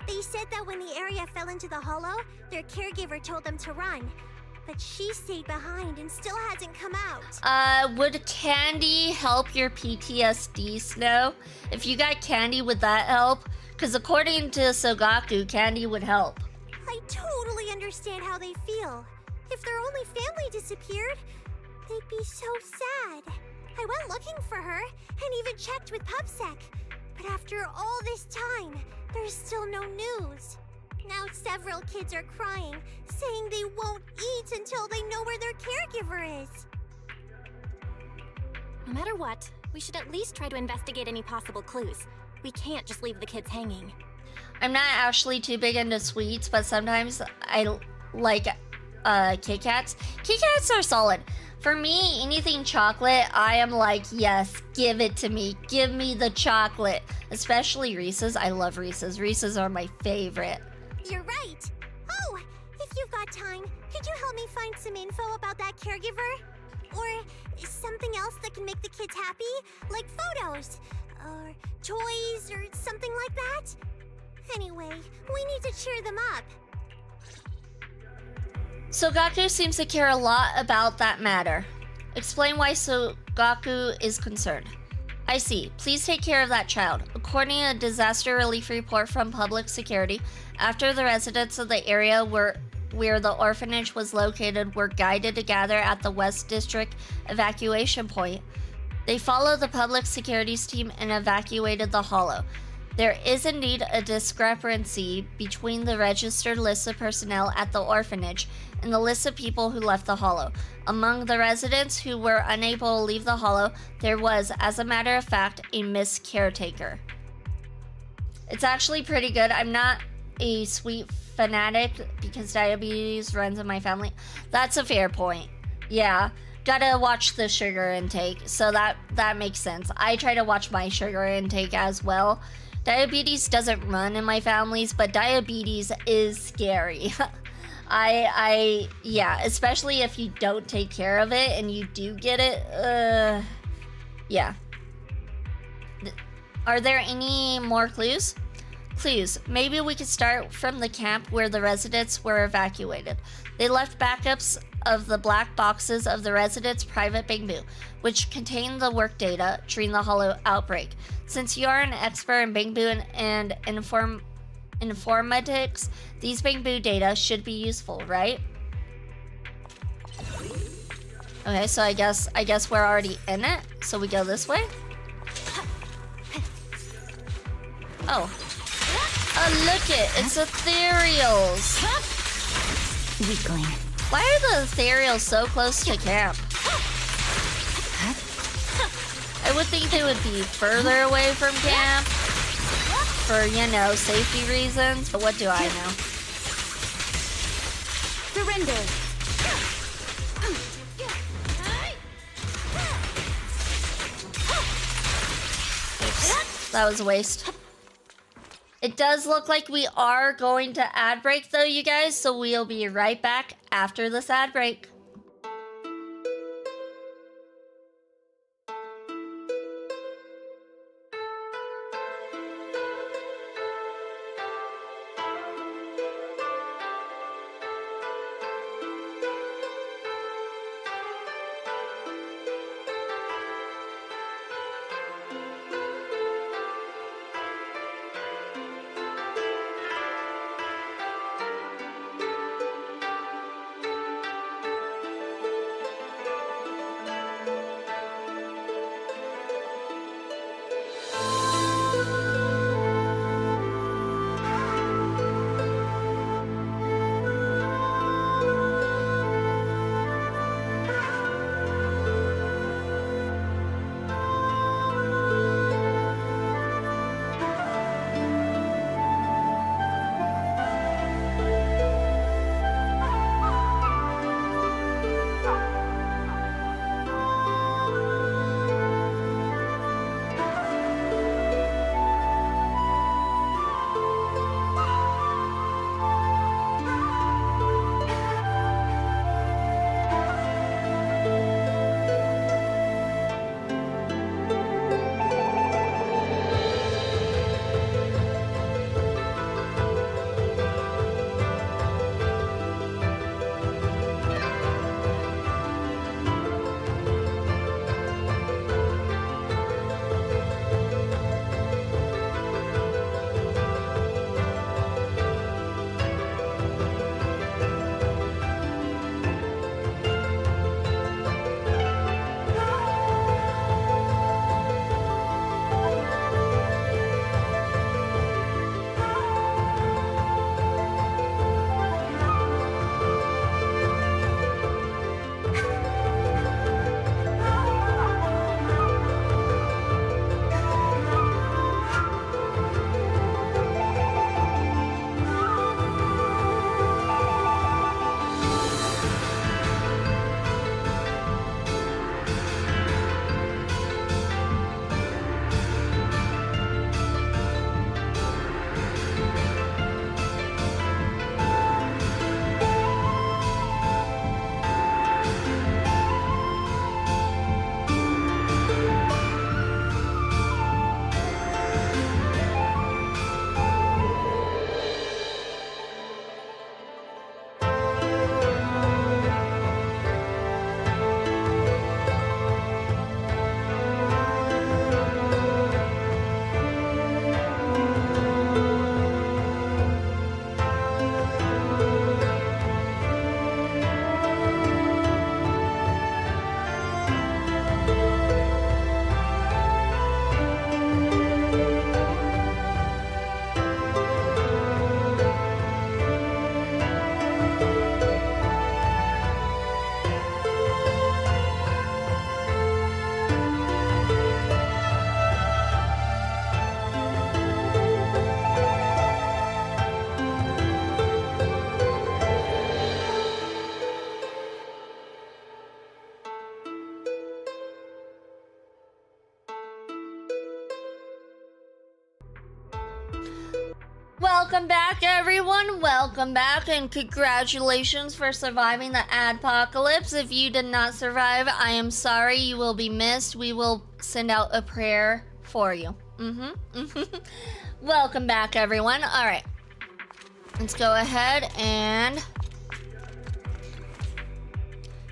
They said that when the area fell into the hollow, their caregiver told them to run. But she stayed behind and still hasn't come out. Would candy help your PTSD, Snow? If you got candy, would that help? Because according to Sogaku, candy would help. I totally understand how they feel. If their only family disappeared, they'd be so sad. I went looking for her and even checked with PubSec. But after all this time, there's still no news. Now several kids are crying, saying they won't eat until they know where their caregiver is. No matter what, we should at least try to investigate any possible clues. We can't just leave the kids hanging. I'm not actually too big into sweets, but sometimes I like Kit Kats. Kit Kats are solid. For me, anything chocolate, I am like, yes, give it to me. Give me the chocolate. Especially Reese's. I love Reese's. Reese's are my favorite. You're right. Oh, if you've got time, could you help me find some info about that caregiver? Or something else that can make the kids happy? Like photos, or toys, or something like that? Anyway, we need to cheer them up. Sogaku seems to care a lot about that matter. Explain why Sogaku is concerned. I see. Please take care of that child. According to a disaster relief report from Public Security, after the residents of the area where the orphanage was located were guided to gather at the West District evacuation point, they followed the Public Security's team and evacuated the hollow. There is indeed a discrepancy between the registered list of personnel at the orphanage and the list of people who left the hollow. Among the residents who were unable to leave the hollow, there was, as a matter of fact, a missed caretaker. It's actually pretty good. I'm not a sweet fanatic because diabetes runs in my family. That's a fair point. Yeah, gotta watch the sugar intake, so that makes sense. I try to watch my sugar intake as well. Diabetes doesn't run in my families, but diabetes is scary. Yeah, especially if you don't take care of it and you do get it, yeah. Are there any more clues? Clues. Maybe we could start from the camp where the residents were evacuated. They left backups of the black boxes of the residents' private Bangbu, which contained the work data during the Hollow outbreak. Since you are an expert in Bangbu and informatics, these Bangbu data should be useful, right? Okay, so I guess we're already in it. So we go this way. Oh. Oh, look it! It's ethereals! Weakling. Why are the ethereals so close to camp? I would think they would be further away from camp for, you know, safety reasons, but what do I know? Surrender. Oops, that was a waste. It does look like we are going to ad break though, you guys, so we'll be right back after this ad break. Welcome back, everyone. Welcome back, and congratulations for surviving the adpocalypse. If you did not survive, I am sorry. You will be missed. We will send out a prayer for you. Welcome back, everyone. All right. Let's go ahead and...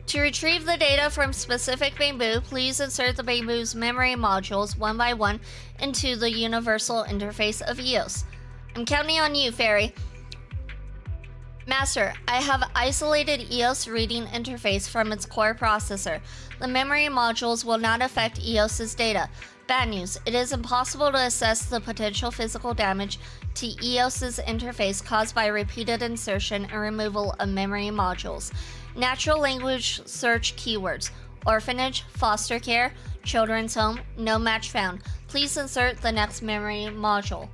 To retrieve the data from specific bamboo, please insert the bamboo's memory modules one by one into the universal interface of EOS. I'm counting on you, Fairy. Master, I have isolated EOS reading interface from its core processor. The memory modules will not affect EOS's data. Bad news, it is impossible to assess the potential physical damage to EOS's interface caused by repeated insertion and removal of memory modules. Natural language search keywords: orphanage, foster care, children's home, no match found. Please insert the next memory module.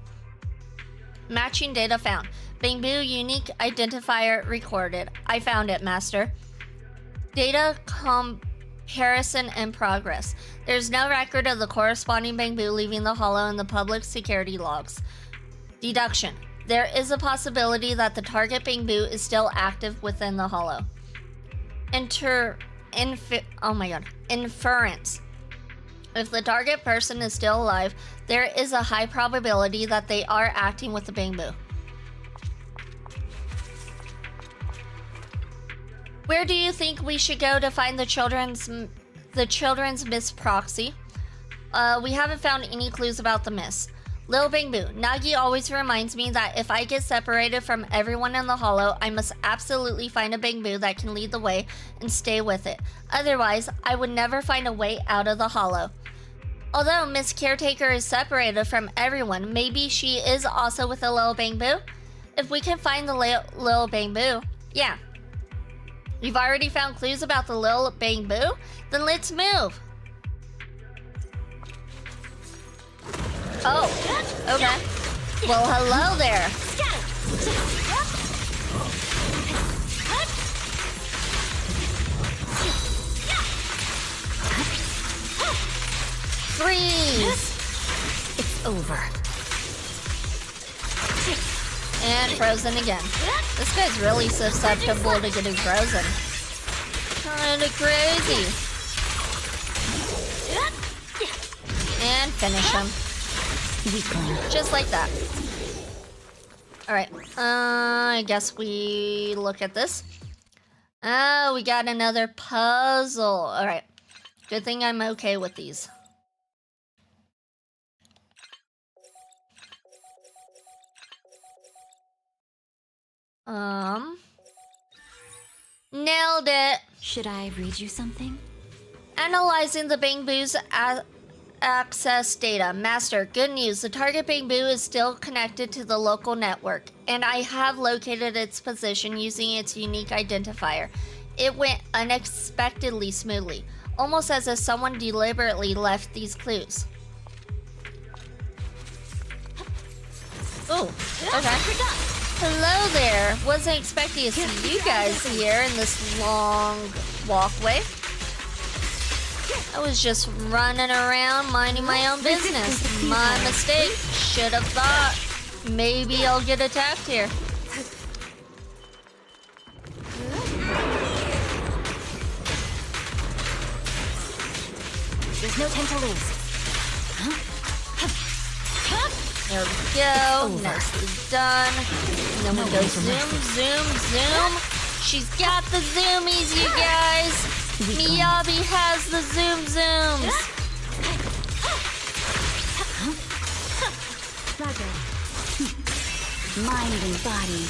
Matching data found. Bamboo unique identifier recorded. I found it, Master. Data comparison in progress. There's no record of the corresponding bamboo leaving the hollow in the public security logs. Deduction. There is a possibility that the target bamboo is still active within the hollow. Inference. If the target person is still alive, there is a high probability that they are acting with the bamboo. Where do you think we should go to find the children's Miss Proxy? We haven't found any clues about the Miss. Lil Bamboo, Nagi always reminds me that if I get separated from everyone in the hollow, I must absolutely find a bamboo that can lead the way and stay with it. Otherwise, I would never find a way out of the hollow. Although Miss Caretaker is separated from everyone, maybe she is also with the Lil Bamboo? If we can find the Lil Bamboo, yeah. You've already found clues about the Lil Bamboo? Then let's move. Oh, okay. Well, hello there. Freeze! It's over. And frozen again. This guy's really susceptible to getting frozen. Kinda crazy. And finish him. Weakling. Just like that. Alright, I guess we look at this. Oh, we got another puzzle. Alright, good thing I'm okay with these. Nailed it. Should I read you something? Analyzing the bamboo's access data. Master, good news. The target bamboo is still connected to the local network, and I have located its position using its unique identifier. It went unexpectedly smoothly, almost as if someone deliberately left these clues. Oh, okay. Hello there. Wasn't expecting to see you guys here in this long walkway. I was just running around minding my own business. My mistake. Should have thought maybe I'll get attacked here. There's no time to lose. There we go. Nicely done. And then we go zoom, zoom, zoom. She's got the zoomies, you guys. Miyabi has the zoom zooms. Roger. Mind and body.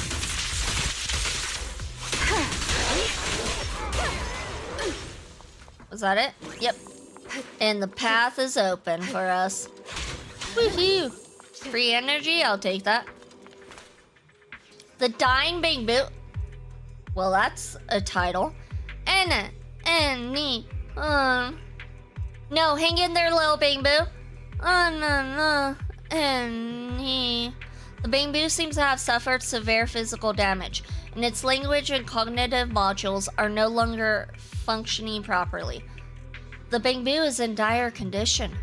Was that it? Yep. And the path is open for us. Woohoo! Free energy, I'll take that. The Dying Bamboo. Well, that's a title. No, hang in there, little bamboo. The bamboo seems to have suffered severe physical damage, and its language and cognitive modules are no longer functioning properly. The bamboo is in dire condition.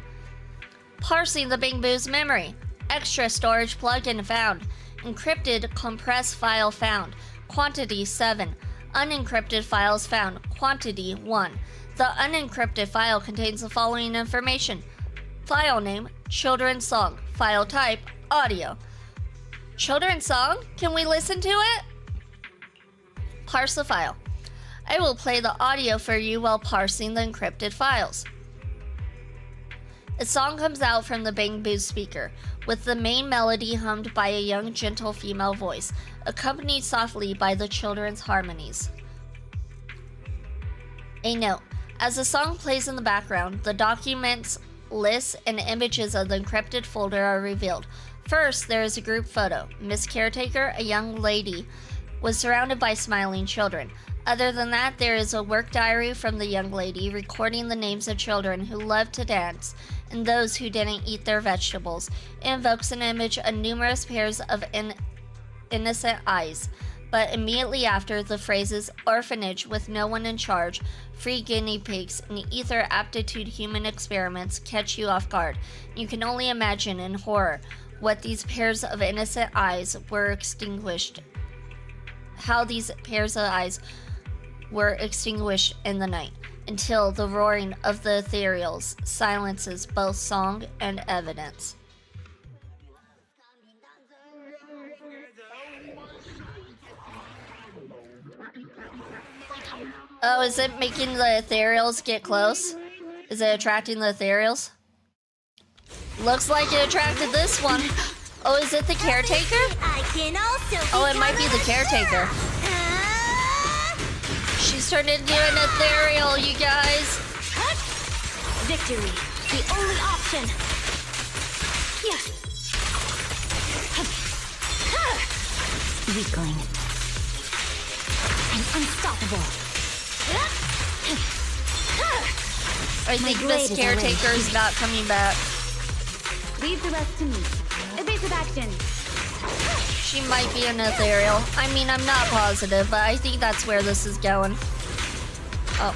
Parsing the bamboo's memory. Extra storage plug-in found. Encrypted compressed file found. Quantity 7. Unencrypted files found. Quantity 1. The unencrypted file contains the following information. File name, children's song. File type, audio. Children's song? Can we listen to it? Parse the file. I will play the audio for you while parsing the encrypted files. A song comes out from the Bang Boo speaker, with the main melody hummed by a young, gentle female voice, accompanied softly by the children's harmonies. A note. As the song plays in the background, the documents, lists, and images of the encrypted folder are revealed. First, there is a group photo. Miss Caretaker, a young lady, was surrounded by smiling children. Other than that, there is a work diary from the young lady recording the names of children who loved to dance and those who didn't eat their vegetables. It invokes an image of numerous pairs of innocent eyes. But immediately after, the phrases orphanage with no one in charge, free guinea pigs, and ether aptitude human experiments catch you off guard. You can only imagine in horror what these pairs of innocent eyes were extinguished. How these pairs of eyes were extinguished in the night, until the roaring of the ethereals silences both song and evidence. Oh, is it making the ethereals get close? Is it attracting the ethereals? Looks like it attracted this one. Oh, is it the caretaker? Oh, it might be the caretaker. She's turned into an ethereal, you guys. Victory, the only option. Weakling. I'm unstoppable. I think this caretaker is not coming back. Leave the rest to me. Evasive action. She might be an ethereal. I mean, I'm not positive, but I think that's where this is going. Oh,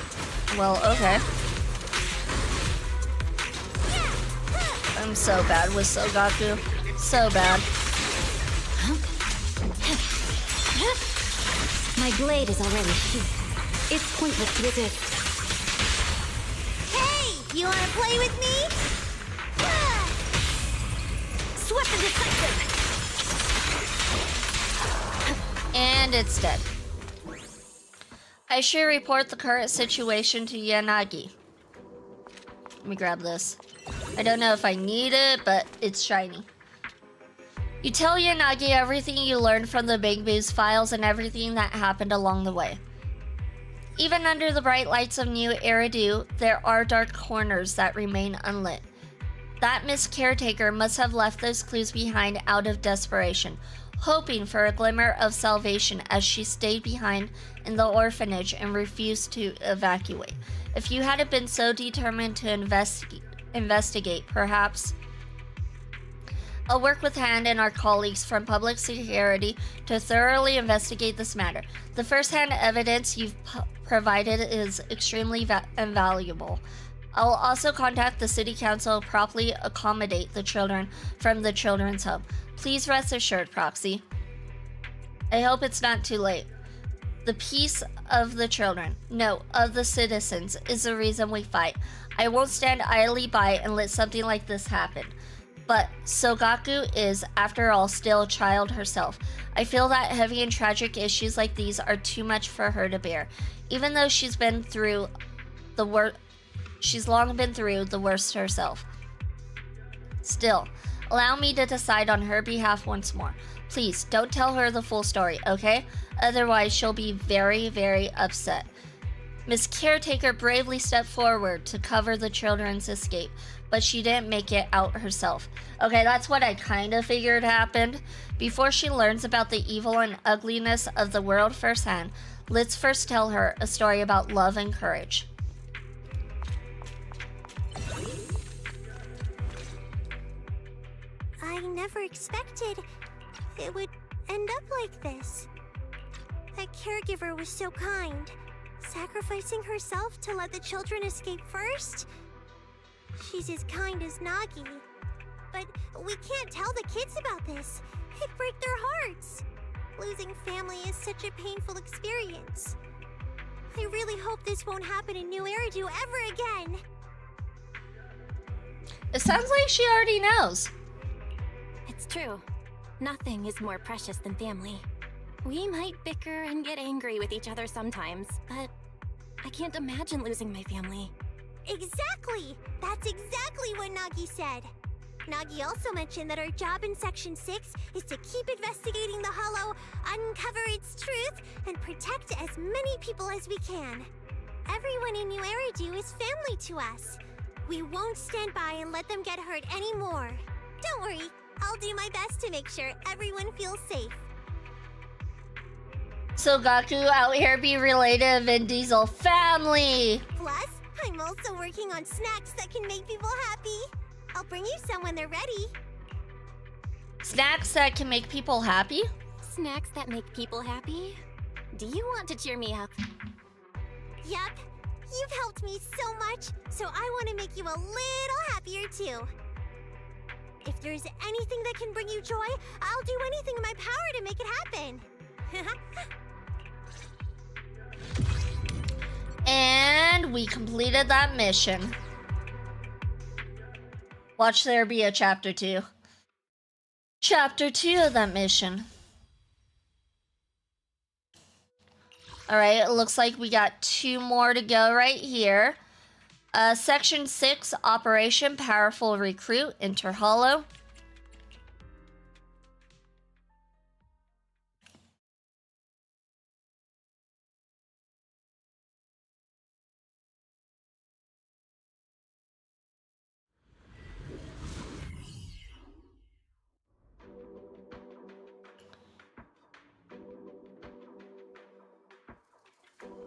well, okay. I'm so bad with Sogaku. So bad. My blade is already sheathed. It's pointless to resist. Hey, you wanna play with me? Swift and decisive. And it's dead. I should report the current situation to Yanagi. Let me grab this. I don't know if I need it, but it's shiny. You tell Yanagi everything you learned from the Bang Boo's files and everything that happened along the way. Even under the bright lights of New Eridu, there are dark corners that remain unlit. That Miss Caretaker must have left those clues behind out of desperation, hoping for a glimmer of salvation as she stayed behind in the orphanage and refused to evacuate. If you hadn't been so determined to investigate, perhaps. I'll work with Hand and our colleagues from Public Security to thoroughly investigate this matter. The first-hand evidence you've provided is extremely invaluable. I'll also contact the City Council to properly accommodate the children from the children's home. Please rest assured, Proxy. I hope it's not too late. The peace of the children, no, of the citizens, is the reason we fight. I won't stand idly by and let something like this happen. But Sogaku is, after all, still a child herself. I feel that heavy and tragic issues like these are too much for her to bear. Even though she's long been through the worst herself. Still, allow me to decide on her behalf once more. Please, don't tell her the full story, okay? Otherwise, she'll be very, very upset. Miss Caretaker bravely stepped forward to cover the children's escape, but she didn't make it out herself. Okay, that's what I kind of figured happened. Before she learns about the evil and ugliness of the world firsthand, let's first tell her a story about love and courage. I never expected it would end up like this. That caregiver was so kind, sacrificing herself to let the children escape first. She's as kind as Nagi. But we can't tell the kids about this. It'd break their hearts. Losing family is such a painful experience. I really hope this won't happen in New Eridu ever again. It sounds like she already knows. It's true. Nothing is more precious than family. We might bicker and get angry with each other sometimes, but I can't imagine losing my family. Exactly! That's exactly what Nagi said. Nagi also mentioned that our job in Section 6 is to keep investigating the Hollow, uncover its truth, and protect as many people as we can. Everyone in New Eridu is family to us. We won't stand by and let them get hurt anymore. Don't worry, I'll do my best to make sure everyone feels safe. So Gaku out here be related to Vin Diesel family. Plus, I'm also working on snacks that can make people happy. I'll bring you some when they're ready. Snacks that can make people happy? Snacks that make people happy? Do you want to cheer me up? Yup. You've helped me so much, so I want to make you a little happier too. If there's anything that can bring you joy, I'll do anything in my power to make it happen. And we completed that mission. Watch there be a chapter 2. Chapter 2 of that mission. Alright, it looks like we got 2 more to go right here. Section 6, Operation Powerful Recruit, Enter Hollow.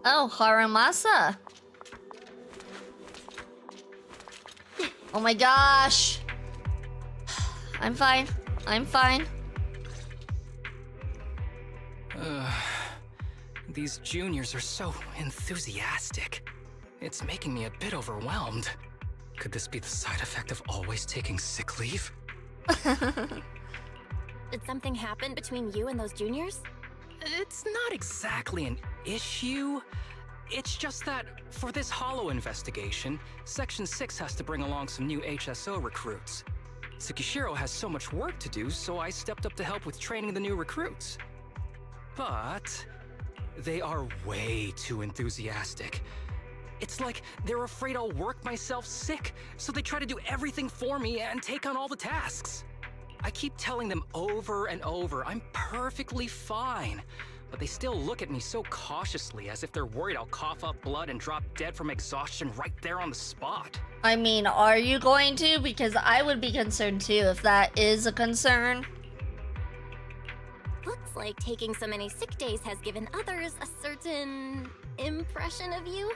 Oh, Harumasa. Oh my gosh. I'm fine. I'm fine. These juniors are so enthusiastic. It's making me a bit overwhelmed. Could this be the side effect of always taking sick leave? Did something happen between you and those juniors? It's not exactly an issue. It's just that for this Hollow investigation, Section 6 has to bring along some new HSO recruits. Tsukishiro has so much work to do, so I stepped up to help with training the new recruits. But they are way too enthusiastic. It's like they're afraid I'll work myself sick, so they try to do everything for me and take on all the tasks. I keep telling them over and over I'm perfectly fine, but they still look at me so cautiously as if they're worried I'll cough up blood and drop dead from exhaustion right there on the spot. I mean, are you going to? Because I would be concerned too if that is a concern. Looks like taking so many sick days has given others a certain impression of you.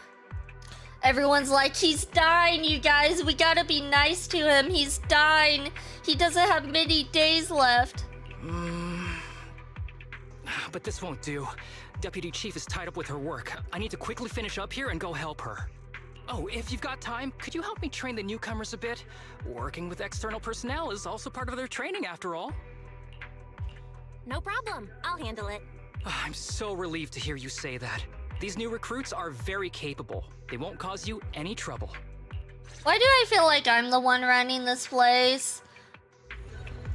Everyone's like, he's dying, you guys. We gotta be nice to him. He's dying. He doesn't have many days left. But this won't do. Deputy Chief is tied up with her work. I need to quickly finish up here and go help her. Oh, if you've got time, could you help me train the newcomers a bit? Working with external personnel is also part of their training, after all. No problem. I'll handle it. I'm so relieved to hear you say that. These new recruits are very capable. They won't cause you any trouble. Why do I feel like I'm the one running this place?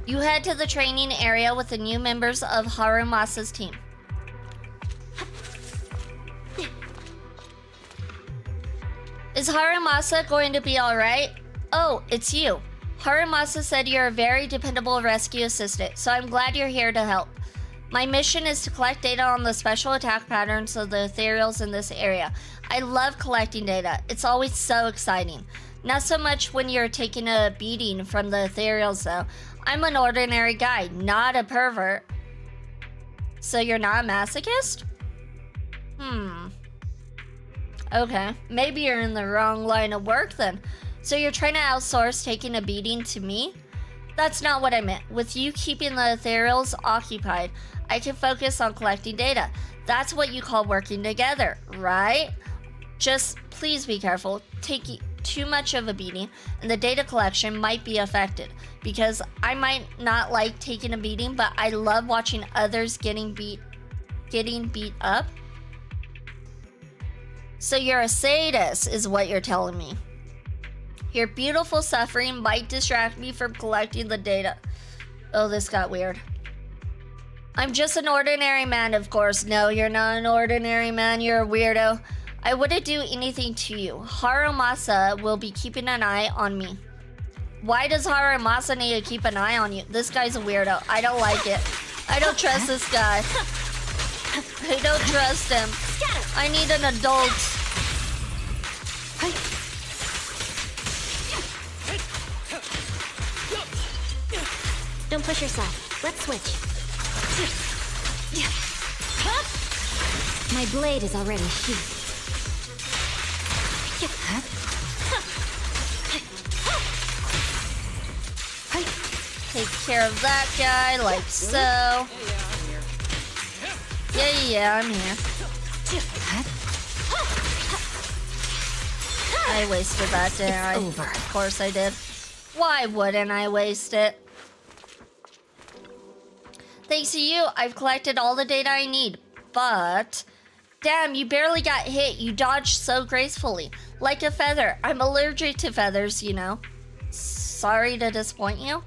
You head to the training area with the new members of Harumasa's team. Is Harumasa going to be alright? Oh, it's you. Harumasa said you're a very dependable rescue assistant, so I'm glad you're here to help. My mission is to collect data on the special attack patterns of the ethereals in this area. I love collecting data. It's always so exciting. Not so much when you're taking a beating from the ethereals though. I'm an ordinary guy, not a pervert. So you're not a masochist? Okay, maybe you're in the wrong line of work then. So you're trying to outsource taking a beating to me? That's not what I meant. With you keeping the ethereals occupied, I can focus on collecting data. That's what you call working together, right? Just please be careful. too much of a beating, and the data collection might be affected. Because I might not like taking a beating, but I love watching others getting beat up. So you're a sadist, is what you're telling me. Your beautiful suffering might distract me from collecting the data. Oh, this got weird. I'm just an ordinary man, of course. No, you're not an ordinary man. You're a weirdo. I wouldn't do anything to you. Harumasa will be keeping an eye on me. Why does Harumasa need to keep an eye on you? This guy's a weirdo. I don't like it. I don't trust this guy. I don't trust him. I need an adult. Don't push yourself. Let's switch. My blade is already sheathed. Take care of that guy like so. Yeah, I'm here. I wasted that, didn't I? over. Of course I did. Why wouldn't I waste it? Thanks to you, I've collected all the data I need. But... damn, you barely got hit. You dodged so gracefully. Like a feather. I'm allergic to feathers, you know. Sorry to disappoint you.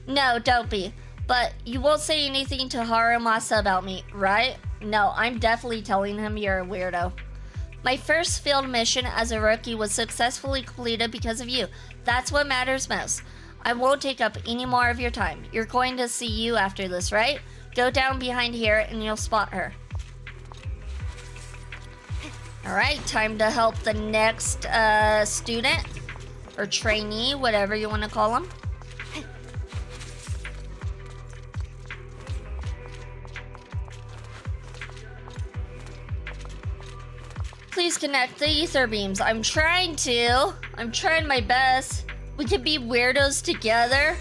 No, don't be. But you won't say anything to Harumasa about me, right? No, I'm definitely telling him you're a weirdo. My first field mission as a rookie was successfully completed because of you. That's what matters most. I won't take up any more of your time. You're going to see you after this, right? Go down behind here and you'll spot her. Alright, time to help the next student. Or trainee, whatever you want to call them. Please connect the ether beams. I'm trying my best. We could be weirdos together.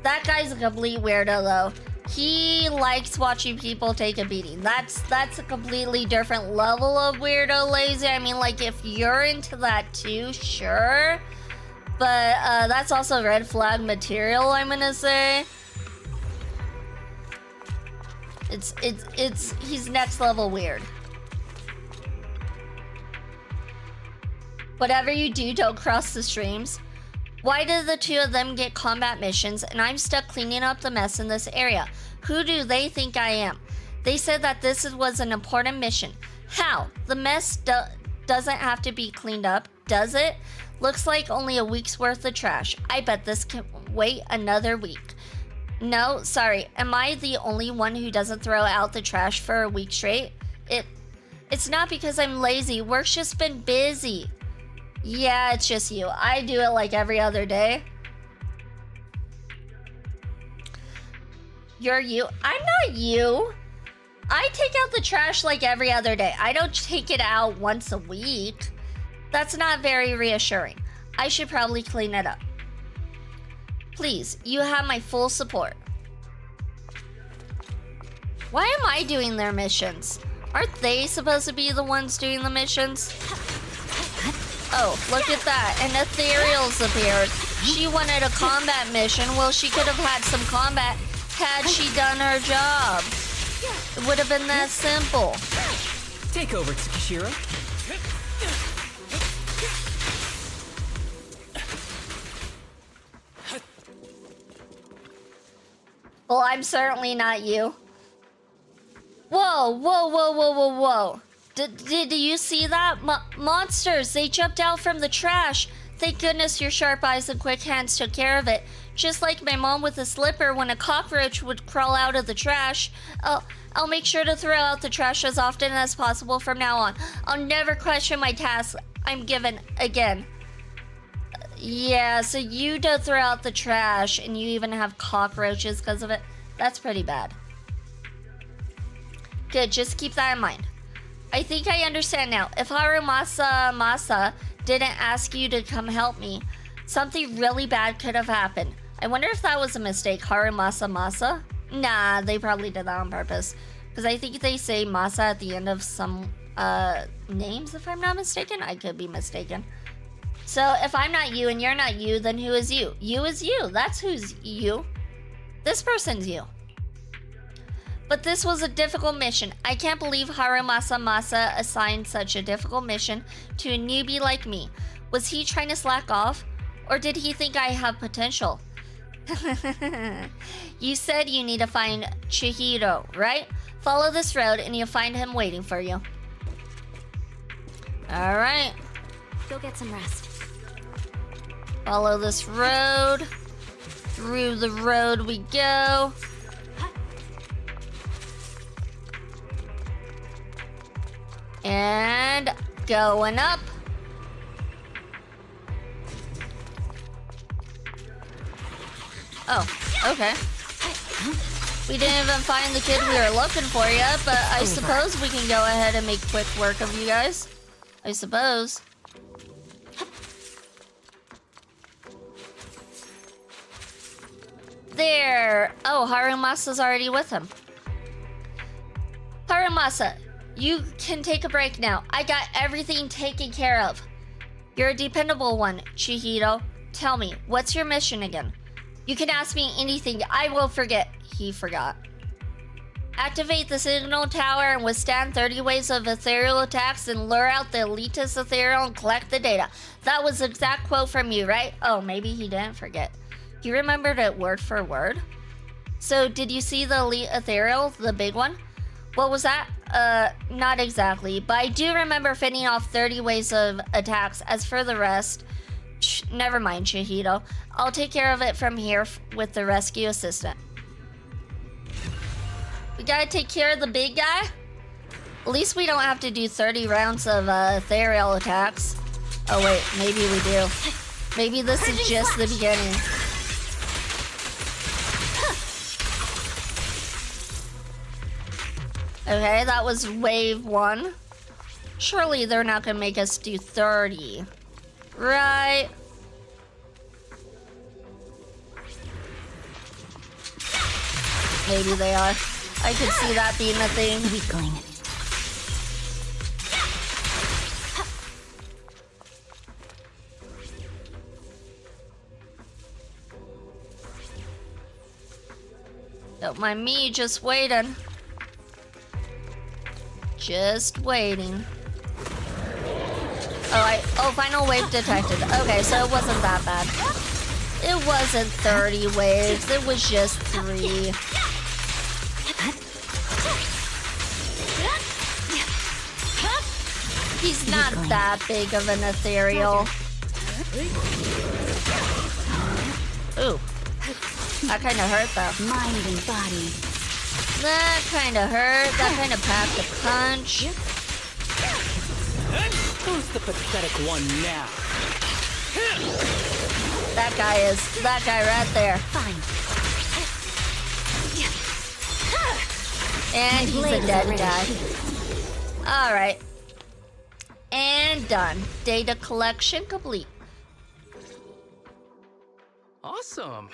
That guy's a complete weirdo though. He likes watching people take a beating. That's a completely different level of weirdo lazy. I mean, like, if you're into that too, sure. But that's also red flag material, I'm gonna say. He's next level weird. Whatever you do, don't cross the streams. Why did the two of them get combat missions and I'm stuck cleaning up the mess in this area? Who do they think I am? They said that this was an important mission. How? The mess doesn't have to be cleaned up, does it? Looks like only a week's worth of trash. I bet this can wait another week. No, sorry. Am I the only one who doesn't throw out the trash for a week straight? It's not because I'm lazy. Work's just been busy. Yeah, it's just you. I do it like every other day. You're you. I'm not you. I take out the trash like every other day. I don't take it out once a week. That's not very reassuring. I should probably clean it up. Please, you have my full support. Why am I doing their missions? Aren't they supposed to be the ones doing the missions? Oh, look at that. An Ethereal's appeared. She wanted a combat mission. Well, she could have had some combat had she done her job. It would have been that simple. Take over, Tsukishiro. Well, I'm certainly not you. Whoa, whoa, whoa, whoa, whoa, whoa. Did you see that? Monsters, they jumped out from the trash. Thank goodness your sharp eyes and quick hands took care of it. Just like my mom with a slipper when a cockroach would crawl out of the trash. I'll make sure to throw out the trash as often as possible from now on. I'll never question my task I'm given again. Yeah, so you don't throw out the trash and you even have cockroaches because of it. That's pretty bad. Good, just keep that in mind. I think I understand now. If Harumasa didn't ask you to come help me, something really bad could have happened. I wonder if that was a mistake. Harumasa? Nah, they probably did that on purpose. Because I think they say Masa at the end of some names, if I'm not mistaken. I could be mistaken. So if I'm not you and you're not you, then who is you? You is you. That's who's you. This person's you. But this was a difficult mission. I can't believe Harumasa Masa assigned such a difficult mission to a newbie like me. Was he trying to slack off? Or did he think I have potential? You said you need to find Chihiro, right? Follow this road and you'll find him waiting for you. Alright. Go get some rest. Follow this road. Through the road we go. And going up. Oh, okay. We didn't even find the kid we were looking for yet, but I suppose we can go ahead and make quick work of you guys. I suppose. There. Oh, Harumasa's already with him. Harumasa, you can take a break now. I got everything taken care of. You're a dependable one, Chihiro. Tell me, what's your mission again? You can ask me anything. I will forget. He forgot. Activate the signal tower and withstand 30 waves of ethereal attacks and lure out the elitist ethereal and collect the data. That was the exact quote from you, right? Oh, maybe he didn't forget. You remembered it word for word? So, did you see the elite ethereal, the big one? What was that? Not exactly, but I do remember fending off 30 waves of attacks. As for the rest, never mind, Chihiro. I'll take care of it from here with the rescue assistant. We gotta take care of the big guy? At least we don't have to do 30 rounds of ethereal attacks. Oh wait, maybe we do. Maybe this is just the beginning. Okay, that was wave 1. Surely they're not gonna make us do 30. Right? Maybe they are. I could see that being a thing. Weakling. Don't mind me, just waiting. Just waiting. Oh, final wave detected. Okay, so it wasn't that bad. It wasn't 30 waves, it was just 3. He's not that big of an ethereal. Ooh. That kind of hurt though. Mind and body. That kind of hurt. That kind of packed a punch. Who's the pathetic one now? That guy right there. Fine. And he's a dead guy. Alright. And done. Data collection complete. Awesome!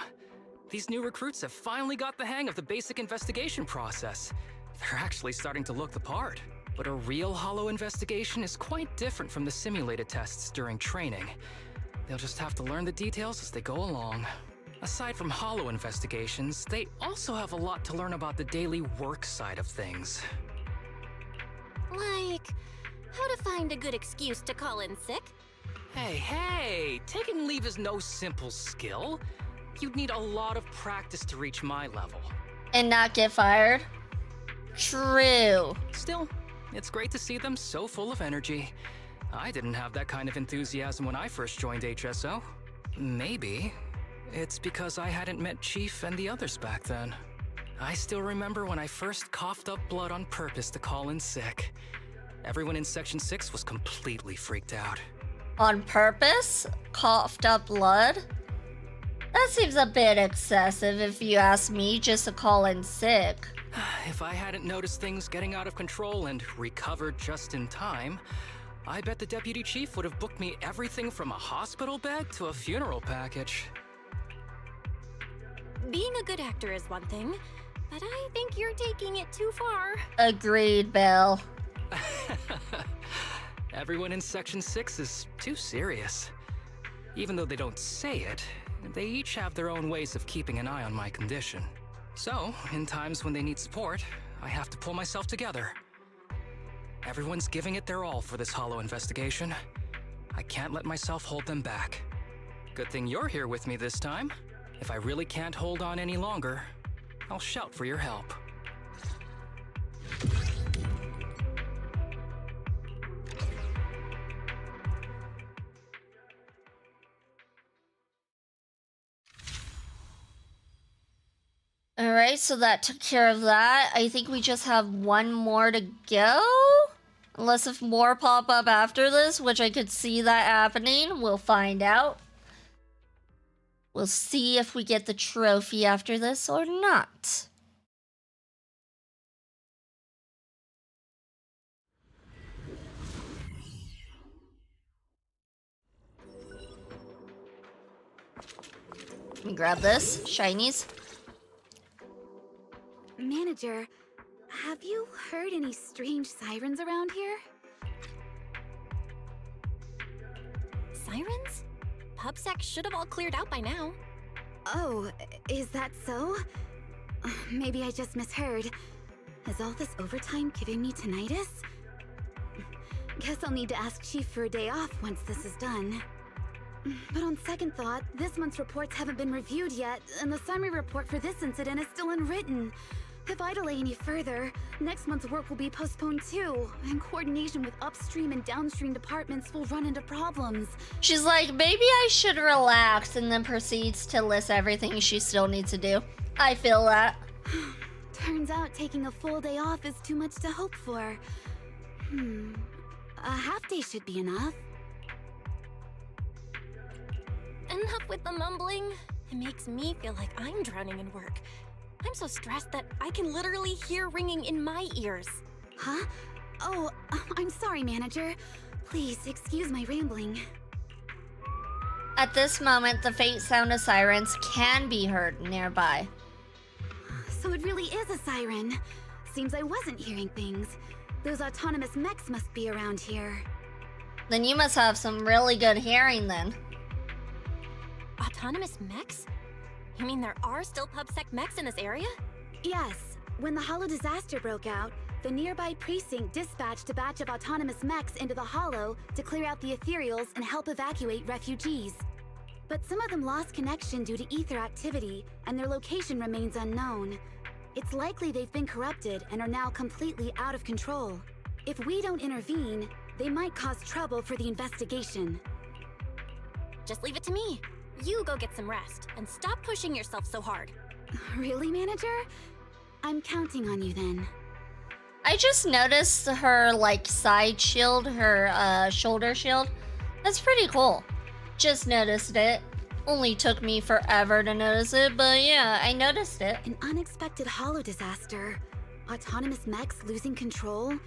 These new recruits have finally got the hang of the basic investigation process. They're actually starting to look the part. But a real hollow investigation is quite different from the simulated tests during training. They'll just have to learn the details as they go along. Aside from hollow investigations, they also have a lot to learn about the daily work side of things. Like, how to find a good excuse to call in sick? Hey, taking leave is no simple skill. You'd need a lot of practice to reach my level. And not get fired? True. Still, it's great to see them so full of energy. I didn't have that kind of enthusiasm when I first joined HSO. Maybe it's because I hadn't met Chief and the others back then. I still remember when I first coughed up blood on purpose to call in sick. Everyone in Section 6 was completely freaked out. On purpose? Coughed up blood? That seems a bit excessive if you ask me, just to call in sick. If I hadn't noticed things getting out of control and recovered just in time, I bet the Deputy Chief would have booked me everything from a hospital bed to a funeral package. Being a good actor is one thing, but I think you're taking it too far. Agreed, Bill. Everyone in Section 6 is too serious. Even though they don't say it, they each have their own ways of keeping an eye on my condition. So, in times when they need support, I have to pull myself together. Everyone's giving it their all for this Hollow investigation. I can't let myself hold them back. Good thing you're here with me this time. If I really can't hold on any longer, I'll shout for your help. Alright, so that took care of that. I think we just have one more to go? Unless if more pop up after this, which I could see that happening. We'll find out. We'll see if we get the trophy after this or not. Let me grab this. Shinies. Manager, have you heard any strange sirens around here? Sirens? PubSec should have all cleared out by now. Oh, is that so? Maybe I just misheard. Is all this overtime giving me tinnitus? Guess I'll need to ask Chief for a day off once this is done. But on second thought, this month's reports haven't been reviewed yet, and the summary report for this incident is still unwritten. If I delay any further, next month's work will be postponed too, and coordination with upstream and downstream departments will run into problems. She's like, maybe I should relax, and then proceeds to list everything she still needs to do. I feel that. Turns out taking a full day off is too much to hope for. A half day should be enough. Enough with the mumbling. It makes me feel like I'm drowning in work. I'm so stressed that I can literally hear ringing in my ears. Huh? Oh, I'm sorry, Manager. Please excuse my rambling. At this moment, the faint sound of sirens can be heard nearby. So it really is a siren. Seems I wasn't hearing things. Those autonomous mechs must be around here. Then you must have some really good hearing then. Autonomous mechs? You mean there are still PubSec mechs in this area? Yes. When the Hollow disaster broke out, the nearby precinct dispatched a batch of autonomous mechs into the Hollow to clear out the ethereals and help evacuate refugees. But some of them lost connection due to ether activity, and their location remains unknown. It's likely they've been corrupted and are now completely out of control. If we don't intervene, they might cause trouble for the investigation. Just leave it to me. You go get some rest, and stop pushing yourself so hard. Really, Manager? I'm counting on you then. I just noticed her, like, side shield, her, shoulder shield. That's pretty cool. Just noticed it. Only took me forever to notice it, but yeah, I noticed it. An unexpected Hollow disaster. Autonomous mechs losing control.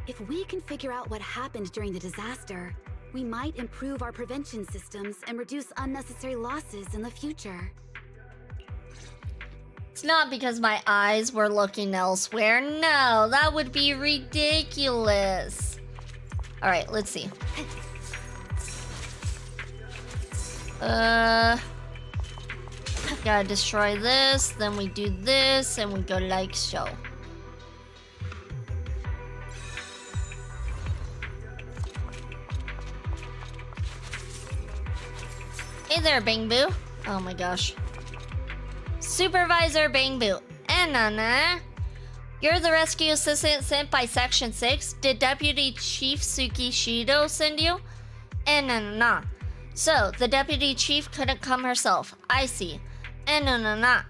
If we can figure out what happened during the disaster, we might improve our prevention systems and reduce unnecessary losses in the future. It's not because my eyes were looking elsewhere. No, that would be ridiculous. All right, let's see. Gotta destroy this, then we do this, and we go like so. Hey there, Bang Boo. Oh my gosh. Supervisor Bang Boo. Nana. You're the rescue assistant sent by Section 6. Did Deputy Chief Suki Shido send you? Nana. So, the Deputy Chief couldn't come herself. I see. Nana.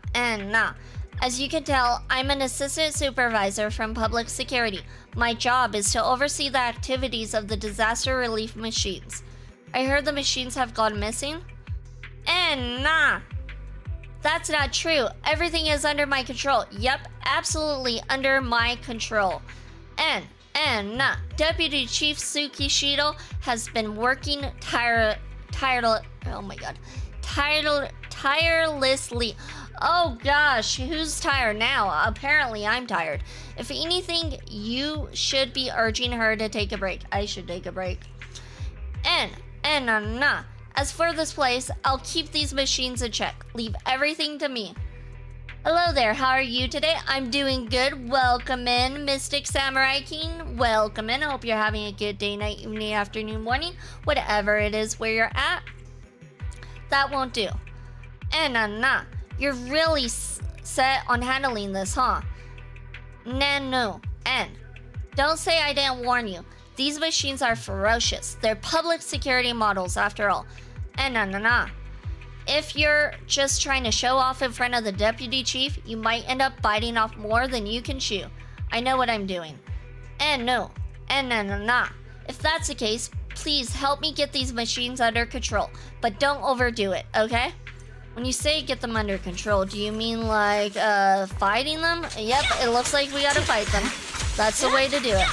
As you can tell, I'm an assistant supervisor from public security. My job is to oversee the activities of the disaster relief machines. I heard the machines have gone missing. That's not true. Everything is under my control. Yep, absolutely under my control. Deputy Chief Suki Shido has been working tirelessly. Oh gosh, who's tired now? Apparently I'm tired. If anything, you should be urging her to take a break. I should take a break. As for this place, I'll keep these machines in check. Leave everything to me. Hello there, how are you today? I'm doing good. Welcome in, Mystic Samurai King. Welcome in. I hope you're having a good day, night, evening, afternoon, morning, whatever it is where you're at. That won't do. Nah. You're really set on handling this, huh? No. And don't say I didn't warn you. These machines are ferocious. They're public security models, after all. Nah. If you're just trying to show off in front of the deputy chief, you might end up biting off more than you can chew. I know what I'm doing. Nah. If that's the case, please help me get these machines under control, but don't overdo it, okay? When you say get them under control, do you mean like, fighting them? Yep, it looks like we gotta fight them. That's the way to do it.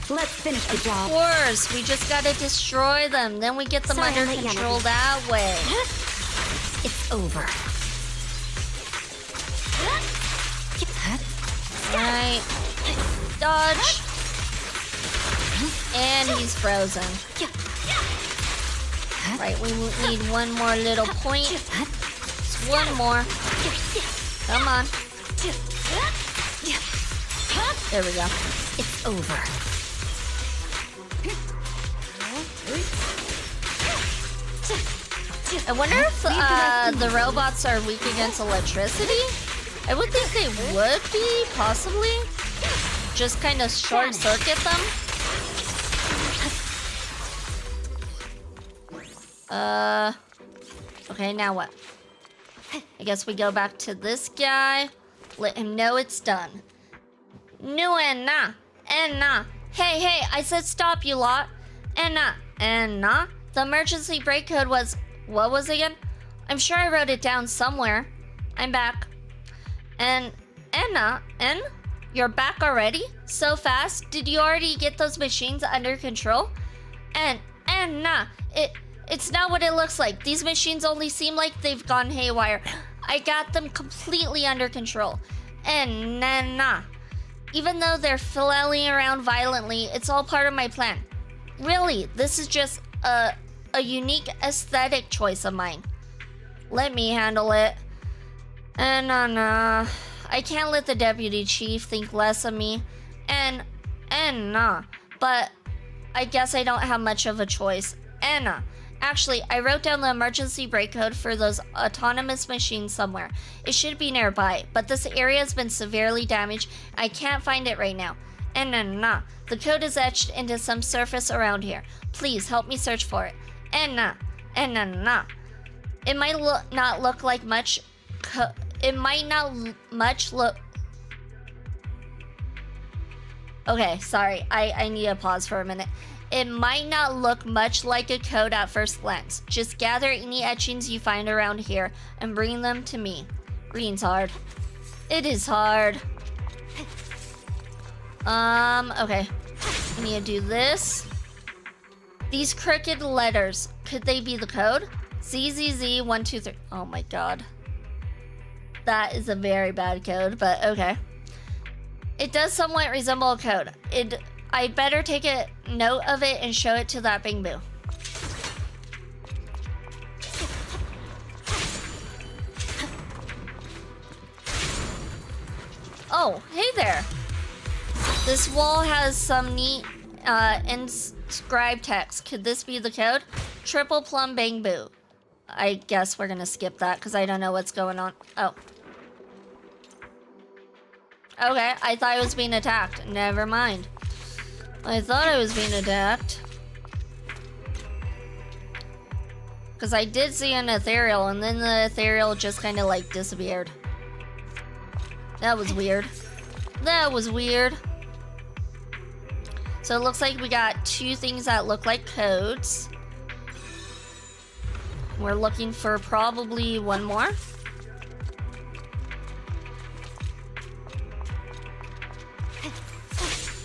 Let's finish the job. Of course, we just gotta destroy them. Then we get them under control that way. It's over. Right. Dodge. And he's frozen. Right, we need one more little point. Just one more. Come on. There we go. It's over. I wonder if the robots are weak against electricity? I would think they would be, possibly. Just kind of short circuit them. Okay, now what? I guess we go back to this guy. Let him know it's done. No, and nah. Hey, I said stop, you lot. And nah. The emergency brake code was... What was it again? I'm sure I wrote it down somewhere. I'm back. And you're back already? So fast? Did you already get those machines under control? And nah. It's not what it looks like. These machines only seem like they've gone haywire. I got them completely under control. And nah. Even though they're flailing around violently, it's all part of my plan. Really, this is just a unique aesthetic choice of mine. Let me handle it. And nah. I can't let the deputy chief think less of me. And nah. But I guess I don't have much of a choice. And nah. Actually, I wrote down the emergency brake code for those autonomous machines somewhere. It should be nearby, but this area has been severely damaged. I can't find it right now. And nah. The code is etched into some surface around here. Please help me search for it. And nah. It might not look like much. It might not look. Okay, sorry. I need to pause for a minute. It might not look much like a code at first glance. Just gather any etchings you find around here and bring them to me. Reading's hard. It is hard. Okay. I need to do this. These crooked letters, could they be the code? ZZZ123. Oh my god. That is a very bad code, but okay. It does somewhat resemble a code. I'd better take a note of it and show it to that Bing Boo. Oh, hey there. This wall has some neat inscribed text. Could this be the code? Triple plum Bing Boo. I guess we're gonna skip that because I don't know what's going on. Oh. Okay, I thought I was being attacked. Never mind. I thought I was being attacked. Because I did see an ethereal, and then the ethereal just kind of like disappeared. That was weird. So it looks like we got two things that look like codes. We're looking for probably one more.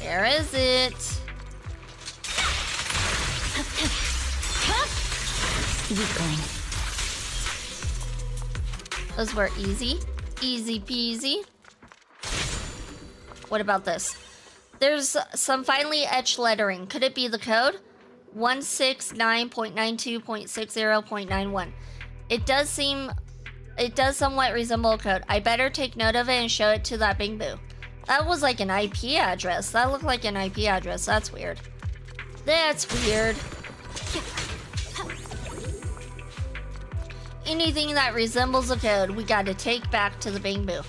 Where is it? Weakling. Those were easy. Easy peasy. What about this? There's some finely etched lettering. Could it be the code? 169.92.60.91. It does somewhat resemble a code. I better take note of it and show it to that Bing Boo. That was like an IP address. That looked like an IP address. That's weird. That's weird. Anything that resembles a code, we gotta take back to the Bing Boo.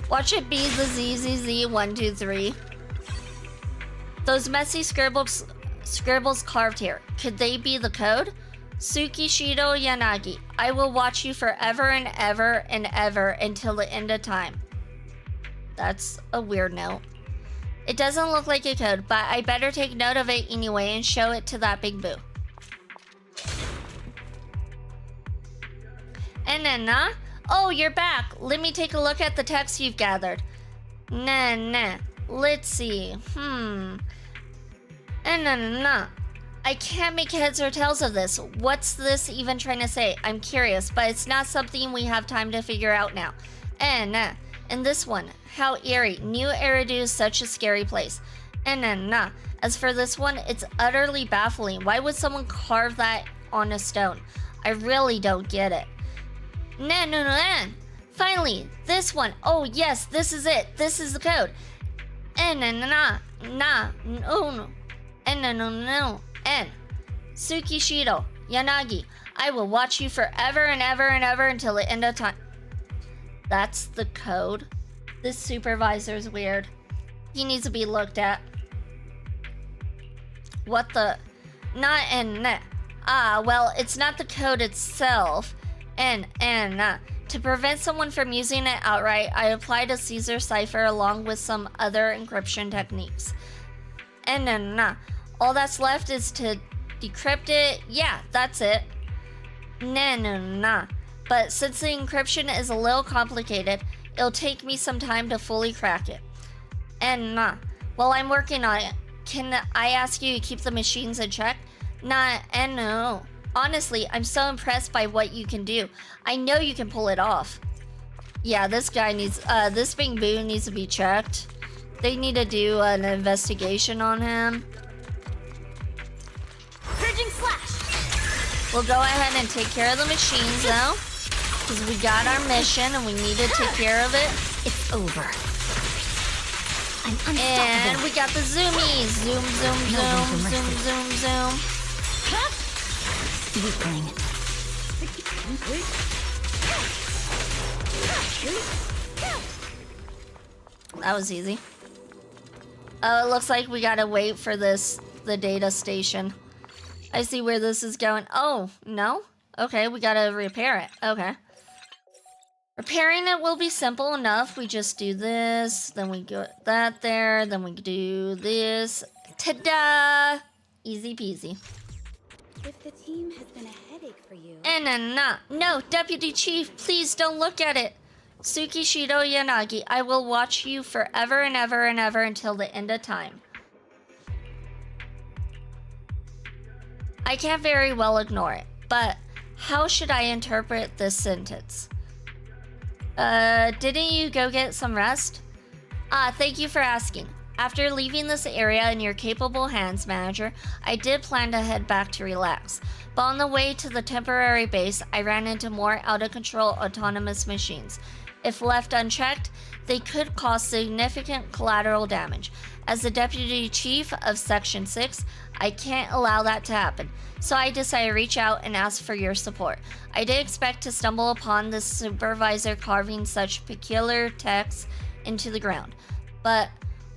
Watch it be the ZZZ123. Those messy scribbles carved here. Could they be the code? Tsukishido Yanagi, I will watch you forever and ever and ever until the end of time. That's a weird note. It doesn't look like a code, but I better take note of it anyway and show it to that Big Boo. Nah. Oh, you're back. Let me take a look at the text you've gathered. Nah. Let's see. Nah. I can't make heads or tails of this. What's this even trying to say? I'm curious, but it's not something we have time to figure out now. Nah. And this one, how eerie. New Eridu is such a scary place. Nah. As for this one, it's utterly baffling. Why would someone carve that on a stone? I really don't get it. Nah. Finally, this one. Oh yes, this is it. This is the code. No. N. Tsukishido Yanagi, I will watch you forever and ever and ever until the end of time. That's the code. This supervisor's weird. He needs to be looked at. What the? Not N. Well, it's not the code itself. N. To prevent someone from using it outright, I applied a Caesar cipher along with some other encryption techniques. N. All that's left is to decrypt it. Yeah, that's it. Nah. But since the encryption is a little complicated, it'll take me some time to fully crack it. Well, I'm working on it. Can I ask you to keep the machines in check? No. Honestly, I'm so impressed by what you can do. I know you can pull it off. Yeah, this guy needs, this Bing Boo needs to be checked. They need to do an investigation on him. Purging slash! We'll go ahead and take care of the machines though, because we got our mission and we need to take care of it. It's over. I'm unstoppable. And we got the zoomies. Zoom. Weakling. That was easy. Oh, it looks like we gotta wait for the data station. I see where this is going. Oh, no? Okay, we gotta repair it. Okay. Repairing it will be simple enough. We just do this, then we get that there, then we do this. Ta-da! Easy peasy. If the team has been a headache for you... No, Deputy Chief, please don't look at it. Tsukishido Yanagi, I will watch you forever and ever and ever until the end of time. I can't very well ignore it, but how should I interpret this sentence? Didn't you go get some rest? Thank you for asking. After leaving this area in your capable hands, Manager, I did plan to head back to relax. But on the way to the temporary base, I ran into more out-of-control autonomous machines. If left unchecked, they could cause significant collateral damage. As the Deputy Chief of Section 6, I can't allow that to happen. So I decided to reach out and ask for your support. I did expect to stumble upon this supervisor carving such peculiar text into the ground. But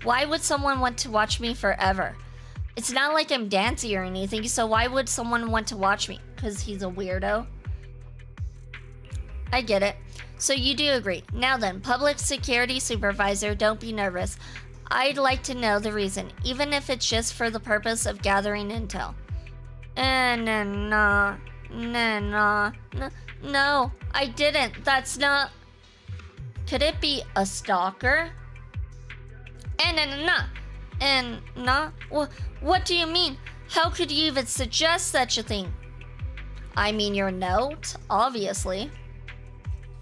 why would someone want to watch me forever? It's not like I'm Dancy or anything, so why would someone want to watch me? Because he's a weirdo? I get it. So you do agree. Now then, Public Security Supervisor, don't be nervous. I'd like to know the reason, even if it's just for the purpose of gathering intel. No, I didn't. That's not... Could it be a stalker? What do you mean? How could you even suggest such a thing? I mean your note, obviously.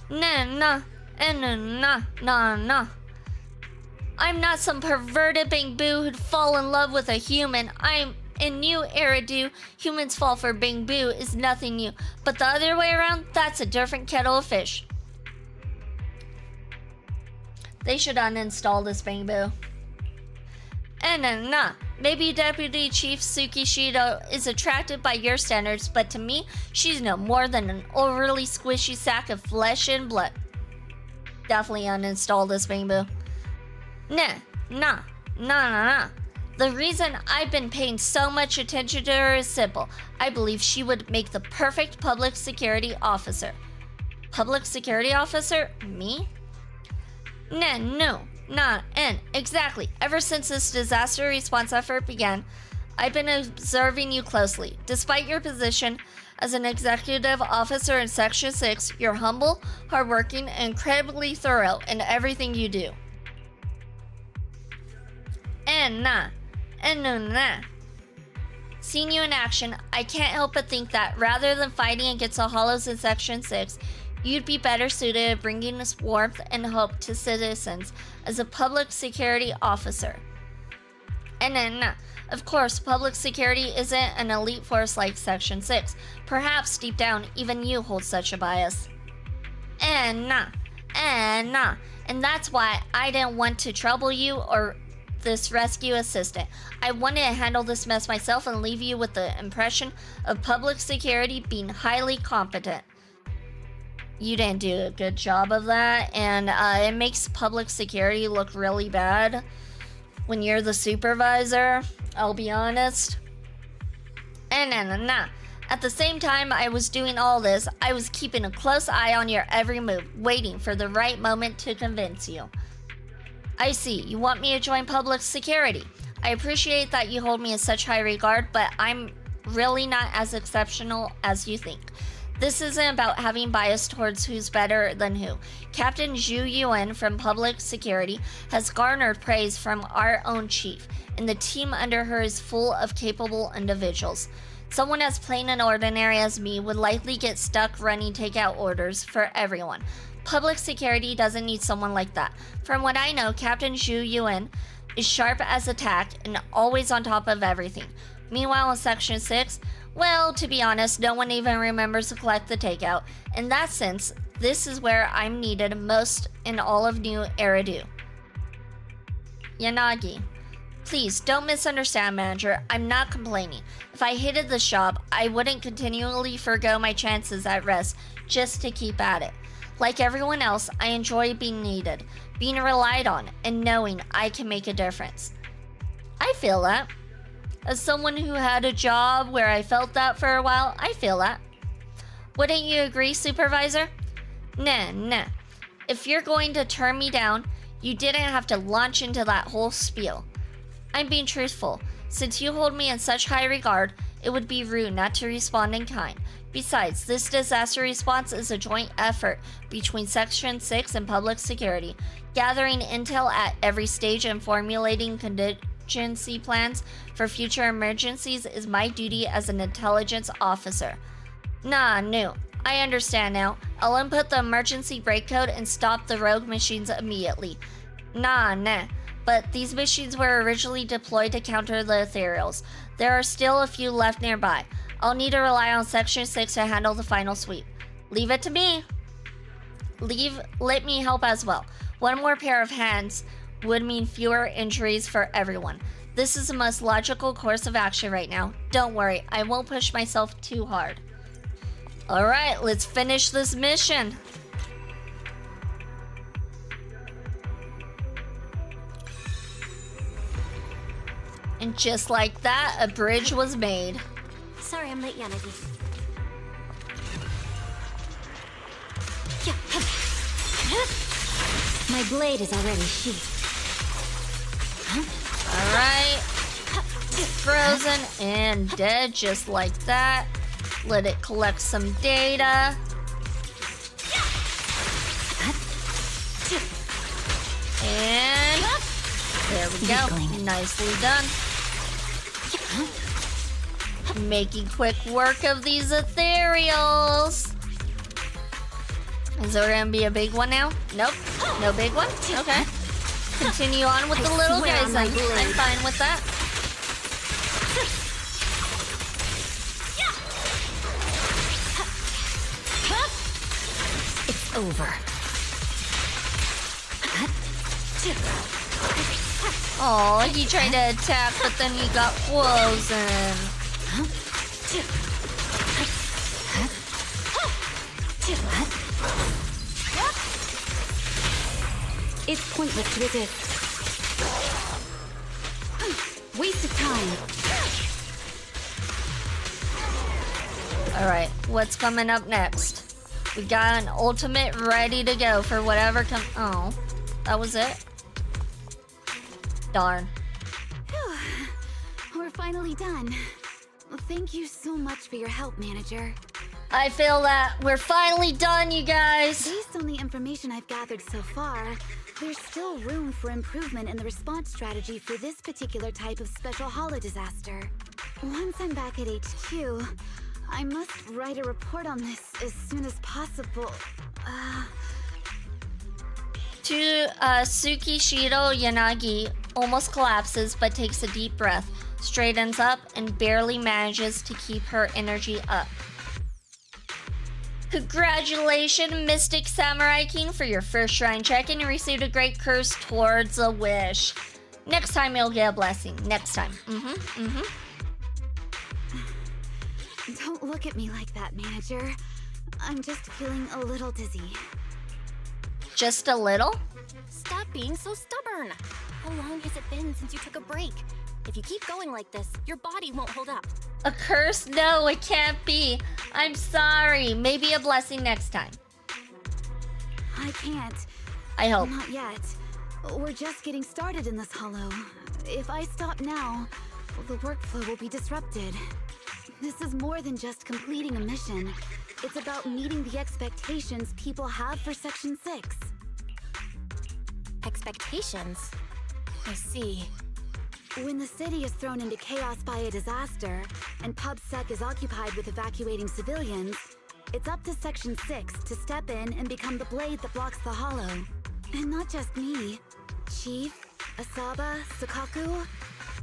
No. I'm not some perverted Bing-Boo who'd fall in love with a human. I'm in New Eridu. Humans fall for Bing-Boo is nothing new. But the other way around, that's a different kettle of fish. They should uninstall this Bing-Boo. And nah. Maybe Deputy Chief Suki Shido is attracted by your standards, but to me, she's no more than an overly squishy sack of flesh and blood. Definitely uninstall this Bing-Boo. Nah. The reason I've been paying so much attention to her is simple. I believe she would make the perfect public security officer. Public security officer? Me? Exactly. Ever since this disaster response effort began, I've been observing you closely. Despite your position as an executive officer in Section 6, you're humble, hardworking, and incredibly thorough in everything you do. Seeing you in action, I can't help but think that rather than fighting against the Hollows in Section 6, you'd be better suited at bringing this warmth and hope to citizens as a public security officer. Of course, public security isn't an elite force like Section 6. Perhaps deep down, even you hold such a bias. And that's why I didn't want to trouble you or this rescue assistant. I wanted to handle this mess myself and leave you with the impression of public security being highly competent. You didn't do a good job of that, and it makes public security look really bad when you're the supervisor, I'll be honest. At the same time I was doing all this, I was keeping a close eye on your every move, waiting for the right moment to convince you. I see, you want me to join public security. I appreciate that you hold me in such high regard, but I'm really not as exceptional as you think. This isn't about having bias towards who's better than who. Captain Zhu Yuan from Public Security has garnered praise from our own chief, and the team under her is full of capable individuals. Someone as plain and ordinary as me would likely get stuck running takeout orders for everyone. Public Security doesn't need someone like that. From what I know, Captain Zhu Yuan is sharp as a tack and always on top of everything. Meanwhile, in Section 6, well, to be honest, no one even remembers to collect the takeout. In that sense, this is where I'm needed most in all of New Eridu. Yanagi. Please, don't misunderstand, Manager. I'm not complaining. If I hated this job, I wouldn't continually forgo my chances at rest just to keep at it. Like everyone else, I enjoy being needed, being relied on, and knowing I can make a difference. I feel that. As someone who had a job where I felt that for a while, I feel that. Wouldn't you agree, Supervisor? Nah. If you're going to turn me down, you didn't have to launch into that whole spiel. I'm being truthful. Since you hold me in such high regard, it would be rude not to respond in kind. Besides, this disaster response is a joint effort between Section 6 and Public Security. Gathering intel at every stage and formulating contingency plans for future emergencies is my duty as an intelligence officer. No. I understand now. I'll input the emergency brake code and stop the rogue machines immediately. Nah. But these machines were originally deployed to counter the ethereals. There are still a few left nearby. I'll need to rely on Section 6 to handle the final sweep. Leave it to me. Let me help as well. One more pair of hands would mean fewer injuries for everyone. This is the most logical course of action right now. Don't worry, I won't push myself too hard. Alright, let's finish this mission. And just like that, a bridge was made. Sorry I'm late, Yanagi. My blade is already sheathed. Alright. Frozen and dead just like that. Let it collect some data. And there we go. Nicely done. Making quick work of these ethereals. Is there gonna be a big one now? Nope. No big one? Okay. continue on with the little swear guys. on my I'm blade. fine with that. It's over. Oh, he tried to attack, but then he got frozen. It's pointless to resist. Waste of time. Alright, what's coming up next? We got an ultimate ready to go for whatever comes. Oh, that was it? Darn. We're finally done. Thank you so much for your help, Manager. I feel that we're finally done, you guys. Based on the information I've gathered so far, there's still room for improvement in the response strategy for this particular type of special holo disaster. Once I'm back at HQ, I must write a report on this as soon as possible. Tsukishiro Yanagi almost collapses but takes a deep breath, straightens up, and barely manages to keep her energy up. Congratulations, Mystic Samurai King, for your first shrine check, and you received a great curse towards a wish. Next time you'll get a blessing. Next time. Don't look at me like that, Manager. I'm just feeling a little dizzy. Just a little? Stop being so stubborn. How long has it been since you took a break? If you keep going like this, your body won't hold up. A curse? No, it can't be. I'm sorry. Maybe a blessing next time. I can't. I hope. Not yet. We're just getting started in this holo. If I stop now, the workflow will be disrupted. This is more than just completing a mission. It's about meeting the expectations people have for Section 6. Expectations? I see. When the city is thrown into chaos by a disaster, and PubSec is occupied with evacuating civilians, it's up to Section 6 to step in and become the blade that blocks the holo. And not just me. Chief, Asaba, Sakaku,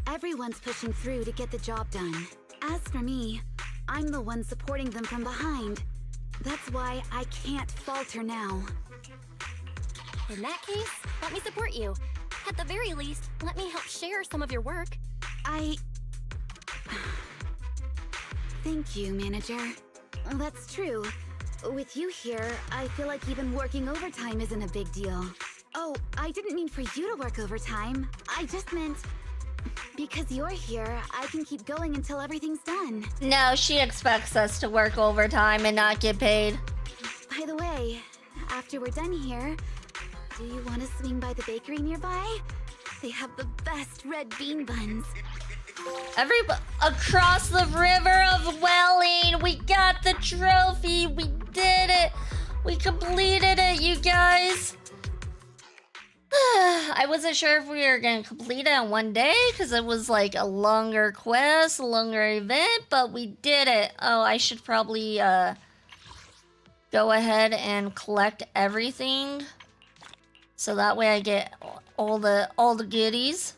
everyone's pushing through to get the job done. As for me, I'm the one supporting them from behind. That's why I can't falter now. In that case, let me support you. At the very least, let me help share some of your work. Thank you, Manager. That's true. With you here, I feel like even working overtime isn't a big deal. Oh, I didn't mean for you to work overtime. I just meant... because you're here, I can keep going until everything's done. No, she expects us to work overtime and not get paid. By the way, after we're done here, do you want to swing by the bakery nearby? They have the best red bean buns. Across the river of Wailing, we got the trophy. We did it. We completed it, you guys. I wasn't sure if we were gonna complete it in one day because it was like a longer quest, a longer event, but we did it. Oh, I should probably go ahead and collect everything so that way I get all the goodies.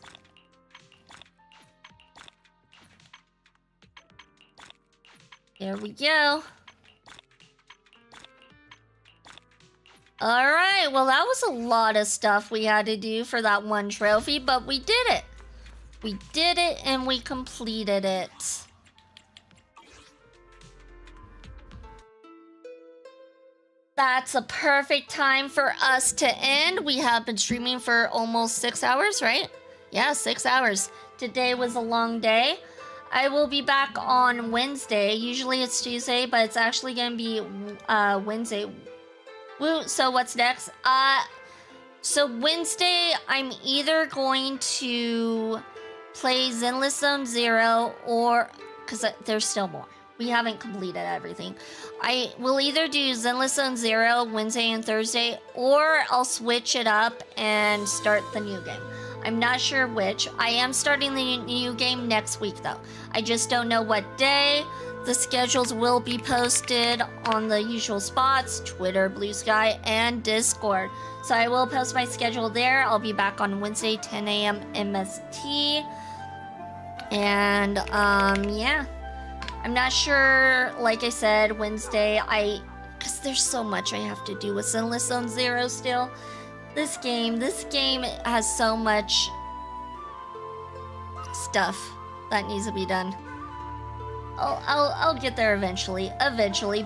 There we go. Alright, well that was a lot of stuff we had to do for that one trophy, but we did it. We did it and we completed it. That's a perfect time for us to end. We have been streaming for almost 6 hours, right? Yeah, 6 hours. Today was a long day. I will be back on Wednesday. Usually it's Tuesday, but it's actually going to be Wednesday. Woo, so what's next? So Wednesday, I'm either going to play Zenless Zone Zero or... because there's still more. We haven't completed everything. I will either do Zenless Zone Zero Wednesday and Thursday, or I'll switch it up and start the new game. I'm not sure which. I am starting the new game next week, though. I just don't know what day. The schedules will be posted on the usual spots, Twitter, Blue Sky, and Discord. So I will post my schedule there. I'll be back on Wednesday, 10 a.m. MST. And, yeah. I'm not sure, like I said, Wednesday, because there's so much I have to do with Sinless Zone Zero still. This game has so much stuff that needs to be done. I'll get there eventually,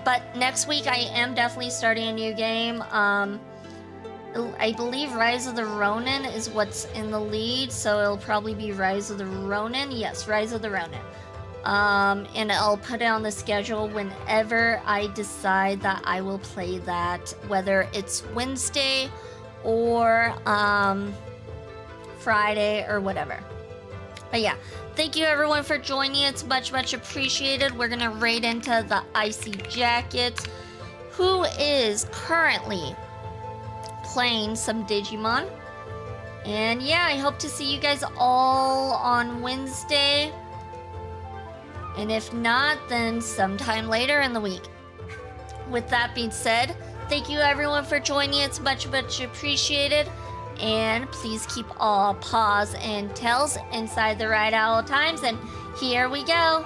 but next week I am definitely starting a new game. I believe Rise of the Ronin is what's in the lead, so it'll probably be Rise of the Ronin. Yes, Rise of the Ronin. And I'll put it on the schedule whenever I decide that I will play that, whether it's Wednesday or Friday or whatever. But yeah, thank you everyone for joining. It's much, much appreciated. We're gonna raid into the Icy Jacket, who is currently playing some Digimon. And yeah, I hope to see you guys all on Wednesday. And if not, then sometime later in the week. With that being said, thank you everyone for joining. It's much, much appreciated. And please keep all paws and tails inside the ride at all times. And here we go.